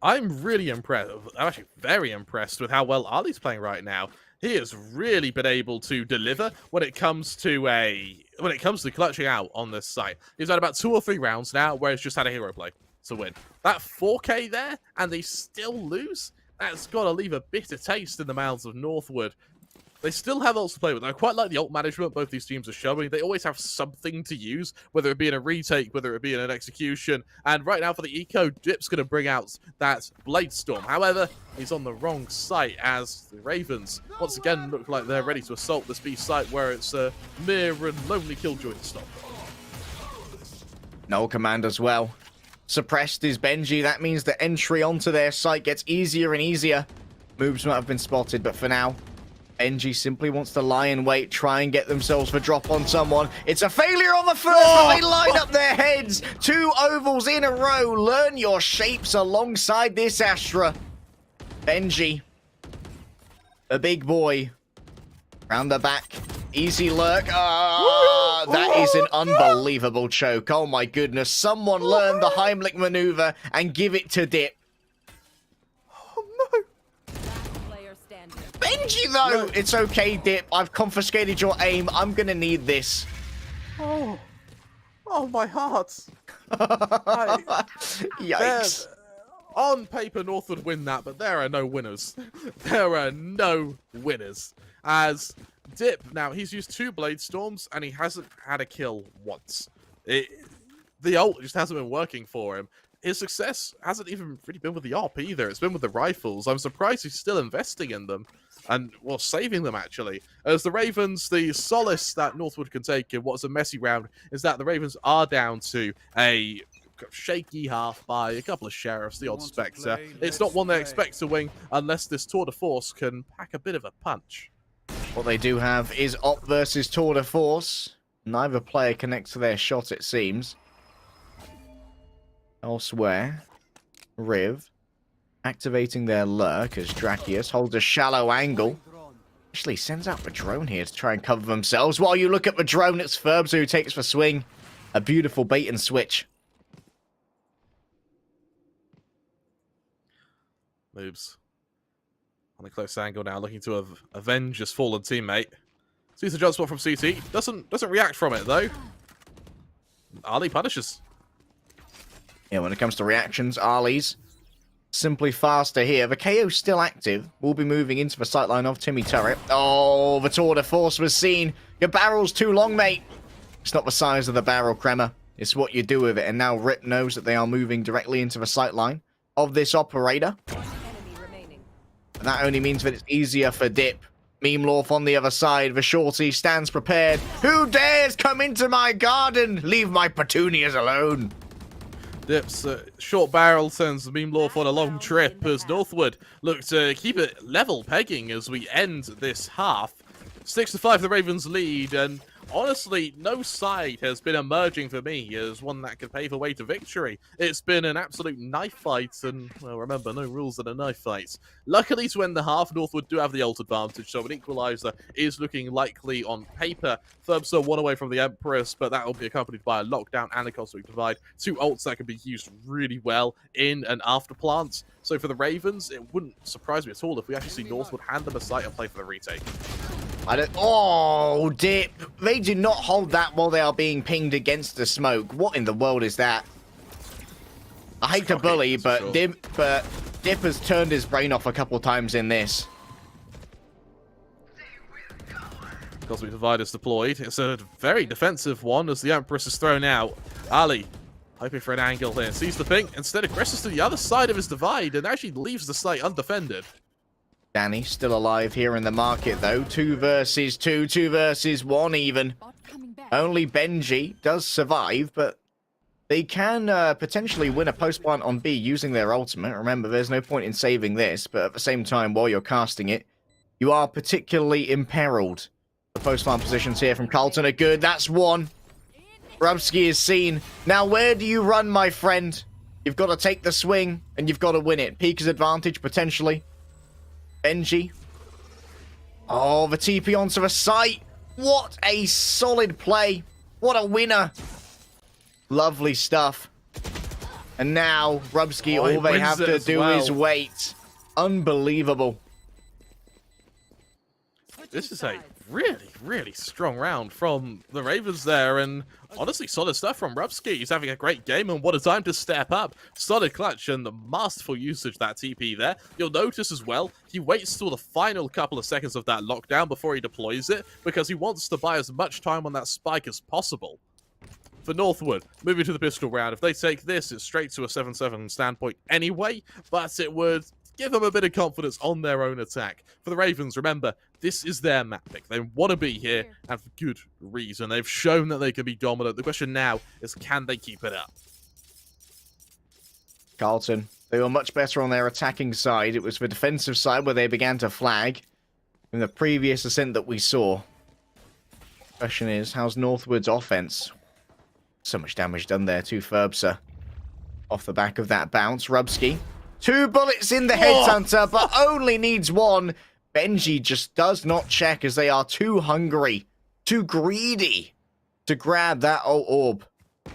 Speaker 2: I'm really impressed. I'm actually very impressed with how well Ali's playing right now. He has really been able to deliver when it comes to clutching out on this site. He's had about 2 or 3 rounds now where he's just had a hero play to win. That 4K there, and they still lose? That's got to leave a bitter taste in the mouths of Northwood. They still have ults to play with. I quite like the ult management both these teams are showing. They always have something to use, whether it be in a retake, whether it be in an execution. And right now for the eco, Dip's going to bring out that Blade Storm. However, he's on the wrong site as the Ravens once again look like they're ready to assault this B site where it's a mere and lonely killjoy to stop.
Speaker 1: No command as well. Suppressed is Benji. That means the entry onto their site gets easier and easier. Moves might have been spotted, but for now, Benji simply wants to lie in wait, try and get themselves the drop on someone. It's a failure on the first, but they line up their heads. 2 ovals in a row. Learn your shapes alongside this Astra. Benji, the big boy, round the back. Easy lurk. That is an unbelievable choke. Oh my goodness. Someone learn the Heimlich maneuver and give it to Dip. Benji, though! No. It's okay, Dip. I've confiscated your aim. I'm gonna need this.
Speaker 2: Oh my heart.
Speaker 1: Yikes.
Speaker 2: On paper, North would win that, but there are no winners. There are no winners. As Dip, now, he's used 2 Blade Storms, and he hasn't had a kill once. The ult just hasn't been working for him. His success hasn't even really been with the AWP either. It's been with the rifles. I'm surprised he's still investing in them. And, well, saving them, actually. As the Ravens, the solace that Northwood can take in what's a messy round is that the Ravens are down to a shaky half by a couple of Sheriffs, the odd Spectre. It's not one they expect to win unless this Tour de Force can pack a bit of a punch.
Speaker 1: What they do have is Op versus Tour de Force. Neither player connects to their shot, it seems. Elsewhere, Riv activating their lurk as Drakius holds a shallow angle. Actually sends out the drone here to try and cover themselves. While you look at the drone, it's Ferbs who takes the swing. A beautiful bait and switch.
Speaker 2: Moves on a close angle now, looking to avenge his fallen teammate. Sees the jump spot from CT. Doesn't react from it though. Ali punishes.
Speaker 1: Yeah, when it comes to reactions, Ali's simply faster here. The KO's still active. We'll be moving into the sightline of Timmy Turret. Oh, the Tour de Force was seen. Your barrel's too long, mate. It's not the size of the barrel, Kremer. It's what you do with it. And now Rip knows that they are moving directly into the sightline of this operator. And that only means that it's easier for Dip. Meemlorf on the other side. The shorty stands prepared. Who dares come into my garden? Leave my petunias alone.
Speaker 2: Dip's short barrel sends Meemlorf on a long trip as Northwood look to keep it level pegging as we end this half. 6-5 the Ravens lead, and honestly, no side has been emerging for me as one that could pave a way to victory. It's been an absolute knife fight, and, well, remember, no rules in a knife fight. Luckily, to end the half, Northwood do have the ult advantage, so an equalizer is looking likely on paper. Thurbster 1 away from the Empress, but that will be accompanied by a lockdown and a cosmic divide. 2 ults that can be used really well in and after plants. So for the Ravens, it wouldn't surprise me at all if we actually see Northwood hand them a site and play for the retake.
Speaker 1: Oh, Dip. They do not hold that while they are being pinged against the smoke. What in the world is that? I hate to bully, but Dip, Dip has turned his brain off a couple times in this.
Speaker 2: Cosmic Divide is deployed. It's a very defensive one as the Empress is thrown out. Ali, hoping for an angle here, sees the ping, instead aggresses to the other side of his divide and actually leaves the site undefended.
Speaker 1: Danny still alive here in the market though. 2 versus 2, 2 versus 1 even. Only Benji does survive, but they can potentially win a post plant on B using their ultimate. Remember, there's no point in saving this, but at the same time, while you're casting it, you are particularly imperiled. The post plant positions here from Carlton are good. That's one. Rubsky is seen. Now, where do you run, my friend? You've got to take the swing, and you've got to win it. Peek's advantage, potentially. Benji. Oh, the TP onto the site. What a solid play. What a winner. Lovely stuff. And now, Rubsky, all they have to do is wait. Unbelievable.
Speaker 2: This is a really strong round from the Ravens there, and honestly solid stuff from Rubsky. He's having a great game, and what a time to step up. Solid clutch and the masterful usage that TP there. You'll notice as well, he waits till the final couple of seconds of that lockdown before he deploys it, because he wants to buy as much time on that spike as possible. For Northwood, moving to the pistol round, if they take this, it's straight to a 7-7 standpoint anyway, but it would give them a bit of confidence on their own attack. For the Ravens, remember, this is their map pick. They want to be here, and for good reason. They've shown that they can be dominant. The question now is, can they keep it up?
Speaker 1: Carlton, they were much better on their attacking side. It was the defensive side where they began to flag in the previous ascent that we saw. Question is, how's Northwood's offense? So much damage done there to Ferbsa. Off the back of that bounce, Rubsky. 2 bullets in the headhunter, but only needs 1. Benji just does not check as they are too hungry, too greedy to grab that ult orb.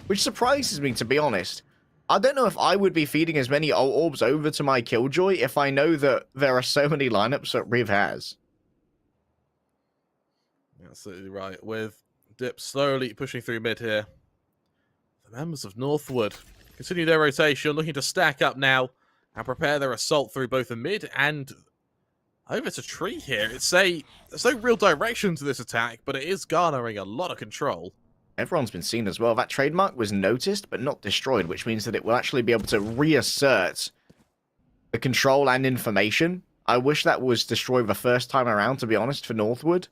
Speaker 1: Which surprises me, to be honest. I don't know if I would be feeding as many ult orbs over to my Killjoy if I know that there are so many lineups that Riv has.
Speaker 2: Absolutely right. With Dip slowly pushing through mid here. The members of Northwood continue their rotation, looking to stack up now and prepare their assault through both the mid and over to tree here. There's no real direction to this attack, but it is garnering a lot of control.
Speaker 1: Everyone's been seen as well. That trademark was noticed but not destroyed, which means that it will actually be able to reassert the control and information. I wish that was destroyed the first time around, to be honest, for Northwood.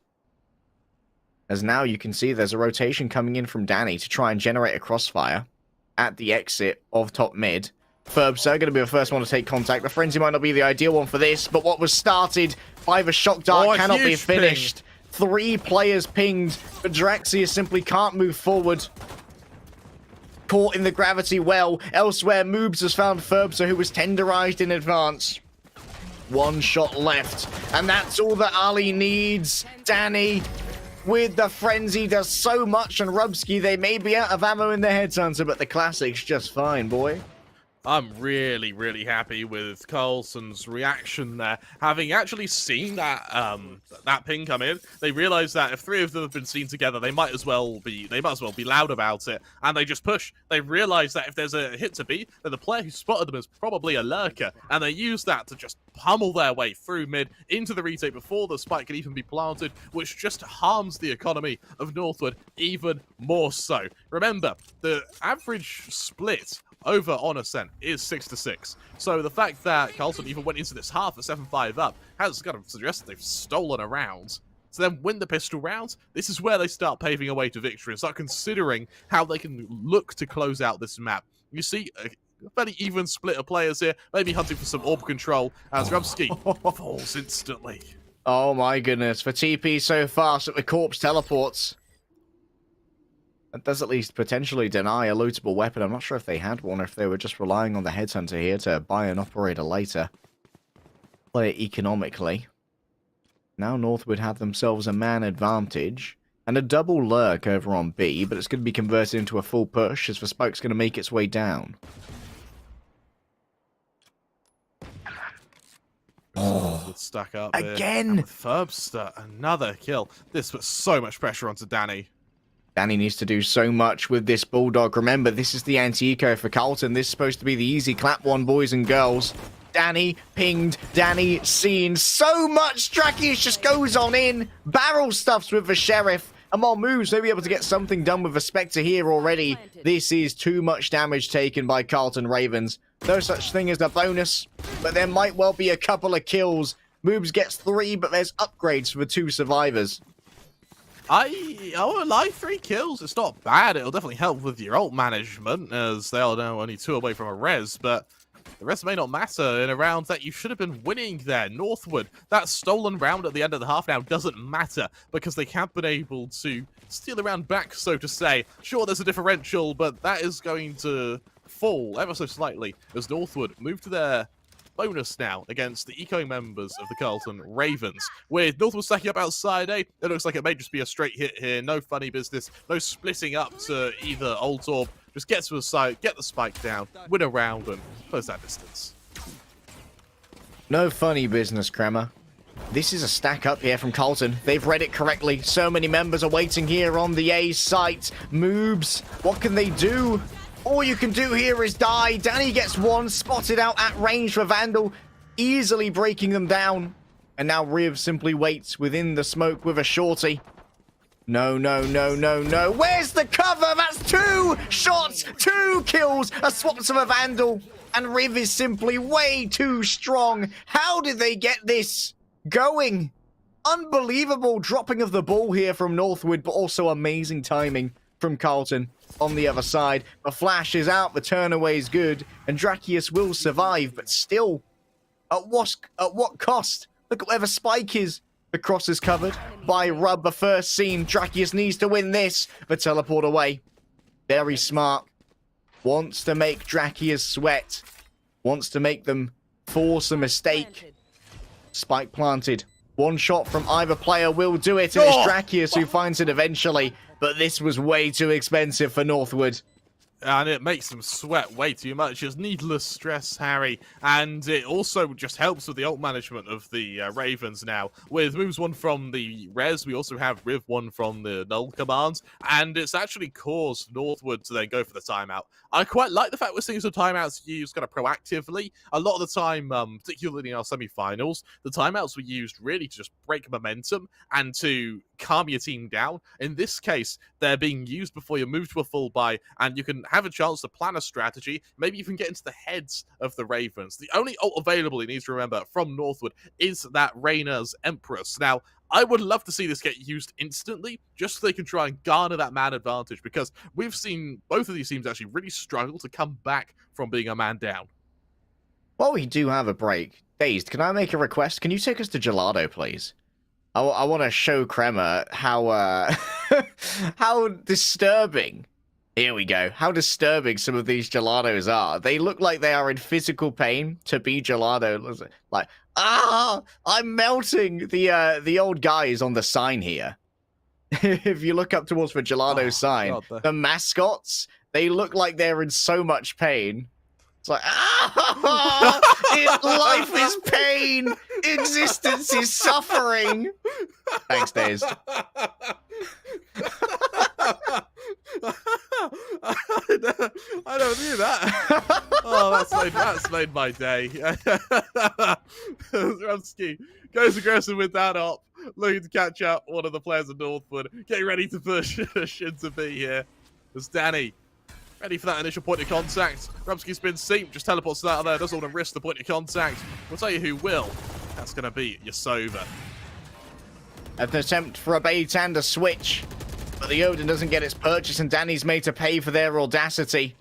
Speaker 1: As now you can see there's a rotation coming in from Danny to try and generate a crossfire at the exit of top mid. Ferbsa going to be the first one to take contact. The frenzy might not be the ideal one for this, but what was started by the shock dart cannot be finished. Ping. 3 players pinged, but Draxia simply can't move forward. Caught in the gravity well. Elsewhere, Moobs has found Ferbsa, who was tenderized in advance. 1 shot left, and that's all that Ali needs. Danny, with the frenzy, does so much on Rubsky. They may be out of ammo in their headhunter, but the classic's just fine, boy.
Speaker 2: I'm really happy with Carlson's reaction there. Having actually seen that that ping come in, they realize that if 3 of them have been seen together, they might as well be loud about it, and they just push. They realize that if there's a hit to be, then the player who spotted them is probably a lurker, and they use that to just pummel their way through mid into the retake before the spike can even be planted, which just harms the economy of Northwood even more so. Remember, the average split over on Ascent is 6-6. So the fact that Carlton even went into this half at 7-5 up has kind of suggested they've stolen a round. So then win the pistol round, this is where they start paving a way to victory and start considering how they can look to close out this map. You see a fairly even split of players here, maybe hunting for some orb control as Rubsky falls instantly.
Speaker 1: Oh my goodness, for TP so fast that the corpse teleports. That does at least potentially deny a lootable weapon. I'm not sure if they had one or if they were just relying on the headhunter here to buy an operator later. Play it economically. Now Northwood have themselves a man advantage. And a double lurk over on B, but it's going to be converted into a full push as the spike's going to make its way down.
Speaker 2: Good stack up
Speaker 1: again!
Speaker 2: Ferbsa, another kill. This puts so much pressure onto Danny.
Speaker 1: Danny needs to do so much with this Bulldog. Remember, this is the anti-eco for Carlton. This is supposed to be the easy clap one, boys and girls. Danny pinged, Danny seen. So much Drakius just goes on in, barrel stuffs with the Sheriff. And while Moves may be able to get something done with the Spectre here already, this is too much damage taken by Carlton Ravens. No such thing as a bonus, but there might well be a couple of kills. Moves gets 3, but there's upgrades for the 2 survivors.
Speaker 2: I would like 3 kills. It's not bad. It'll definitely help with your ult management, as they are now only 2 away from a res, but the rest may not matter in a round that you should have been winning there. Northwood, that stolen round at the end of the half now doesn't matter because they have been able to steal the round back, so to say. Sure, there's a differential, but that is going to fall ever so slightly as Northwood move to their bonus now against the eco members of the Carlton Ravens. With Northwood stacking up outside A, it looks like it may just be a straight hit here. No funny business, no splitting up to either ult orb. Just get to a side, get the spike down, win a round, and close that distance.
Speaker 1: No funny business, Kremer. This is a stack up here from Carlton. They've read it correctly. So many members are waiting here on the A site. Moves. What can they do? All you can do here is die. Danny gets 1, spotted out at range for Vandal, easily breaking them down. And now Riv simply waits within the smoke with a shorty. No, no, no, no, no. Where's the cover? That's 2 shots, 2 kills, a swap to the Vandal. And Riv is simply way too strong. How did they get this going? Unbelievable dropping of the ball here from Northwood, but also amazing timing from Carlton on the other side. The flash is out, the turnaway is good, and Drakius will survive, but still, at what cost? Look at where the spike is. The cross is covered by Rub, the first scene. Drakius needs to win this. The teleport away. Very smart. Wants to make Drakius sweat. Wants to make them force a mistake. Spike planted. 1 shot from either player will do it, and it's Drakius who finds it eventually. But this was way too expensive for Northwood.
Speaker 2: And it makes them sweat way too much. It's needless stress, Harry. And it also just helps with the ult management of the Ravens now. With moves 1 from the res, we also have Riv 1 from the null commands. And it's actually caused Northwood to then go for the timeout. I quite like the fact we're seeing some timeouts used kind of proactively. A lot of the time, particularly in our semi-finals, the timeouts were used really to just break momentum and to calm your team down. In this case, they're being used before you move to a full buy, and you can have a chance to plan a strategy, maybe even get into the heads of the Ravens. The only ult available, you need to remember, from Northwood is that Reyna's Empress. Now, I would love to see this get used instantly, just so they can try and garner that man advantage, because we've seen both of these teams actually really struggle to come back from being a man down.
Speaker 1: Well, we do have a break. Dazed, can I make a request? Can you take us to Gelato, please? I want to show Kremer how how disturbing. Here we go. How disturbing some of these gelatos are. They look like they are in physical pain to be gelato. Like, I'm melting. The old guy is on the sign here. If you look up towards the gelato sign,
Speaker 2: God,
Speaker 1: the mascots, they look like they're in so much pain. It's like, life is pain. Existence is suffering. Thanks, Days.
Speaker 2: I don't do that. Oh, that's made my day. Rumsky goes aggressive with that up, looking to catch up one of the players of Northwood, getting ready to push into B here. There's Danny. Ready for that initial point of contact. Rumsky spins seam, just teleports to that there, doesn't want to risk the point of contact. We'll tell you who will. That's going to be Yasova.
Speaker 1: An attempt for a bait and a switch. But the Odin doesn't get its purchase, and Danny's made to pay for their audacity.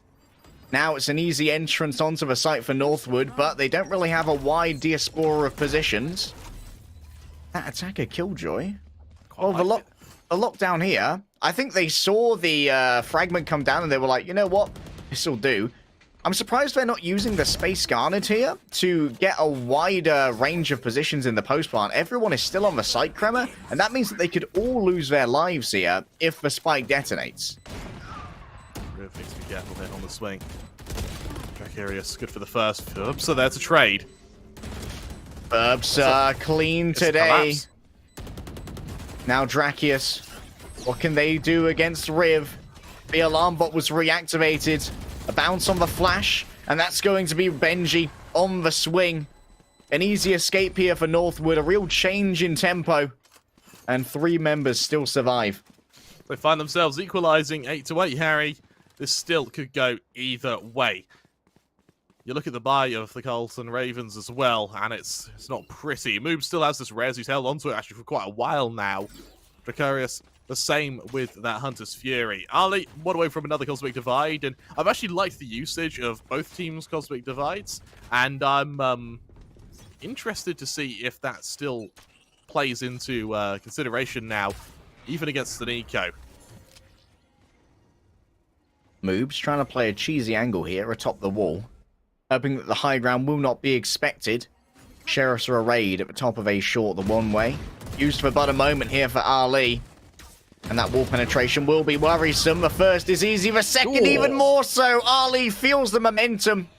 Speaker 1: Now it's an easy entrance onto the site for Northwood, but they don't really have a wide diaspora of positions. That attacker Killjoy. Well, the lockdown here, I think they saw the fragment come down and they were like, you know what? This'll do. I'm surprised they're not using the Space Garnet here to get a wider range of positions in the post plant. Everyone is still on the site, Kremer, and that means that they could all lose their lives here if the spike detonates.
Speaker 2: Really needs to be careful here on the swing. Dracarius, good for the first. Oops, so there to trade.
Speaker 1: Burbs are clean today. Now Drakius. What can they do against Riv? The alarm bot was reactivated. A bounce on the flash, and that's going to be Benji. on the swing. An easy escape here for Northwood. A real change in tempo. And 3 members still survive.
Speaker 2: They find themselves equalizing 8-8, Harry. This still could go either way. You look at the buy of the Carlton Ravens as well, and it's not pretty. Moob still has this res. He's held onto it actually for quite a while now. Dracarius, the same with that Hunter's Fury. Ali, one away from another Cosmic Divide, and I've actually liked the usage of both teams' Cosmic Divides, and I'm interested to see if that still plays into consideration now, even against the NECC.
Speaker 1: Moob's trying to play a cheesy angle here atop the wall, hoping that the high ground will not be expected. Sheriffs are arrayed at the top of A short, the one-way. Used for but a moment here for Ali. And that wall penetration will be worrisome. The first is easy, the second even more so. Ali feels the momentum.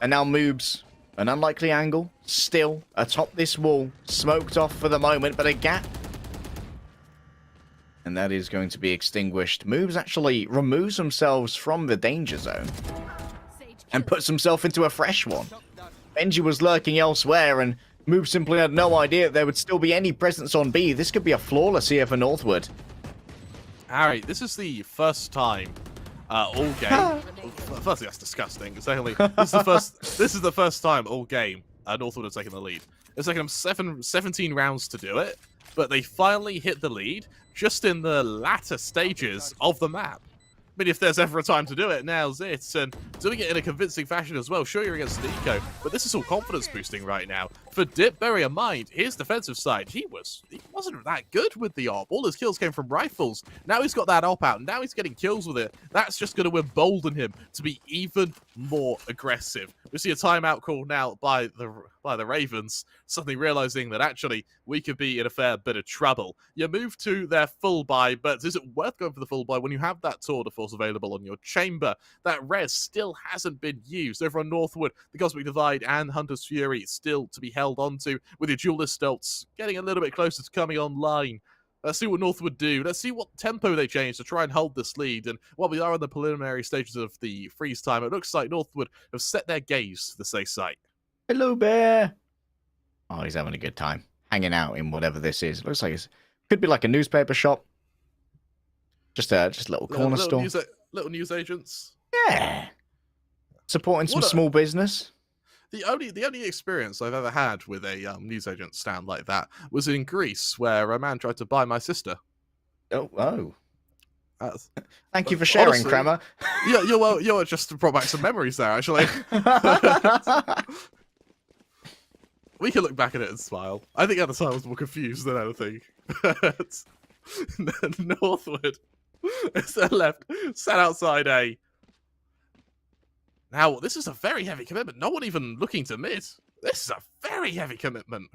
Speaker 1: And now Moob's an unlikely angle, still atop this wall, smoked off for the moment, but a gap. And that is going to be extinguished. Moob's actually removes themselves from the danger zone and puts himself into a fresh one. Benji was lurking elsewhere, and Moob simply had no idea that there would still be any presence on B. This could be a flawless here for Northwood.
Speaker 2: Harry, this is the first time all game. Firstly, that's disgusting. Secondly, this is the first time all game Northwood have taken the lead. It's taken them 17 rounds to do it, but they finally hit the lead just in the latter stages of the map. I mean, if there's ever a time to do it, now's it. And doing it in a convincing fashion as well. Sure, you're against Nico, but this is all confidence boosting right now. For Dip, bear in mind, his defensive side, he wasn't that good with the AWP. All his kills came from rifles. Now he's got that AWP out. Now he's getting kills with it. That's just going to embolden him to be even more aggressive. We see a timeout call now by the Ravens, suddenly realizing that actually we could be in a fair bit of trouble. You move to their full buy, but is it worth going for the full buy when you have that tour de force available on your chamber? That res still hasn't been used. Over on Northwood, the Cosmic Divide and Hunter's Fury still to be held onto, with your duelist ults getting a little bit closer to coming online. Let's see what Northwood do. Let's see what tempo they change to try and hold this lead. And while we are in the preliminary stages of the freeze time, it looks like Northwood have set their gaze to the safe site.
Speaker 1: Hello, Bear. Oh, he's having a good time. Hanging out in whatever this is. Looks like it could be like a newspaper shop. Just a little corner store.
Speaker 2: Little news agents.
Speaker 1: Yeah. Supporting some small business.
Speaker 2: The only experience I've ever had with a newsagent stand like that was in Greece, where a man tried to buy my sister.
Speaker 1: Oh. Thank you for sharing,
Speaker 2: honestly,
Speaker 1: Kremer.
Speaker 2: Yeah, you're just brought back some memories there, actually. We can look back at it and smile. I think at the time I was more confused than anything. But Northwood is left, sat outside A. Now, this is a very heavy commitment. No one even looking to mid. This is a very heavy commitment.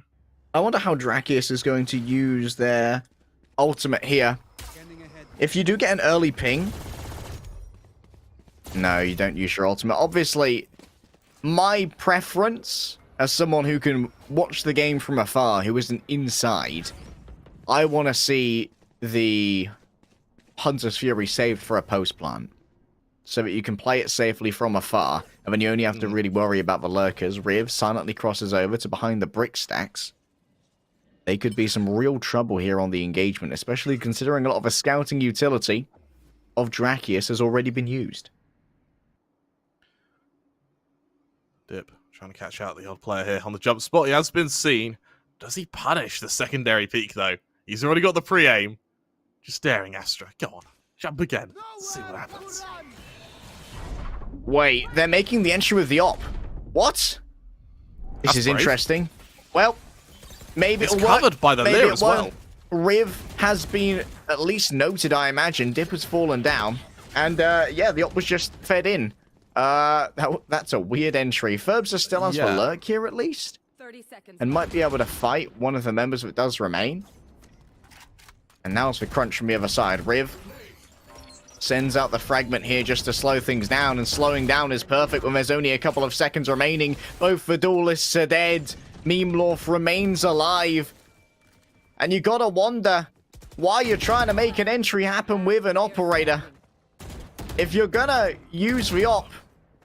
Speaker 1: I wonder how Drakius is going to use their ultimate here. If you do get an early ping... No, you don't use your ultimate. Obviously, my preference, as someone who can watch the game from afar, who isn't inside, I want to see the Hunter's Fury saved for a post-plant, so that you can play it safely from afar, and then you only have to really worry about the lurkers. Riv silently crosses over to behind the brick stacks. They could be some real trouble here on the engagement, especially considering a lot of the scouting utility of Drakius has already been used.
Speaker 2: Dip, trying to catch out the odd player here on the jump spot. He has been seen. Does he punish the secondary peek, though? He's already got the pre-aim. Just staring Astra. Go on. Jump again. See what happens.
Speaker 1: Wait, they're making the entry with the op. What? This is interesting. Well, maybe
Speaker 2: it's covered by the Lear as well.
Speaker 1: Riv has been at least noted, I imagine. Dip has fallen down. And, yeah, the op was just fed in. That's a weird entry. Ferbs still has the lurk here, at least.
Speaker 5: 30 seconds.
Speaker 1: And might be able to fight one of the members if it does remain. And now it's the crunch from the other side. Riv sends out the fragment here just to slow things down, and slowing down is perfect when there's only a couple of seconds remaining. Both the duelists are dead. Memlorf remains alive. And you gotta wonder why you're trying to make an entry happen with an operator. If you're gonna use the op,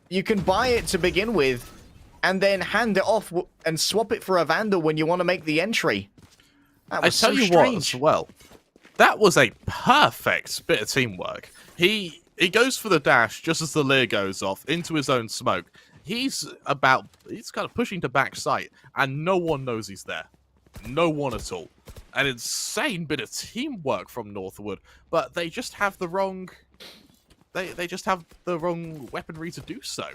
Speaker 1: you can buy it to begin with. and then hand it off and swap it for a Vandal when you want to make the entry. That was
Speaker 2: I tell
Speaker 1: so
Speaker 2: you
Speaker 1: strange.
Speaker 2: what, as well, that was a perfect bit of teamwork. He goes for the dash just as the Lear goes off into his own smoke. He's kind of pushing to back sight, and no one knows he's there. No one at all. An insane bit of teamwork from Northwood, but they just have the wrong. They just have the wrong weaponry to do so.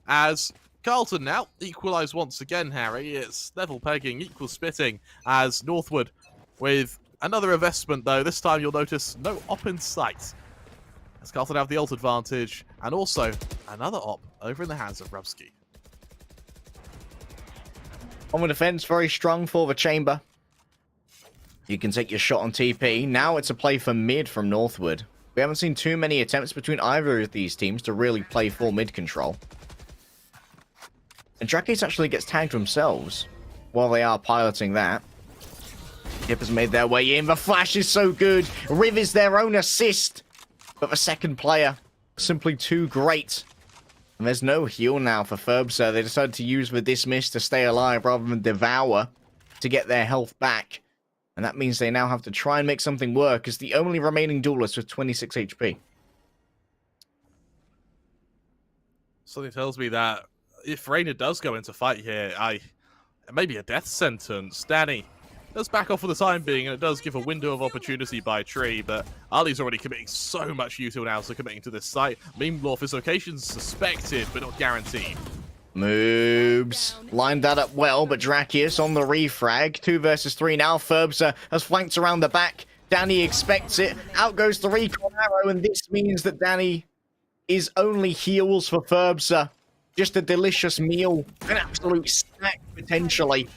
Speaker 2: As Carlton now equalise once again, Harry. It's level pegging, equal spitting, as Northwood with another investment, though. This time you'll notice no op in sight. As Carlton have the ult advantage, and also another op over in the hands of Rubsky.
Speaker 1: On the defense, very strong for the chamber. You can take your shot on TP. Now it's a play for mid from Northwood. We haven't seen too many attempts between either of these teams to really play full mid control. And Drake's actually gets tagged themselves while they are piloting that. Yip has made their way in. The flash is so good. Riv is their own assist. But the second player, simply too great. And there's no heal now for Ferbsa. They decided to use the dismiss to stay alive rather than devour to get their health back. And that means they now have to try and make something work as the only remaining duelist with 26 HP.
Speaker 2: Something tells me that if Reina does go into fight here, maybe a death sentence. Danny does back off for the time being, and it does give a window of opportunity by Tree, but Ali's already committing so much util now, so committing to this site. Meanwhile, his location's suspected, but not guaranteed.
Speaker 1: Moves. Lined that up well, but Drakius on the refrag. 2 versus 3 now. Ferbsa has flanked around the back. Danny expects it. Out goes the recon arrow, and this means that Danny is only heals for Ferbsa. Just a delicious meal. An absolute snack, potentially.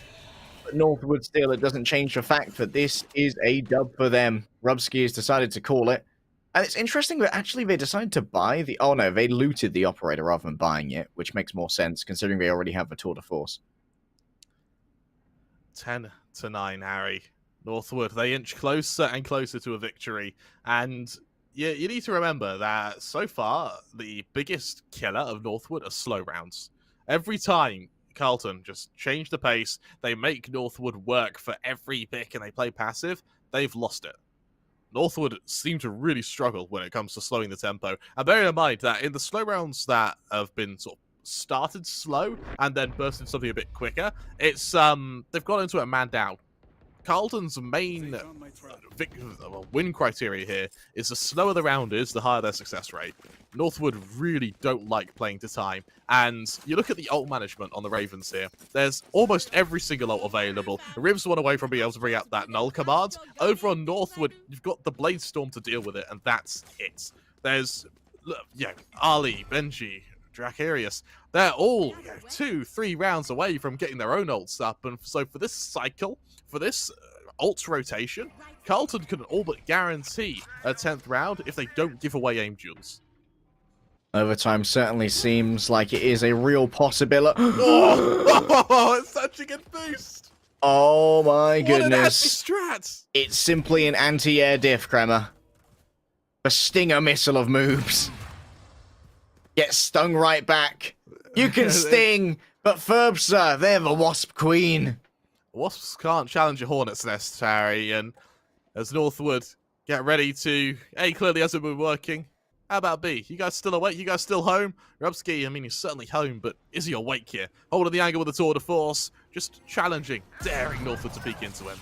Speaker 1: But Northwood still, it doesn't change the fact that this is a dub for them. Rubsky has decided to call it. And it's interesting that actually they decided to buy the... Oh no, they looted the operator rather than buying it, which makes more sense considering they already have the tour de force.
Speaker 2: 10-9, Harry. Northwood, they inch closer and closer to a victory. And yeah, you need to remember that so far, the biggest killer of Northwood are slow rounds. Every time Carlton just change the pace, they make Northwood work for every pick and they play passive, they've lost it. Northwood seem to really struggle when it comes to slowing the tempo. And bear in mind that in the slow rounds that have been sort of started slow and then burst into something a bit quicker, it's they've gone into a man down. Carlton's main win criteria here is the slower the round is, the higher their success rate. Northwood really don't like playing to time, and you look at the ult management on the Ravens here, there's almost every single ult available. Riv's one away from being able to bring out that null command. Over on Northwood, you've got the Blade Storm to deal with it, and that's it. There's, Ali, Benji, Dracarius, they're all 2-3 rounds away from getting their own ults up, and so for this cycle, for this ult rotation, Carlton can all but guarantee a 10th round if they don't give away aim duels.
Speaker 1: Overtime certainly seems like it is a real possibility.
Speaker 2: Oh, it's such a good boost!
Speaker 1: Oh my goodness.
Speaker 2: What an strat!
Speaker 1: It's simply an anti-air diff, Kremer. A stinger missile of moves. Get stung right back. You can sting, but Ferbsa, they're the Wasp Queen.
Speaker 2: Wasps can't challenge a Hornet's Nest, Harry, and as Northwood get ready to... A, clearly hasn't been working. How about B? You guys still awake? You guys still home? Rubsky, I mean, he's certainly home, but is he awake here? Holding the angle with the tour de force, just challenging, daring Northwood to peek into him.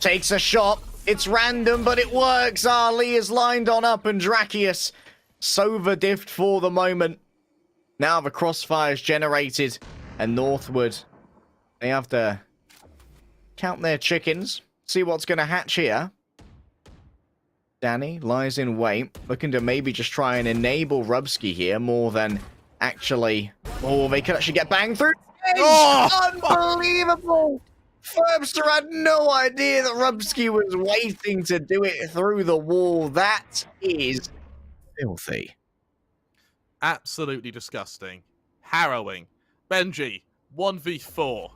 Speaker 1: Takes a shot. It's random, but it works. Ali is lined on up, and Drakius Sova diffed for the moment. Now the crossfire's generated, and Northwood, they have to count their chickens, see what's going to hatch here. Danny lies in wait, looking to maybe just try and enable Rubsky here more than actually... Oh, they could actually get banged through.
Speaker 2: Oh!
Speaker 1: Unbelievable! Ferbster had no idea that Rubsky was waiting to do it through the wall. That is filthy.
Speaker 2: Absolutely disgusting. Harrowing. Benji, 1v4.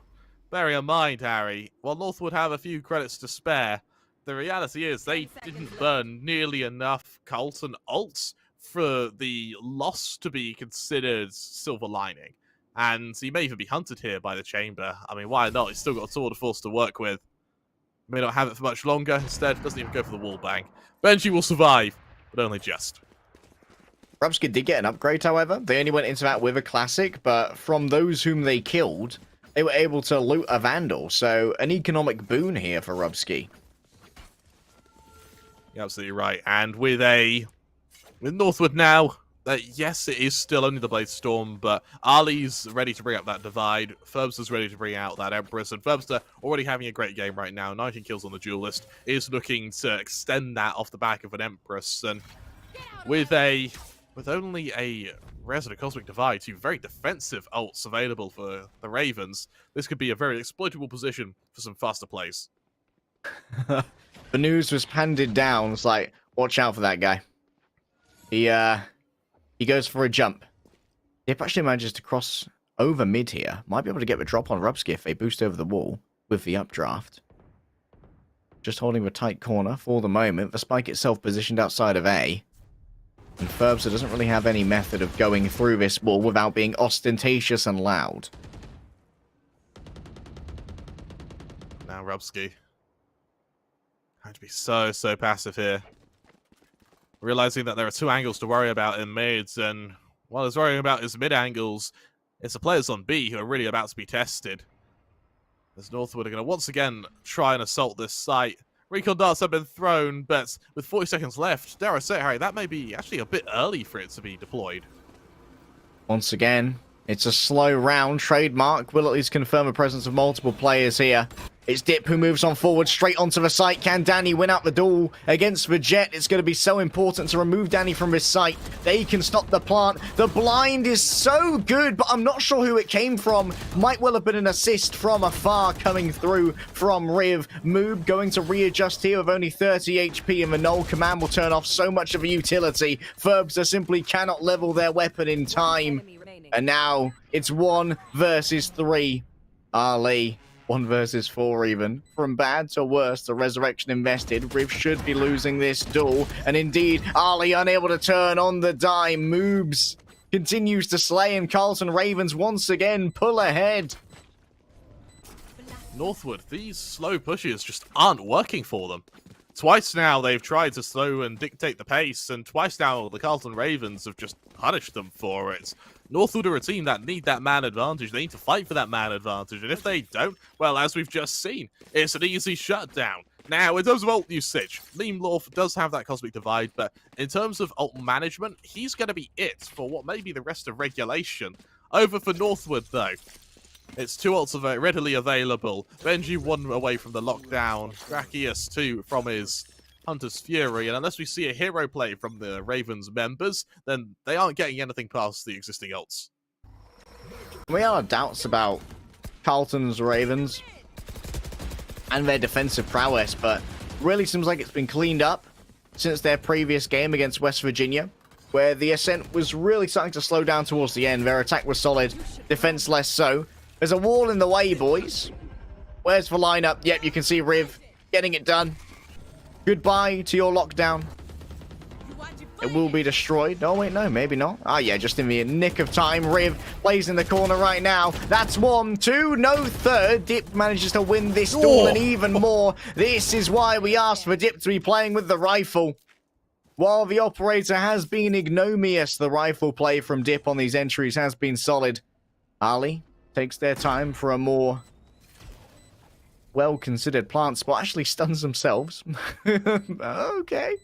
Speaker 2: Bear in mind, Harry, while Northwood have a few credits to spare, the reality is they didn't burn nearly enough Carlton ults for the loss to be considered silver lining. And he may even be hunted here by the Chamber. I mean, why not? He's still got a tour de force to work with. May not have it for much longer. Instead, doesn't even go for the wall bang. Benji will survive, but only just.
Speaker 1: Rubsky did get an upgrade, however. They only went into that with a classic, but from those whom they killed, they were able to loot a Vandal. So an economic boon here for Rubsky.
Speaker 2: You're absolutely right. And with Northwood now, yes, it is still only the Blade Storm, but Ali's ready to bring up that divide. Ferbster's ready to bring out that Empress, and Ferbster already having a great game right now. 19 kills on the duelist, is looking to extend that off the back of an Empress, and with only a Resident Cosmic Divide, two very defensive ults available for the Ravens, this could be a very exploitable position for some faster plays.
Speaker 1: The news was handed down. It's like, watch out for that guy. He goes for a jump. Dip actually manages to cross over mid here. Might be able to get the drop on Rubsky if they boost over the wall with the updraft. Just holding the tight corner for the moment. The spike itself positioned outside of A. And Ferbster doesn't really have any method of going through this wall without being ostentatious and loud.
Speaker 2: Now Rubsky going to be so passive here. Realizing that there are two angles to worry about in mids, and while he's worrying about his mid angles, it's the players on B who are really about to be tested. As Northwood are going to once again try and assault this site. Recon darts have been thrown, but with 40 seconds left, dare I say, Harry, that may be actually a bit early for it to be deployed.
Speaker 1: Once again, it's a slow round. Trademark will at least confirm the presence of multiple players here. It's Dip who moves on forward, straight onto the site. Can Danny win out the duel against the Jet? It's going to be so important to remove Danny from this site. They can stop the plant. The blind is so good, but I'm not sure who it came from. Might well have been an assist from afar coming through from Riv. Moob going to readjust here with only 30 HP, and the null command will turn off so much of a utility. Ferbster simply cannot level their weapon in time. And now it's 1 versus 3. Ali. 1 versus 4 even. From bad to worse, the resurrection invested. Riv should be losing this duel. And indeed, Ali unable to turn on the dime. Moobs continues to slay, and Carlton Ravens once again pull ahead.
Speaker 2: Northwood, these slow pushes just aren't working for them. Twice now they've tried to slow and dictate the pace, and twice now the Carlton Ravens have just punished them for it. Northwood are a team that need that man advantage. They need to fight for that man advantage, and if they don't, well, as we've just seen, it's an easy shutdown. Now, in terms of ult usage, Liam Lorf does have that Cosmic Divide, but in terms of ult management, he's going to be it for what may be the rest of regulation. Over for Northwood, though. It's 2 ults readily available. Benji 1 away from the lockdown. Drakius 2 from his Hunter's Fury. And unless we see a hero play from the Ravens members, then they aren't getting anything past the existing ults.
Speaker 1: We have doubts about Carlton's Ravens and their defensive prowess, but really seems like it's been cleaned up since their previous game against West Virginia, where the Ascent was really starting to slow down towards the end. Their attack was solid, defense less so. There's a wall in the way, boys. Where's the lineup? Yep, you can see Riv getting it done. Goodbye to your lockdown. It will be destroyed. Oh, wait, no, maybe not. Ah, yeah, just in the nick of time. Riv plays in the corner right now. That's 1, 2, no third. Dip manages to win this duel and even more. This is why we asked for Dip to be playing with the rifle. While the operator has been ignominious, the rifle play from Dip on these entries has been solid. Ali takes their time for a more well-considered plant spot. Actually stuns themselves. Okay.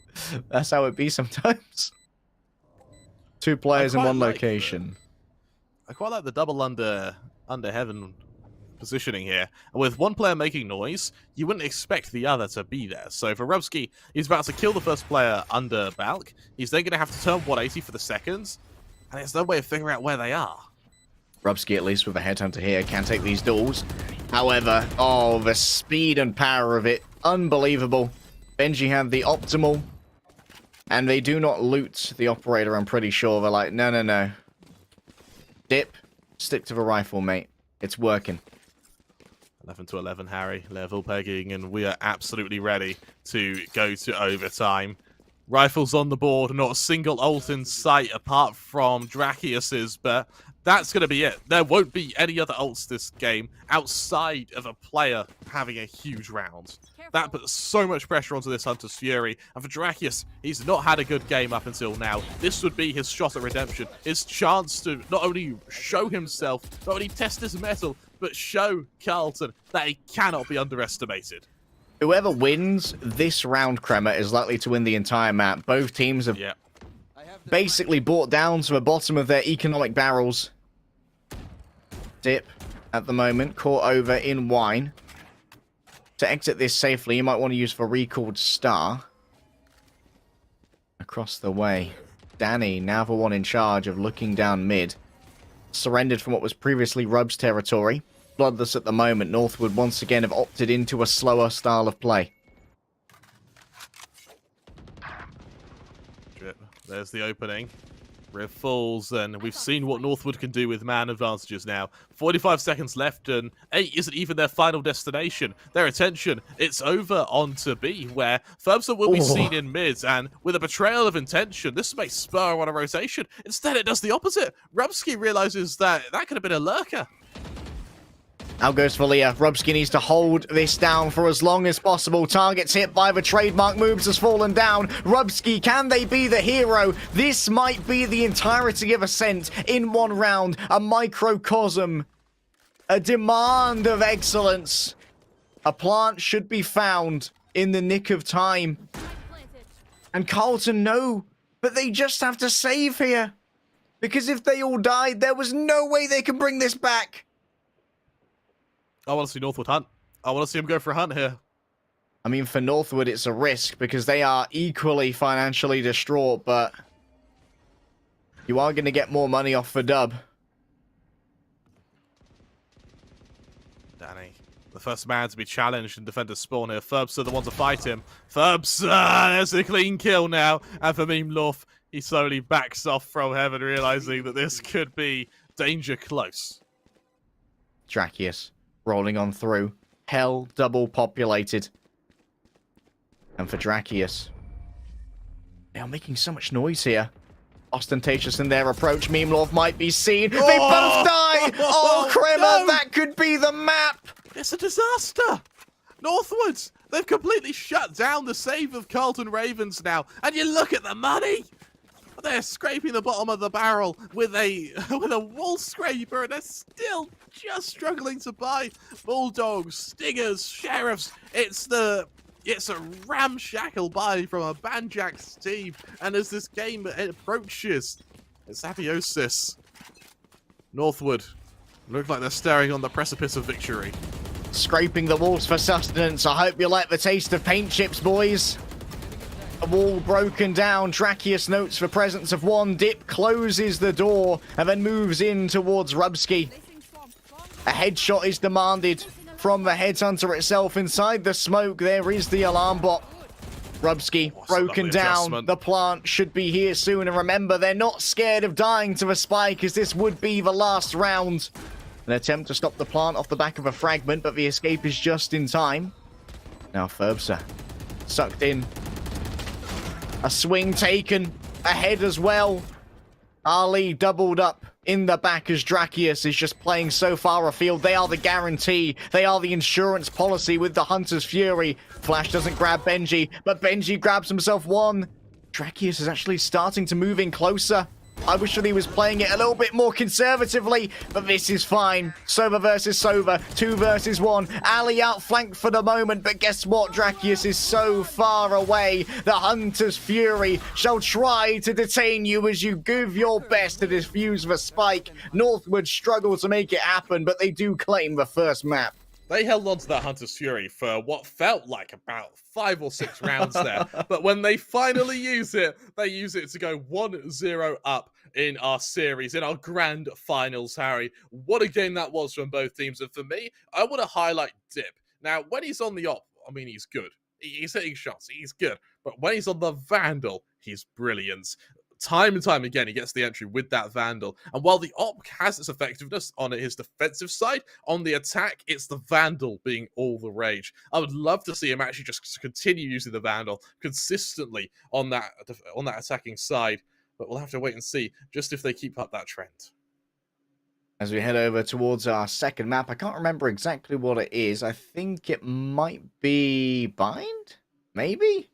Speaker 1: That's how it be sometimes. 2 players in one location.
Speaker 2: I quite like the double under heaven positioning here. And with one player making noise, you wouldn't expect the other to be there. So for Rubsky, he's about to kill the first player under Balk. He's then going to have to turn 180 for the seconds. And there's no way of figuring out where they are.
Speaker 1: Rubsky, at least with a headhunter here, can take these duels. However, oh, the speed and power of it, unbelievable. Benji had the optimal, and they do not loot the operator, I'm pretty sure. They're like, no, no, no. Dip, stick to the rifle, mate. It's working.
Speaker 2: 11 to 11, Harry. Level pegging, and we are absolutely ready to go to overtime. Rifles on the board, not a single ult in sight apart from Drakius's, but That's going to be it. There won't be any other ults this game outside of a player having a huge round. That puts so much pressure onto this Hunter's Fury. And for Drakius, he's not had a good game up until now. This would be his shot at redemption. His chance to not only show himself, not only test his mettle, but show Carlton that he cannot be underestimated.
Speaker 1: Whoever wins this round, Kremer, is likely to win the entire map. Both teams have basically brought down to the bottom of their economic barrels. Dip at the moment, caught over in wine. To exit this safely, you might want to use for recalled star. Across the way. Danny, now the one in charge of looking down mid. Surrendered from what was previously Rub's territory. Bloodless at the moment. Northwood once again have opted into a slower style of play.
Speaker 2: There's the opening. Riv falls, and we've seen what Northwood can do with man advantages now. 45 seconds left, and A isn't even their final destination. Their attention, it's over onto B, where Ferbsa will be seen in mid, and with a betrayal of intention, this may spur on a rotation. Instead, it does the opposite. Rubsky realizes that could have been a lurker.
Speaker 1: Out goes Valia. Rubsky needs to hold this down for as long as possible. Targets hit by the trademark moves has fallen down. Rubsky, can they be the hero? This might be the entirety of Ascent in one round. A microcosm. A demand of excellence. A plant should be found in the nick of time. And Carlton know, but they just have to save here. Because if they all died, there was no way they can bring this back.
Speaker 2: I want to see Northwood hunt. I want to see him go for a hunt here.
Speaker 1: I mean, for Northwood, it's a risk because they are equally financially distraught, but you are going to get more money off the dub.
Speaker 2: Danny, the first man to be challenged in defender spawn here. Ferbsa, the one to fight him. Ferbsa, there's a clean kill now. And for Meemlof, he slowly backs off from heaven, realizing that this could be danger close.
Speaker 1: Drakius rolling on through. Hell double populated. And for Drakius, they are making so much noise here. Ostentatious in their approach. Meemlof might be seen. They both die! Oh, Kremer,
Speaker 2: no!
Speaker 1: That could be the map!
Speaker 2: It's a disaster! Northwoods, they've completely shut down the save of Carlton Ravens now. And you look at the money! They're scraping the bottom of the barrel with a wall scraper, and they're still just struggling to buy Bulldogs, Stingers, Sheriffs. It's a ramshackle buy from a Banjax team, and as this game approaches, it's apotheosis. Northwood look like they're staring on the precipice of victory.
Speaker 1: Scraping the walls for sustenance. I hope you like the taste of paint chips, boys. A wall broken down. Drakius notes the presence of one. Dip closes the door and then moves in towards Rubsky. A headshot is demanded from the headhunter itself. Inside the smoke, there is the alarm bot. Rubsky broken down. The plant should be here soon. And remember, they're not scared of dying to the spike, as this would be the last round. An attempt to stop the plant off the back of a fragment, but the escape is just in time. Now Ferbsa sucked in. A swing taken ahead as well. Ali doubled up in the back as Drakius is just playing so far afield. They are the guarantee. They are the insurance policy with the Hunter's Fury. Flash doesn't grab Benji, but Benji grabs himself one. Drakius is actually starting to move in closer. I wish that he was playing it a little bit more conservatively, but this is fine. Sova versus Sova, 2 versus 1. Ali outflanked for the moment, but guess what? Drakius is so far away. The Hunter's Fury shall try to detain you as you give your best to defuse the spike. Northwood struggle to make it happen, but they do claim the first map.
Speaker 2: They held on to that Hunter's Fury for what felt like about 5 or 6 rounds there. But when they finally use it, they use it to go 1-0 up in our series, in our grand finals, Harry. What a game that was from both teams. And for me, I want to highlight Dip. Now, when he's on the op, I mean, he's good. He's hitting shots. He's good. But when he's on the Vandal, he's brilliant. Time and time again, he gets the entry with that Vandal. And while the op has its effectiveness on his defensive side, on the attack, it's the Vandal being all the rage. I would love to see him actually just continue using the Vandal consistently on that attacking side. But we'll have to wait and see just if they keep up that trend.
Speaker 1: as we head over towards our second map. I can't remember exactly what it is. I think it might be Bind? Maybe?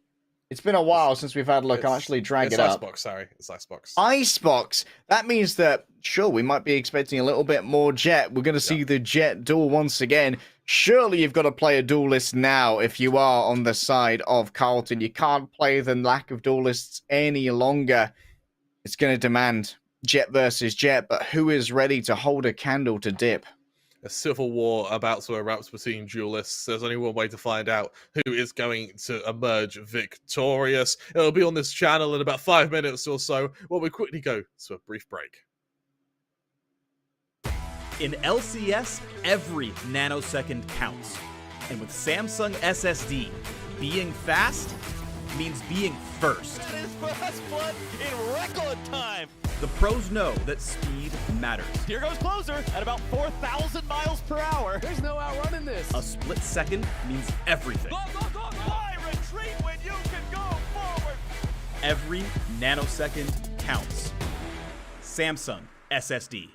Speaker 1: It's been a while since we've had a look. I'll actually drag it up.
Speaker 2: Icebox, sorry. It's Icebox.
Speaker 1: Icebox! That means that, sure, we might be expecting a little bit more Jet. We're going to see the Jet duel once again. Surely you've got to play a duelist now if you are on the side of Carlton. You can't play the lack of duelists any longer. It's going to demand Jet versus Jet, but who is ready to hold a candle to dip?
Speaker 2: A civil war about to erupt between duelists. There's only one way to find out who is going to emerge victorious. It'll be on this channel in about 5 minutes or so, while we quickly go to a brief break.
Speaker 3: In LCS, every nanosecond counts. And with Samsung SSD, being fast means being first.
Speaker 4: That is fast blood in record time.
Speaker 3: The pros know that speed matters.
Speaker 4: Here goes closer at about 4,000 miles per hour. There's no outrunning this.
Speaker 3: A split second means everything.
Speaker 4: Go, go, go, go. Why retreat when you can go forward?
Speaker 3: Every nanosecond counts. Samsung SSD.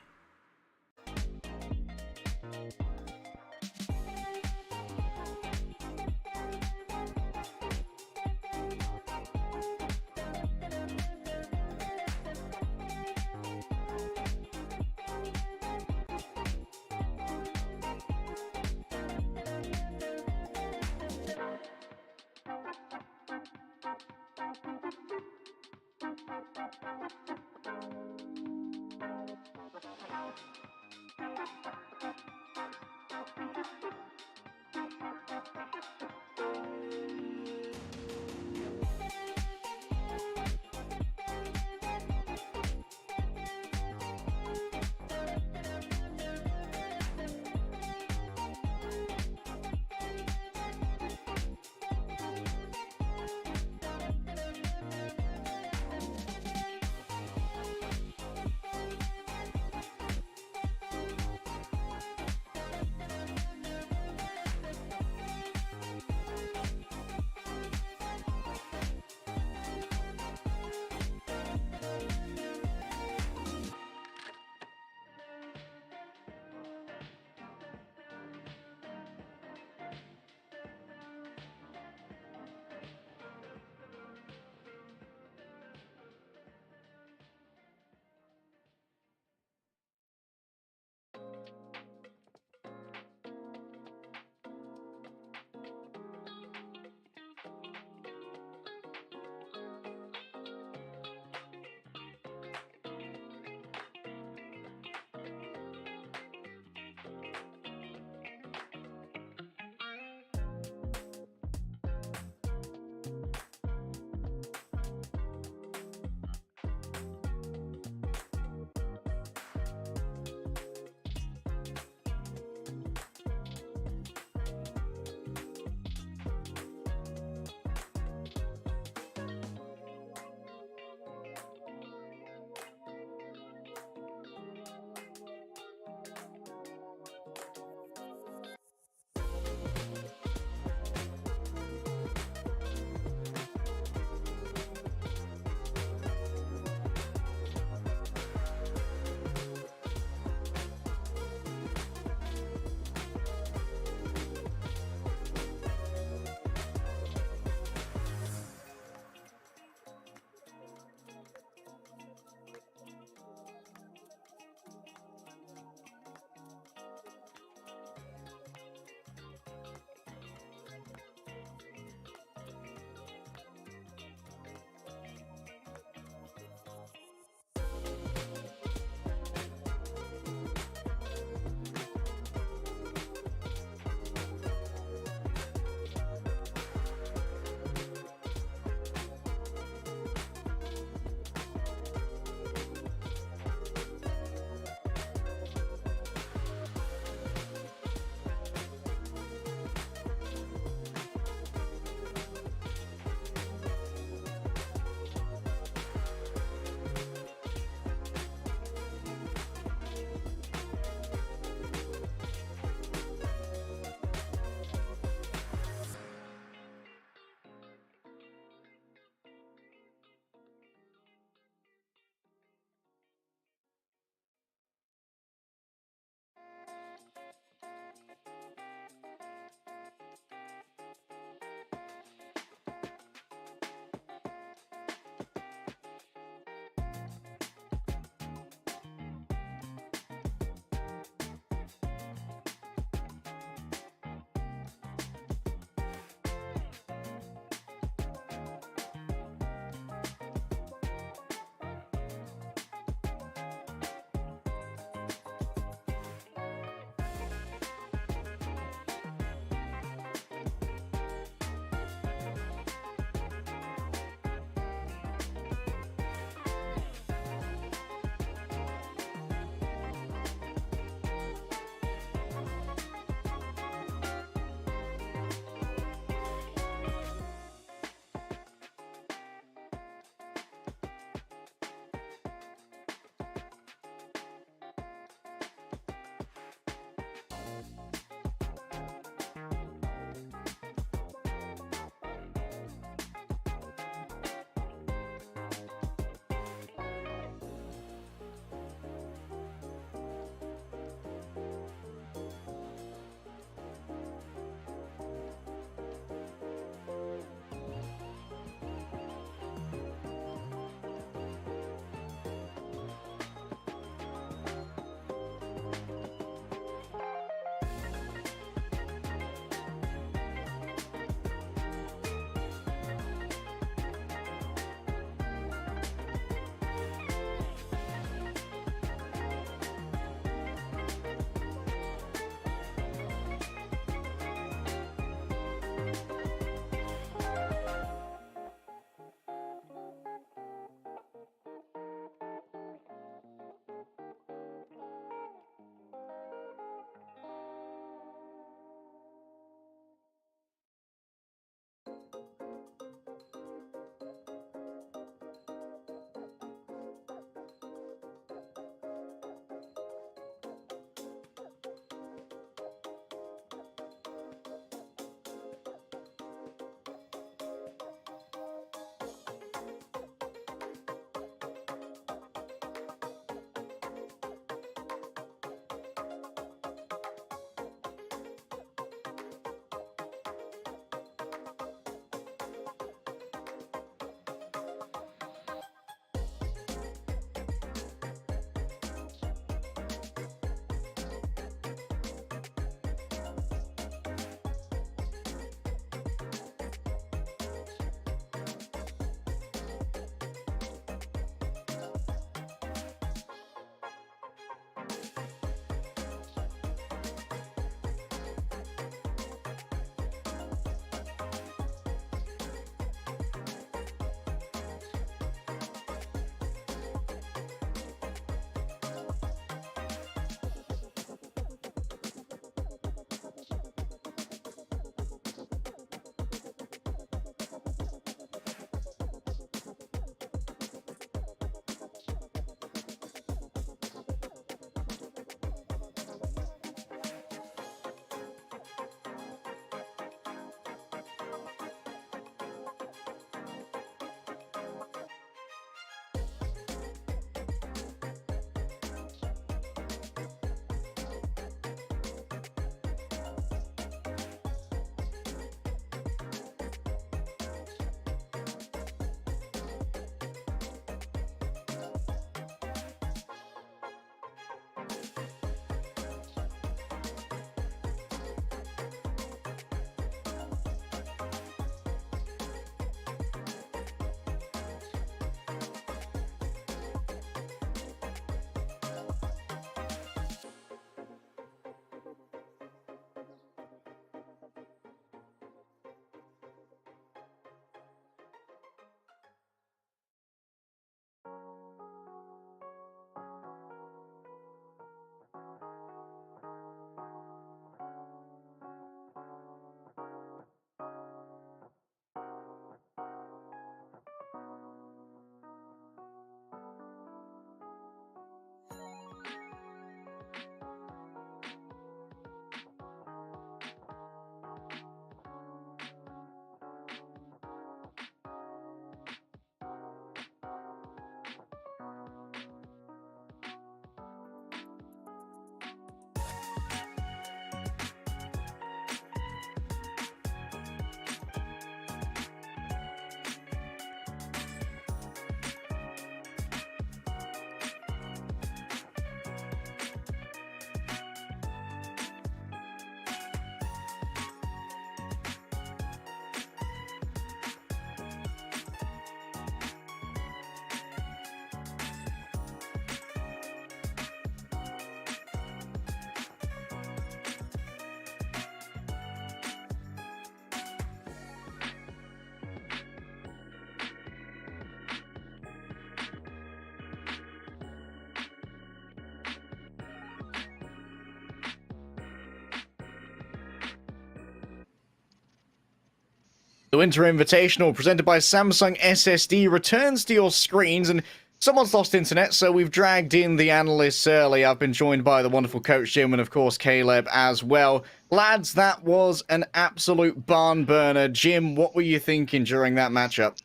Speaker 1: Winter Invitational presented by Samsung SSD returns to your screens, and someone's lost internet, so we've dragged in the analysts early. I've been joined by the wonderful coach Jim and, of course, Caleb as well. Lads, that was an absolute barn burner. Jim, what were you thinking during that matchup?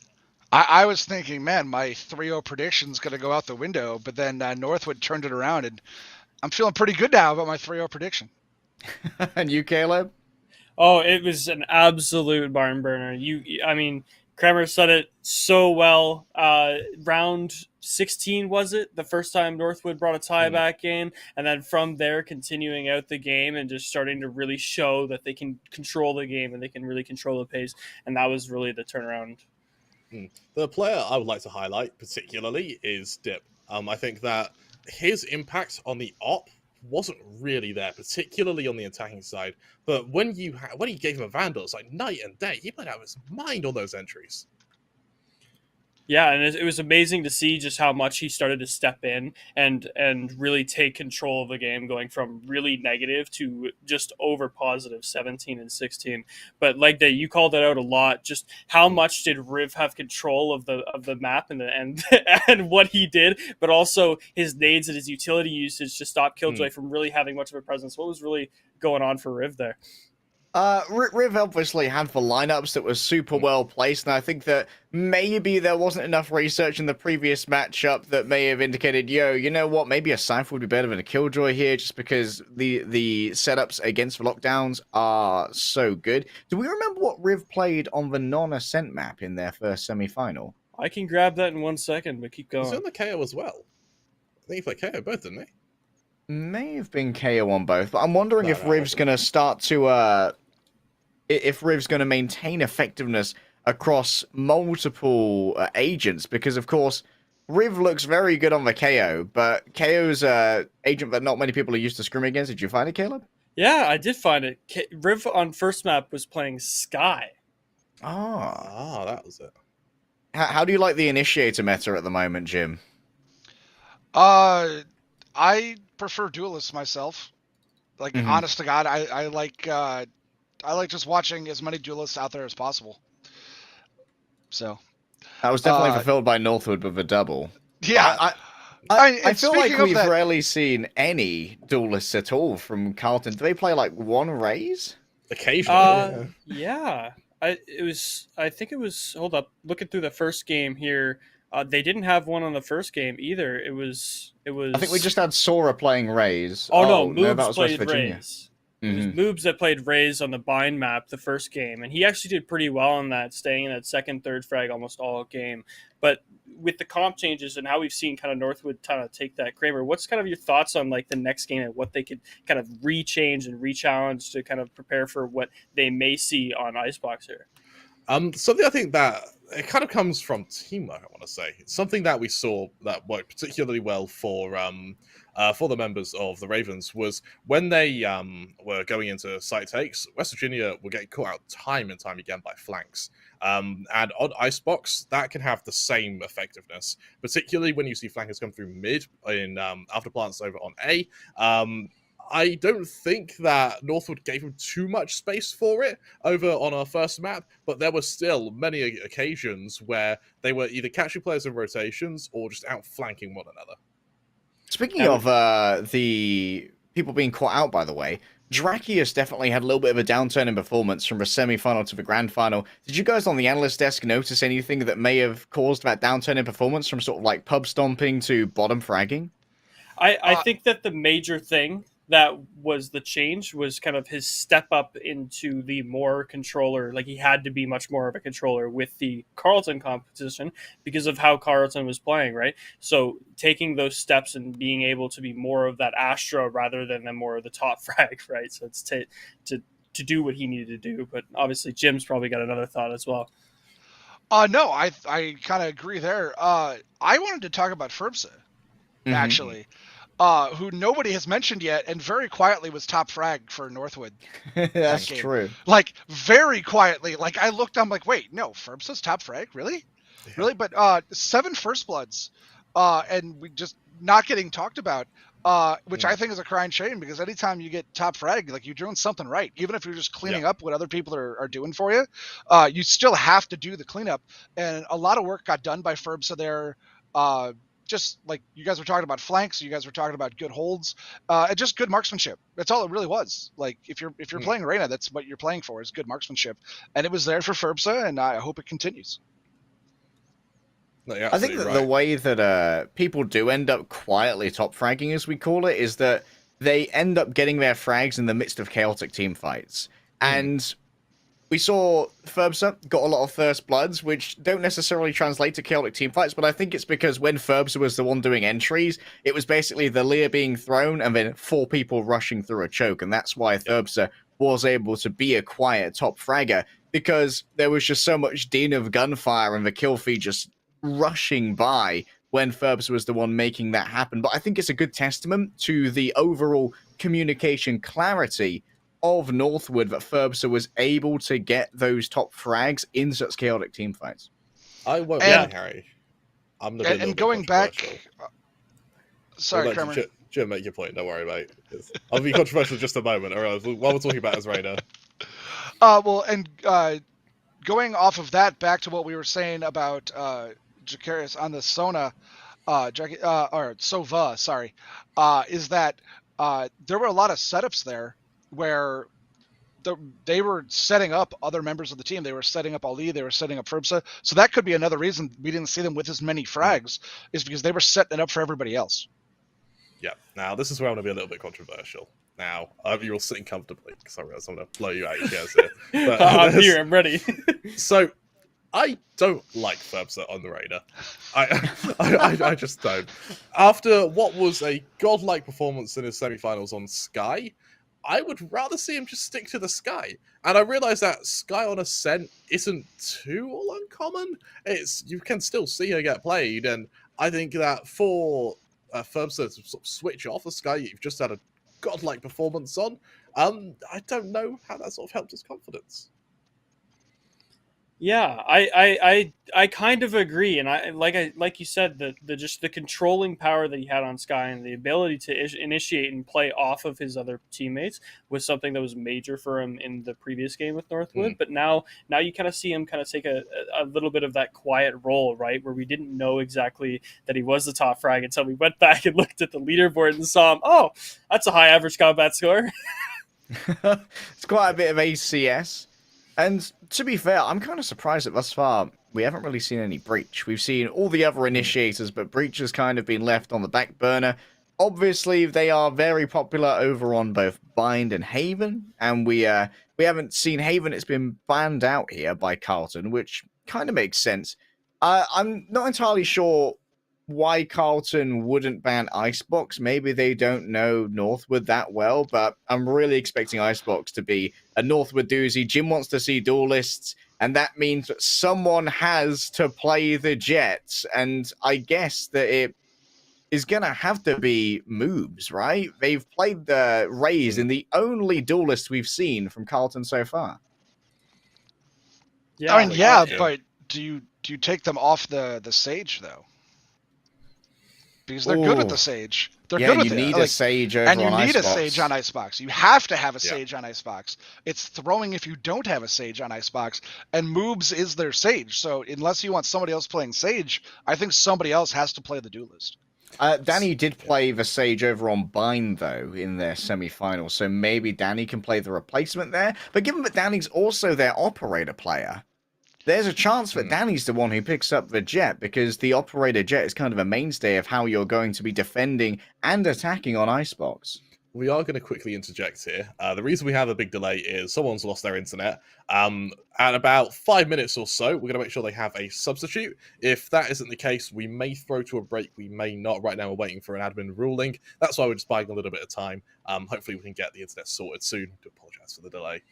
Speaker 8: I was thinking, man, my 3-0 prediction's going to go out the window, but then Northwood turned it around, and I'm feeling pretty good now about my 3-0 prediction.
Speaker 1: And you, Caleb?
Speaker 6: Oh, it was an absolute barn burner. I mean, Kremer said it so well. Round 16, was it? The first time Northwood brought a tie-back game, and then from there continuing out the game and just starting to really show that they can control the game and they can really control the pace, and that was really the turnaround.
Speaker 2: The player I would like to highlight particularly is Dip. I think that his impact on the op wasn't really there, particularly on the attacking side. But when he gave him a Vandal, it's like night and day. He played out of his mind on those entries.
Speaker 6: Yeah, and it was amazing to see just how much he started to step in and really take control of the game, going from really negative to just over positive 17 and 16. But LEGDAY, you called it out a lot. Just how much did Riv have control of the map and and what he did, but also his nades and his utility usage to stop Killjoy from really having much of a presence. What was really going on for Riv there?
Speaker 1: Riv obviously had the lineups that was super well placed, and I think that maybe there wasn't enough research in the previous matchup that may have indicated, you know what, maybe a Cypher would be better than a Killjoy here, just because the setups against the lockdowns are so good. Do we remember what Riv played on the non-Ascent map in their first semi-final?
Speaker 6: I can grab that in 1 second, but keep going.
Speaker 2: He's on the KO as well. I think he played KO both, didn't he?
Speaker 1: May have been KO on both, but I'm wondering if Riv's going to start to... if Riv's going to maintain effectiveness across multiple agents, because of course Riv looks very good on the KO, but KO's agent that not many people are used to scrimming against. Did you find it, Caleb?
Speaker 6: Yeah, I did find it. Riv on first map was playing Sky.
Speaker 2: That was it.
Speaker 1: How do you like the initiator meta at the moment, Jim?
Speaker 8: I prefer duelists myself. Like, honest to God, I like just watching as many duelists out there as possible. So
Speaker 1: that was definitely fulfilled by Northwood with a double.
Speaker 8: Yeah,
Speaker 1: I feel like we've rarely seen any duelists at all from Carlton. Do they play like one Raze?
Speaker 2: Occasionally.
Speaker 6: Yeah. I think it was. Hold up, looking through the first game here. They didn't have one on the first game either. It was. I
Speaker 1: think we just had Sora playing Raze.
Speaker 6: No,
Speaker 1: that
Speaker 6: Moobs
Speaker 1: was
Speaker 6: played
Speaker 1: West Virginia.
Speaker 6: Raze. It was Moobs that played Raze on the bind map the first game, and he actually did pretty well on that, staying in that second, third frag almost all game. But with the comp changes and how we've seen kind of Northwood kind of take that Kremer, what's kind of your thoughts on like the next game and what they could kind of re-change and re-challenge to kind of prepare for what they may see on Icebox here?
Speaker 2: Something I think that it kind of comes from teamwork, I want to say. It's something that we saw that worked particularly well for the members of the Ravens was when they were going into site takes, West Virginia were getting caught out time and time again by flanks. And on Icebox, that can have the same effectiveness, particularly when you see flankers come through mid in after plants over on A. I don't think that Northwood gave him too much space for it over on our first map, but there were still many occasions where they were either catching players in rotations or just outflanking one another.
Speaker 1: Speaking of the people being caught out, by the way, Drakius definitely had a little bit of a downturn in performance from the semi-final to the grand final. Did you guys on the analyst desk notice anything that may have caused that downturn in performance from sort of like pub stomping to bottom fragging?
Speaker 6: I think that the major thing that was the change was kind of his step up into the more controller. Like he had to be much more of a controller with the Carlton competition because of how Carlton was playing, right? So taking those steps and being able to be more of that Astra rather than more of the top frag, right? So it's to do what he needed to do. But obviously Jim's probably got another thought as well.
Speaker 8: No, I kind of agree there. I wanted to talk about Ferbsa, actually. Who nobody has mentioned yet, and very quietly was top frag for Northwood.
Speaker 1: That's true.
Speaker 8: Like, very quietly. Like, I looked, I'm like, wait, no, Ferbsa's top frag? Really? Yeah. Really? But 7 First Bloods, and we just not getting talked about. which I think is a crying shame, because anytime you get top frag, like, you're doing something right. Even if you're just cleaning up what other people are doing for you, you still have to do the cleanup. And a lot of work got done by Ferbsa there. Just like you guys were talking about flanks, you guys were talking about good holds, and just good marksmanship. That's all it really was. Like, if you're playing Arena, that's what you're playing for, is good marksmanship, and it was there for Ferbsa, and I hope it continues.
Speaker 2: No, you're
Speaker 1: I think that
Speaker 2: absolutely
Speaker 1: the way that people do end up quietly top fragging, as we call it, is that they end up getting their frags in the midst of chaotic team fights. And we saw Ferbsa got a lot of first bloods, which don't necessarily translate to chaotic team fights, but I think it's because when Ferbsa was the one doing entries, it was basically the Lear being thrown and then 4 people rushing through a choke, and that's why Ferbsa was able to be a quiet top fragger, because there was just so much din of gunfire and the kill feed just rushing by when Ferbsa was the one making that happen. But I think it's a good testament to the overall communication clarity of Northwood that Ferbsa was able to get those top frags in such chaotic team fights.
Speaker 2: I won't
Speaker 8: And-
Speaker 2: be Harry. I'm gonna be a little
Speaker 8: And
Speaker 2: bit
Speaker 8: going back,
Speaker 2: controversial.
Speaker 8: sorry,
Speaker 2: I'll let
Speaker 8: Kremer.
Speaker 2: Jim, make your point. Don't worry, mate. I'll be controversial just a moment, or else while we're talking about Azraina.
Speaker 8: Well, and going off of that, back to what we were saying about Jacarius on the Sona, or Sova, sorry, is that there were a lot of setups there where they were setting up other members of the team. They were setting up Ali, they were setting up Ferbsa. So that could be another reason we didn't see them with as many frags, is because they were setting it up for everybody else.
Speaker 2: Yeah. Now, this is where I'm going to be a little bit controversial. Now, I hope you're all sitting comfortably, because I realize I'm going to blow you out of your chairs here. But,
Speaker 6: I'm here. I'm ready.
Speaker 2: So, I don't like Ferbsa on the Raider. I just don't. After what was a godlike performance in his semi-finals on Sky, I would rather see him just stick to the Sky. And I realise that Sky on Ascent isn't too all uncommon. You can still see her get played, and I think that for Ferbsa to sort of switch off the Sky you've just had a godlike performance on, I don't know how that sort of helped his confidence.
Speaker 6: Yeah, I kind of agree, and like you said, the controlling power that he had on Sky and the ability to initiate and play off of his other teammates was something that was major for him in the previous game with Northwood. But now you kind of see him kind of take a little bit of that quiet role, right, where we didn't know exactly that he was the top frag until we went back and looked at the leaderboard and saw him. Oh, that's a high average combat score.
Speaker 1: It's quite a bit of ACS. And to be fair, I'm kind of surprised that thus far we haven't really seen any Breach. We've seen all the other initiators, but Breach has kind of been left on the back burner. Obviously, they are very popular over on both Bind and Haven, and we haven't seen Haven. It's been banned out here by Carlton, which kind of makes sense. I'm not entirely sure why Carlton wouldn't ban Icebox. Maybe they don't know Northwood that well, but I'm really expecting Icebox to be a Northwood doozy. Jim wants to see duelists, and that means that someone has to play the Jets, and I guess that it is going to have to be Moobs, right? They've played the Rays in the only duelist we've seen from Carlton so far.
Speaker 6: Yeah,
Speaker 8: I mean, but do you take them off the Sage, though? Because they're good with the Sage. They're good with
Speaker 1: you
Speaker 8: it.
Speaker 1: need a Sage over
Speaker 8: and you
Speaker 1: on
Speaker 8: need
Speaker 1: Icebox.
Speaker 8: a Sage on Icebox. You have to have a Sage on Icebox. It's throwing if you don't have a Sage on Icebox, and Moobs is their Sage. So unless you want somebody else playing Sage, I think somebody else has to play the duelist.
Speaker 1: Danny did play the Sage over on Bind, though, in their semi-final, so maybe Danny can play the replacement there. But given that Danny's also their operator player, there's a chance that Danny's the one who picks up the Jet, because the operator Jet is kind of a mainstay of how you're going to be defending and attacking on Icebox.
Speaker 2: We are going to quickly interject here. The reason we have a big delay is someone's lost their internet. At about 5 minutes or so, we're going to make sure they have a substitute. If that isn't the case, we may throw to a break. We may not. Right now, we're waiting for an admin ruling. That's why we're just buying a little bit of time. Hopefully, we can get the internet sorted soon. I do apologize for the delay.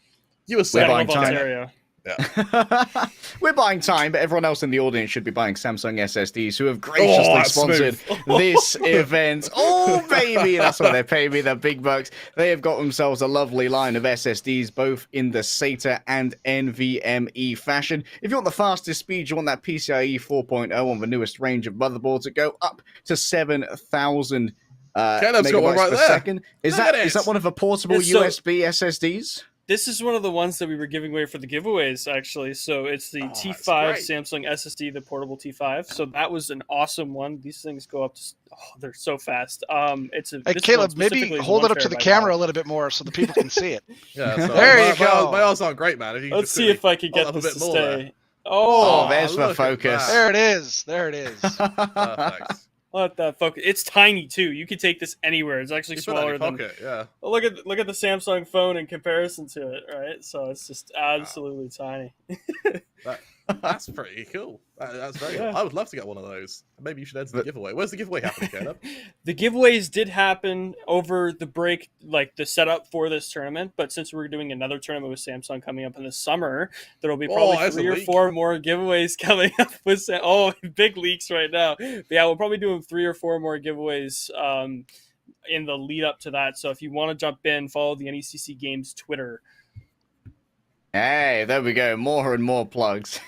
Speaker 2: You were saying,
Speaker 1: buying time.
Speaker 6: Ontario.
Speaker 2: Yeah.
Speaker 1: We're buying time, but everyone else in the audience should be buying Samsung SSDs, who have graciously sponsored this event. Oh, baby! That's what they're paying me, the big bucks. They have got themselves a lovely line of SSDs, both in the SATA and NVMe fashion. If you want the fastest speed, you want that PCIe 4.0 on the newest range of motherboards that go up to 7,000
Speaker 2: Caleb's got one
Speaker 1: megabytes
Speaker 2: right
Speaker 1: per
Speaker 2: there.
Speaker 1: second. Is
Speaker 2: Look at
Speaker 1: that
Speaker 2: it.
Speaker 1: one of a portable
Speaker 6: Yeah, so-
Speaker 1: USB SSDs?
Speaker 6: This is one of the ones that we were giving away for the giveaways, actually. So it's the
Speaker 2: that's
Speaker 6: T5
Speaker 2: great.
Speaker 6: Samsung SSD, the portable T5. So that was an awesome one. These things go up to, they're so fast. It's a
Speaker 8: Hey,
Speaker 6: this
Speaker 8: Caleb,
Speaker 6: one
Speaker 8: maybe
Speaker 6: specifically is
Speaker 8: hold it
Speaker 6: 1
Speaker 8: up to the
Speaker 6: terabyte
Speaker 8: camera a
Speaker 6: high.
Speaker 8: little bit more so the people can see it.
Speaker 2: Yeah, so
Speaker 8: There you go.
Speaker 2: My eyes aren't great, man. If you can
Speaker 6: Let's
Speaker 2: just
Speaker 6: see if I can
Speaker 2: hold
Speaker 6: get
Speaker 2: up a
Speaker 6: this
Speaker 2: bit
Speaker 6: to
Speaker 2: more
Speaker 6: stay.
Speaker 2: there.
Speaker 1: Oh,
Speaker 6: Oh,
Speaker 1: there's the
Speaker 2: look at
Speaker 1: focus.
Speaker 2: that.
Speaker 8: There it is. There it is.
Speaker 2: Perfect.
Speaker 6: let that focus. It's tiny too. You can take this anywhere. It's actually
Speaker 2: You put that in
Speaker 6: smaller
Speaker 2: your
Speaker 6: than.
Speaker 2: pocket, yeah.
Speaker 6: Well, look at the Samsung phone in comparison to it, right? So it's just absolutely tiny.
Speaker 2: That's pretty cool. That's very
Speaker 6: Yeah.
Speaker 2: cool. I would love to get one of those. Maybe you should enter the giveaway. Where's the giveaway happening, Caleb?
Speaker 6: The giveaways did happen over the break, like the setup for this tournament. But since we're doing another tournament with Samsung coming up in the summer, there'll be probably
Speaker 2: that's a
Speaker 6: 3 or
Speaker 2: leak.
Speaker 6: 4 more giveaways coming up with big leaks right now. But yeah, we'll probably do 3 or 4 more giveaways in the lead up to that. So if you want to jump in, follow the NECC Games Twitter.
Speaker 1: Hey, there we go. More and more plugs.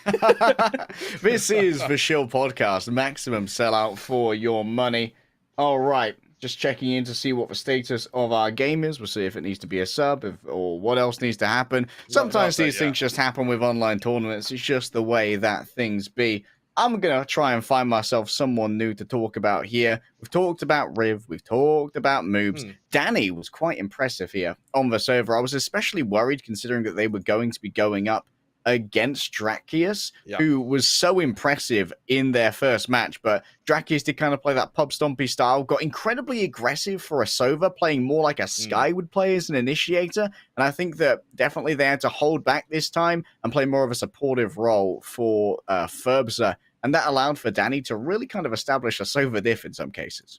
Speaker 1: This is the Shill Podcast. Maximum sellout for your money. All right. Just checking in to see what the status of our game is. We'll see if it needs to be a sub or what else needs to happen. Sometimes these things just happen with online tournaments. It's just the way that things be. I'm going to try and find myself someone new to talk about here. We've talked about Riv. We've talked about moves. Danny was quite impressive here on the server. I was especially worried considering that they were going to be going up against Drakius, who was so impressive in their first match. But Drakius did kind of play that pub stompy style, got incredibly aggressive for a Sova, playing more like a Sky would play as an initiator. And I think that definitely they had to hold back this time and play more of a supportive role for Ferbza. And that allowed for Danny to really kind of establish a Sova diff in some cases.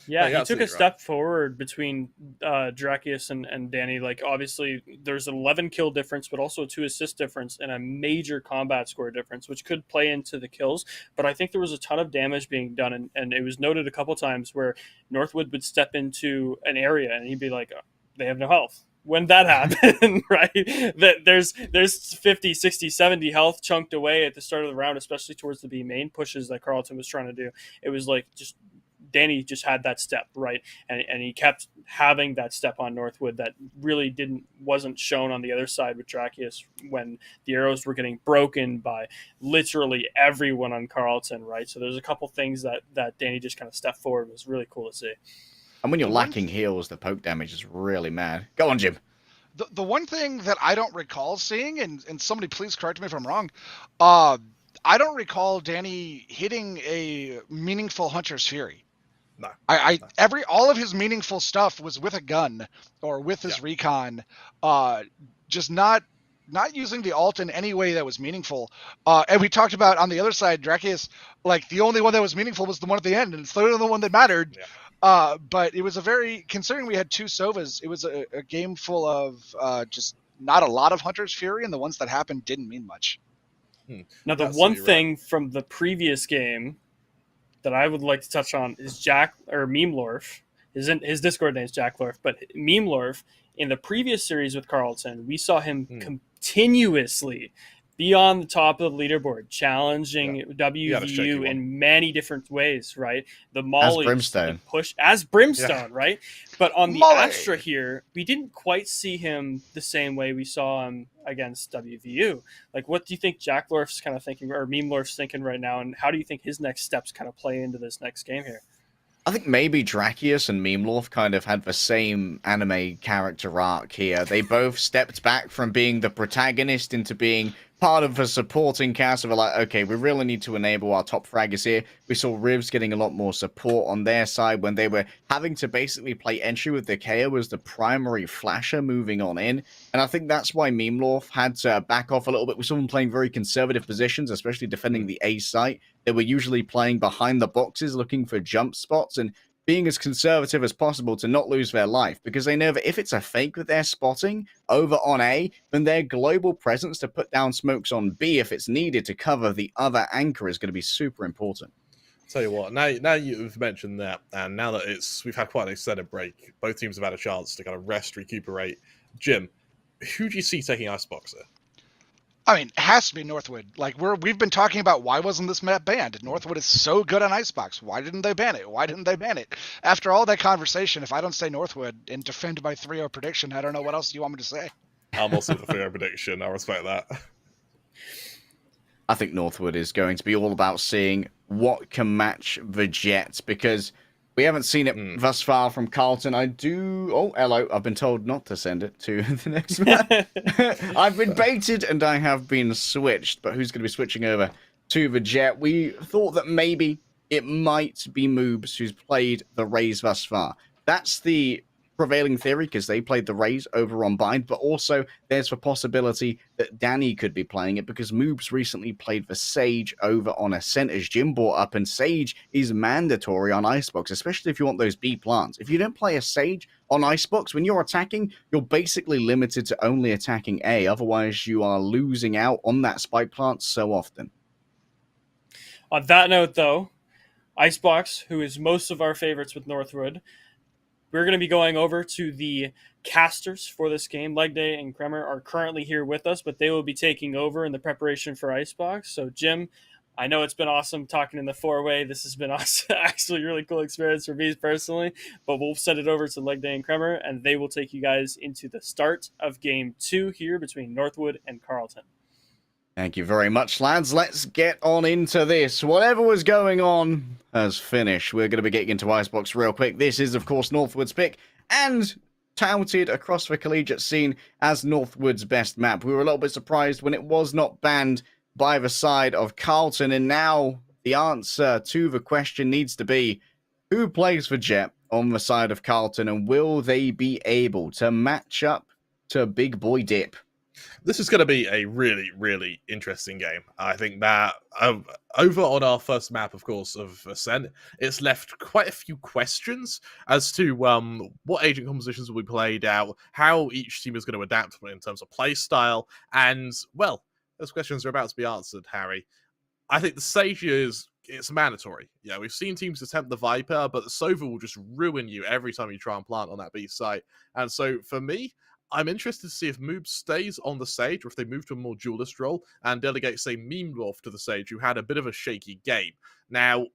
Speaker 6: Yeah, he took a step forward between Drakius and Danny. Like, obviously, there's an 11 kill difference, but also a 2 assist difference and a major combat score difference, which could play into the kills. But I think there was a ton of damage being done, and it was noted a couple times where Northwood would step into an area and he'd be like, oh, they have no health. When that happened, right, that there's 50, 60, 70 health chunked away at the start of the round, especially towards the B main pushes that Carlton was trying to do. It was like just Danny just had that step, right? And he kept having that step on Northwood that really wasn't shown on the other side with Drakius when the arrows were getting broken by literally everyone on Carlton, right? So there's a couple things that Danny just kind of stepped forward. It was really cool to see.
Speaker 1: And when you're lacking heals, the poke damage is really mad. Go on, Jim.
Speaker 8: The one thing that I don't recall seeing, and somebody please correct me if I'm wrong, I don't recall Danny hitting a meaningful Hunter's Fury.
Speaker 2: No.
Speaker 8: All of his meaningful stuff was with a gun or with his recon, just not using the ult in any way that was meaningful. And we talked about on the other side, Drakius, like the only one that was meaningful was the one at the end, and it's the one that mattered.
Speaker 2: Yeah.
Speaker 8: But it was considering we had 2 Sovas, it was a game full of just not a lot of Hunter's Fury, and the ones that happened didn't mean much.
Speaker 6: Now, the one thing from the previous game that I would like to touch on is Memelorf. His Discord name is Jacklorf, but Memelorf, in the previous series with Carlton, we saw him continuously be on the top of the leaderboard, challenging WVU in many different ways, right? The Molly,
Speaker 1: as Brimstone.
Speaker 6: the push as Brimstone, right? But on the Astra here, we didn't quite see him the same way we saw him against WVU. Like, what do you think Jacklorf's kind of thinking, or Memelorf's thinking right now, and how do you think his next steps kind of play into this next game here?
Speaker 1: I think maybe Drakius and Memelorf kind of had the same anime character arc here. They both stepped back from being the protagonist into being part of a supporting cast. We're like, okay, we really need to enable our top fraggers here. We saw Rivs getting a lot more support on their side when they were having to basically play entry with the KO as the primary flasher moving on in. And I think that's why Memelorf had to back off a little bit. We saw them playing very conservative positions, especially defending the A site. They were usually playing behind the boxes, looking for jump spots and being as conservative as possible to not lose their life, because they know that if it's a fake that they're spotting over on A, then their global presence to put down smokes on B if it's needed to cover the other anchor is going to be super important.
Speaker 2: Tell you what, now you've mentioned that, and now that we've had quite an extended break, both teams have had a chance to kind of rest, recuperate. Jim, who do you see taking Icebox there?
Speaker 8: I mean, it has to be Northwood. Like we've been talking about why wasn't this map banned? Northwood is so good on Icebox. Why didn't they ban it? Why didn't they ban it? After all that conversation, if I don't say Northwood and defend my 3-0 prediction, I don't know what else you want me to say.
Speaker 2: I'm also the fair prediction. I respect that.
Speaker 1: I think Northwood is going to be all about seeing what can match the Jets, because we haven't seen it thus far from Carlton. Oh, hello. I've been told not to send it to the next man. I've been baited and I have been switched. But who's going to be switching over to the Jet? We thought that maybe it might be Moobs who's played the Rays thus far. That's the prevailing theory, because they played the Rays over on Bind, but also there's the possibility that Danny could be playing it, because Moobs recently played the Sage over on Ascent, as Jim brought up, and Sage is mandatory on Icebox, especially if you want those B plants. If you don't play a Sage on Icebox, when you're attacking, you're basically limited to only attacking A, otherwise you are losing out on that spike plant so often.
Speaker 6: On that note, though, Icebox, who is most of our favorites with Northwood, we're going to be going over to the casters for this game. LEGDAY and Kremer are currently here with us, but they will be taking over in the preparation for Icebox. So, Jim, I know it's been awesome talking in the four-way. This has been awesome, actually a really cool experience for me personally, but we'll send it over to LEGDAY and Kremer, and they will take you guys into the start of Game 2 here between Northwood and Carlton.
Speaker 1: Thank you very much, lads. Let's get on into this. Whatever was going on has finished. We're going to be getting into Icebox real quick. This is, of course, Northwood's pick, and touted across the collegiate scene as Northwood's best map. We were a little bit surprised when it was not banned by the side of Carlton, and now the answer to the question needs to be, who plays for Jet on the side of Carlton, and will they be able to match up to Big Boy Dip?
Speaker 2: This is going to be a really, really interesting game. I think that over on our first map, of course, of Ascent, it's left quite a few questions as to what agent compositions will be played out, how each team is going to adapt in terms of play style, and, well, those questions are about to be answered, Harry. I think the Sage it's mandatory. Yeah, we've seen teams attempt the Viper, but the Sova will just ruin you every time you try and plant on that B site. And so, for me, I'm interested to see if Moob stays on the Sage, or if they move to a more duelist role and delegate, say, Meemdorf to the Sage, who had a bit of a shaky game. Now,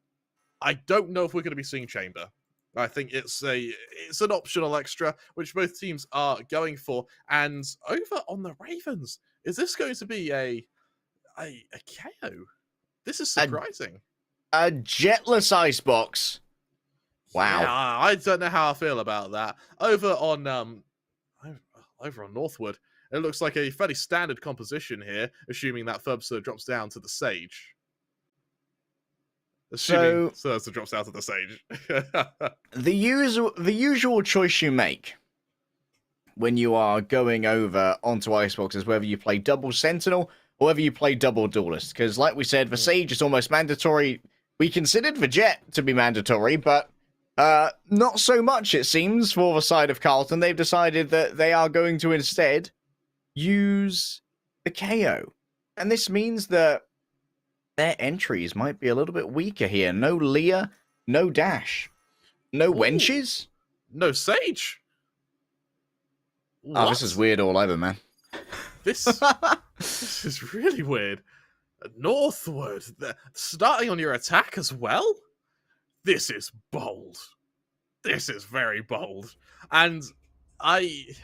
Speaker 2: I don't know if we're going to be seeing Chamber. I think it's an optional extra, which both teams are going for. And over on the Ravens, is this going to be a KO? This is surprising.
Speaker 1: A jetless Icebox. Wow.
Speaker 2: Yeah, I don't know how I feel about that. Over on Northwood, it looks like a fairly standard composition here, assuming that Furbster drops down to the Sage. Assuming Furbster drops down to the Sage.
Speaker 1: The usual choice you make when you are going over onto Icebox is whether you play double Sentinel or whether you play double Duelist. Because like we said, the Sage is almost mandatory. We considered the Jet to be mandatory, but not so much, it seems, for the side of Carlton. They've decided that they are going to instead use the KO. And this means that their entries might be a little bit weaker here. No Leah, no Dash, no Wenches.
Speaker 2: No Sage.
Speaker 1: Oh, this is weird all over, man.
Speaker 2: This is really weird. Northwood, starting on your attack as well? This is bold. This is very bold. And the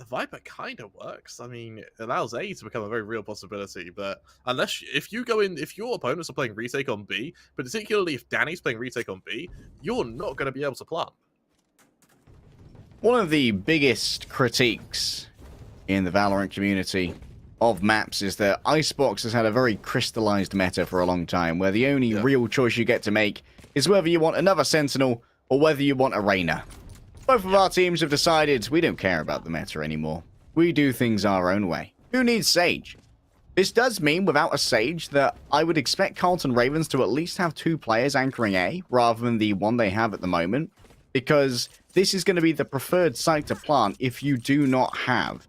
Speaker 2: Viper kind of works. I mean, it allows A to become a very real possibility, but if your opponents are playing retake on B, but particularly if Danny's playing retake on B, you're not going to be able to plant.
Speaker 1: One of the biggest critiques in the Valorant community of maps is that Icebox has had a very crystallized meta for a long time, where the only real choice you get to make is whether you want another Sentinel or whether you want a Reyna. Both of our teams have decided we don't care about the meta anymore. We do things our own way. Who needs Sage? This does mean, without a Sage, that I would expect Carlton Ravens to at least have 2 players anchoring A, rather than the one they have at the moment, because this is going to be the preferred site to plant if you do not have.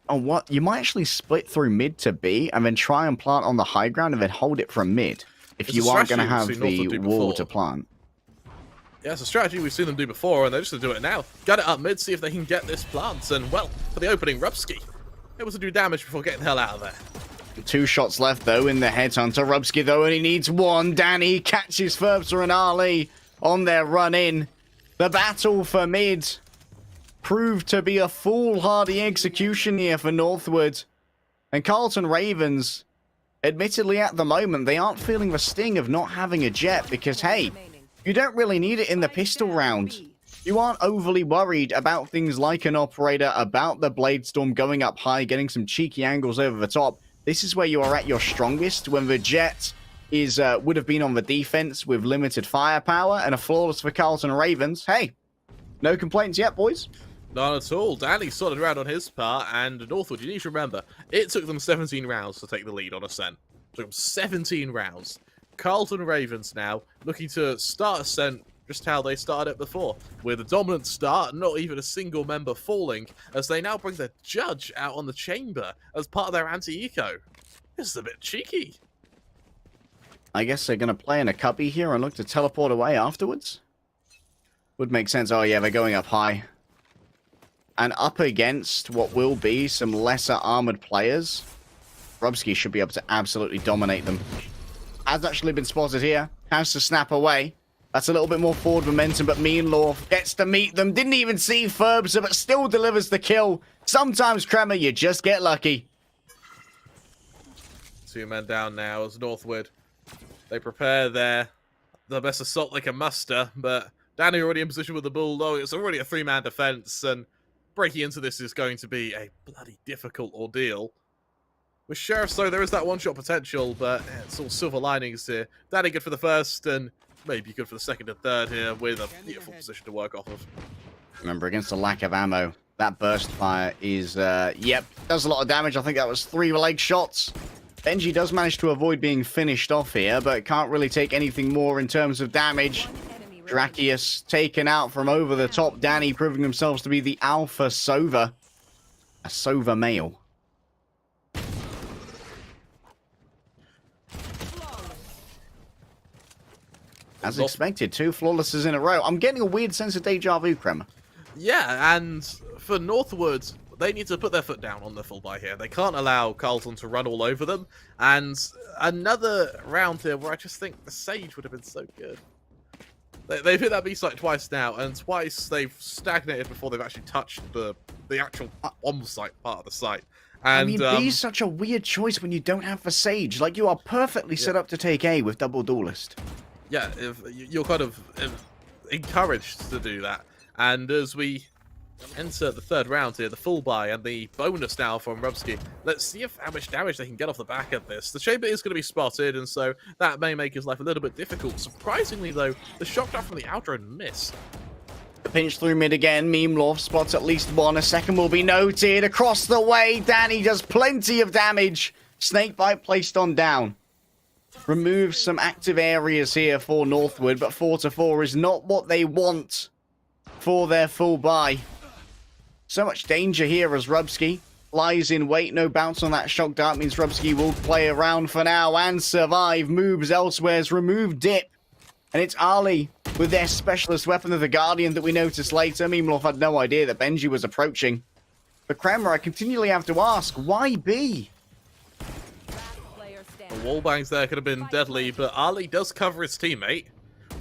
Speaker 1: Oh, what? You might actually split through mid to B, and then try and plant on the high ground, and then hold it from mid, if you aren't going to have the wall to plant.
Speaker 2: Yeah, it's a strategy we've seen them do before, and they're just going to do it now. Get it up mid, see if they can get this plant, and, well, for the opening Rupski, able to do damage before getting the hell out of there.
Speaker 1: 2 shots left, though, in the Headhunter. Rubsky, though, only needs 1. Danny catches Ferbster and Ali on their run in. The battle for mid proved to be a foolhardy execution here for Northwood. And Carlton Ravens, admittedly at the moment, they aren't feeling the sting of not having a jet because, hey, you don't really need it in the pistol round. You aren't overly worried about things like an operator, about the Blade Storm going up high, getting some cheeky angles over the top. This is where you are at your strongest, when the jet is would have been on the defense with limited firepower and a flawless for Carlton Ravens. Hey, no complaints yet, boys.
Speaker 2: None at all. Danny sorted around on his part, and Northwood, you need to remember, it took them 17 rounds to take the lead on Ascent. It took them 17 rounds. Carlton Ravens now looking to start Ascent just how they started it before, with a dominant start, not even a single member falling, as they now bring the judge out on the chamber as part of their anti-eco. This is a bit cheeky.
Speaker 1: I guess they're going to play in a cubby here and look to teleport away afterwards. Would make sense. Oh yeah, they're going up high. And up against what will be some lesser armored players, Rubsky should be able to absolutely dominate them. Has actually been spotted here. Has to snap away. That's a little bit more forward momentum, but Meanlaw gets to meet them. Didn't even see Ferbster, but still delivers the kill. Sometimes, Kremer, you just get lucky.
Speaker 2: 2 men down now as Northwood. They prepare the best assault they can muster, but Danny already in position with the Bulldog. It's already a 3-man defense, and breaking into this is going to be a bloody difficult ordeal. With Sheriff, though, there is that one-shot potential, but it's all silver linings here. Danny good for the first, and maybe good for the second and third here, with a beautiful position to work off of.
Speaker 1: Remember, against the lack of ammo, that burst fire is, yep, does a lot of damage. I think that was 3 leg shots. Benji does manage to avoid being finished off here, but can't really take anything more in terms of damage. Drakius taken out from over the top. Danny proving themselves to be the alpha Sova. A Sova male. As expected, 2 flawlesses in a row. I'm getting a weird sense of deja vu, Kremer.
Speaker 2: Yeah, and for Northwood, they need to put their foot down on the full buy here. They can't allow Carlton to run all over them. And another round here where I just think the Sage would have been so good. They've hit that B-site twice now, and twice they've stagnated before they've actually touched the actual on-site part of the site. And,
Speaker 1: I mean, B's such a weird choice when you don't have the Sage. Like, you are perfectly set up to take A with double duelist.
Speaker 2: Yeah, you're kind of encouraged to do that. And as we enter the 3rd round here, the full buy and the bonus now from Rubsky, let's see how much damage they can get off the back of this. The chamber is going to be spotted, and so that may make his life a little bit difficult. Surprisingly, though, the shock dart from the outer and missed.
Speaker 1: Pinch through mid again. Meemlorf spots at least 1. A second will be noted. Across the way, Danny does plenty of damage. Snakebite placed on down. Removes some active areas here for Northwood, but 4-4 is not what they want for their full buy. So much danger here as Rubsky lies in wait. No bounce on that shock dart means Rubsky will play around for now and survive. Moves elsewhere's remove dip. And it's Ali with their specialist weapon of the Guardian that we noticed later. Meemlorf had no idea that Benji was approaching. But Kremer, I continually have to ask, why B?
Speaker 2: The wallbangs there could have been deadly, but Ali does cover his teammate.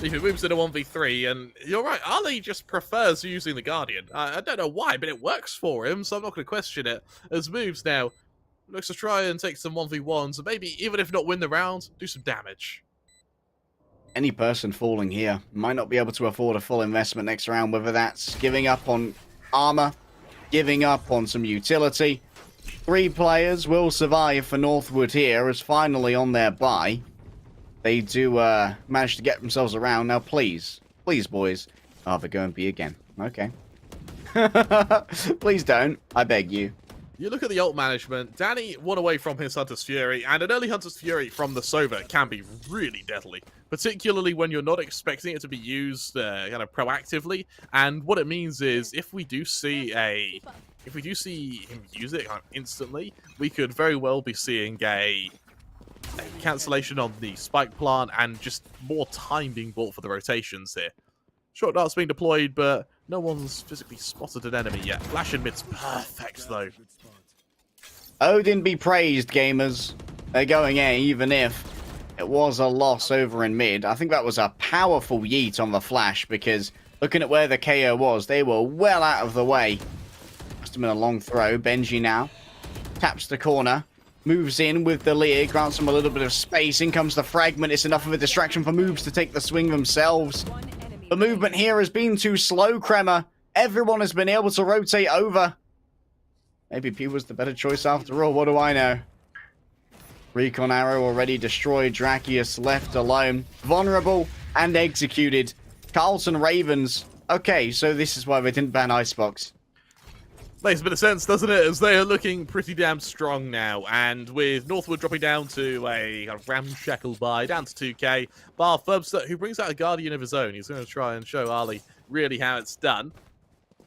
Speaker 2: If he moves in a 1v3, and you're right, Ali just prefers using the Guardian. I don't know why, but it works for him, so I'm not going to question it. As moves now, looks to try and take some 1v1s, and maybe, even if not win the round, do some damage.
Speaker 1: Any person falling here might not be able to afford a full investment next round, whether that's giving up on armor, giving up on some utility. 3 players will survive for Northwood here, as finally on their buy, they do manage to get themselves around. Now, please, boys. Oh, they're going B again. Okay. Please don't. I beg you.
Speaker 2: You look at the ult management, Danny won away from his Hunter's Fury, and an early Hunter's Fury from the Sova can be really deadly, particularly when you're not expecting it to be used kind of proactively. And what it means is, if we do see him use it instantly, we could very well be seeing a cancellation on the spike plant and just more time being bought for the rotations here. Short dart's being deployed, but no one's physically spotted an enemy yet. Flash and mid's perfect, though.
Speaker 1: Odin be praised, gamers. They're going A, even if it was a loss over in mid. I think that was a powerful yeet on the flash, because looking at where the KO was, they were well out of the way. Must have been a long throw. Benji now taps the corner, moves in with the Lear, grants him a little bit of space. In comes the fragment. It's enough of a distraction for Moves to take the swing themselves. The movement here has been too slow, Kremer. Everyone has been able to rotate over. Maybe P was the better choice after all. What do I know? Recon arrow already destroyed. Drakius left alone. Vulnerable and executed. Carlton Ravens. Okay, so this is why they didn't ban Icebox.
Speaker 2: Makes a bit of sense, doesn't it? As they are looking pretty damn strong now. And with Northwood dropping down to a kind of ramshackle buy, down to 2k, bar Furbster, who brings out a Guardian of his own. He's going to try and show Ali really how it's done.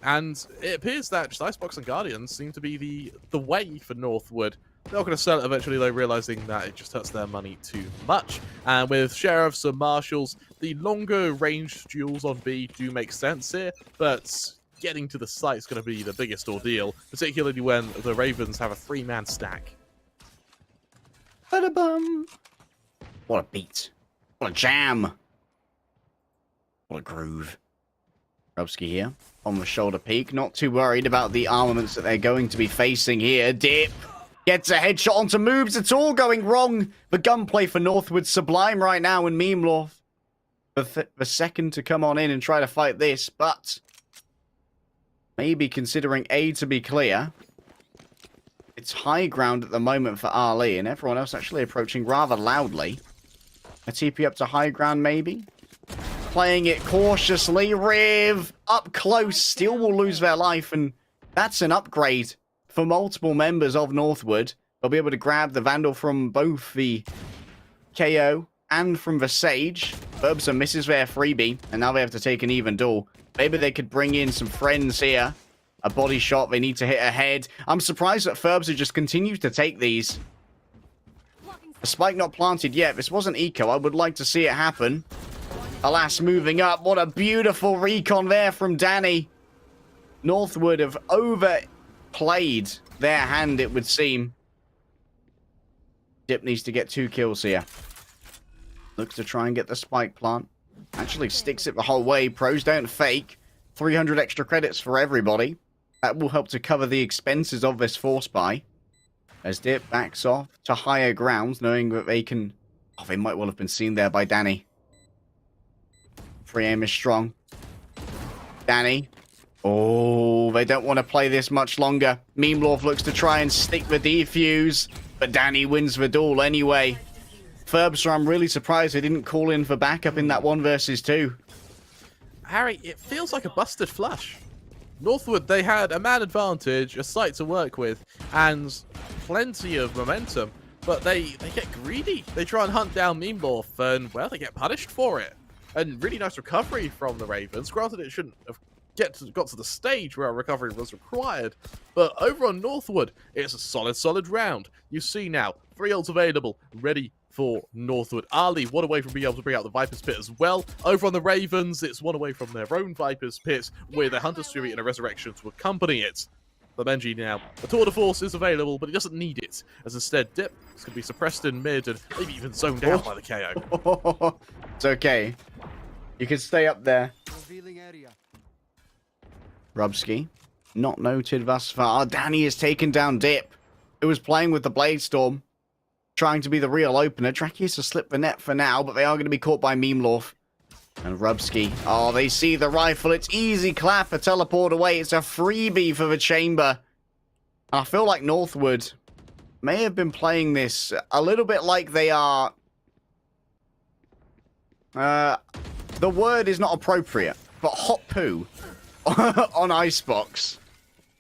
Speaker 2: And it appears that just Icebox and Guardians seem to be the way for Northwood. They're not going to sell it eventually, though, realizing that it just hurts their money too much. And with Sheriffs and Marshals, the longer range duels on B do make sense here, but getting to the site is going to be the biggest ordeal, particularly when the Ravens have a 3-man stack.
Speaker 1: Ba-da-bum. What a beat. What a jam. What a groove. Rubsky here on the shoulder peak. Not too worried about the armaments that they're going to be facing here. Dip. Gets a headshot onto Moves. It's all going wrong. The gunplay for Northwood sublime right now in Memelaw. The second to come on in and try to fight this, but maybe considering A to be clear. It's high ground at the moment for Ali, and everyone else actually approaching rather loudly. A TP up to high ground, maybe? Playing it cautiously. Riv up close, still will lose their life, and that's an upgrade for multiple members of Northwood. They'll be able to grab the Vandal from both the KO and from the Sage. Burbs misses their freebie, and now they have to take an even duel. Maybe they could bring in some friends here. A body shot, they need to hit a head. I'm surprised that Furbs just continues to take these. A spike not planted yet. This wasn't eco. I would like to see it happen. Alas, moving up. What a beautiful recon there from Danny. Northwood have overplayed their hand, it would seem. Dip needs to get 2 kills here. Looks to try and get the spike plant. Actually sticks it the whole way. Pros don't fake. 300 extra credits for everybody. That will help to cover the expenses of this force buy. As Dip backs off to higher grounds, knowing that they can... Oh, they might well have been seen there by Danny. Free aim is strong. Danny. Oh, they don't want to play this much longer. Memelaw looks to try and stick the defuse, but Danny wins the duel anyway. Furbster, I'm really surprised they didn't call in for backup in that 1 versus 2.
Speaker 2: Harry, it feels like a busted flush. Northwood, they had a man advantage, a site to work with, and plenty of momentum, but they get greedy. They try and hunt down Memelaw, and, well, they get punished for it. And really nice recovery from the Ravens. Granted, it shouldn't have got to the stage where a recovery was required, but over on Northwood, it's a solid round. You see now, 3 ults available, ready for Northwood. Ali, 1 away from being able to bring out the Viper's Pit as well. Over on the Ravens, it's 1 away from their own Viper's Pit with a Hunter's Fury and a Resurrection to accompany it. The Benji now. The Tour de Force is available, but he doesn't need it, as instead Dip is going to be suppressed in mid and maybe even zoned out by the KO.
Speaker 1: It's okay. You can stay up there. Rubsky, not noted thus far. Danny has taken down Dip, who was playing with the Blade Storm, trying to be the real opener. Drakius has slipped the net for now, but they are going to be caught by Memelaw. And Rubsky. Oh, they see the rifle. It's easy clap, a teleport away. It's a freebie for the chamber. And I feel like Northwood may have been playing this a little bit like they are... the word is not appropriate, but hot poo on Icebox.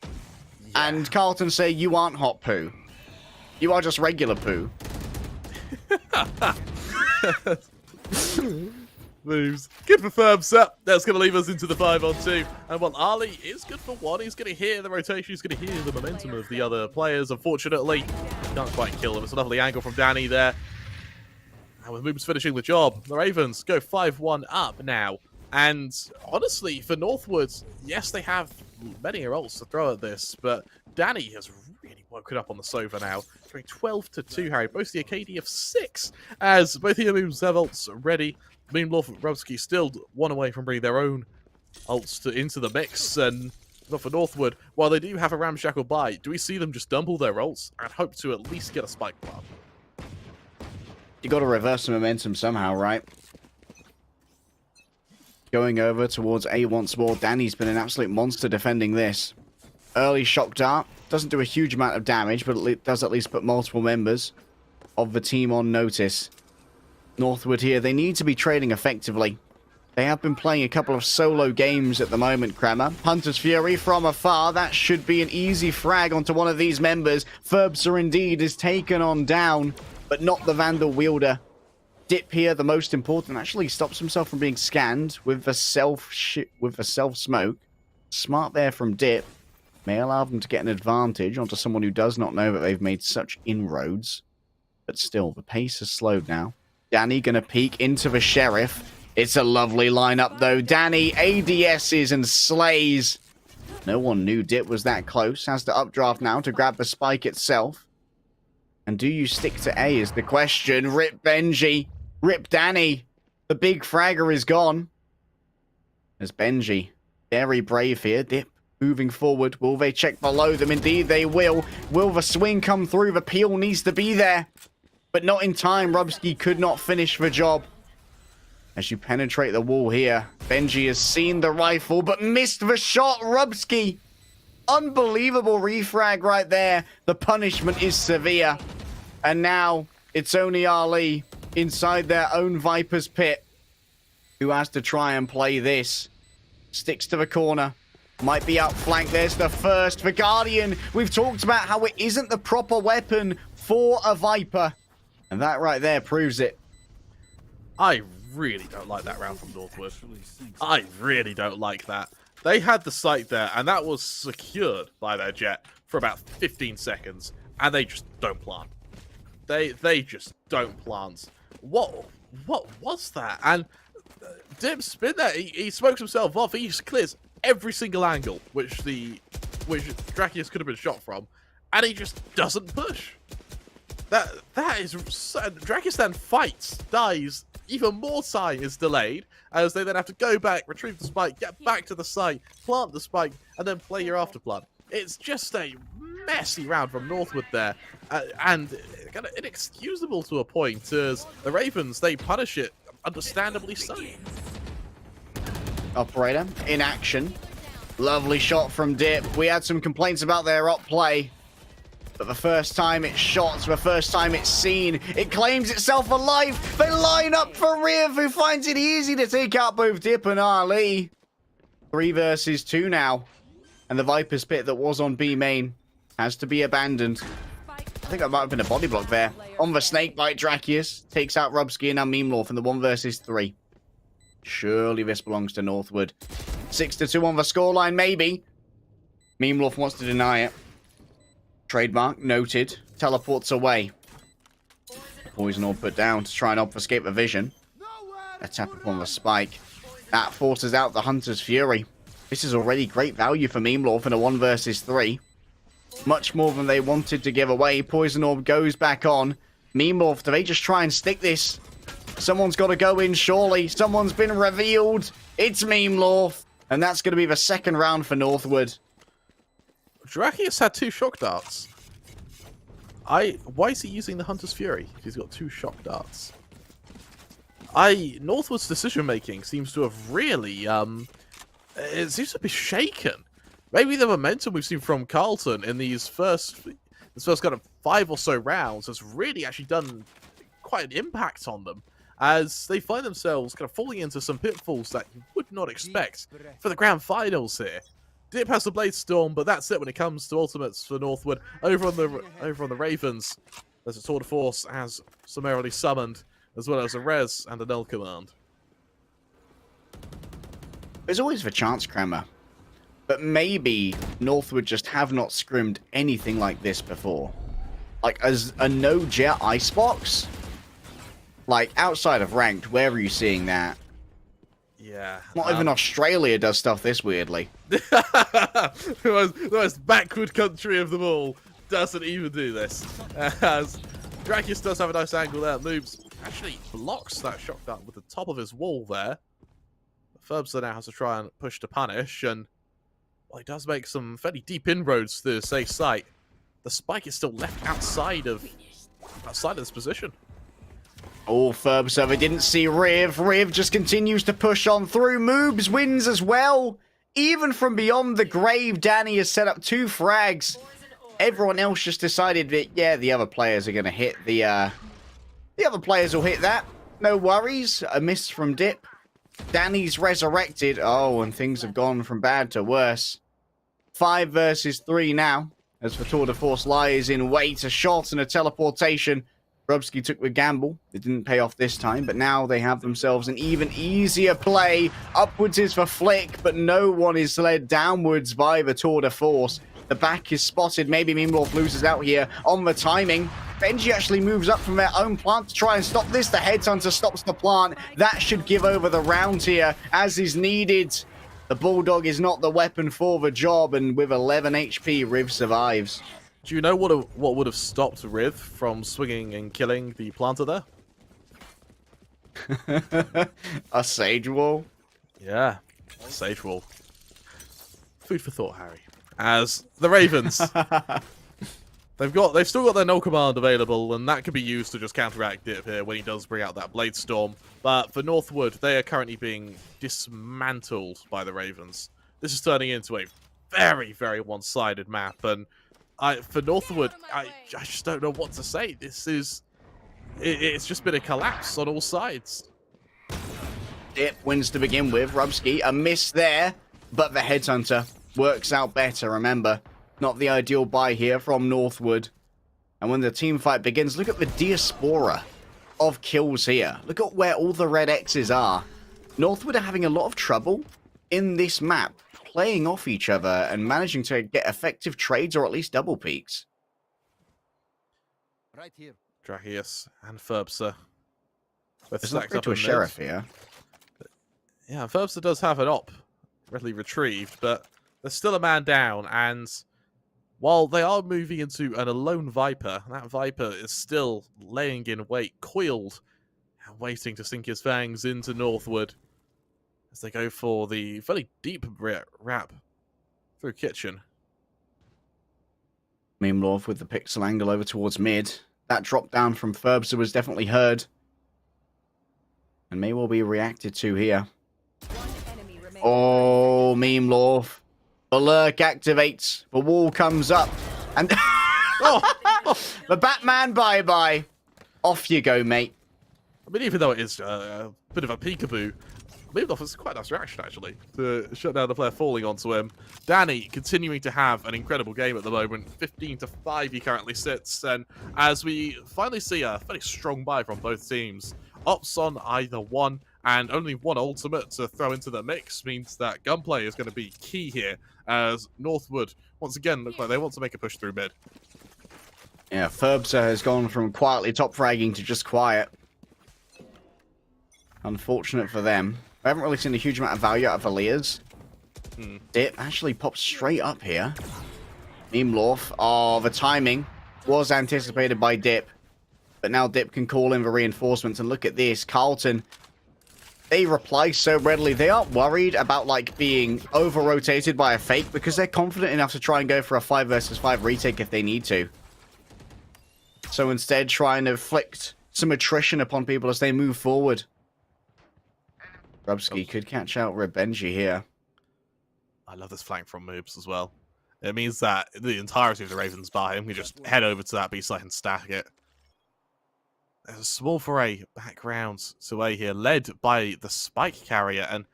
Speaker 1: Yeah. And Carlton say, you aren't hot poo. You are just regular poo.
Speaker 2: Moves. Good for Furbster. That's going to leave us into the 5-on-2. And while Ali is good for 1, he's going to hear the rotation. He's going to hear the momentum of the other players. Unfortunately, can't quite kill him. It's a lovely angle from Danny there. And with Moves finishing the job, the Ravens go 5-1 up now. And honestly, for Northwood, yes, they have many ults to throw at this, but Danny has really woken up on the Sova now. Going 12-2, Harry. Both the AKD of 6, as both the moves have ults ready. Meanwhile, Rubsky still one away from bringing their own ults into the mix, and not for Northwood. While they do have a ramshackle buy, do we see them just dumble their ults and hope to at least get a spike plant?
Speaker 1: You got to reverse the momentum somehow, right? Going over towards A once more. Danny's been an absolute monster defending this. Early shock dart. Doesn't do a huge amount of damage, but it does at least put multiple members of the team on notice. Northwood here, they need to be trading effectively. They have been playing a couple of solo games at the moment, Kremer. Hunter's Fury from afar. That should be an easy frag onto one of these members. Ferbser indeed is taken on down, but not the Vandal wielder. Dip here, the most important, actually stops himself from being scanned with the self smoke. Smart there from Dip. May allow them to get an advantage onto someone who does not know that they've made such inroads. But still, the pace has slowed now. Danny gonna peek into the Sheriff. It's a lovely lineup though. Danny ADSs and slays. No one knew Dip was that close. Has to updraft now to grab the spike itself. And do you stick to A is the question. Rip Benji. Rip Danny. The big fragger is gone. As Benji. Very brave here. Dip moving forward. Will they check below them? Indeed they will. Will the swing come through? The peel needs to be there. But not in time. Rubsky could not finish the job. As you penetrate the wall here, Benji has seen the rifle, but missed the shot. Rubsky. Unbelievable refrag right there. The punishment is severe. And now, it's only Ali inside their own Viper's pit who has to try and play this. Sticks to the corner. Might be outflanked. There's the first. The Guardian. We've talked about how it isn't the proper weapon for a Viper. And that right there proves it.
Speaker 2: I really don't like that round from Northwood. I really don't like that. They had the site there, and that was secured by their jet for about 15 seconds, and they just don't plant. They just don't plant. What was that? And Dip's been there. He smokes himself off. He just clears every single angle which Drakius could have been shot from, and he just doesn't push. That is so, Drakius then fights, dies. Even more time is delayed, as they then have to go back, retrieve the spike, get back to the site, plant the spike, and then play your afterplant. It's just a messy round from Northwood there, and kind of inexcusable to a point, as the Ravens, they punish it, understandably so.
Speaker 1: Operator in action. Lovely shot from Dip. We had some complaints about their up play. But the first time it's shot, the first time it's seen, it claims itself alive. They line up for Riv, who finds it easy to take out both Dip and Ali. 3 versus 2 now. And the Viper's pit that was on B main has to be abandoned. I think that might have been a body block there. On the snakebite, Drakius takes out Rubsky and now Memelorf in the 1 versus 3. Surely this belongs to Northwood. 6-2 on the scoreline, maybe. Memelorf wants to deny it. Trademark noted. Teleports away. Poison orb put down to try and obfuscate the vision. A tap upon the spike. That forces out the Hunter's Fury. This is already great value for Memelorf in a 1 versus 3. Much more than they wanted to give away. Poison orb goes back on. Memelorf, do they just try and stick this? Someone's got to go in, surely. Someone's been revealed. It's Memelorf. And that's going to be the 2nd round for Northwood.
Speaker 2: Drakius had 2 shock darts. Why is he using the Hunter's Fury if he's got 2 shock darts? Northwood's decision making seems to have really it seems to be shaken. Maybe the momentum we've seen from Carlton in this first kind of 5 or so rounds has really actually done quite an impact on them, as they find themselves kind of falling into some pitfalls that you would not expect for the grand finals here. Dip has the Blade Storm, but that's it when it comes to ultimates for Northwood. Over on the Ravens, there's a Tour de Force as summarily summoned, as well as a Res and a Null Command.
Speaker 1: There's always the chance, Kremer. But maybe Northwood just have not scrimmed anything like this before. Like, as a no-jet icebox? Like, outside of ranked, where are you seeing that?
Speaker 2: Yeah.
Speaker 1: Not even Australia does stuff this weirdly.
Speaker 2: The most backward country of them all doesn't even do this. As Drakius does have a nice angle there. Moves, actually blocks that shot gun with the top of his wall there. Ferbster now has to try and push to punish, and well, he does make some fairly deep inroads to the safe site. The spike is still left outside of this position.
Speaker 1: Oh, Ferbster, they didn't see Riv. Riv just continues to push on through. Moobs wins as well. Even from beyond the grave, Danny has set up 2 frags. Everyone else just decided that, yeah, the other players are going to hit the other players will hit that. No worries. A miss from Dip. Danny's resurrected. Oh, and things have gone from bad to worse. 5 versus 3 now. As for Tour de Force lies in wait, a shot and a teleportation. Grubsky took the gamble. It didn't pay off this time, but now they have themselves an even easier play. Upwards is for Flick, but no one is led downwards by the Tour de Force. The back is spotted. Maybe Mimloff loses out here on the timing. Benji actually moves up from their own plant to try and stop this. The Headhunter stops the plant. That should give over the round here, as is needed. The Bulldog is not the weapon for the job, and with 11 HP, Riv survives.
Speaker 2: Do you know what would have stopped Riv from swinging and killing the planter there?
Speaker 1: A Sage Wall?
Speaker 2: Yeah, Sage Wall. Food for thought, Harry. As the Ravens, they've still got their no command available, and that can be used to just counteract Dip here when he does bring out that Blade Storm. But for Northwood, they are currently being dismantled by the Ravens. This is turning into a very, very one-sided map, and for Northwood, I just don't know what to say. It's just been a collapse on all sides.
Speaker 1: Dip wins to begin with. Rubsky, a miss there, but the Headhunter works out better. Remember, not the ideal buy here from Northwood. And when the team fight begins, look at the diaspora of kills here. Look at where all the red X's are. Northwood are having a lot of trouble in this map, playing off each other and managing to get effective trades or at least double peaks.
Speaker 4: Right here.
Speaker 2: Drakius and Ferbster.
Speaker 1: It's not great to a Sheriff here.
Speaker 2: Yeah, Ferbster does have an op readily retrieved, but there's still a man down, and while they are moving into an alone Viper, that Viper is still laying in wait, coiled, and waiting to sink his fangs into Northwood as they go for the fairly deep wrap through kitchen.
Speaker 1: Mimloff with the pixel angle over towards mid. That drop down from Ferbster was definitely heard, and may well be reacted to here. Oh, Mimloff. The lurk activates. The wall comes up. And the Batman bye-bye. Off you go, mate.
Speaker 2: I mean, even though it is a bit of a peekaboo, Mimloff is quite a nice reaction, actually, to shut down the player falling onto him. Danny continuing to have an incredible game at the moment. 15-5 he currently sits. And as we finally see a fairly strong buy from both teams, ops on either one, and only one ultimate to throw into the mix means that gunplay is going to be key here, as Northwood, once again, look like they want to make a push through mid.
Speaker 1: Yeah, Ferbster has gone from quietly top fragging to just quiet. Unfortunate for them. I haven't really seen a huge amount of value out of Alias. Dip actually pops straight up here. Mimloff, oh, the timing was anticipated by Dip. But now Dip can call in the reinforcements, and look at this. Carlton, they reply so readily. They aren't worried about, like, being over-rotated by a fake because they're confident enough to try and go for a 5 versus 5 retake if they need to. So instead, trying to inflict some attrition upon people as they move forward. Grubsky could catch out Benji here.
Speaker 2: I love this flank from Moobs as well. It means that the entirety of the Ravens bar him can just head over to that B site and stack it. There's a small foray background to A here, led by the Spike Carrier, and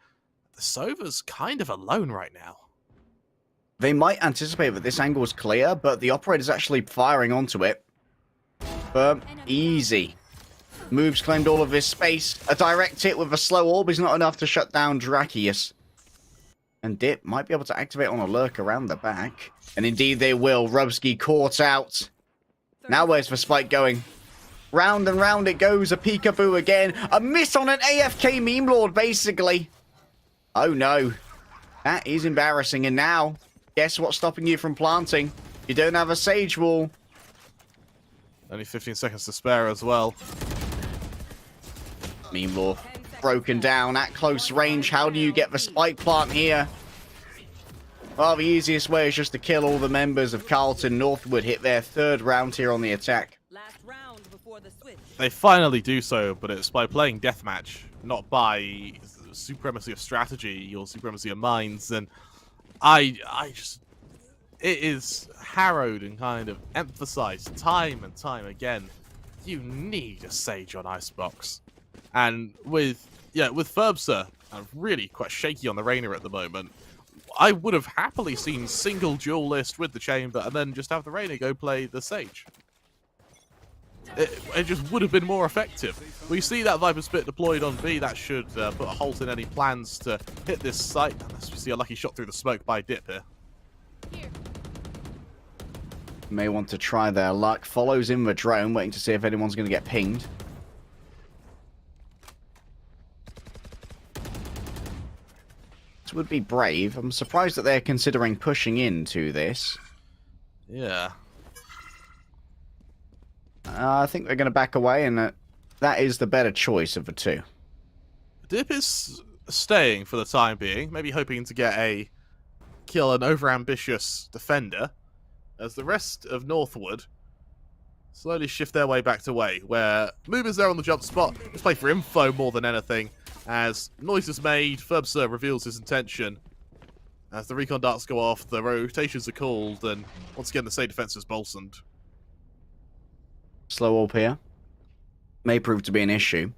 Speaker 2: the Sova's kind of alone right now.
Speaker 1: They might anticipate that this angle is clear, but the operator's actually firing onto it. But easy. Moves claimed all of this space. A direct hit with a slow orb is not enough to shut down Drakius. And Dip might be able to activate on a lurk around the back. And indeed they will. Rubsky caught out. Now where's the spike going? Round and round it goes. A peekaboo again. A miss on an AFK meme lord, basically. Oh no. That is embarrassing. And now, guess what's stopping you from planting? You don't have a Sage Wall.
Speaker 2: Only 15 seconds to spare as well.
Speaker 1: Meme Lord broken down at close range. How do you get the spike plant here? Well, the easiest way is just to kill all the members of Carlton. Northwood hit their 3rd round here on the attack.
Speaker 5: Last round before the switch.
Speaker 2: They finally do so, but it's by playing deathmatch, not by supremacy of strategy or supremacy of minds. And I just, it is harrowed and kind of emphasized time and time again. You need a Sage on Icebox. And with Ferbser, really quite shaky on the Reyna at the moment, I would have happily seen single duelist with the Chamber and then just have the Reyna go play the Sage. It just would have been more effective. We see that Viper Spit deployed on B. That should put a halt in any plans to hit this site. Unless we see a lucky shot through the smoke by Dip here.
Speaker 1: May want to try their luck. Follows in the drone, waiting to see if anyone's going to get pinged. This would be brave. I'm surprised that they're considering pushing into this.
Speaker 2: Yeah.
Speaker 1: I think they're going to back away, and that is the better choice of the two.
Speaker 2: Dip is staying for the time being, maybe hoping to get a kill an overambitious defender, as the rest of Northwood slowly shift their way back to way, where Moob is there on the jump spot. Just play for info more than anything. As noise is made, Ferbser reveals his intention. As the recon darts go off, the rotations are called, and once again the state defense is bolstened.
Speaker 1: Slow up here. May prove to be an issue.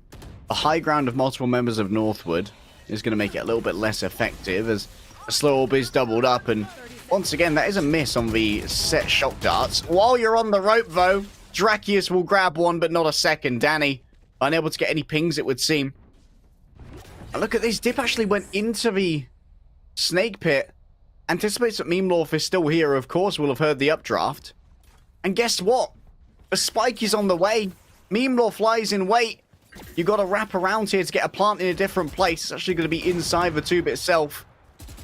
Speaker 1: The high ground of multiple members of Northwood is going to make it a little bit less effective, as the slow orb is doubled up, and once again, that is a miss on the set shock darts. While you're on the rope, though, Drakius will grab one, but not a second. Danny, unable to get any pings, it would seem. And look at this. Dip actually went into the snake pit. Anticipates that Memlorf is still here, of course. Will have heard the updraft. And guess what? The spike is on the way. Memlorf lies in wait. You got to wrap around here to get a plant in a different place. It's actually going to be inside the tube itself.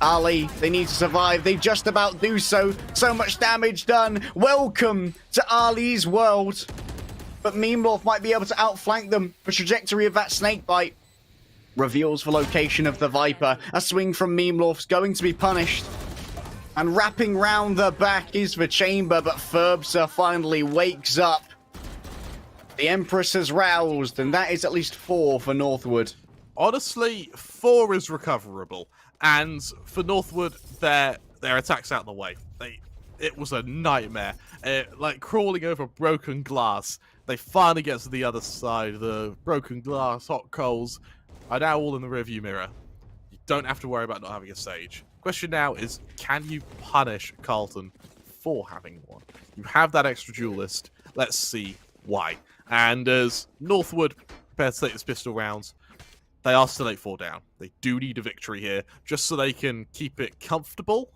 Speaker 1: Ali, they need to survive. They just about do so. So much damage done. Welcome to Ali's world. But Memlorf might be able to outflank them. The trajectory of that snake bite reveals the location of the Viper. A swing from Memlorf's going to be punished. And wrapping round the back is the Chamber, but Ferbser finally wakes up. The Empress has roused, and that is at least 4 for Northwood.
Speaker 2: Honestly, 4 is recoverable. And for Northwood, their attack's out of the way. It was a nightmare. Like crawling over broken glass. They finally get to the other side. The broken glass, hot coals are now all in the rearview mirror. You don't have to worry about not having a Sage. Question now is, can you punish Carlton for having one? You have that extra duelist. Let's see why. And as Northwood prepare to take this pistol rounds, they are still 8-4 down. They do need a victory here, just so they can keep it comfortable,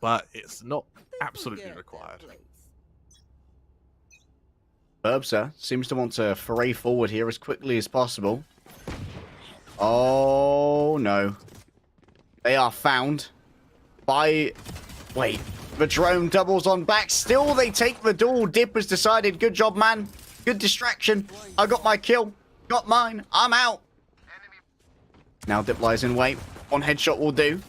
Speaker 2: but it's not absolutely required.
Speaker 1: Ferbser seems to want to foray forward here as quickly as possible. Oh, no. They are found by... Wait, the drone doubles on back. Still, they take the duel. Dip has decided. Good job, man. Good distraction. I got my kill. Got mine. I'm out. Now Dip lies in wait. One headshot will do.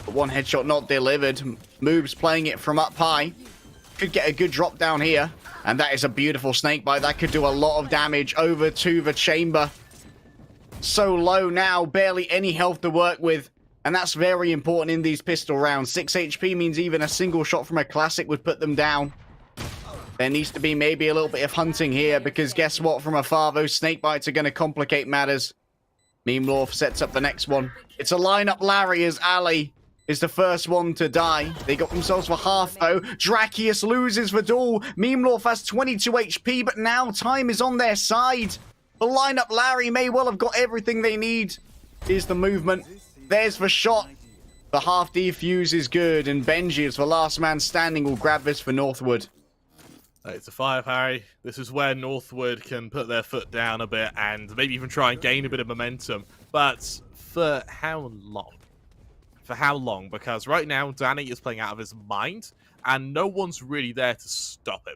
Speaker 1: But one headshot not delivered. Moob's playing it from up high. Could get a good drop down here. And that is a beautiful snake bite. That could do a lot of damage over to the Chamber. So low now. Barely any health to work with. And that's very important in these pistol rounds. 6 HP means even a single shot from a classic would put them down. There needs to be maybe a little bit of hunting here, because guess what? From afar, those snake bites are going to complicate matters. Memlorf sets up the next one. It's a lineup Larry as Ali is the first one to die. They got themselves for half, though. Drakius loses the duel. Memlorf has 22 HP, but now time is on their side. The lineup Larry may well have got everything they need. Here's the movement. There's the shot. The half defuse is good, and Benji, as the last man standing, will grab this for Northwood.
Speaker 2: 8-5, Harry. This is where Northwood can put their foot down a bit and maybe even try and gain a bit of momentum. But for how long? For how long? Because right now, Danny is playing out of his mind. and no one's really there to stop him.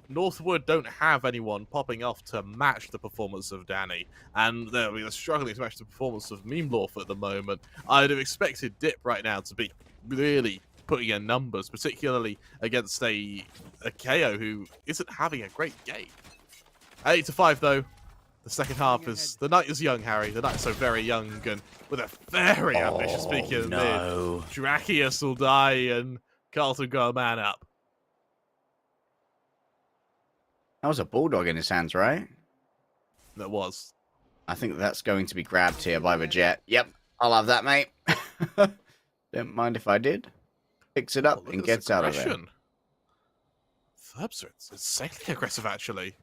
Speaker 2: Northwood don't have anyone popping off to match the performance of Danny, and they're struggling to match the performance of Meemlorf at the moment. I'd have expected Dip right now to be really putting in numbers, particularly against a KO who isn't having a great game. 8-5 though. The second half is... The night is young, Harry. The night is so very young, and with a very ambitious peak in mid. Drakius will die, and Carlton got a man up.
Speaker 1: That was a bulldog in his hands, right?
Speaker 2: That was.
Speaker 1: I think that's going to be grabbed here by the Jet. Yep, I'll have that, mate. Don't mind if I did. Picks it up and gets out of there.
Speaker 2: Thurbs are insanely aggressive, actually.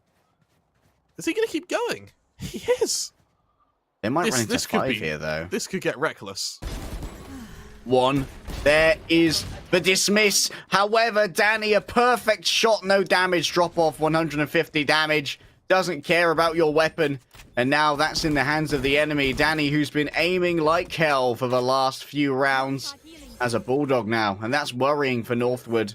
Speaker 2: Is he going to keep going? He is.
Speaker 1: They might run into 5 here, though.
Speaker 2: This could get reckless.
Speaker 1: 1. There is the dismiss. However, Danny, a perfect shot, no damage, drop off 150 damage. Doesn't care about your weapon. And now that's in the hands of the enemy. Danny, who's been aiming like hell for the last few rounds, has a bulldog now. And that's worrying for Northwood.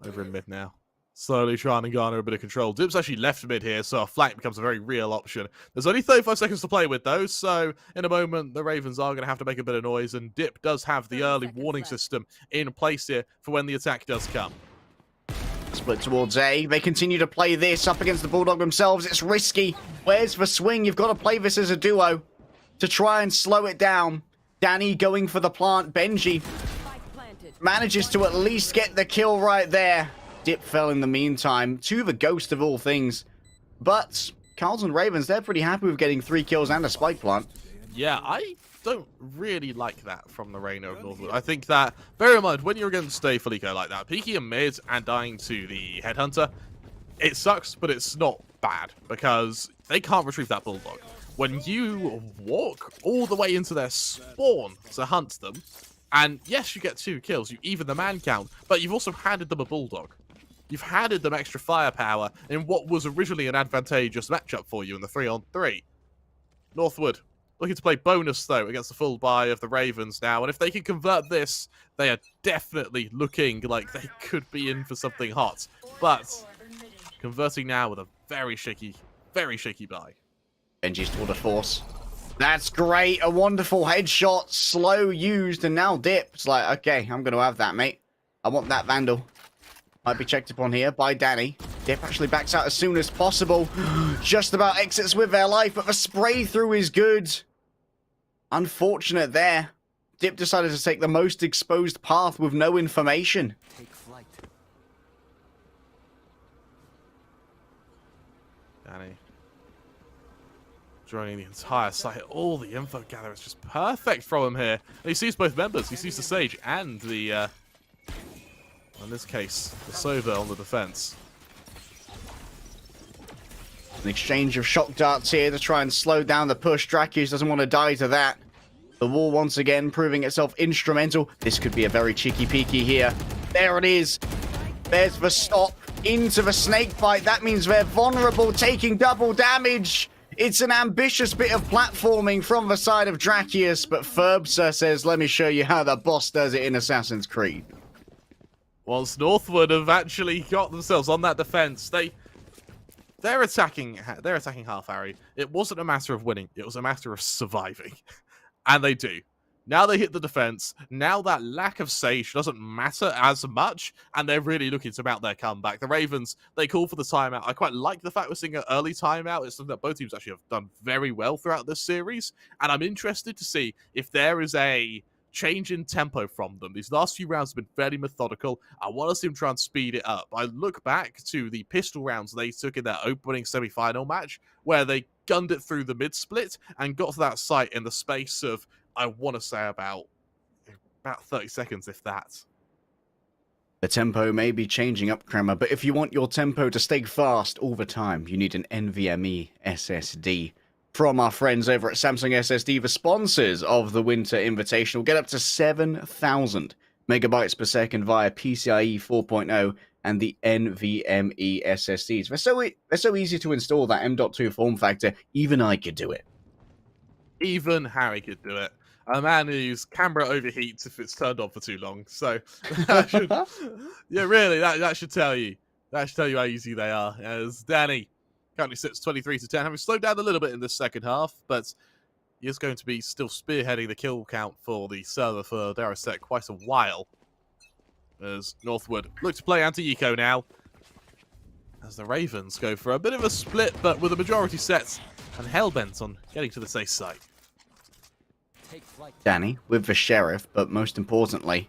Speaker 2: Over in mid now. Slowly trying to garner a bit of control. Dip's actually left mid here, so a flank becomes a very real option. There's only 35 seconds to play with, though, so in a moment, the Ravens are going to have to make a bit of noise, and Dip does have the early warning system in place here for when the attack does come.
Speaker 1: Split towards A. They continue to play this up against the Bulldog themselves. It's risky. Where's the swing? You've got to play this as a duo to try and slow it down. Danny going for the plant. Benji manages to at least get the kill right there. Dip fell in the meantime to the ghost of all things. But Carlton Ravens, they're pretty happy with getting 3 kills and a spike plant.
Speaker 2: Yeah, I don't really like that from the Reigner of Northwood. I think that, bear in mind, when you're against a Felico like that, peeking in mid and dying to the Headhunter, it sucks, but it's not bad, because they can't retrieve that Bulldog. When you walk all the way into their spawn to hunt them, and yes, you get 2 kills, you even the man count, but you've also handed them a Bulldog. You've handed them extra firepower in what was originally an advantageous matchup for you in the 3-on-3. Northwood looking to play bonus, though, against the full buy of the Ravens now. And if they can convert this, they are definitely looking like they could be in for something hot. But converting now with a very shaky buy.
Speaker 1: Benji's tour de force. That's great. A wonderful headshot. Slow used. And now Dip. It's like, okay, I'm going to have that, mate. I want that Vandal. Might be checked upon here by Danny. Dip actually backs out as soon as possible. Just about exits with their life, but the spray through is good. Unfortunate there. Dip decided to take the most exposed path with no information.
Speaker 4: Take flight.
Speaker 2: Danny joining the entire site. All the info gather is just perfect from him here. And he sees both members. He sees the Sage and the... in this case, the Sova on the defense.
Speaker 1: An exchange of shock darts here to try and slow down the push. Drakius doesn't want to die to that. The wall once again proving itself instrumental. This could be a very cheeky peeky here. There it is. There's the stop into the snake bite. That means they're vulnerable, taking double damage. It's an ambitious bit of platforming from the side of Drakius, but Ferbsa says, let me show you how the boss does it in Assassin's Creed.
Speaker 2: Once Northwood have actually got themselves on that defense, they're attacking half, Harry. It wasn't a matter of winning, it was a matter of surviving. And they do. Now they hit the defense. Now that lack of Sage doesn't matter as much, and they're really looking to mount their comeback. The Ravens, they call for the timeout. I quite like the fact we're seeing an early timeout. It's something that both teams actually have done very well throughout this series, and I'm interested to see if there is a change in tempo from them. These last few rounds have been fairly methodical. I want to see them try and speed it up. I look back to the pistol rounds they took in their opening semi-final match, where they gunned it through the mid-split and got to that site in the space of, I want to say, about 30 seconds, if that.
Speaker 1: The tempo may be changing up, Kremer, but if you want your tempo to stay fast all the time, you need an NVMe SSD. From our friends over at Samsung SSD, the sponsors of the Winter Invitational, get up to 7,000 megabytes per second via PCIe 4.0 and the NVMe SSDs. They're so easy to install, that M.2 form factor, even I could do it.
Speaker 2: Even Harry could do it. a man whose camera overheats if it's turned on for too long. So, that should, yeah, really, that should tell you. That should tell you how easy they are. As Danny currently sits 23-10, having slowed down a little bit in this second half, but he is going to be still spearheading the kill count for the server for NECC quite a while. As Northwood look to play anti-eco now, as the Ravens go for a bit of a split, but with a majority set and hellbent on getting to the safe side.
Speaker 1: Danny with the Sheriff, but most importantly,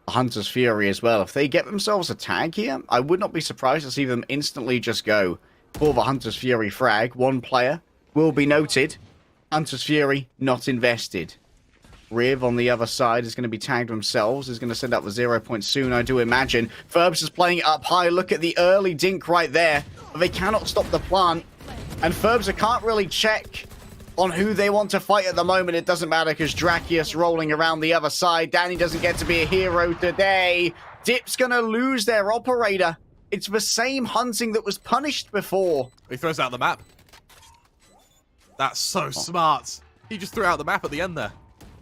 Speaker 1: the Hunter's Fury as well. If they get themselves a tag here, I would not be surprised to see them instantly just go for the Hunter's Fury frag. One player will be noted. Hunter's Fury not invested. Riv on the other side is going to be tagged themselves. Is going to send up the 0 point soon, I do imagine. Ferbs is playing it up high. Look at the early dink right there. But they cannot stop the plant. And Ferbs can't really check on who they want to fight at the moment. It doesn't matter because Drakius rolling around the other side. Danny doesn't get to be a hero today. Dip's going to lose their operator. It's the same hunting that was punished before.
Speaker 2: He throws out the map. That's so smart. He just threw out the map at the end there.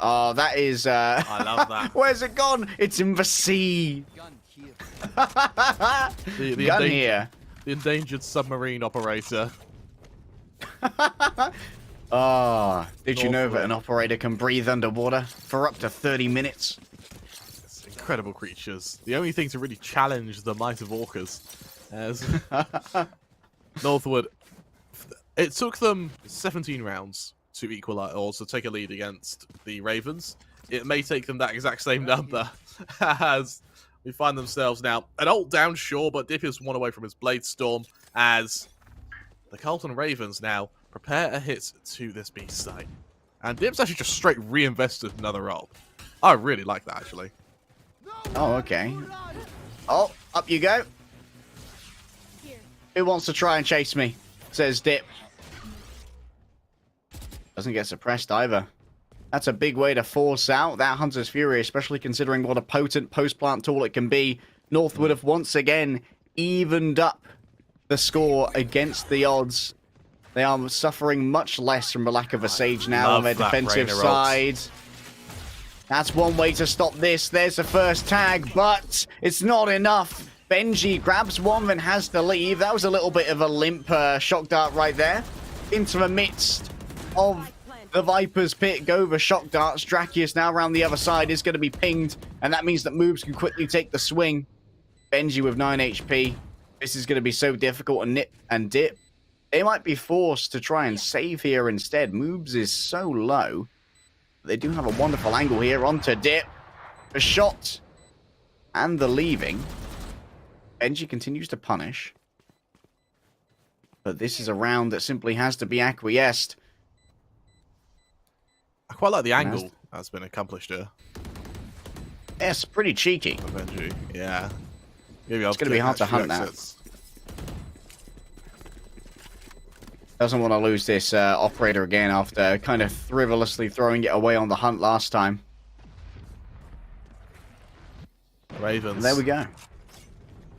Speaker 1: Oh, that is...
Speaker 2: I love that.
Speaker 1: Where's it gone? It's in the sea.
Speaker 2: The
Speaker 1: Gun here.
Speaker 2: The endangered submarine operator.
Speaker 1: Oh, did you know
Speaker 2: Northwood.
Speaker 1: that an operator can breathe underwater for up to 30 minutes?
Speaker 2: It's incredible creatures. The only thing to really challenge the might of orcas. As Northwood, it took them 17 rounds to equalize or to take a lead against the Ravens. It may take them that exact same number as we find themselves now an ult down, sure, but Dip is one away from his Blade Storm as the Carlton Ravens now prepare a hit to this B site. And Dip's actually just straight reinvested another ult. I really like that, actually.
Speaker 1: Oh, okay. Oh, up you go. Who wants to try and chase me? Says Dip. Doesn't get suppressed either. That's a big way to force out that Hunter's Fury, especially considering what a potent post-plant tool it can be. Northwood have once again evened up the score against the odds. They are suffering much less from the lack of a Sage now on their defensive side. That's one way to stop this. There's the first tag, but it's not enough. Benji grabs one and has to leave. That was a little bit of a limp shock dart right there. Into the midst of the Viper's pit go the shock darts. Drakius now around the other side is going to be pinged, and that means that Moobs can quickly take the swing. Benji with 9 HP. This is going to be so difficult, and Dip, they might be forced to try and save here instead. Moobs is so low. They do have a wonderful angle here onto Dip. The shot and the leaving. Benji continues to punish. But this is a round that simply has to be acquiesced.
Speaker 2: I quite like the angle that's been accomplished here.
Speaker 1: Yes, pretty cheeky.
Speaker 2: Benji. Yeah. Maybe
Speaker 1: It's going to be hard to hunt that. Doesn't want to lose this operator again after kind of frivolously throwing it away on the hunt last time.
Speaker 2: Ravens.
Speaker 1: And there we go.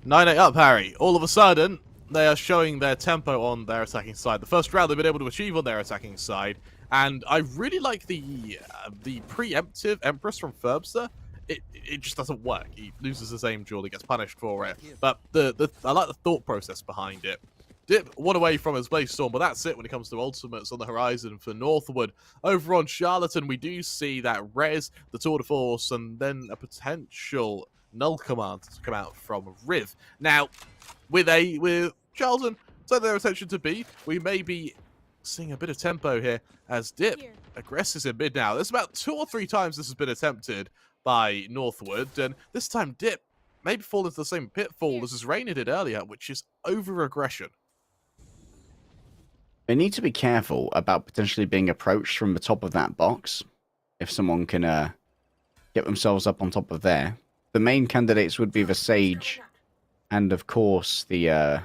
Speaker 2: 9-8 up, Harry. All of a sudden, they are showing their tempo on their attacking side. The first round they've been able to achieve on their attacking side. And I really like the preemptive Empress from Ferbster. It just doesn't work. He loses his aim duel, he gets punished for it. But I like the thought process behind it. Dip one away from his Blade Storm, but that's it when it comes to ultimates on the horizon for Northwood. Over on Charlatan, we do see that Res, the Tour de Force, and then a potential null command to come out from Riv. Now, with Charlatan, turn their attention to B, we may be seeing a bit of tempo here as Dip aggresses in mid now. There's about 2 or 3 times this has been attempted by Northwood, and this time Dip maybe fall into the same pitfall as his Rainer did earlier, which is over-aggression.
Speaker 1: They need to be careful about potentially being approached from the top of that box. If someone can get themselves up on top of there. The main candidates would be the Sage and, of course, the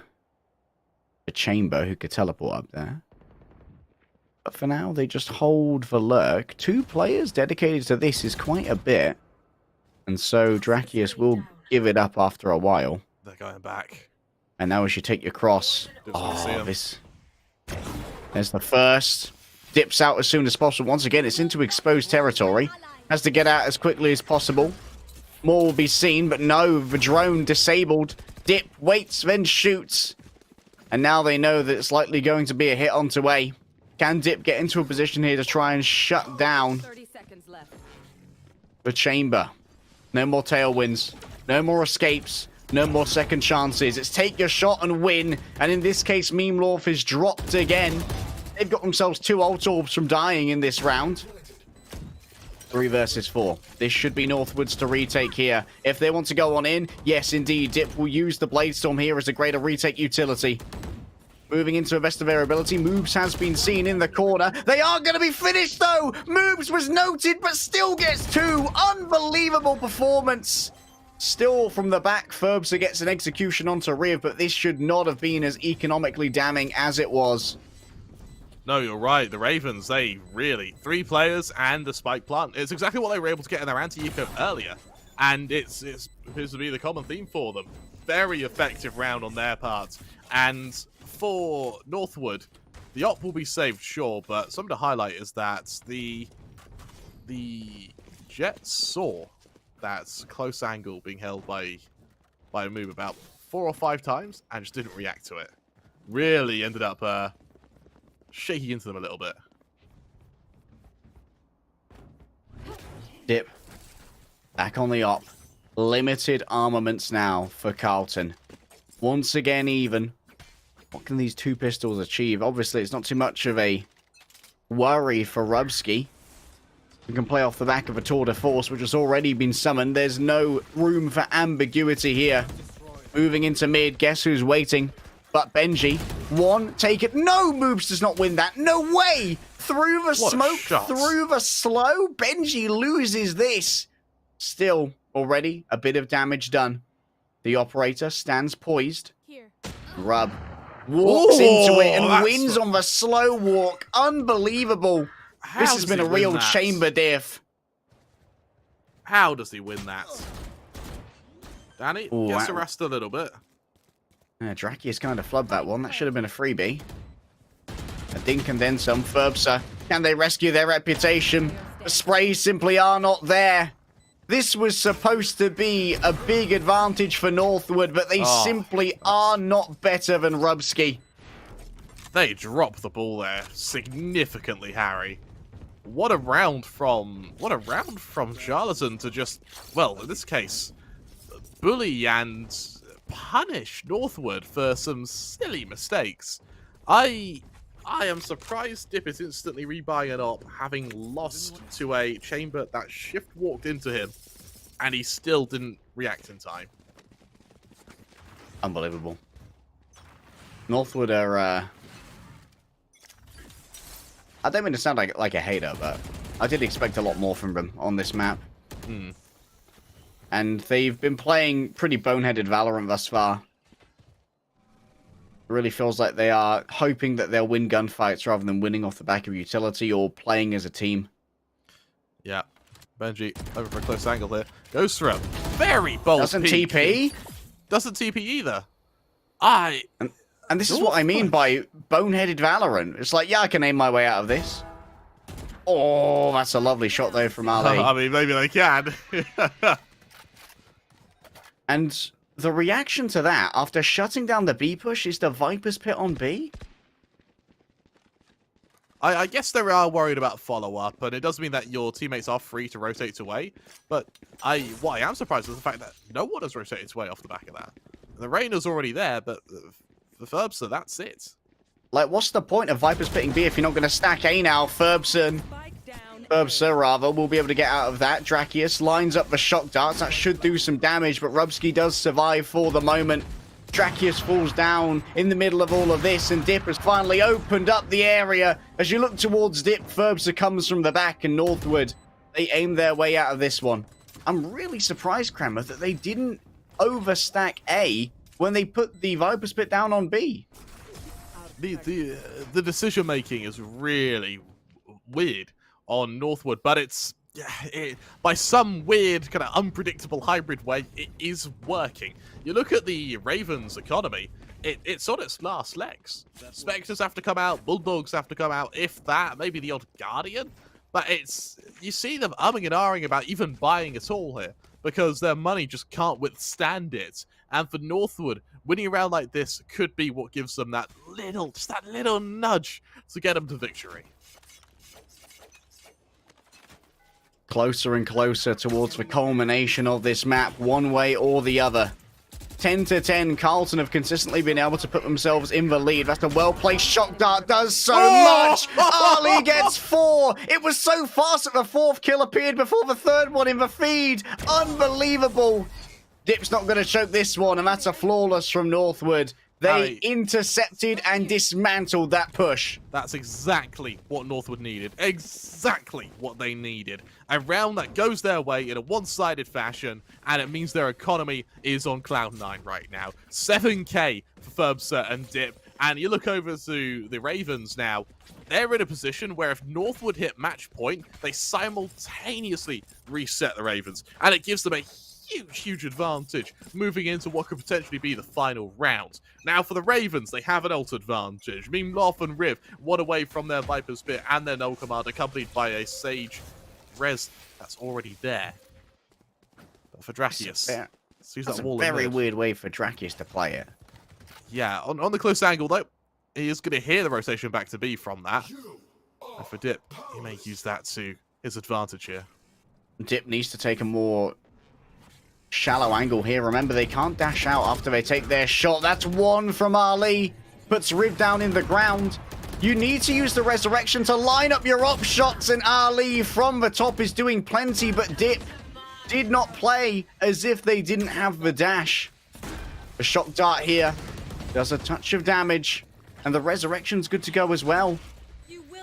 Speaker 1: Chamber who could teleport up there. But for now, they just hold the lurk. 2 players dedicated to this is quite a bit. And so Drakius will give it up after a while.
Speaker 2: They're going back.
Speaker 1: And now as you take your cross...
Speaker 2: Oh,
Speaker 1: this... There's the first. Dips out as soon as possible. Once again, it's into exposed territory. Has to get out as quickly as possible. More will be seen, but no, the drone disabled. Dip waits, then shoots. And now they know that it's likely going to be a hit onto A. Can Dip get into a position here to try and shut down
Speaker 5: 30 seconds left.
Speaker 1: the chamber? No more tailwinds. No more escapes. No more second chances. It's take your shot and win. And in this case, Memelorf is dropped again. They've got themselves 2 ult orbs from dying in this round. 3 versus 4. This should be Northwoods to retake here. If they want to go on in, yes, indeed. Dip will use the Bladestorm here as a greater retake utility. Moving into a best of their ability. Moobs has been seen in the corner. They are going to be finished, though. Moobs was noted, but still gets 2. Unbelievable performance. Still from the back, Ferbsa gets an execution onto Riv, but this should not have been as economically damning as it was.
Speaker 2: No, you're right. The Ravens, they really... 3 players and the spike plant. It's exactly what they were able to get in their anti-eco earlier. And it appears to be the common theme for them. Very effective round on their part. And for Northwood, the op will be saved, sure, but something to highlight is that the Jets saw that close angle being held by a move about 4 or 5 times and just didn't react to it. Really ended up shaking into them a little bit.
Speaker 1: Dip. Back on the op. Limited armaments now for Carlton. Once again even. What can these 2 pistols achieve? Obviously, it's not too much of a worry for Rubsky. We can play off the back of a tour de force, which has already been summoned. There's no room for ambiguity here. Moving into mid. Guess who's waiting? But Benji. 1, take it. No, Moobs does not win that. No way! Through the smoke, through the slow. Benji loses this. Still, already a bit of damage done. The operator stands poised.
Speaker 5: Here.
Speaker 1: Rub walks into it and
Speaker 2: that's
Speaker 1: wins on the slow walk. Unbelievable. This has been a real chamber diff.
Speaker 2: How does he win that? Danny,
Speaker 1: Ooh,
Speaker 2: gets harassed a little bit.
Speaker 1: Drakius kind of flubbed that one. That should have been a freebie. A dink and then some. Ferbsa. Can they rescue their reputation? The sprays simply are not there. This was supposed to be a big advantage for Northwood, but they simply are not better than Rubsky.
Speaker 2: They drop the ball there significantly, Harry. What a round from Charlatan to just, well, in this case, bully and punish Northwood for some silly mistakes. I am surprised Dip is instantly rebuying an op, having lost to a chamber that shift walked into him, and he still didn't react in time.
Speaker 1: Unbelievable. Northwood are, I don't mean to sound like a hater, but I did expect a lot more from them on this map. And they've been playing pretty boneheaded Valorant thus far. It really feels like they are hoping that they'll win gunfights rather than winning off the back of utility or playing as a team.
Speaker 2: Yeah. Benji, over for a close angle here. Goes for a very bold
Speaker 1: Doesn't
Speaker 2: peek.
Speaker 1: TP?
Speaker 2: Doesn't TP either.
Speaker 1: And this is what I mean by boneheaded Valorant. It's like, yeah, I can aim my way out of this. Oh, that's a lovely shot, though, from Ali.
Speaker 2: I mean, maybe they can.
Speaker 1: And the reaction to that, after shutting down the B push, is the Viper's Pit on B?
Speaker 2: I guess they are worried about follow-up, and it does mean that your teammates are free to rotate away. But what I am surprised is the fact that no one has rotated away off the back of that. The Reyna's already there, but the Ferbsa, that's it.
Speaker 1: Like, what's the point of Viper's pitting B if you're not going to stack A now? Ferbsa, rather, will be able to get out of that. Drakius lines up the shock darts. That should do some damage, but Rubsky does survive for the moment. Drakius falls down in the middle of all of this, and Dip has finally opened up the area. As you look towards Dip, Ferbsa comes from the back, and Northwood, they aim their way out of this one. I'm really surprised, Kremer, that they didn't overstack A when they put the Viper's Pit down on B.
Speaker 2: The decision making is really weird on Northwood, but by some weird kind of unpredictable hybrid way, it is working. You look at the Ravens economy, it's on its last legs. Spectres have to come out, Bulldogs have to come out, if that, maybe the odd Guardian. But you see them umming and ahhing about even buying at all here, because their money just can't withstand it. And for Northwood, winning a round like this could be what gives them that little nudge to get them to victory.
Speaker 1: Closer and closer towards the culmination of this map, one way or the other. 10-10, Carlton have consistently been able to put themselves in the lead. That's a well-placed shock dart, does so much! Ali gets 4! It was so fast that the 4th kill appeared before the 3rd one in the feed! Unbelievable! Dip's not going to choke this one, and that's a flawless from Northwood. They intercepted and dismantled that push.
Speaker 2: That's exactly what Northwood needed. Exactly what they needed. A round that goes their way in a one-sided fashion, and it means their economy is on cloud 9 right now. 7k for Ferbsa and Dip. And you look over to the Ravens now. They're in a position where if Northwood hit match point, they simultaneously reset the Ravens. And it gives them a huge advantage moving into what could potentially be the final round. Now for the Ravens, they have an ult advantage. Meanlof and Riv, one away from their Viper's Bit and their Null Command, accompanied by a Sage Res that's already there. But for Drakius,
Speaker 1: That's a very weird way for Drakius to play it.
Speaker 2: Yeah, on the close angle though, he is going to hear the rotation back to B from that. And for Dip, he may use that to his advantage here.
Speaker 1: Dip needs to take a more shallow angle here. Remember, they can't dash out after they take their shot. That's 1 from Ali. Puts Riv down in the ground. You need to use the resurrection to line up your op shots, and Ali from the top is doing plenty, but Dip did not play as if they didn't have the dash. The shock dart here does a touch of damage, and the resurrection's good to go as well.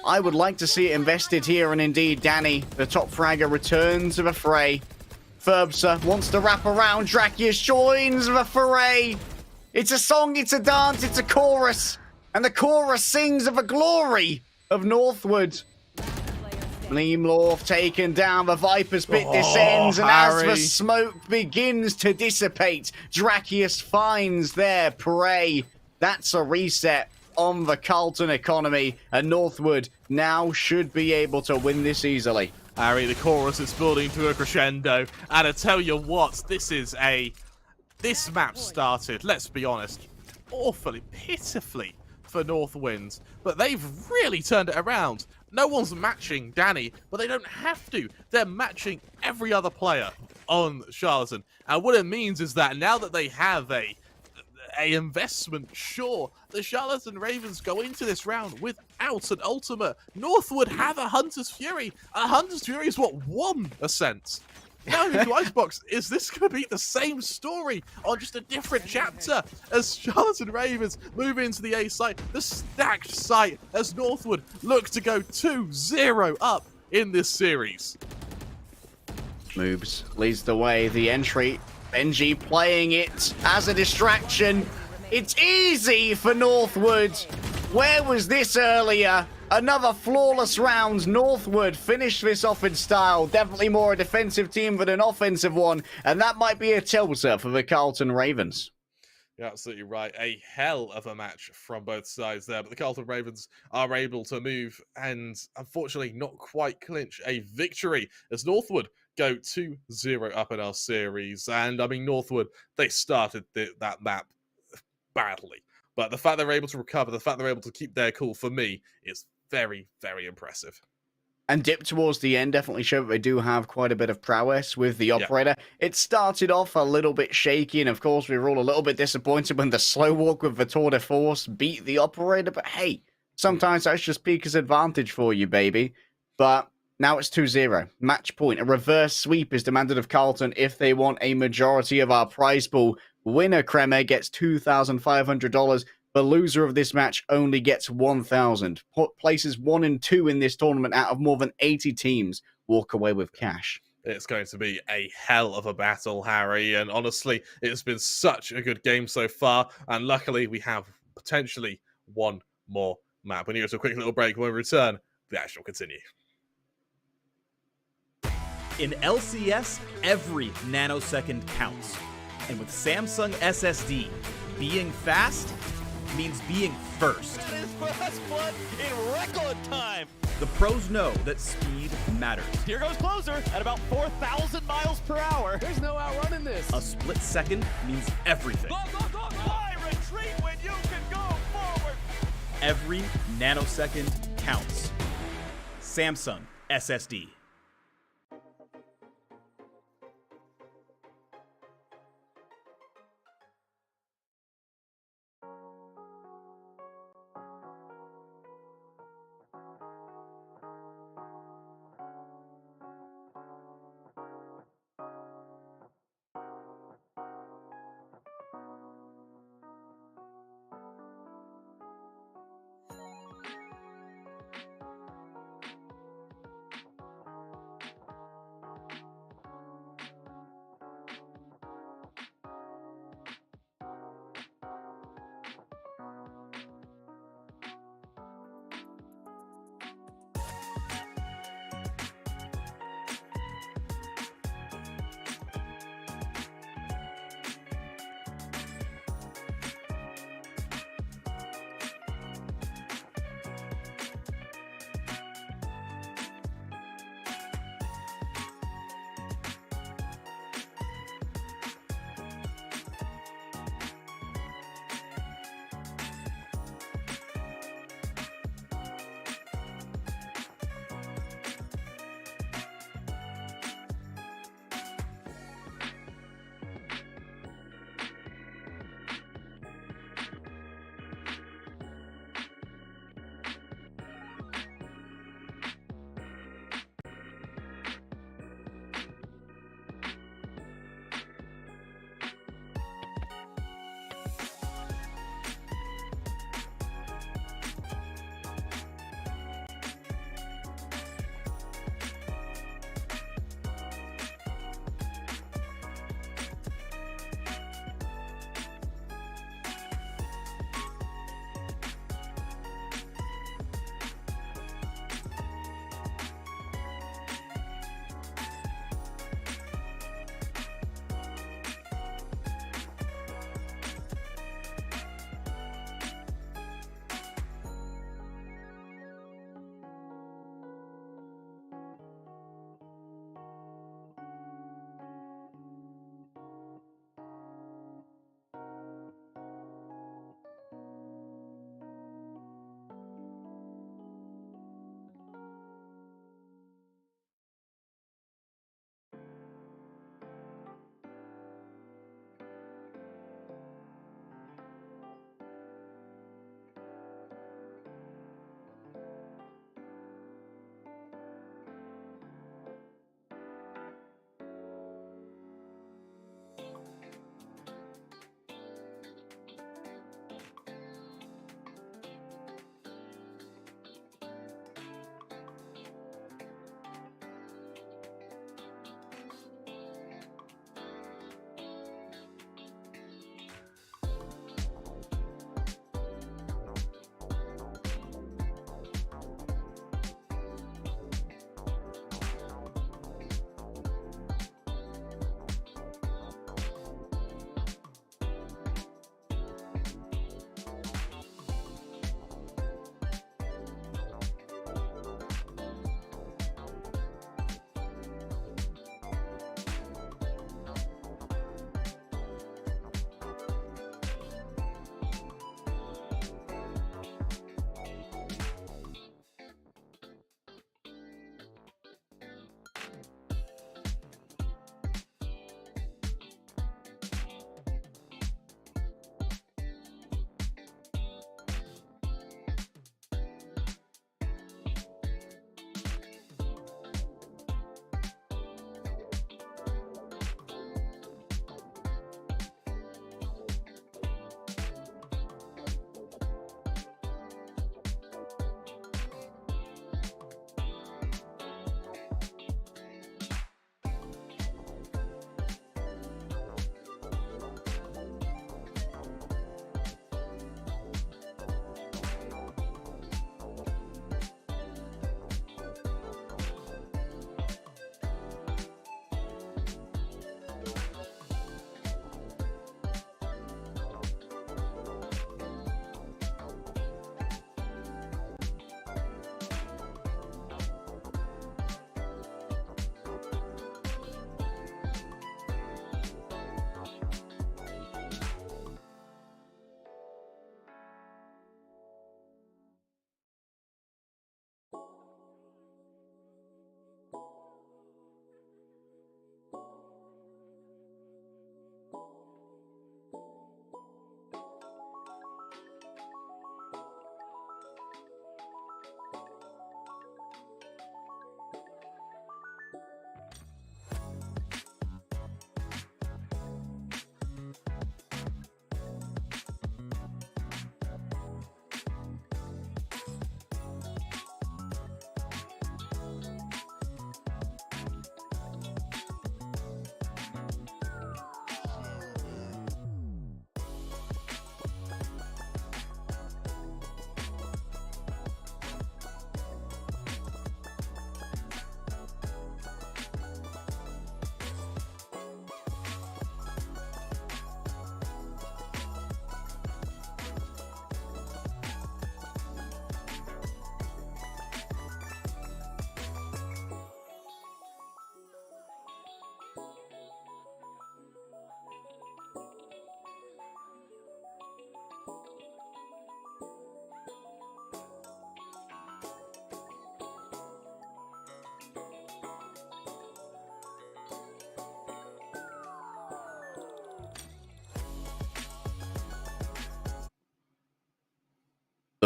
Speaker 1: I would like to see it invested here, and indeed, Danny, the top fragger, returns to the fray. Ferbsa wants to wrap around. Drakius joins the foray. It's a song, it's a dance, it's a chorus. And the chorus sings of the glory of Northwood. Meemlorf taken down. The Viper's Pit descends. And as the smoke begins to dissipate, Drakius finds their prey. That's a reset on the Carlton economy. And Northwood now should be able to win this easily.
Speaker 2: Harry, the chorus is building to a crescendo, and I tell you what, this map started, let's be honest, awfully, pitifully for Northwinds, but they've really turned it around. No one's matching Danny, but they don't have to. They're matching every other player on Charlatan, and what it means is that now that they have a investment, sure, the Charlatan Ravens go into this round without an ultimate. Northwood have a Hunter's Fury. A Hunter's Fury is what won Ascent. Now into Icebox, is this going to be the same story on just a different chapter as Charlatan Ravens move into the A site, the stacked site, as Northwood look to go 2-0 up in this series?
Speaker 1: Moves leads the way. The entry, Benji playing it as a distraction. It's easy for Northwood. Where was this earlier? Another flawless round. Northwood finished this off in style. Definitely more a defensive team than an offensive one. And that might be a tilter for the Carlton Ravens.
Speaker 2: You're absolutely right. A hell of a match from both sides there. But the Carlton Ravens are able to move and unfortunately not quite clinch a victory as Northwood go 2-0 up in our series. And I mean, Northwood, they started that map badly. But the fact they're able to recover, the fact they're able to keep their cool, for me, is very, very impressive.
Speaker 1: And Dip towards the end definitely showed that they do have quite a bit of prowess with the operator. It started off a little bit shaky, and of course we were all a little bit disappointed when the slow walk with the Tour de Force beat the operator. But hey, sometimes that's just Pika's advantage for you, baby. But now it's 2-0. Match point. A reverse sweep is demanded of Carlton if they want a majority of our prize pool. Winner Kremer gets $2,500. The loser of this match only gets $1,000. Places 1 and 2 in this tournament out of more than 80 teams walk away with cash.
Speaker 2: It's going to be a hell of a battle, Harry. And honestly, it's been such a good game so far. And luckily, we have potentially one more map. We need to go to a quick little break. When we return, the action will continue.
Speaker 3: In LCS, every nanosecond counts. And with Samsung SSD, Being fast means being first.
Speaker 4: That is fast blood in record time.
Speaker 3: The pros know that speed matters.
Speaker 4: Here goes closer at about 4,000 miles per hour. There's no outrunning this.
Speaker 3: A split second means everything.
Speaker 4: Go, go, go, go. Why retreat when you can go forward?
Speaker 3: Every nanosecond counts. Samsung SSD.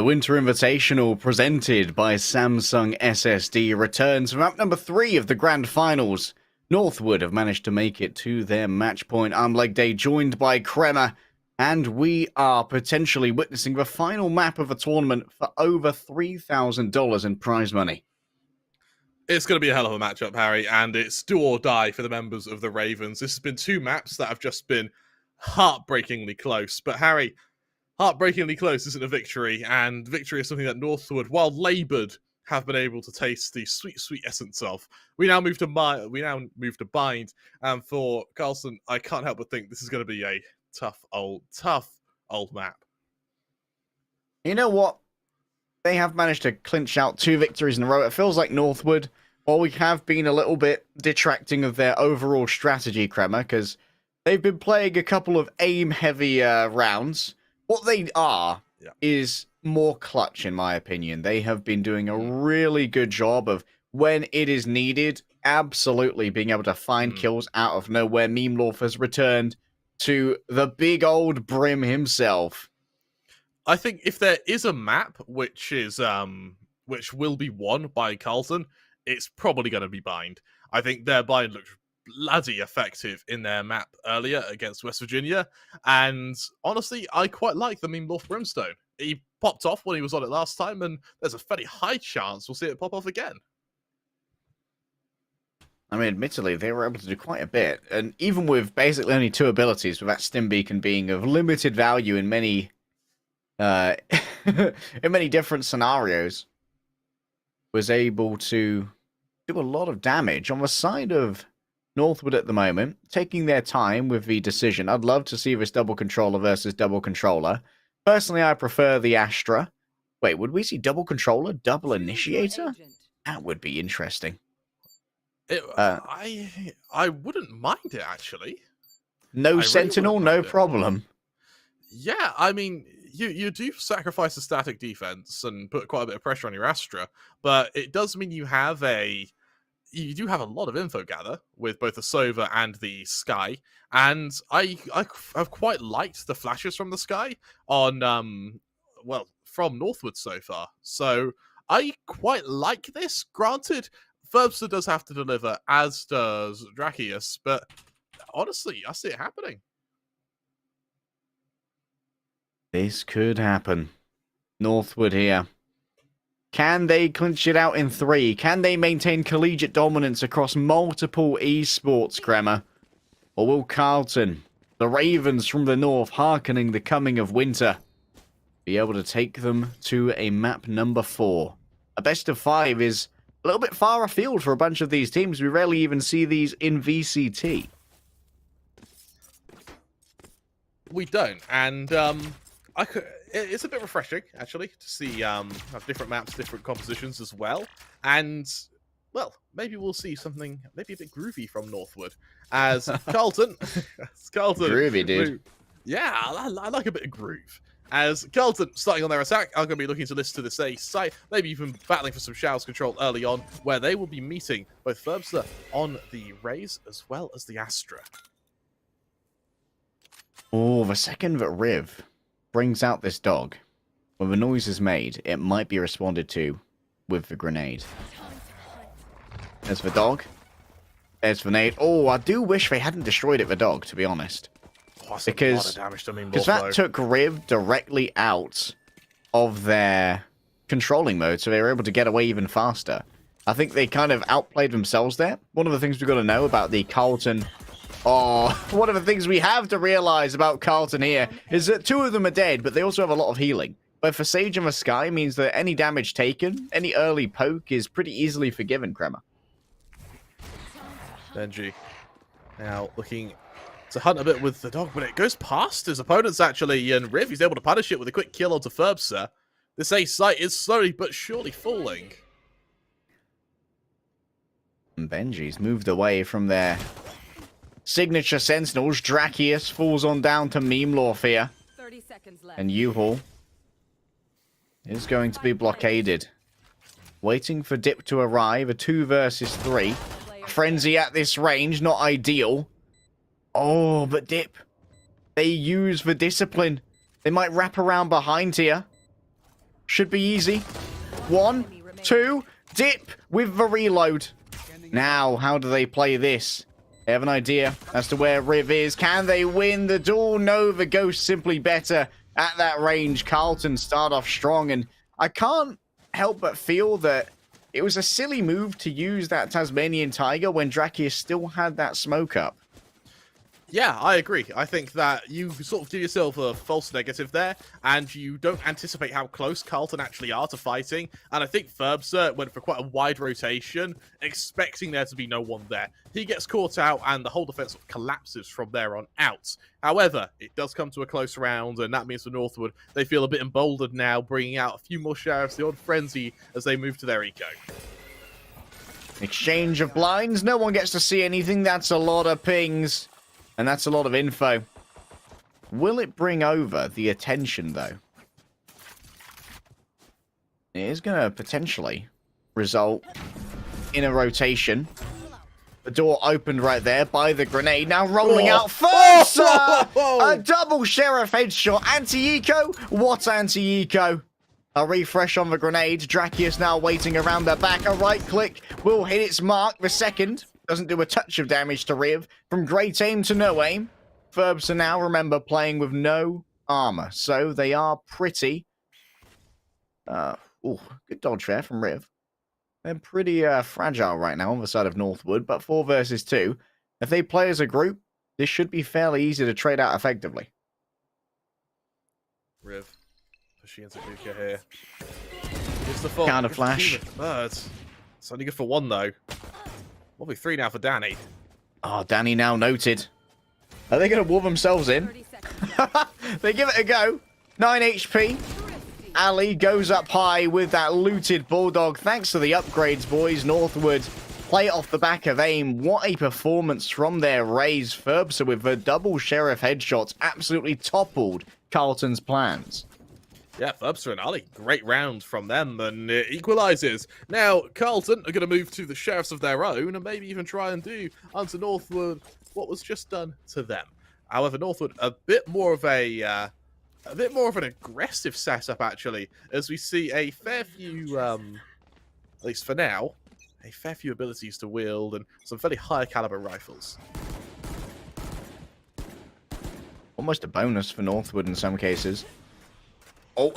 Speaker 1: The Winter Invitational, presented by Samsung SSD, returns for map number 3 of the Grand Finals. Northwood have managed to make it to their match point. I'm LEGDAY, joined by Kremer, and we are potentially witnessing the final map of the tournament for over $3,000 in prize money.
Speaker 2: It's going to be a hell of a matchup, Harry, and it's do or die for the members of the Ravens. This has been 2 maps that have just been heartbreakingly close. But Harry, heartbreakingly close isn't a victory, and victory is something that Northwood, while laboured, have been able to taste the sweet, sweet essence of. We now move to bind, and for Carlson, I can't help but think this is going to be a tough old map.
Speaker 1: You know what? They have managed to clinch out 2 victories in a row. It feels like Northwood, while we have been a little bit detracting of their overall strategy, Kremer, because they've been playing a couple of aim-heavy rounds. What they are is more clutch, in my opinion. They have been doing a really good job of, when it is needed, absolutely being able to find kills out of nowhere. Memelorf has returned to the big old Brim himself.
Speaker 2: I think if there is a map which will be won by Carlton, it's probably going to be Bind. I think their Bind looked bloody effective in their map earlier against West Virginia, and honestly, I quite like the Memelorf Brimstone. He popped off when he was on it last time, and there's a fairly high chance we'll see it pop off again.
Speaker 1: I mean, admittedly, they were able to do quite a bit, and even with basically only 2 abilities, with that Stim Beacon being of limited value in many in many different scenarios, was able to do a lot of damage on the side of Northwood at the moment, taking their time with the decision. I'd love to see this double controller versus double controller. Personally, I prefer the Astra. Wait, would we see double controller, double initiator? That would be interesting.
Speaker 2: I wouldn't mind it, actually.
Speaker 1: No
Speaker 2: I
Speaker 1: Sentinel,
Speaker 2: really
Speaker 1: no
Speaker 2: mind it.
Speaker 1: problem.
Speaker 2: Yeah, I mean, you do sacrifice the static defense and put quite a bit of pressure on your Astra, but it does mean you do have a lot of info gather with both the Sova and the Sky, and I have quite liked the flashes from the Sky on from Northwood so far. So I quite like this. Granted, Ferbster does have to deliver, as does Drakius, but honestly, I see it happening.
Speaker 1: This could happen. Northwood here. Can they clinch it out in 3? Can they maintain collegiate dominance across multiple esports, Kremer? Or will Carlton, the Ravens from the north, hearkening the coming of winter, be able to take them to a map number 4? A best of 5 is a little bit far afield for a bunch of these teams. We rarely even see these in VCT.
Speaker 2: We don't, and it's a bit refreshing, actually, to see have different maps, different compositions as well. And, well, maybe we'll see something maybe a bit groovy from Northwood. As Carlton...
Speaker 1: Groovy, dude.
Speaker 2: Yeah, I like a bit of groove. As Carlton, starting on their attack, are going to be looking to list to this A site, maybe even battling for some Showers control early on, where they will be meeting both Ferbster on the Rays as well as the Astra.
Speaker 1: Oh, the second that Riv brings out this dog, when the noise is made, it might be responded to with the grenade. There's the dog. There's the nade. Oh, I do wish they hadn't destroyed it, the dog, to be honest.
Speaker 2: Oh, that's
Speaker 1: Because
Speaker 2: a lot of damage to Memelorf,
Speaker 1: that
Speaker 2: though.
Speaker 1: took Riv directly out of their controlling mode, so they were able to get away even faster. I think they kind of outplayed themselves there. One of the things we've got to know about the Carlton... Oh, one of the things we have to realize about Carlton here is that 2 of them are dead, but they also have a lot of healing. But for Sage and the Sky means that any damage taken, any early poke is pretty easily forgiven, Kremer.
Speaker 2: Benji now looking to hunt a bit with the dog, but it goes past his opponents, actually, and Riv, he's able to punish it with a quick kill onto Ferbster. This A site is slowly but surely falling.
Speaker 1: And Benji's moved away from their signature sentinels. Drakius falls on down to Memelorf here.
Speaker 5: 30 seconds left.
Speaker 1: And U-Haul is going to be blockaded. Waiting for Dip to arrive. A 2 versus 3. Frenzy at this range, not ideal. Oh, but Dip. They use the discipline. They might wrap around behind here. should be easy. 1, 2, dip with the reload. Now, how do they play this? They have an idea as to where Riv is. Can they win the duel? No, the Ghost simply better at that range. Carlton start off strong, and I can't help but feel that it was a silly move to use that Tasmanian Tiger when Drakius still had that smoke up.
Speaker 2: Yeah, I agree. I think that you sort of give yourself a false negative there, and you don't anticipate how close Carlton actually are to fighting. And I think Ferbser went for quite a wide rotation, expecting there to be no one there. He gets caught out, and the whole defense sort of collapses from there on out. However, it does come to a close round, and that means for Northwood, they feel a bit emboldened now, bringing out a few more Sheriffs, the odd frenzy, as they move to their eco.
Speaker 1: Exchange of blinds. No one gets to see anything. That's a lot of pings. And that's a lot of info. Will it bring over the attention, though? It is going to potentially result in a rotation. The door opened right there by the grenade. Now rolling out first! A double Sheriff headshot. Anti-eco? What anti-eco? A refresh on the grenade. Drakius now waiting around the back. A right click will hit its mark. The second doesn't do a touch of damage to Riv. From great aim to no aim. Ferbser now, remember, playing with no armor. So they are pretty... good dodge there from Riv. They're pretty fragile right now on the side of Northwood. But 4 versus 2, if they play as a group, this should be fairly easy to trade out effectively.
Speaker 2: Riv. Pushing into Luka here. It's the fault.
Speaker 1: Counter flash.
Speaker 2: It's only good for 1, though. Probably 3 now for Danny.
Speaker 1: Oh, Danny now noted. Are they going to wall themselves in? They give it a go. 9 HP. Ali goes up high with that looted Bulldog. Thanks to the upgrades, boys. Northwood play it off the back of aim. What a performance from their Rays. Ferbser with the double Sheriff headshots absolutely toppled Carlton's plans.
Speaker 2: Yeah, Ferbser and Ali, great round from them, and it equalises. Now, Carlton are going to move to the Sheriffs of their own, and maybe even try and do unto Northwood what was just done to them. However, Northwood a bit more of an aggressive setup actually, as we see a fair few, at least for now, a fair few abilities to wield and some fairly high caliber rifles.
Speaker 1: Almost a bonus for Northwood in some cases. Oh,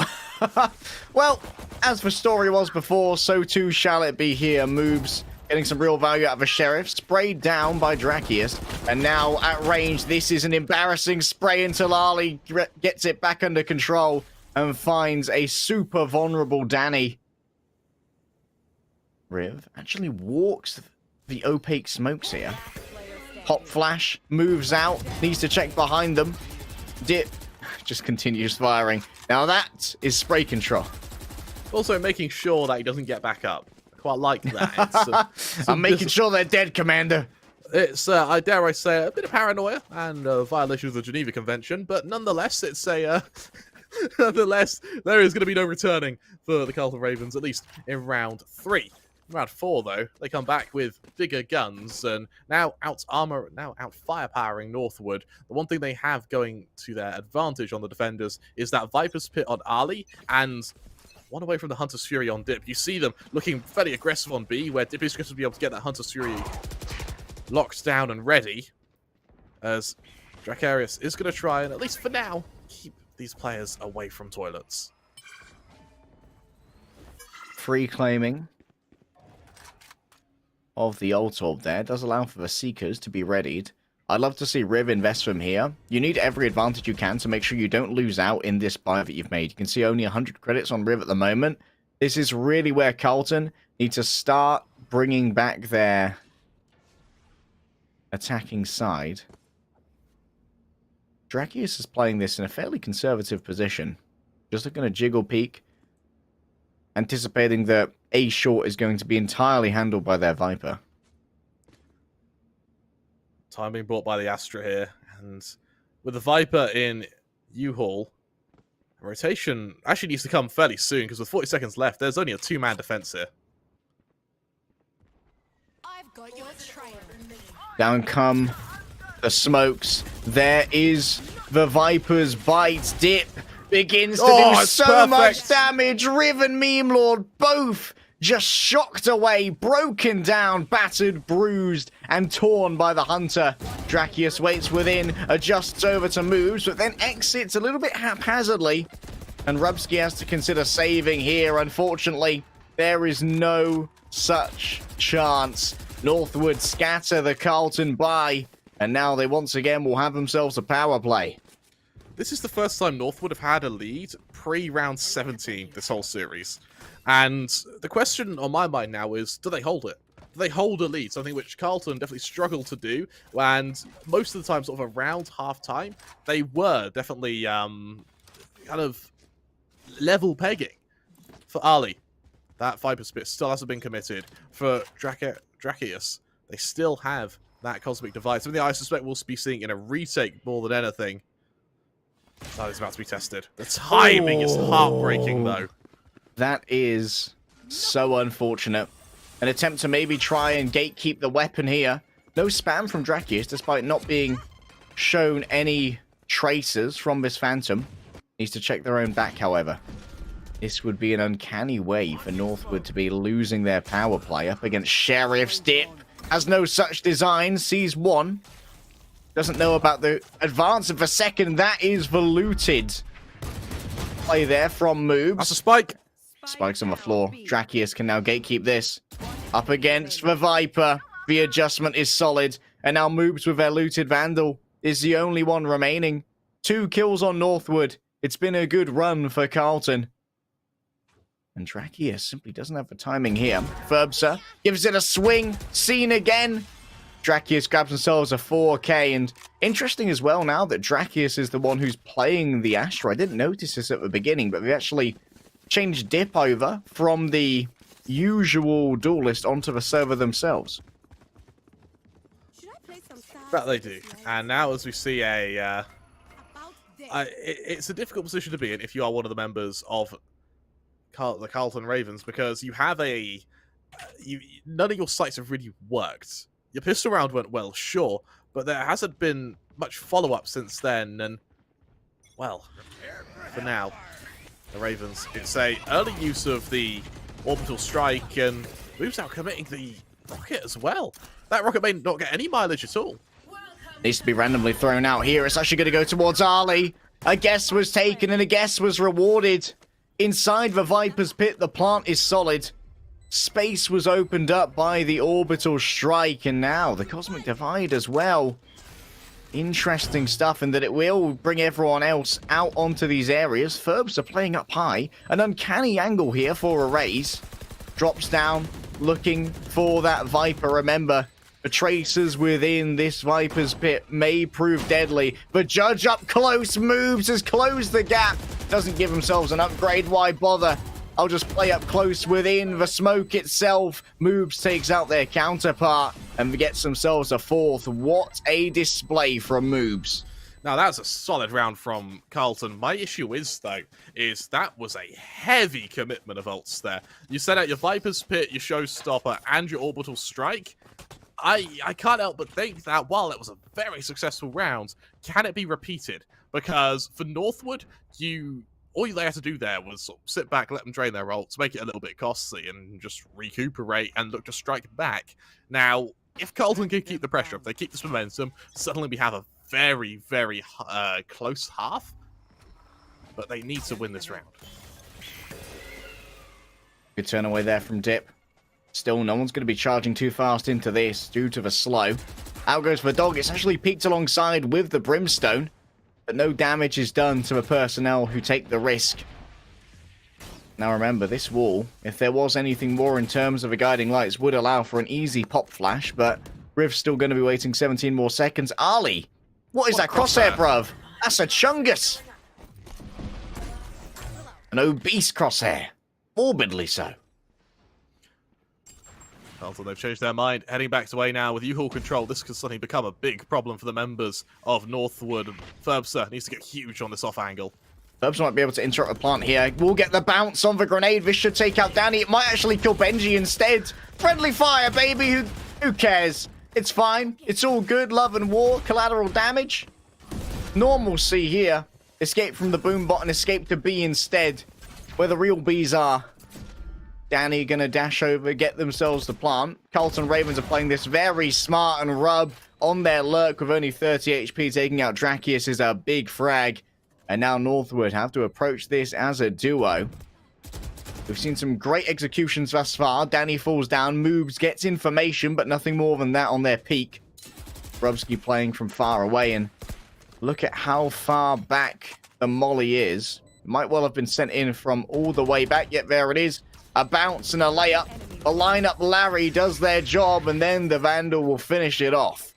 Speaker 1: well, as the story was before, so too shall it be here. Moves, getting some real value out of a Sheriff, sprayed down by Drakius, and now at range, this is an embarrassing spray until Ali gets it back under control and finds a super vulnerable Danny. Riv actually walks the opaque smokes here. Pop flash, moves out, needs to check behind them. Dip just continues firing. Now that is spray control.
Speaker 2: Also making sure that he doesn't get back up. I quite like that.
Speaker 1: I'm making sure they're dead, Commander.
Speaker 2: It's, I dare I say, a bit of paranoia and a violation of the Geneva Convention, but nonetheless, it's a... nonetheless, there is going to be no returning for the Carlton Ravens, at least in round 3. Round 4, though, they come back with bigger guns and now out firepowering Northwood. The one thing they have going to their advantage on the defenders is that Viper's Pit on Ali and one away from the Hunter's Fury on Dip. You see them looking fairly aggressive on B, where Dip is going to be able to get that Hunter's Fury locked down and ready, as Dracarius is going to try and, at least for now, keep these players away from toilets.
Speaker 1: Free claiming of the ult orb there does allow for the Seekers to be readied. I'd love to see Riv invest from here. You need every advantage you can to make sure you don't lose out in this buy that you've made. You can see only 100 credits on Riv at the moment. This is really where Carlton need to start bringing back their attacking side. Drakius is playing this in a fairly conservative position. Just looking to jiggle peek, anticipating that A short is going to be entirely handled by their Viper.
Speaker 2: Time being brought by the Astra here, and with the Viper in U-Haul, rotation actually needs to come fairly soon, because with 40 seconds left, there's only a 2-man defense here.
Speaker 5: I've got your trail.
Speaker 1: Down come the smokes. There is the Viper's bite. Dip begins to
Speaker 2: Oh,
Speaker 1: do
Speaker 2: it's
Speaker 1: so much
Speaker 2: perfect.
Speaker 1: damage. Riv and Meme Lord both just shocked away, broken down, battered, bruised, and torn by the Hunter. Drakius waits within, adjusts over to moves, but then exits a little bit haphazardly. And Rubsky has to consider saving here. Unfortunately, there is no such chance. Northwood scatter the Carlton buy, and now they once again will have themselves a power play.
Speaker 2: This is the first time Northwood have had a lead pre-round 17 this whole series. And the question on my mind now is, do they hold it? Do they hold a lead? Something which Carlton definitely struggled to do. And most of the time, sort of around half-time, they were definitely kind of level pegging. For Ali, that Viper Spit still hasn't been committed. For Drakius, they still have that Cosmic Divide. Something I suspect we'll be seeing in a retake more than anything. That is about to be tested. The timing is heartbreaking, though.
Speaker 1: That is so unfortunate. An attempt to maybe try and gatekeep the weapon here. No spam from Drakius, despite not being shown any traces from this Phantom. Needs to check their own back, however. This would be an uncanny way for Northwood to be losing their power play up against Sheriff's Dip. Has no such design, sees one. Doesn't know about the advance of a second. That is valuted. Play there from Moobs.
Speaker 2: That's a spike.
Speaker 1: Spikes on the floor. Drakius can now gatekeep this. Up against the Viper. The adjustment is solid. And now Moobs with their looted Vandal is the only one remaining. 2 kills on Northwood. It's been a good run for Carlton. And Drakius simply doesn't have the timing here. Ferbsa gives it a swing. Seen again. Drakius grabs themselves a 4K. And interesting as well now that Drakius is the one who's playing the Astra. I didn't notice this at the beginning, but they actually changed Dip over from the usual duelist onto the server themselves.
Speaker 2: That they do. And now as we see it's a difficult position to be in if you are one of the members of the Carlton Ravens, because you have none of your sites have really worked. Your pistol round went well, sure, but there hasn't been much follow-up since then, and, well, for now, the Ravens, it's a early use of the orbital strike, and moves out committing the rocket as well. That rocket may not get any mileage at all.
Speaker 1: Needs to be randomly thrown out here. It's actually going to go towards Ali. A guess was taken and a guess was rewarded. Inside the Viper's pit, the plant is solid. Space was opened up by the orbital strike, and now the Cosmic Divide as well. Interesting stuff in that it will bring everyone else out onto these areas. Ferbs are playing up high. An uncanny angle here for a raise. Drops down, looking for that Viper. Remember, the tracers within this Viper's pit may prove deadly. The Judge up close, moves, has closed the gap. Doesn't give themselves an upgrade, why bother? I'll just play up close within the smoke itself. Moves takes out their counterpart and gets themselves a 4th. What a display from Moves.
Speaker 2: Now, that's a solid round from Carlton. My issue is, though, is that was a heavy commitment of ults there. You set out your Viper's Pit, your Showstopper, and your Orbital Strike. I can't help but think that while it was a very successful round, can it be repeated? Because for Northwood, all they had to do there was sort of sit back, let them drain their ults, make it a little bit costly, and just recuperate and look to strike back. Now, if Carlton can keep the pressure up, they keep this momentum, suddenly we have a very, very close half. But they need to win this round.
Speaker 1: Good turn away there from Dip. Still, no one's going to be charging too fast into this due to the slow. Out goes the dog. It's actually peaked alongside with the Brimstone. But no damage is done to the personnel who take the risk. Now remember, this wall, if there was anything more in terms of the guiding lights, would allow for an easy pop flash, but Riv's still going to be waiting 17 more seconds. Ali! What is that crosshair, bruv? That's a Chungus! An obese crosshair. Morbidly so.
Speaker 2: Carlton, they've changed their mind, heading back to A now with U-Haul control. This could suddenly become a big problem for the members of Northwood. Ferbsa needs to get huge on this off angle.
Speaker 1: Ferbsa might be able to interrupt the plant here. We'll get the bounce on the grenade. This should take out Danny. It might actually kill Benji instead. Friendly fire, baby. Who cares? It's fine. It's all good. Love and war. Collateral damage. Normalcy here. Escape from the boom bot and escape to B instead, where the real bees are. Danny gonna dash over, get themselves the plant. Carlton Ravens are playing this very smart and rub on their lurk with only 30 HP. Taking out Drakius is a big frag. And now Northwood have to approach this as a duo. We've seen some great executions thus far. Danny falls down, moves, gets information, but nothing more than that on their peak. Brubsky playing from far away, and look at how far back the molly is. Might well have been sent in from all the way back, yet there it is. A bounce and a layup. The lineup Larry does their job, and then the Vandal will finish it off.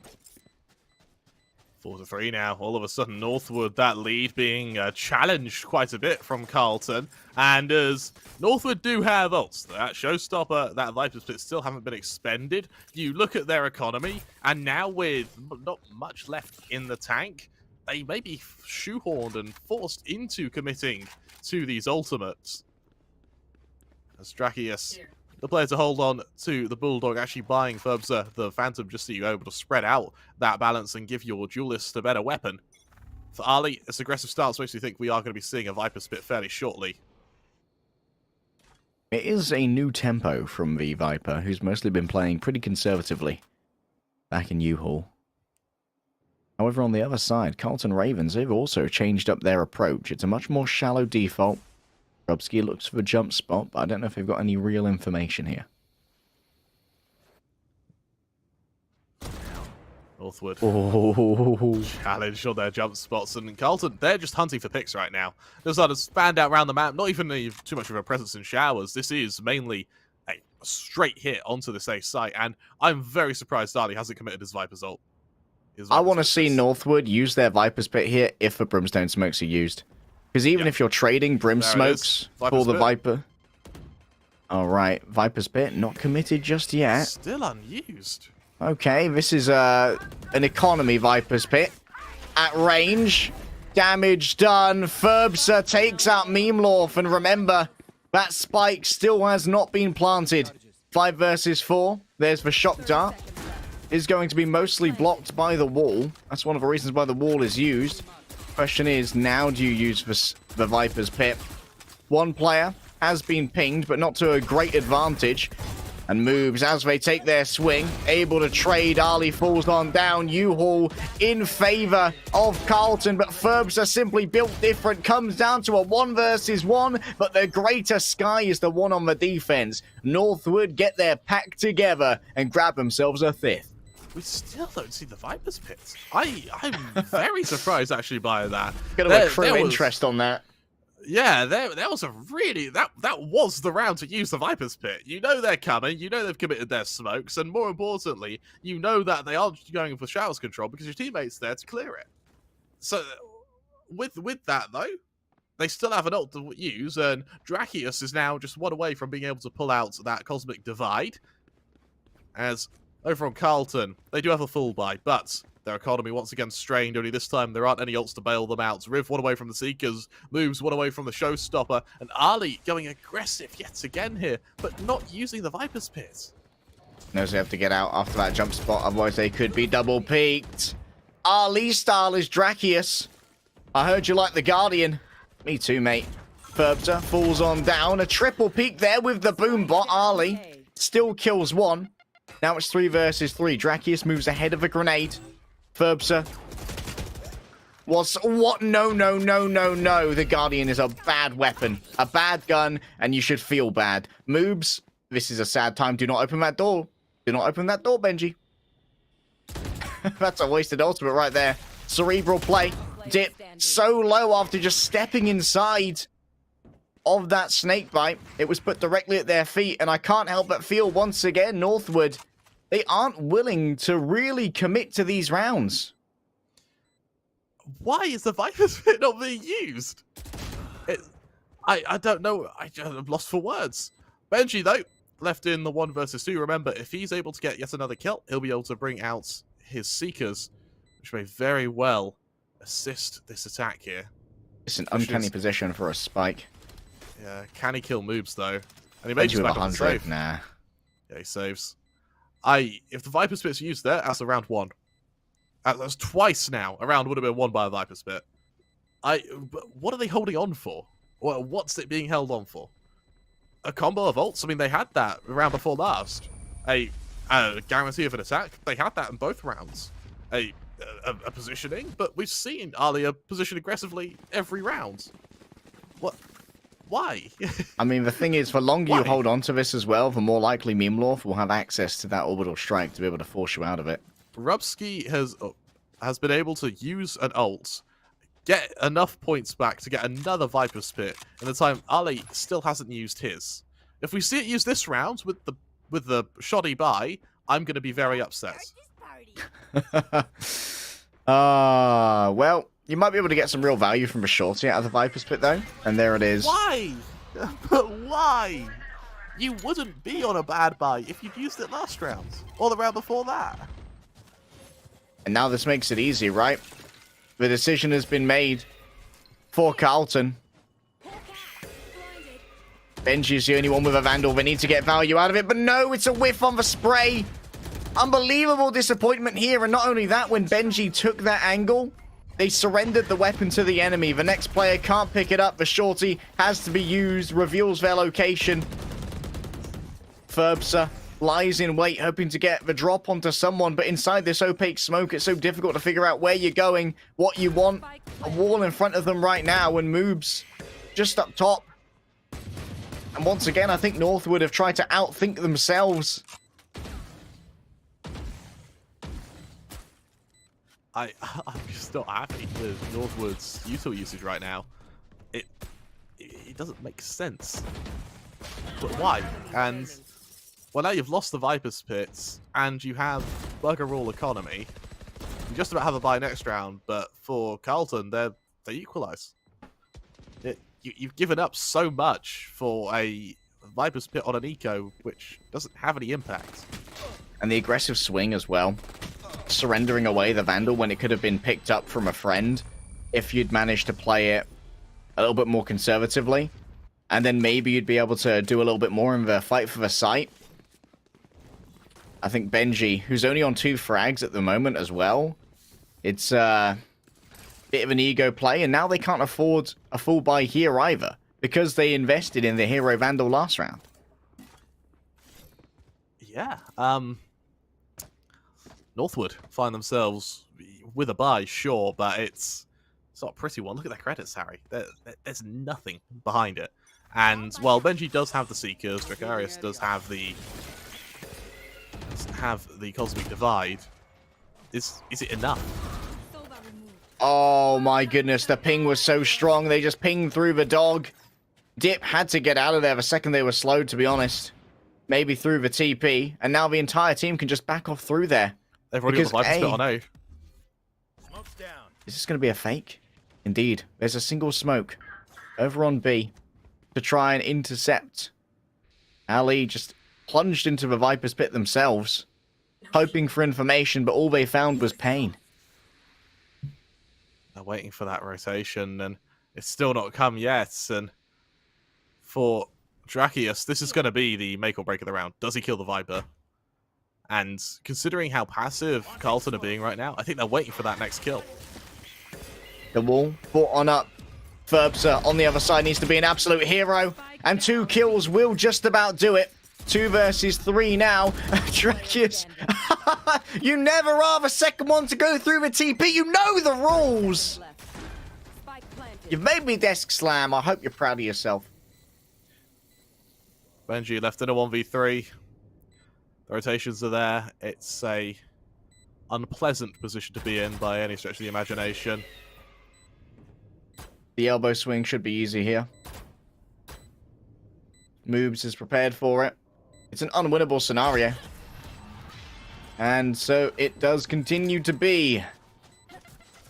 Speaker 2: 4-3 now. All of a sudden, Northwood, that lead being challenged quite a bit from Carlton. And as Northwood do have ults, that Showstopper, that Viper's Pit still haven't been expended. You look at their economy, and now with not much left in the tank, they may be shoehorned and forced into committing to these ultimates. As Drakius, the player to hold on to the Bulldog, actually buying Furbza the Phantom just so you're able to spread out that balance and give your duelist a better weapon. For Ali, this aggressive stance makes me think we are going to be seeing a Viper Spit fairly shortly.
Speaker 1: It is a new tempo from the Viper, who's mostly been playing pretty conservatively back in U-Hall. However, on the other side, Carlton Ravens, they've also changed up their approach. It's a much more shallow default. Brubsky looks for the jump spot, but I don't know if they've got any real information here.
Speaker 2: Northwood
Speaker 1: Oh.
Speaker 2: challenge on their jump spots, and Carlton, they're just hunting for picks right now. There's not a stand out around the map, not even too much of a presence in showers. This is mainly a straight hit onto this A site, and I'm very surprised Dali hasn't committed his Viper's ult.
Speaker 1: I want to see Northwood use their Viper's Pit here if the Brimstone smokes are used. Because even if you're trading Brim smokes for the Viper... Alright, Viper's Pit not committed just yet.
Speaker 2: Still unused.
Speaker 1: Okay, this is an economy Viper's Pit. At range. Damage done. Furbza takes out Memelorf. And remember, that spike still has not been planted. 5 versus 4. There's the shock dart. Is going to be mostly blocked by the wall. That's one of the reasons why the wall is used. Question is, now do you use the Viper's Pit? One player has been pinged, but not to a great advantage. And moves as they take their swing. Able to trade. Ali falls on down. U-Hall in favor of Carlton. But Furbs are simply built different. Comes down to a 1 versus 1. But the greater Sky is the one on the defense. Northwood get their pack together and grab themselves a 5th.
Speaker 2: We still don't see the Viper's Pits. I'm very surprised actually by that.
Speaker 1: Got a true interest on that.
Speaker 2: Yeah, there was a really that was the round to use the Viper's Pit. You know they're coming, you know they've committed their smokes, and more importantly, you know that they are going for showers control because your teammate's there to clear it. So with that though, they still have an ult to use, and Drakius is now just one away from being able to pull out that Cosmic Divide. As over on Carlton, they do have a full buy, but their economy once again strained, only this time there aren't any ults to bail them out. Riv one away from the Seekers, moves one away from the Showstopper, and Ali going aggressive yet again here, but not using the Viper's Pit.
Speaker 1: Knows they have to get out after that jump spot, otherwise they could be double peaked. Ali style is Drakius. I heard you like the Guardian. Me too, mate. Furbza falls on down. A triple peak there with the boom bot. Ali still kills one. Now it's 3 versus 3. Drakius moves ahead of a grenade. Furbza. What? No. The Guardian is a bad weapon. A bad gun, and you should feel bad. Moobs, this is a sad time. Do not open that door. Do not open that door, Benji. That's a wasted ultimate right there. Cerebral play. Dip so low after just stepping inside of that snake bite. It was put directly at their feet, and I can't help but feel once again, Northwood, they aren't willing to really commit to these rounds.
Speaker 2: Why is the Viper's Pit not being used? I don't know. I'm lost for words. Benji, though, left in the 1 versus 2. Remember, if he's able to get yet another kill, he'll be able to bring out his Seekers, which may very well assist this attack here.
Speaker 1: It's an uncanny position for a spike.
Speaker 2: Yeah, can he kill Moobs, though? And he may just back up and save.
Speaker 1: Nah.
Speaker 2: Yeah, he saves. If the Viper's Pit's used there, that's a round 1. That's twice now. A round would have been won by a Viper's Pit. What are they holding on for? Well, what's it being held on for? A combo of ults? I mean, they had that round before last. A guarantee of an attack? They had that in both rounds. A positioning? But we've seen Alia position aggressively every round. What? Why?
Speaker 1: I mean, the thing is, the longer you
Speaker 2: Why?
Speaker 1: hold on to this as well, the more likely Mimlorth will have access to that orbital strike to be able to force you out of it.
Speaker 2: Rubsky has been able to use an ult, get enough points back to get another Viper's Pit in the time Ali still hasn't used his. If we see it used this round with the shoddy buy, I'm going to be very upset.
Speaker 1: Well, you might be able to get some real value from a shorty out of the Viper's Pit, though. And there it is.
Speaker 2: Why? But why? You wouldn't be on a bad buy if you'd used it last round, or the round before that.
Speaker 1: And now this makes it easy, right? The decision has been made for Carlton. Benji's the only one with a Vandal. They need to get value out of it, but no, it's a whiff on the spray. Unbelievable disappointment here, and not only that, when Benji took that angle, they surrendered the weapon to the enemy. The next player can't pick it up. The shorty has to be used, reveals their location. Ferbsa lies in wait, hoping to get the drop onto someone, but inside this opaque smoke, it's so difficult to figure out where you're going, what you want. A wall in front of them right now, and Moobs just up top. And once again, I think Northwood have tried to outthink themselves.
Speaker 2: I'm just not happy with Northwood's util usage right now. It doesn't make sense. But why? And well, now you've lost the Viper's Pits, and you have bugger all economy. You just about have a buy next round, but for Carlton, they equalise. You've given up so much for a Viper's Pit on an eco, which doesn't have any impact.
Speaker 1: And the aggressive swing as well. Surrendering away the Vandal when it could have been picked up from a friend if you'd managed to play it a little bit more conservatively. And then maybe you'd be able to do a little bit more in the fight for the site. I think Benji, who's only on 2 frags at the moment as well, it's a bit of an ego play, and now they can't afford a full buy here either, because they invested in the Hero Vandal last round.
Speaker 2: Yeah, Northwood find themselves with a buy, sure, but it's not a pretty one. Look at their credits, Harry. There's nothing behind it. And while Benji does have the Seekers, Dracarius does have the Cosmic Divide, is it enough?
Speaker 1: Oh my goodness, the ping was so strong. They just pinged through the dog. Dip had to get out of there the second they were slowed, to be honest. Maybe through the TP, and now the entire team can just back off through there.
Speaker 2: They've already got the Viper's Pit on A.
Speaker 3: Smoke's down.
Speaker 1: Is this going to be a fake? Indeed. There's a single smoke over on B to try and intercept. Ali just plunged into the Viper's Pit themselves, hoping for information, but all they found was pain.
Speaker 2: They're waiting for that rotation, and it's still not come yet. And for Dracius, this is going to be the make or break of the round. Does he kill the Viper? And considering how passive Carlton are being right now, I think they're waiting for that next kill.
Speaker 1: The wall brought on up. Ferbsa on the other side needs to be an absolute hero, and 2 kills will just about do it. 2 versus 3 now. Dracius, you never are the second one to go through the TP. You know the rules. You've made me desk slam. I hope you're proud of yourself.
Speaker 2: Benji left in a 1v3. The rotations are there. It's a unpleasant position to be in by any stretch of the imagination.
Speaker 1: The elbow swing should be easy here. Moobs is prepared for it. It's an unwinnable scenario. And so it does continue to be.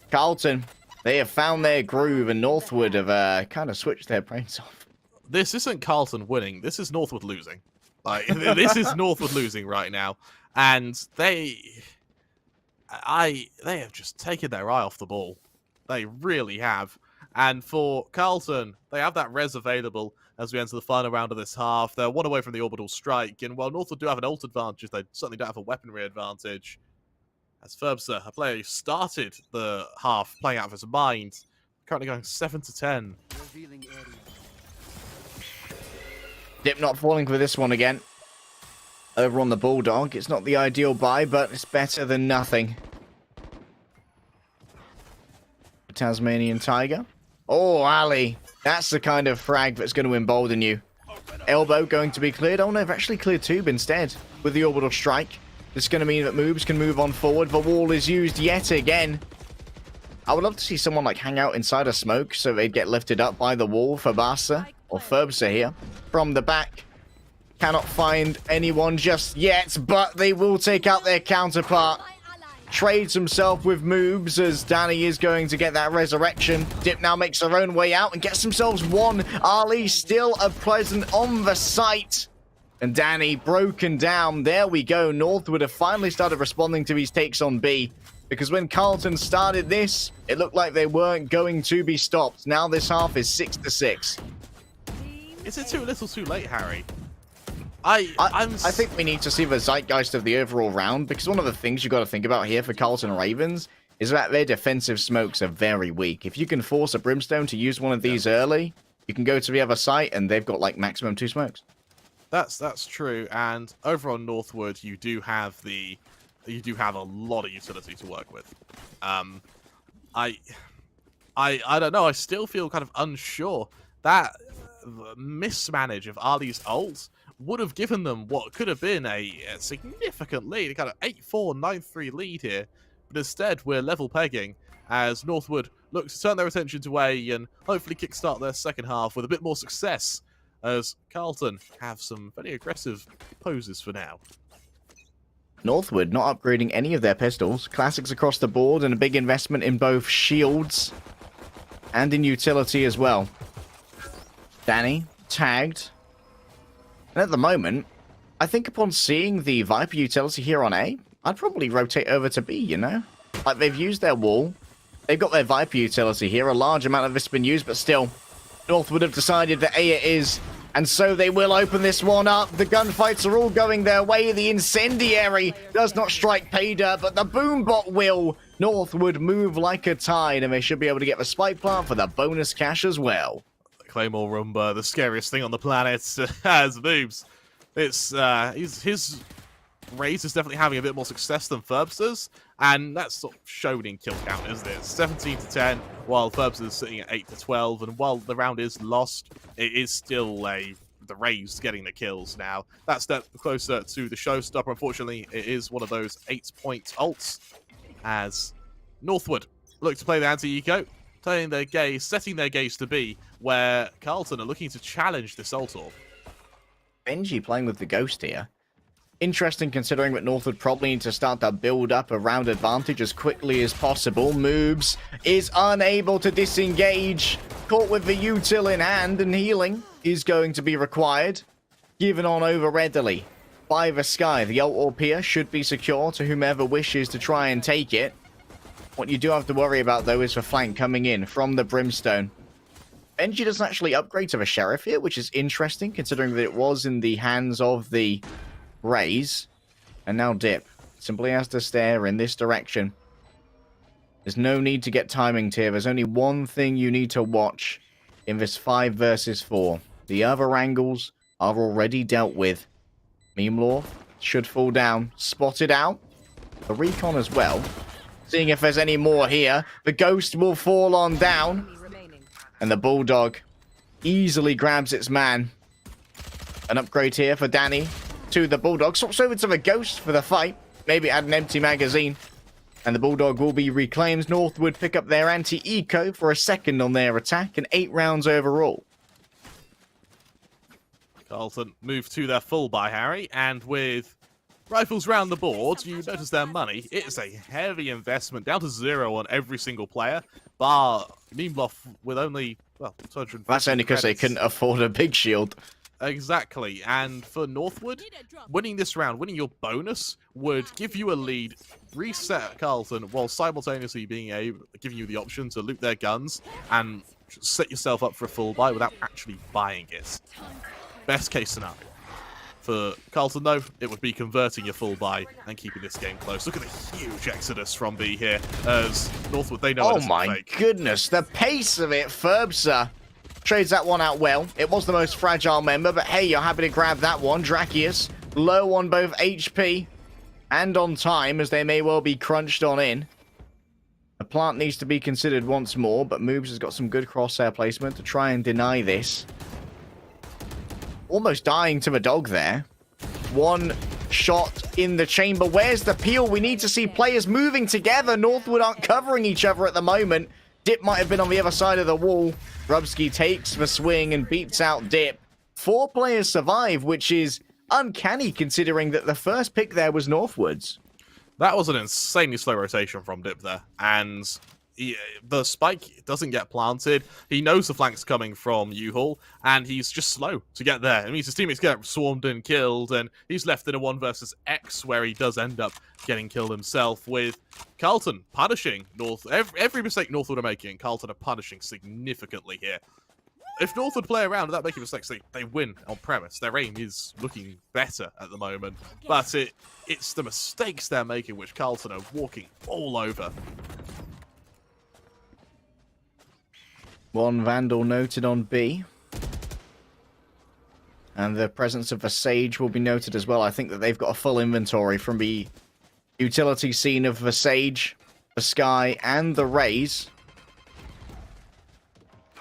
Speaker 1: Carlton, they have found their groove, and Northwood have kind of switched their brains off.
Speaker 2: This isn't Carlton winning. This is Northwood losing. Like, this is Northwood losing right now. And they have just taken their eye off the ball. They really have. And for Carlton, they have that res available as we enter the final round of this half. They're 1 away from the orbital strike, and while Northwood do have an ult advantage, they certainly don't have a weaponry advantage. As Ferbsa, a player who started the half playing out of his mind, currently going 7-10.
Speaker 1: Dip not falling for this one again. Over on the Bulldog, it's not the ideal buy, but it's better than nothing. Tasmanian Tiger. Oh, Ali. That's the kind of frag that's going to embolden you. Elbow going to be cleared. Oh no, they've actually cleared tube instead with the orbital strike. This is going to mean that moves can move on forward. The wall is used yet again. I would love to see someone like hang out inside a smoke so they'd get lifted up by the wall for Barca or Ferbsa here. From the back. Cannot find anyone just yet, but they will take out their counterpart. Trades himself with moves as Danny is going to get that resurrection. Dip now makes their own way out and gets themselves one. Ali still a present on the site. And Danny broken down. There we go. Northwood have finally started responding to these takes on B. Because when Carlton started this, it looked like they weren't going to be stopped. Now this half is 6-6.
Speaker 2: Is it too little too late, Harry?
Speaker 1: I think we need to see the zeitgeist of the overall round, because one of the things you got to think about here for Carlton Ravens is that their defensive smokes are very weak. If you can force a Brimstone to use one of these early, you can go to the other site and they've got like maximum 2 smokes.
Speaker 2: That's true, and over on Northwood, you do have a lot of utility to work with. I don't know. I still feel kind of unsure. That mismanage of Ali's ult would have given them what could have been a significant lead, a kind of 8-4, 9-3 lead here. But instead, we're level pegging as Northwood look to turn their attention to A and hopefully kickstart their second half with a bit more success, as Carlton have some very aggressive poses for now.
Speaker 1: Northwood not upgrading any of their pistols. Classics across the board and a big investment in both shields and in utility as well. Danny tagged. And at the moment, I think upon seeing the Viper utility here on A, I'd probably rotate over to B, you know? Like, they've used their wall. They've got their Viper utility here. A large amount of this has been used, but still, Northwood have decided that A it is. And so they will open this one up. The gunfights are all going their way. The incendiary does not strike Paydirt, but the boombot will. Northwood move like a tide, and they should be able to get the spike plant for the bonus cash as well.
Speaker 2: Claymore Rumba, the scariest thing on the planet, has moves. It's his Raze is definitely having a bit more success than Ferbster's, and that's sort of shown in kill count, isn't it? 17-10, while Ferbster is sitting at 8-12, and while the round is lost, it is still the Raze getting the kills now. That step closer to the showstopper. Unfortunately, it is one of those 8-point ults, as Northwood look to play the anti-eco, setting their gaze to B, where Carlton are looking to challenge this ult orb.
Speaker 1: Benji playing with the Ghost here. Interesting considering that Northwood probably need to start to build up a round advantage as quickly as possible. Moves, is unable to disengage. Caught with the util in hand, and healing is going to be required. Given on over readily by the Sky. The ult orb here should be secure to whomever wishes to try and take it. What you do have to worry about, though, is the flank coming in from the Brimstone. Benji doesn't actually upgrade to the Sheriff here, which is interesting, considering that it was in the hands of the Raze. And now Dip simply has to stare in this direction. There's no need to get timing here. There's only one thing you need to watch in this 5 versus 4. The other angles are already dealt with. Meme Law should fall down. Spotted out. The recon as well. Seeing if there's any more here. The Ghost will fall on down. And the Bulldog easily grabs its man. An upgrade here for Danny to the Bulldog. Swaps over to the Ghost for the fight. Maybe add an empty magazine. And the Bulldog will be reclaimed. Northwood pick up their anti-eco for a second on their attack. And 8 rounds overall.
Speaker 2: Carlton move to their full buy, Harry. And with rifles round the board, you notice their money. It is a heavy investment, down to 0 on every single player, bar Meemloff with only, well, 250.
Speaker 1: That's only because they couldn't afford a big shield.
Speaker 2: Exactly, and for Northwood, winning this round, winning your bonus, would give you a lead, reset Carlton, while simultaneously giving you the option to loot their guns and set yourself up for a full buy without actually buying it. Best case scenario. For Carlton, though, it would be converting your full buy and keeping this game close. Look at the huge exodus from B here, as Northwood, they know
Speaker 1: Oh
Speaker 2: it isn't
Speaker 1: my
Speaker 2: fake.
Speaker 1: goodness, the pace of it. Ferbsa trades that one out well. It was the most fragile member, but hey, you're happy to grab that one. Drakius, low on both HP and on time, as they may well be crunched on in. The plant needs to be considered once more, but Moobs has got some good crosshair placement to try and deny this. Almost dying to the dog there. One shot in the chamber. Where's the peel? We need to see players moving together. Northwood aren't covering each other at the moment. Dip might have been on the other side of the wall. Rubsky takes the swing and beats out Dip. 4 players survive, which is uncanny considering that the first pick there was Northwood's.
Speaker 2: That was an insanely slow rotation from Dip there, and the spike doesn't get planted. He knows the flank's coming from U-Haul, and he's just slow to get there. It means his teammates get swarmed and killed, and he's left in a 1 versus X where he does end up getting killed himself, with Carlton punishing North. Every mistake Northwood are making, Carlton are punishing significantly here. If Northwood play around without making mistakes, they win on premise. Their aim is looking better at the moment, but it's the mistakes they're making which Carlton are walking all over.
Speaker 1: One Vandal noted on B. And the presence of a Sage will be noted as well. I think that they've got a full inventory from the utility scene of the Sage, the Sky, and the Rays.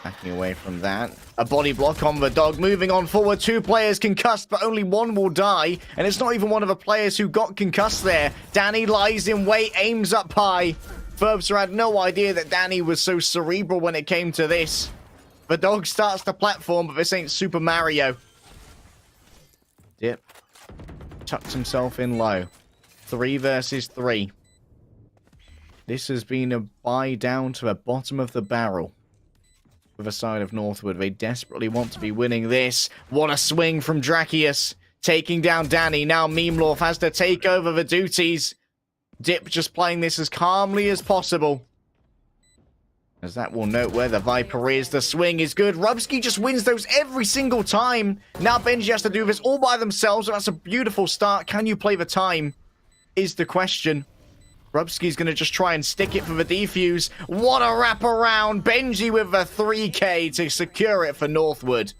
Speaker 1: Backing away from that. A body block on the dog. Moving on forward. 2 players concussed, but only 1 will die. And it's not even one of the players who got concussed there. Danny lies in wait, aims up high. Ferbsa had no idea that Danny was so cerebral when it came to this. The dog starts the platform, but this ain't Super Mario. Dip tucks himself in low. 3 versus 3. This has been a buy down to the bottom of the barrel. With the side of Northwood, they desperately want to be winning this. What a swing from Drakius. Taking down Danny. Now Memelorf has to take over the duties. Dip just playing this as calmly as possible. As that will note where the Viper is. The swing is good. Rubsky just wins those every single time. Now Benji has to do this all by themselves. That's a beautiful start. Can you play the time? Is the question. Rubsky's going to just try and stick it for the defuse. What a wraparound. Benji with a 3K to secure it for Northwood.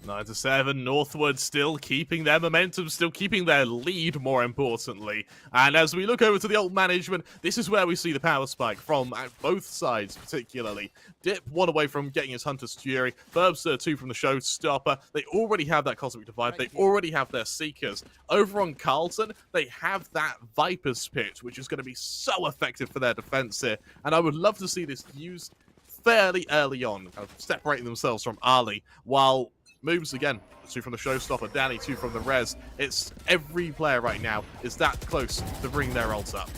Speaker 2: 9-7, Northwood still keeping their momentum, still keeping their lead, more importantly. And as we look over to the ult management, this is where we see the power spike from both sides, particularly. Dip 1 away from getting his Hunter's Fury, Ferbsa 2 from the Showstopper. They already have that Cosmic Divide, they already have their Seekers. Over on Carlton, they have that Viper's Pit, which is going to be so effective for their defense here. And I would love to see this used fairly early on, kind of separating themselves from Ali, while Moves again, 2 from the Showstopper, Danny 2 from the Res. It's every player right now is that close to bring their ults up.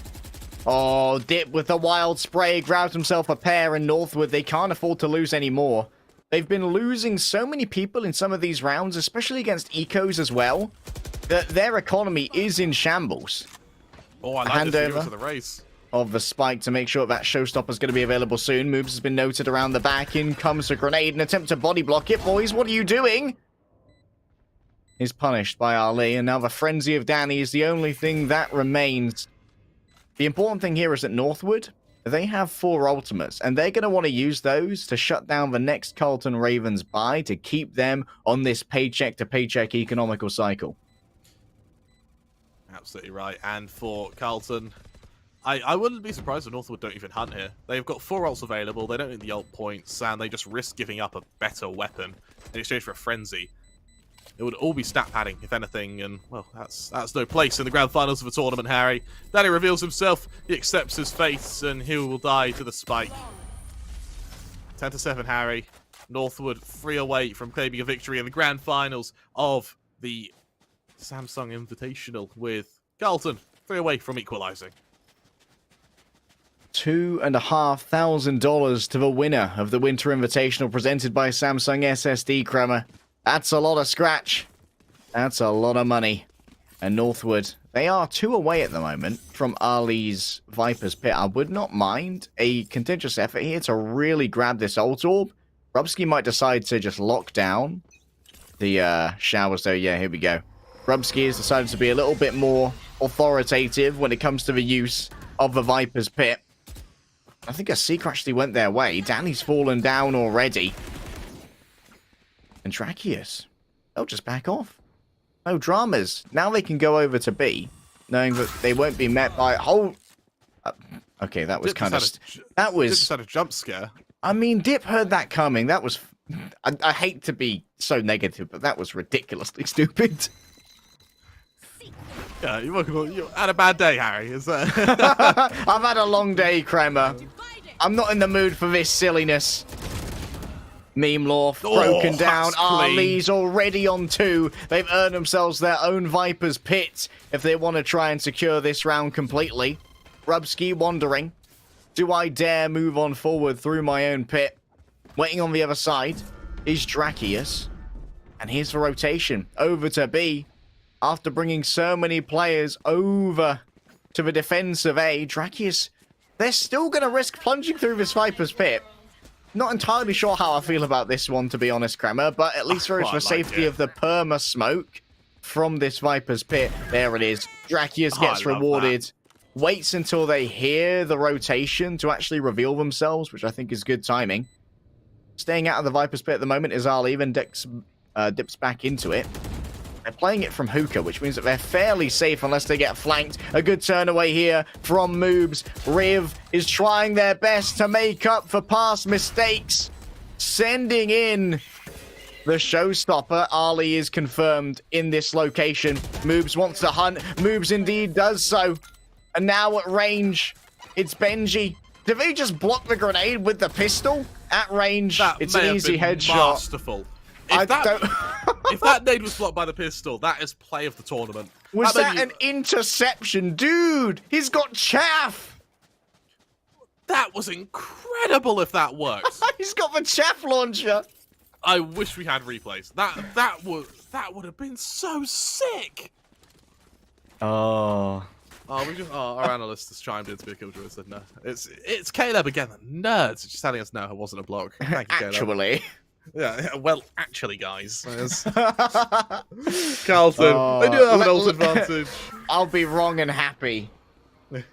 Speaker 1: Oh, Dip with the wild spray grabs himself a pair, and Northwood, they can't afford to lose any more. They've been losing so many people in some of these rounds, especially against ecos as well, that their economy is in shambles.
Speaker 2: Oh, I like this to the race.
Speaker 1: Of the spike to make sure that Showstopper is going to be available soon. Moves has been noted around the back. In comes a grenade. An attempt to body block it. Boys, what are you doing? Is punished by Ali. And now the frenzy of Danny is the only thing that remains. The important thing here is that Northwood, they have 4 ultimates. And they're going to want to use those to shut down the next Carlton Ravens buy to keep them on this paycheck-to-paycheck economical cycle.
Speaker 2: Absolutely right. And for Carlton, I wouldn't be surprised if Northwood don't even hunt here. They've got 4 ults available, they don't need the ult points, and they just risk giving up a better weapon in exchange for a frenzy. It would all be stat padding, if anything, and, well, that's no place in the grand finals of the tournament, Harry. Danny reveals himself, he accepts his fate, and he will die to the spike. 10-7, Harry. Northwood 3 away from claiming a victory in the grand finals of the Samsung Invitational, with Carlton 3 away from equalising.
Speaker 1: $2,500 to the winner of the Winter Invitational presented by Samsung SSD, Kremer. That's a lot of scratch. That's a lot of money. And Northwood, they are 2 away at the moment from Ali's Viper's Pit. I would not mind a contentious effort here to really grab this ult orb. Rubsky might decide to just lock down the showers, though. Yeah, here we go. Grubsky has decided to be a little bit more authoritative when it comes to the use of the Viper's Pit. I think a Seeker actually went their way. Danny's fallen down already. And Drakius, they'll just back off. No dramas. Now they can go over to B, knowing that they won't be met by... okay, that was kind of... That was...
Speaker 9: Just had a jump scare.
Speaker 1: I mean, Dip heard that coming. That was... I hate to be so negative, but that was ridiculously stupid.
Speaker 9: Yeah, you had a bad day, Harry. Is that?
Speaker 1: I've had a long day, Kremer. I'm not in the mood for this silliness. Meme Lorf broken down. Ali's already on 2. They've earned themselves their own Viper's Pit if they want to try and secure this round completely. Grubsky wondering, do I dare move on forward through my own pit? Waiting on the other side is Drakius. And here's the rotation over to B. After bringing so many players over to the defense of A, Drakius, they're still going to risk plunging through this Viper's Pit. Not entirely sure how I feel about this one, to be honest, Kremer, but at least there is the safety of the perma smoke from this Viper's Pit. There it is. Drakius gets rewarded. Waits until they hear the rotation to actually reveal themselves, which I think is good timing. Staying out of the Viper's Pit at the moment is Ali, then dips back into it. They're playing it from hookah, which means that they're fairly safe unless they get flanked. A good turn away here from Moobs. Riv is trying their best to make up for past mistakes. Sending in the showstopper. Ali is confirmed in this location. Moobs wants to hunt. Moobs indeed does so. And now at range, it's Benji. Did they just block the grenade with the pistol? At range, it's an easy headshot.
Speaker 2: Masterful. If that nade was blocked by the pistol, that is play of the tournament.
Speaker 1: Was that an interception? Dude, he's got chaff.
Speaker 2: That was incredible if that worked.
Speaker 1: He's got the chaff launcher.
Speaker 2: I wish we had replays. That would have been so sick.
Speaker 1: Oh.
Speaker 2: Our analyst has chimed in to be a killjoy and said no. It's Caleb again. The nerds are just telling us no, it wasn't a block. Thank you, Caleb.
Speaker 1: Actually.
Speaker 2: Yeah, well, actually, guys. Carlton, they do have an ult advantage.
Speaker 1: I'll be wrong and happy.
Speaker 2: Yes,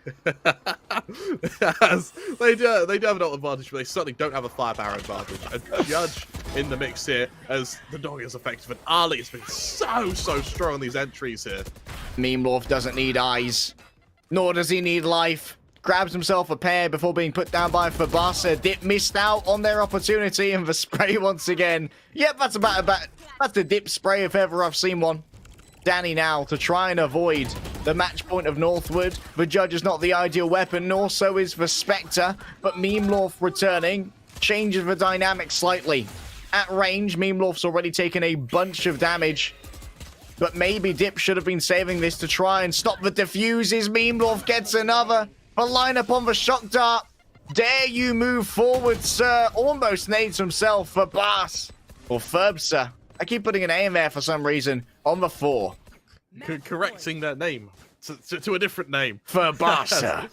Speaker 2: they do have an ult advantage, but they certainly don't have a firepower advantage. A Judge in the mix here as the dog is effective, and Ali has been so strong on these entries here.
Speaker 1: Meme Lorf doesn't need eyes, nor does he need life. Grabs himself a pair before being put down by Fabasa. Dip missed out on their opportunity, and the spray once again. Yep, that's that's the Dip spray if ever I've seen one. Danny now to try and avoid the match point of Northwood. The Judge is not the ideal weapon, nor so is the Spectre, but Meme Lorf returning changes the dynamic slightly. At range, Meme Lorf's already taken a bunch of damage, but maybe Dip should have been saving this to try and stop the diffuses. Meme Lorf gets another. A line up on the shock dart. Dare you move forward, sir? Almost nades himself for Bass. Or Ferbsa. I keep putting an A in there for some reason. On the 4.
Speaker 2: Correcting their name to a different name.
Speaker 1: Ferbasa.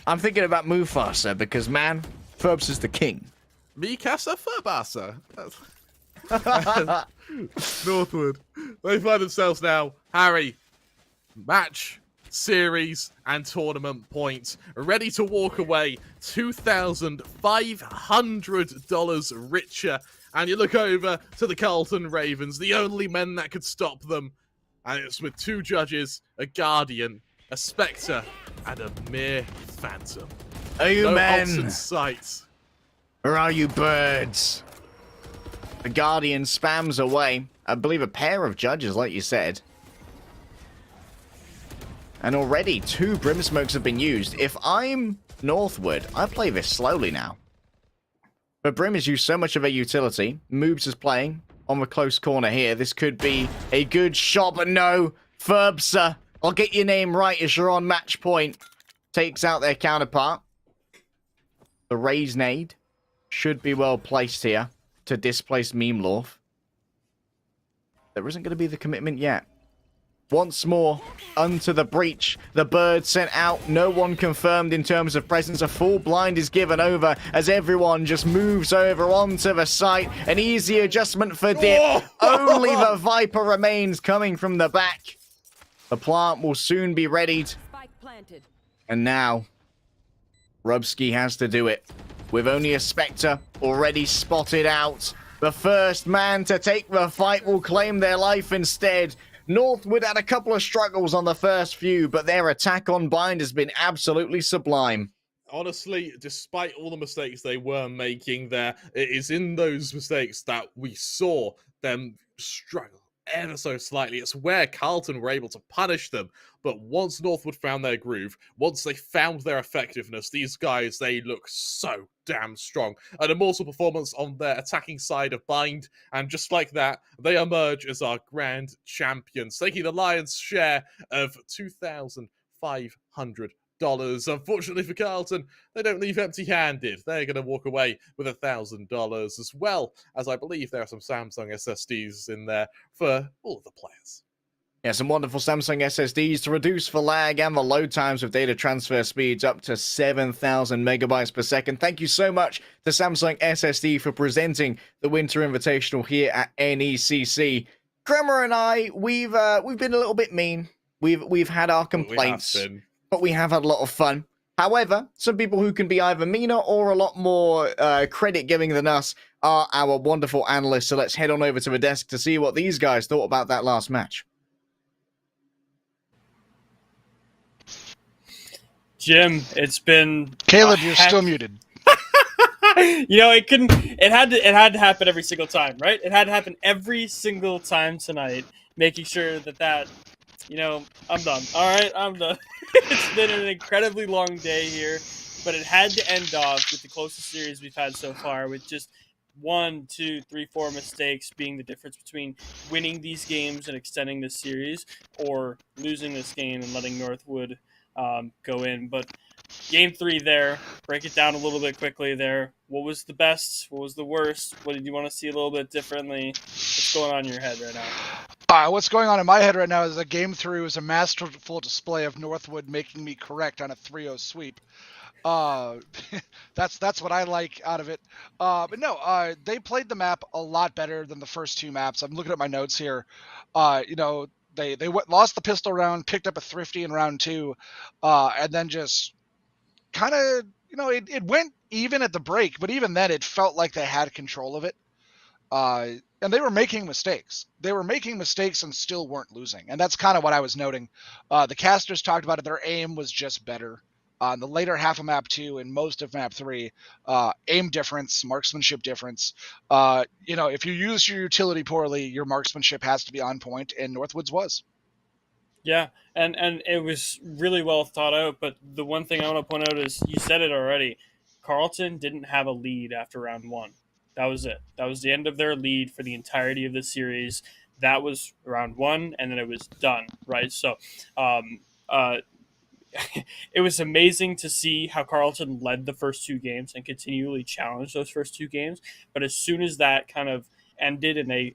Speaker 1: I'm thinking about Mufasa because, man, Ferbsa's the king.
Speaker 2: Mikasa Ferbasa. Northwood. They find themselves now, Harry, match, series, and tournament points, ready to walk away $2,500 richer. And you look over to the Carlton Ravens, the only men that could stop them. And it's with 2 judges, a Guardian, a Spectre, and a mere Phantom.
Speaker 1: Are you
Speaker 2: no
Speaker 1: men?
Speaker 2: ults in sight.
Speaker 1: Or are you birds? The Guardian spams away. I believe a pair of judges, like you said. And already 2 Brim Smokes have been used. If I'm Northwood, I play this slowly now. But Brim has used so much of a utility. Moobs is playing on the close corner here. This could be a good shot, but no. Ferbsa, I'll get your name right as you're on match point. Takes out their counterpart. The Raise nade should be well placed here to displace Meme Lorf. There isn't going to be the commitment yet. Once more, unto the breach. The bird sent out. No one confirmed in terms of presence. A full blind is given over as everyone just moves over onto the site. An easy adjustment for Dip. Only the Viper remains coming from the back. The plant will soon be readied.
Speaker 5: Spike planted.
Speaker 1: And now, Rubsky has to do it. With only a Spectre already spotted out. The first man to take the fight will claim their life instead. Northwood had a couple of struggles on the first few, but their attack on Bind has been absolutely sublime.
Speaker 2: Honestly, despite all the mistakes they were making there, it is in those mistakes that we saw them struggle ever so slightly. It's where Carlton were able to punish them. But once Northwood found their groove, once they found their effectiveness, these guys, they look so damn strong. An immortal performance on their attacking side of Bind, and just like that, they emerge as our grand champions, taking the lion's share of $2,500. Unfortunately for Carlton, they don't leave empty-handed. They're going to walk away with $1,000, as well as I believe there are some Samsung SSDs in there for all of the players.
Speaker 1: Yeah, some wonderful Samsung SSDs to reduce the lag and the load times with data transfer speeds up to 7,000 megabytes per second. Thank you so much to Samsung SSD for presenting the Winter Invitational here at NECC. Kremer and I, we've been a little bit mean. We've had our complaints. But we have had a lot of fun. However, some people who can be either meaner or a lot more credit-giving than us are our wonderful analysts. So let's head on over to the desk to see what these guys thought about that last match.
Speaker 6: Jim, it's been
Speaker 8: Caleb, you're still muted.
Speaker 6: It had to happen every single time, right? It had to happen every single time tonight, making sure that I'm done. All right, I'm done. It's been an incredibly long day here, but it had to end off with the closest series we've had so far, with just 1, 2, 3, 4 mistakes being the difference between winning these games and extending this series, or losing this game and letting Northwood go in. But game 3 there, break it down a little bit quickly there. What was the best? What was the worst? What did you want to see a little bit differently? What's going on in your head right now?
Speaker 8: What's going on in my head right now is a game 3 was a masterful display of Northwood making me correct on a 3-0 sweep. That's what I like out of it. But no, they played the map a lot better than the first 2 maps. I'm looking at my notes here. They lost the pistol round, picked up a thrifty in round 2, and then just kind of, it went even at the break, but even then it felt like they had control of it. And they were making mistakes. They were making mistakes and still weren't losing. And that's kind of what I was noting. The casters talked about it. Their aim was just better. In the later half of map 2 and most of map 3, aim difference, marksmanship difference. If you use your utility poorly, your marksmanship has to be on point, and Northwood's was.
Speaker 6: Yeah, and it was really well thought out, but the one thing I want to point out is, you said it already, Carlton didn't have a lead after round 1. That was it. That was the end of their lead for the entirety of the series. That was round 1, and then it was done, right? So it was amazing to see how Carlton led the first 2 games and continually challenged those first 2 games. But as soon as that kind of ended, and they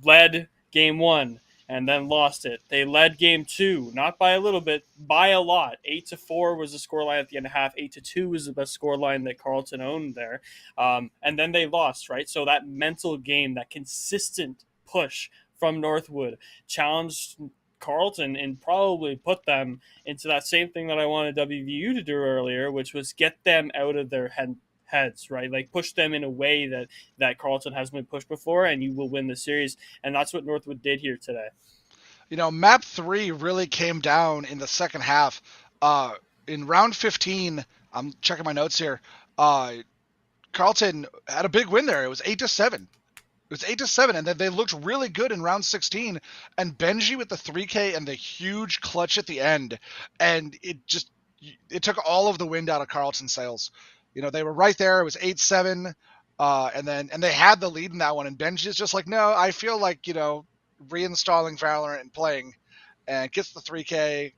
Speaker 6: led game 1 and then lost it. They led game 2, not by a little bit, by a lot. 8-4 was the scoreline at the end of half. 8-2 was the best scoreline that Carlton owned there. And then they lost, right? So that mental game, that consistent push from Northwood challenged Carlton and probably put them into that same thing that I wanted WVU to do earlier, which was get them out of their heads, right? Like, push them in a way that Carlton hasn't been pushed before, and you will win the series. And that's what Northwood did here today.
Speaker 8: Map 3 really came down in the second half. In round 15, I'm checking my notes here, Carlton had a big win there. It was 8-7. It was 8-7, and then they looked really good in round 16. And Benji with the 3K and the huge clutch at the end, and it took all of the wind out of Carlton's sails. They were right there. It was 8-7, and they had the lead in that one. And Benji's just like, no, I feel like reinstalling Valorant and playing, and gets the 3K,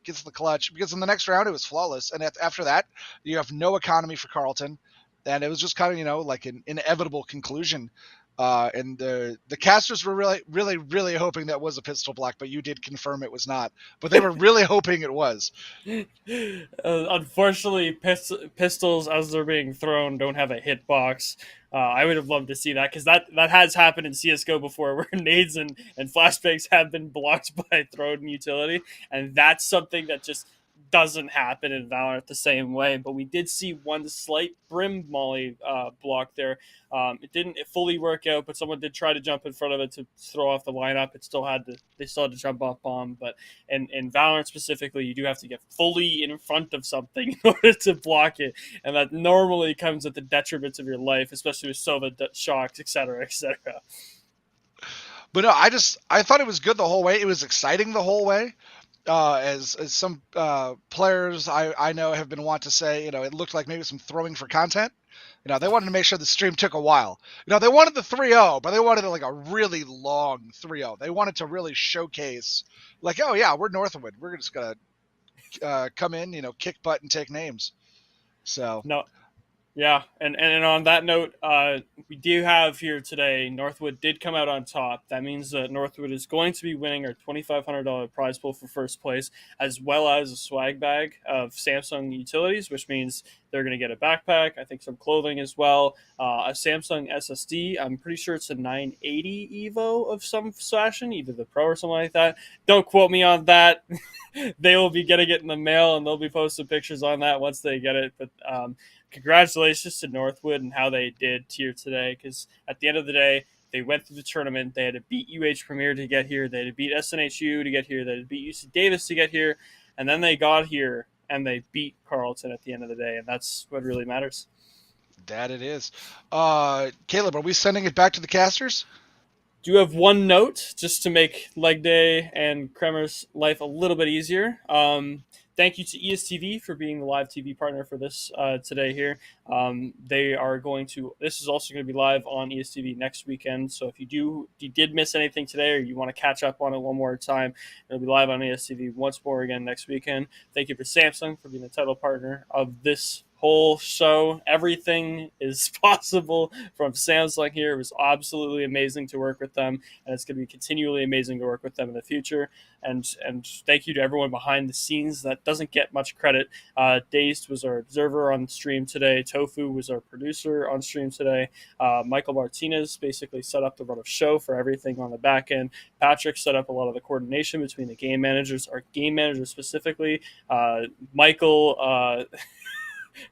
Speaker 8: gets the clutch, because in the next round it was flawless. And after that, you have no economy for Carlton, and it was just kind of like an inevitable conclusion. And the casters were really hoping that was a pistol block, but you did confirm it was not. But they were really hoping it was.
Speaker 6: Unfortunately, pistols as they're being thrown don't have a hitbox. I would have loved to see that because that has happened in CS:GO before, where nades and flashbangs have been blocked by thrown utility, and that's something that just doesn't happen in Valorant the same way. But we did see one slight brim molly block there. It didn't fully work out, but someone did try to jump in front of it to throw off the lineup. They still had to jump off bomb, but in Valorant specifically, you do have to get fully in front of something in order to block it, and that normally comes at the detriment of your life, especially with Sova shocks, etc., etc.
Speaker 8: But no, I thought it was good the whole way. It was exciting the whole way. As some players I know have been wont to say, it looked like maybe some throwing for content. They wanted to make sure the stream took a while. They wanted the 3-0, but they wanted like a really long 3-0. They wanted to really showcase, like, oh yeah, we're Northwood. We're just gonna come in, kick butt and take names. So
Speaker 6: No. Yeah, and on that note, we do have here today, Northwood did come out on top. That means that Northwood is going to be winning our $2,500 prize pool for first place, as well as a swag bag of Samsung utilities, which means they're going to get a backpack, I think some clothing as well, a Samsung SSD. I'm pretty sure it's a 980 Evo of some fashion, either the Pro or something like that. Don't quote me on that. They will be getting it in the mail, and they'll be posting pictures on that once they get it. But congratulations to Northwood and how they did here today, because at the end of the day, they went through the tournament. They had to beat UH Premier to get here. They had to beat SNHU to get here. They had to beat UC Davis to get here. And then they got here, and they beat Carleton at the end of the day. And that's what really matters.
Speaker 8: That it is. Caleb, are we sending it back to the casters?
Speaker 6: Do have one note just to make LEGDAY and Kremer's life a little bit easier. Thank you to ESTV for being the live TV partner for this today here. They are going to, this is also going to be live on ESTV next weekend. So if you did miss anything today, or you want to catch up on it one more time, it'll be live on ESTV once more again next weekend. Thank you for Samsung for being the title partner of this whole show. Everything is possible from Samsung here. It was absolutely amazing to work with them, and it's going to be continually amazing to work with them in the future. And thank you to everyone behind the scenes that doesn't get much credit. Dazed was our observer on stream today. Tofu was our producer on stream today. Michael Martinez basically set up the run of show for everything on the back end. Patrick set up a lot of the coordination between the game managers, our game manager specifically, Michael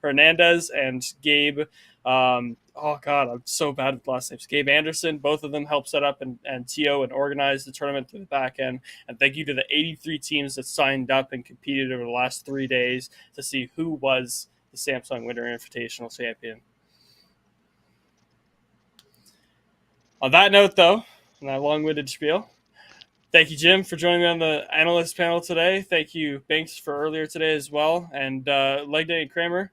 Speaker 6: Hernandez and Gabe. Oh God, I'm so bad with last names. Gabe Anderson, both of them helped set up and TO and organize the tournament through the back end. And thank you to the 83 teams that signed up and competed over the last 3 days to see who was the Samsung Winter Invitational champion. On that note, though, and that long-winded spiel, thank you, Jim, for joining me on the analyst panel today. Thank you, Banks, for earlier today as well. And LEGDAY and Kremer,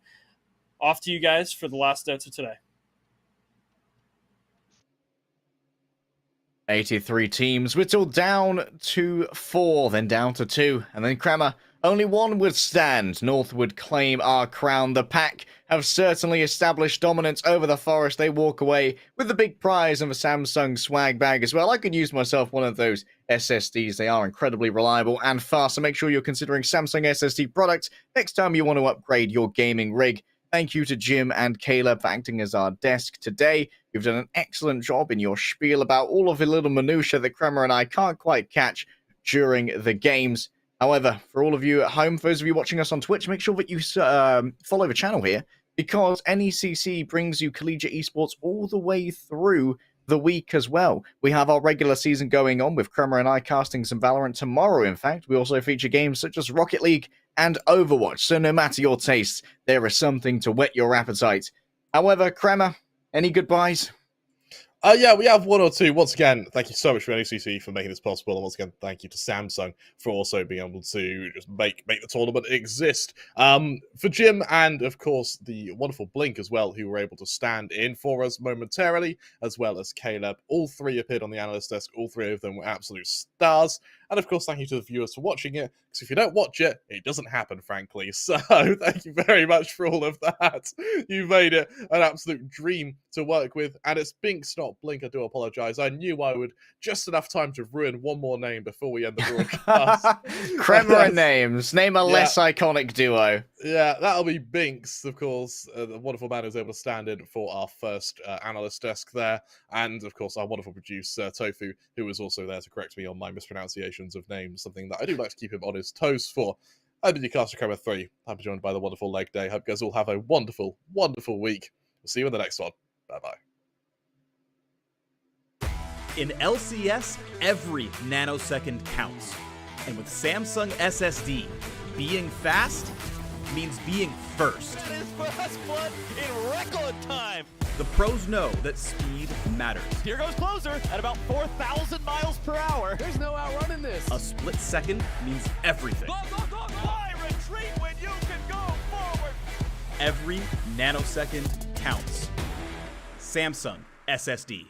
Speaker 6: off to you guys for the last notes of today.
Speaker 1: 83 teams, whittled down to 4, then down to 2, and then Kremer. Only one would stand. North would claim our crown. The pack have certainly established dominance over the Forest. They walk away with the big prize of a Samsung swag bag as well. I could use myself one of those SSDs. They are incredibly reliable and fast, so make sure you're considering Samsung SSD products next time you want to upgrade your gaming rig. Thank you to Jim and Caleb for acting as our desk today. You've done an excellent job in your spiel about all of the little minutiae that Kremer and I can't quite catch during the games. However, for all of you at home, for those of you watching us on Twitch, make sure that you follow the channel here, because NECC brings you collegiate esports all the way through the week as well. We have our regular season going on with Kremer and I casting some Valorant tomorrow. In fact, we also feature games such as Rocket League and Overwatch, so no matter your tastes, there is something to whet your appetite. However, Kremer, any goodbyes?
Speaker 2: Yeah, we have one or two. Once again, thank you so much for NECC for making this possible, and once again, thank you to Samsung for also being able to just make the tournament exist. For Jim and, of course, the wonderful Blink as well, who were able to stand in for us momentarily, as well as Caleb. All three appeared on the analyst desk. All three of them were absolute stars. And of course, thank you to the viewers for watching it, because if you don't watch it, it doesn't happen, frankly. So thank you very much for all of that. You made it an absolute dream to work with, and it's Binks, not Blink. I do apologize. I knew I would just enough time to ruin one more name before we end the broadcast.
Speaker 1: Kremer and names. Name a less iconic duo.
Speaker 2: Yeah, that'll be Binks, of course, the wonderful man who's able to stand in for our first analyst desk there, and of course our wonderful producer Tofu, who was also there to correct me on my mispronunciations of names, something that I do like to keep him on his toes for. I've been your caster Kremer 3. I'm joined by the wonderful LEGDAY. Hope you guys all have a wonderful, wonderful week. We'll see you in the next one. Bye-bye.
Speaker 3: In LCS, every nanosecond counts. And with Samsung SSD, being fast means being first.
Speaker 4: That is first blood in record time.
Speaker 3: The pros know that speed matters.
Speaker 4: Here goes closer at about 4,000 miles per hour. There's no outrunning this.
Speaker 3: A split second means everything.
Speaker 4: Go, go, go, go. Why retreat when you can go forward?
Speaker 3: Every nanosecond counts. Samsung SSD.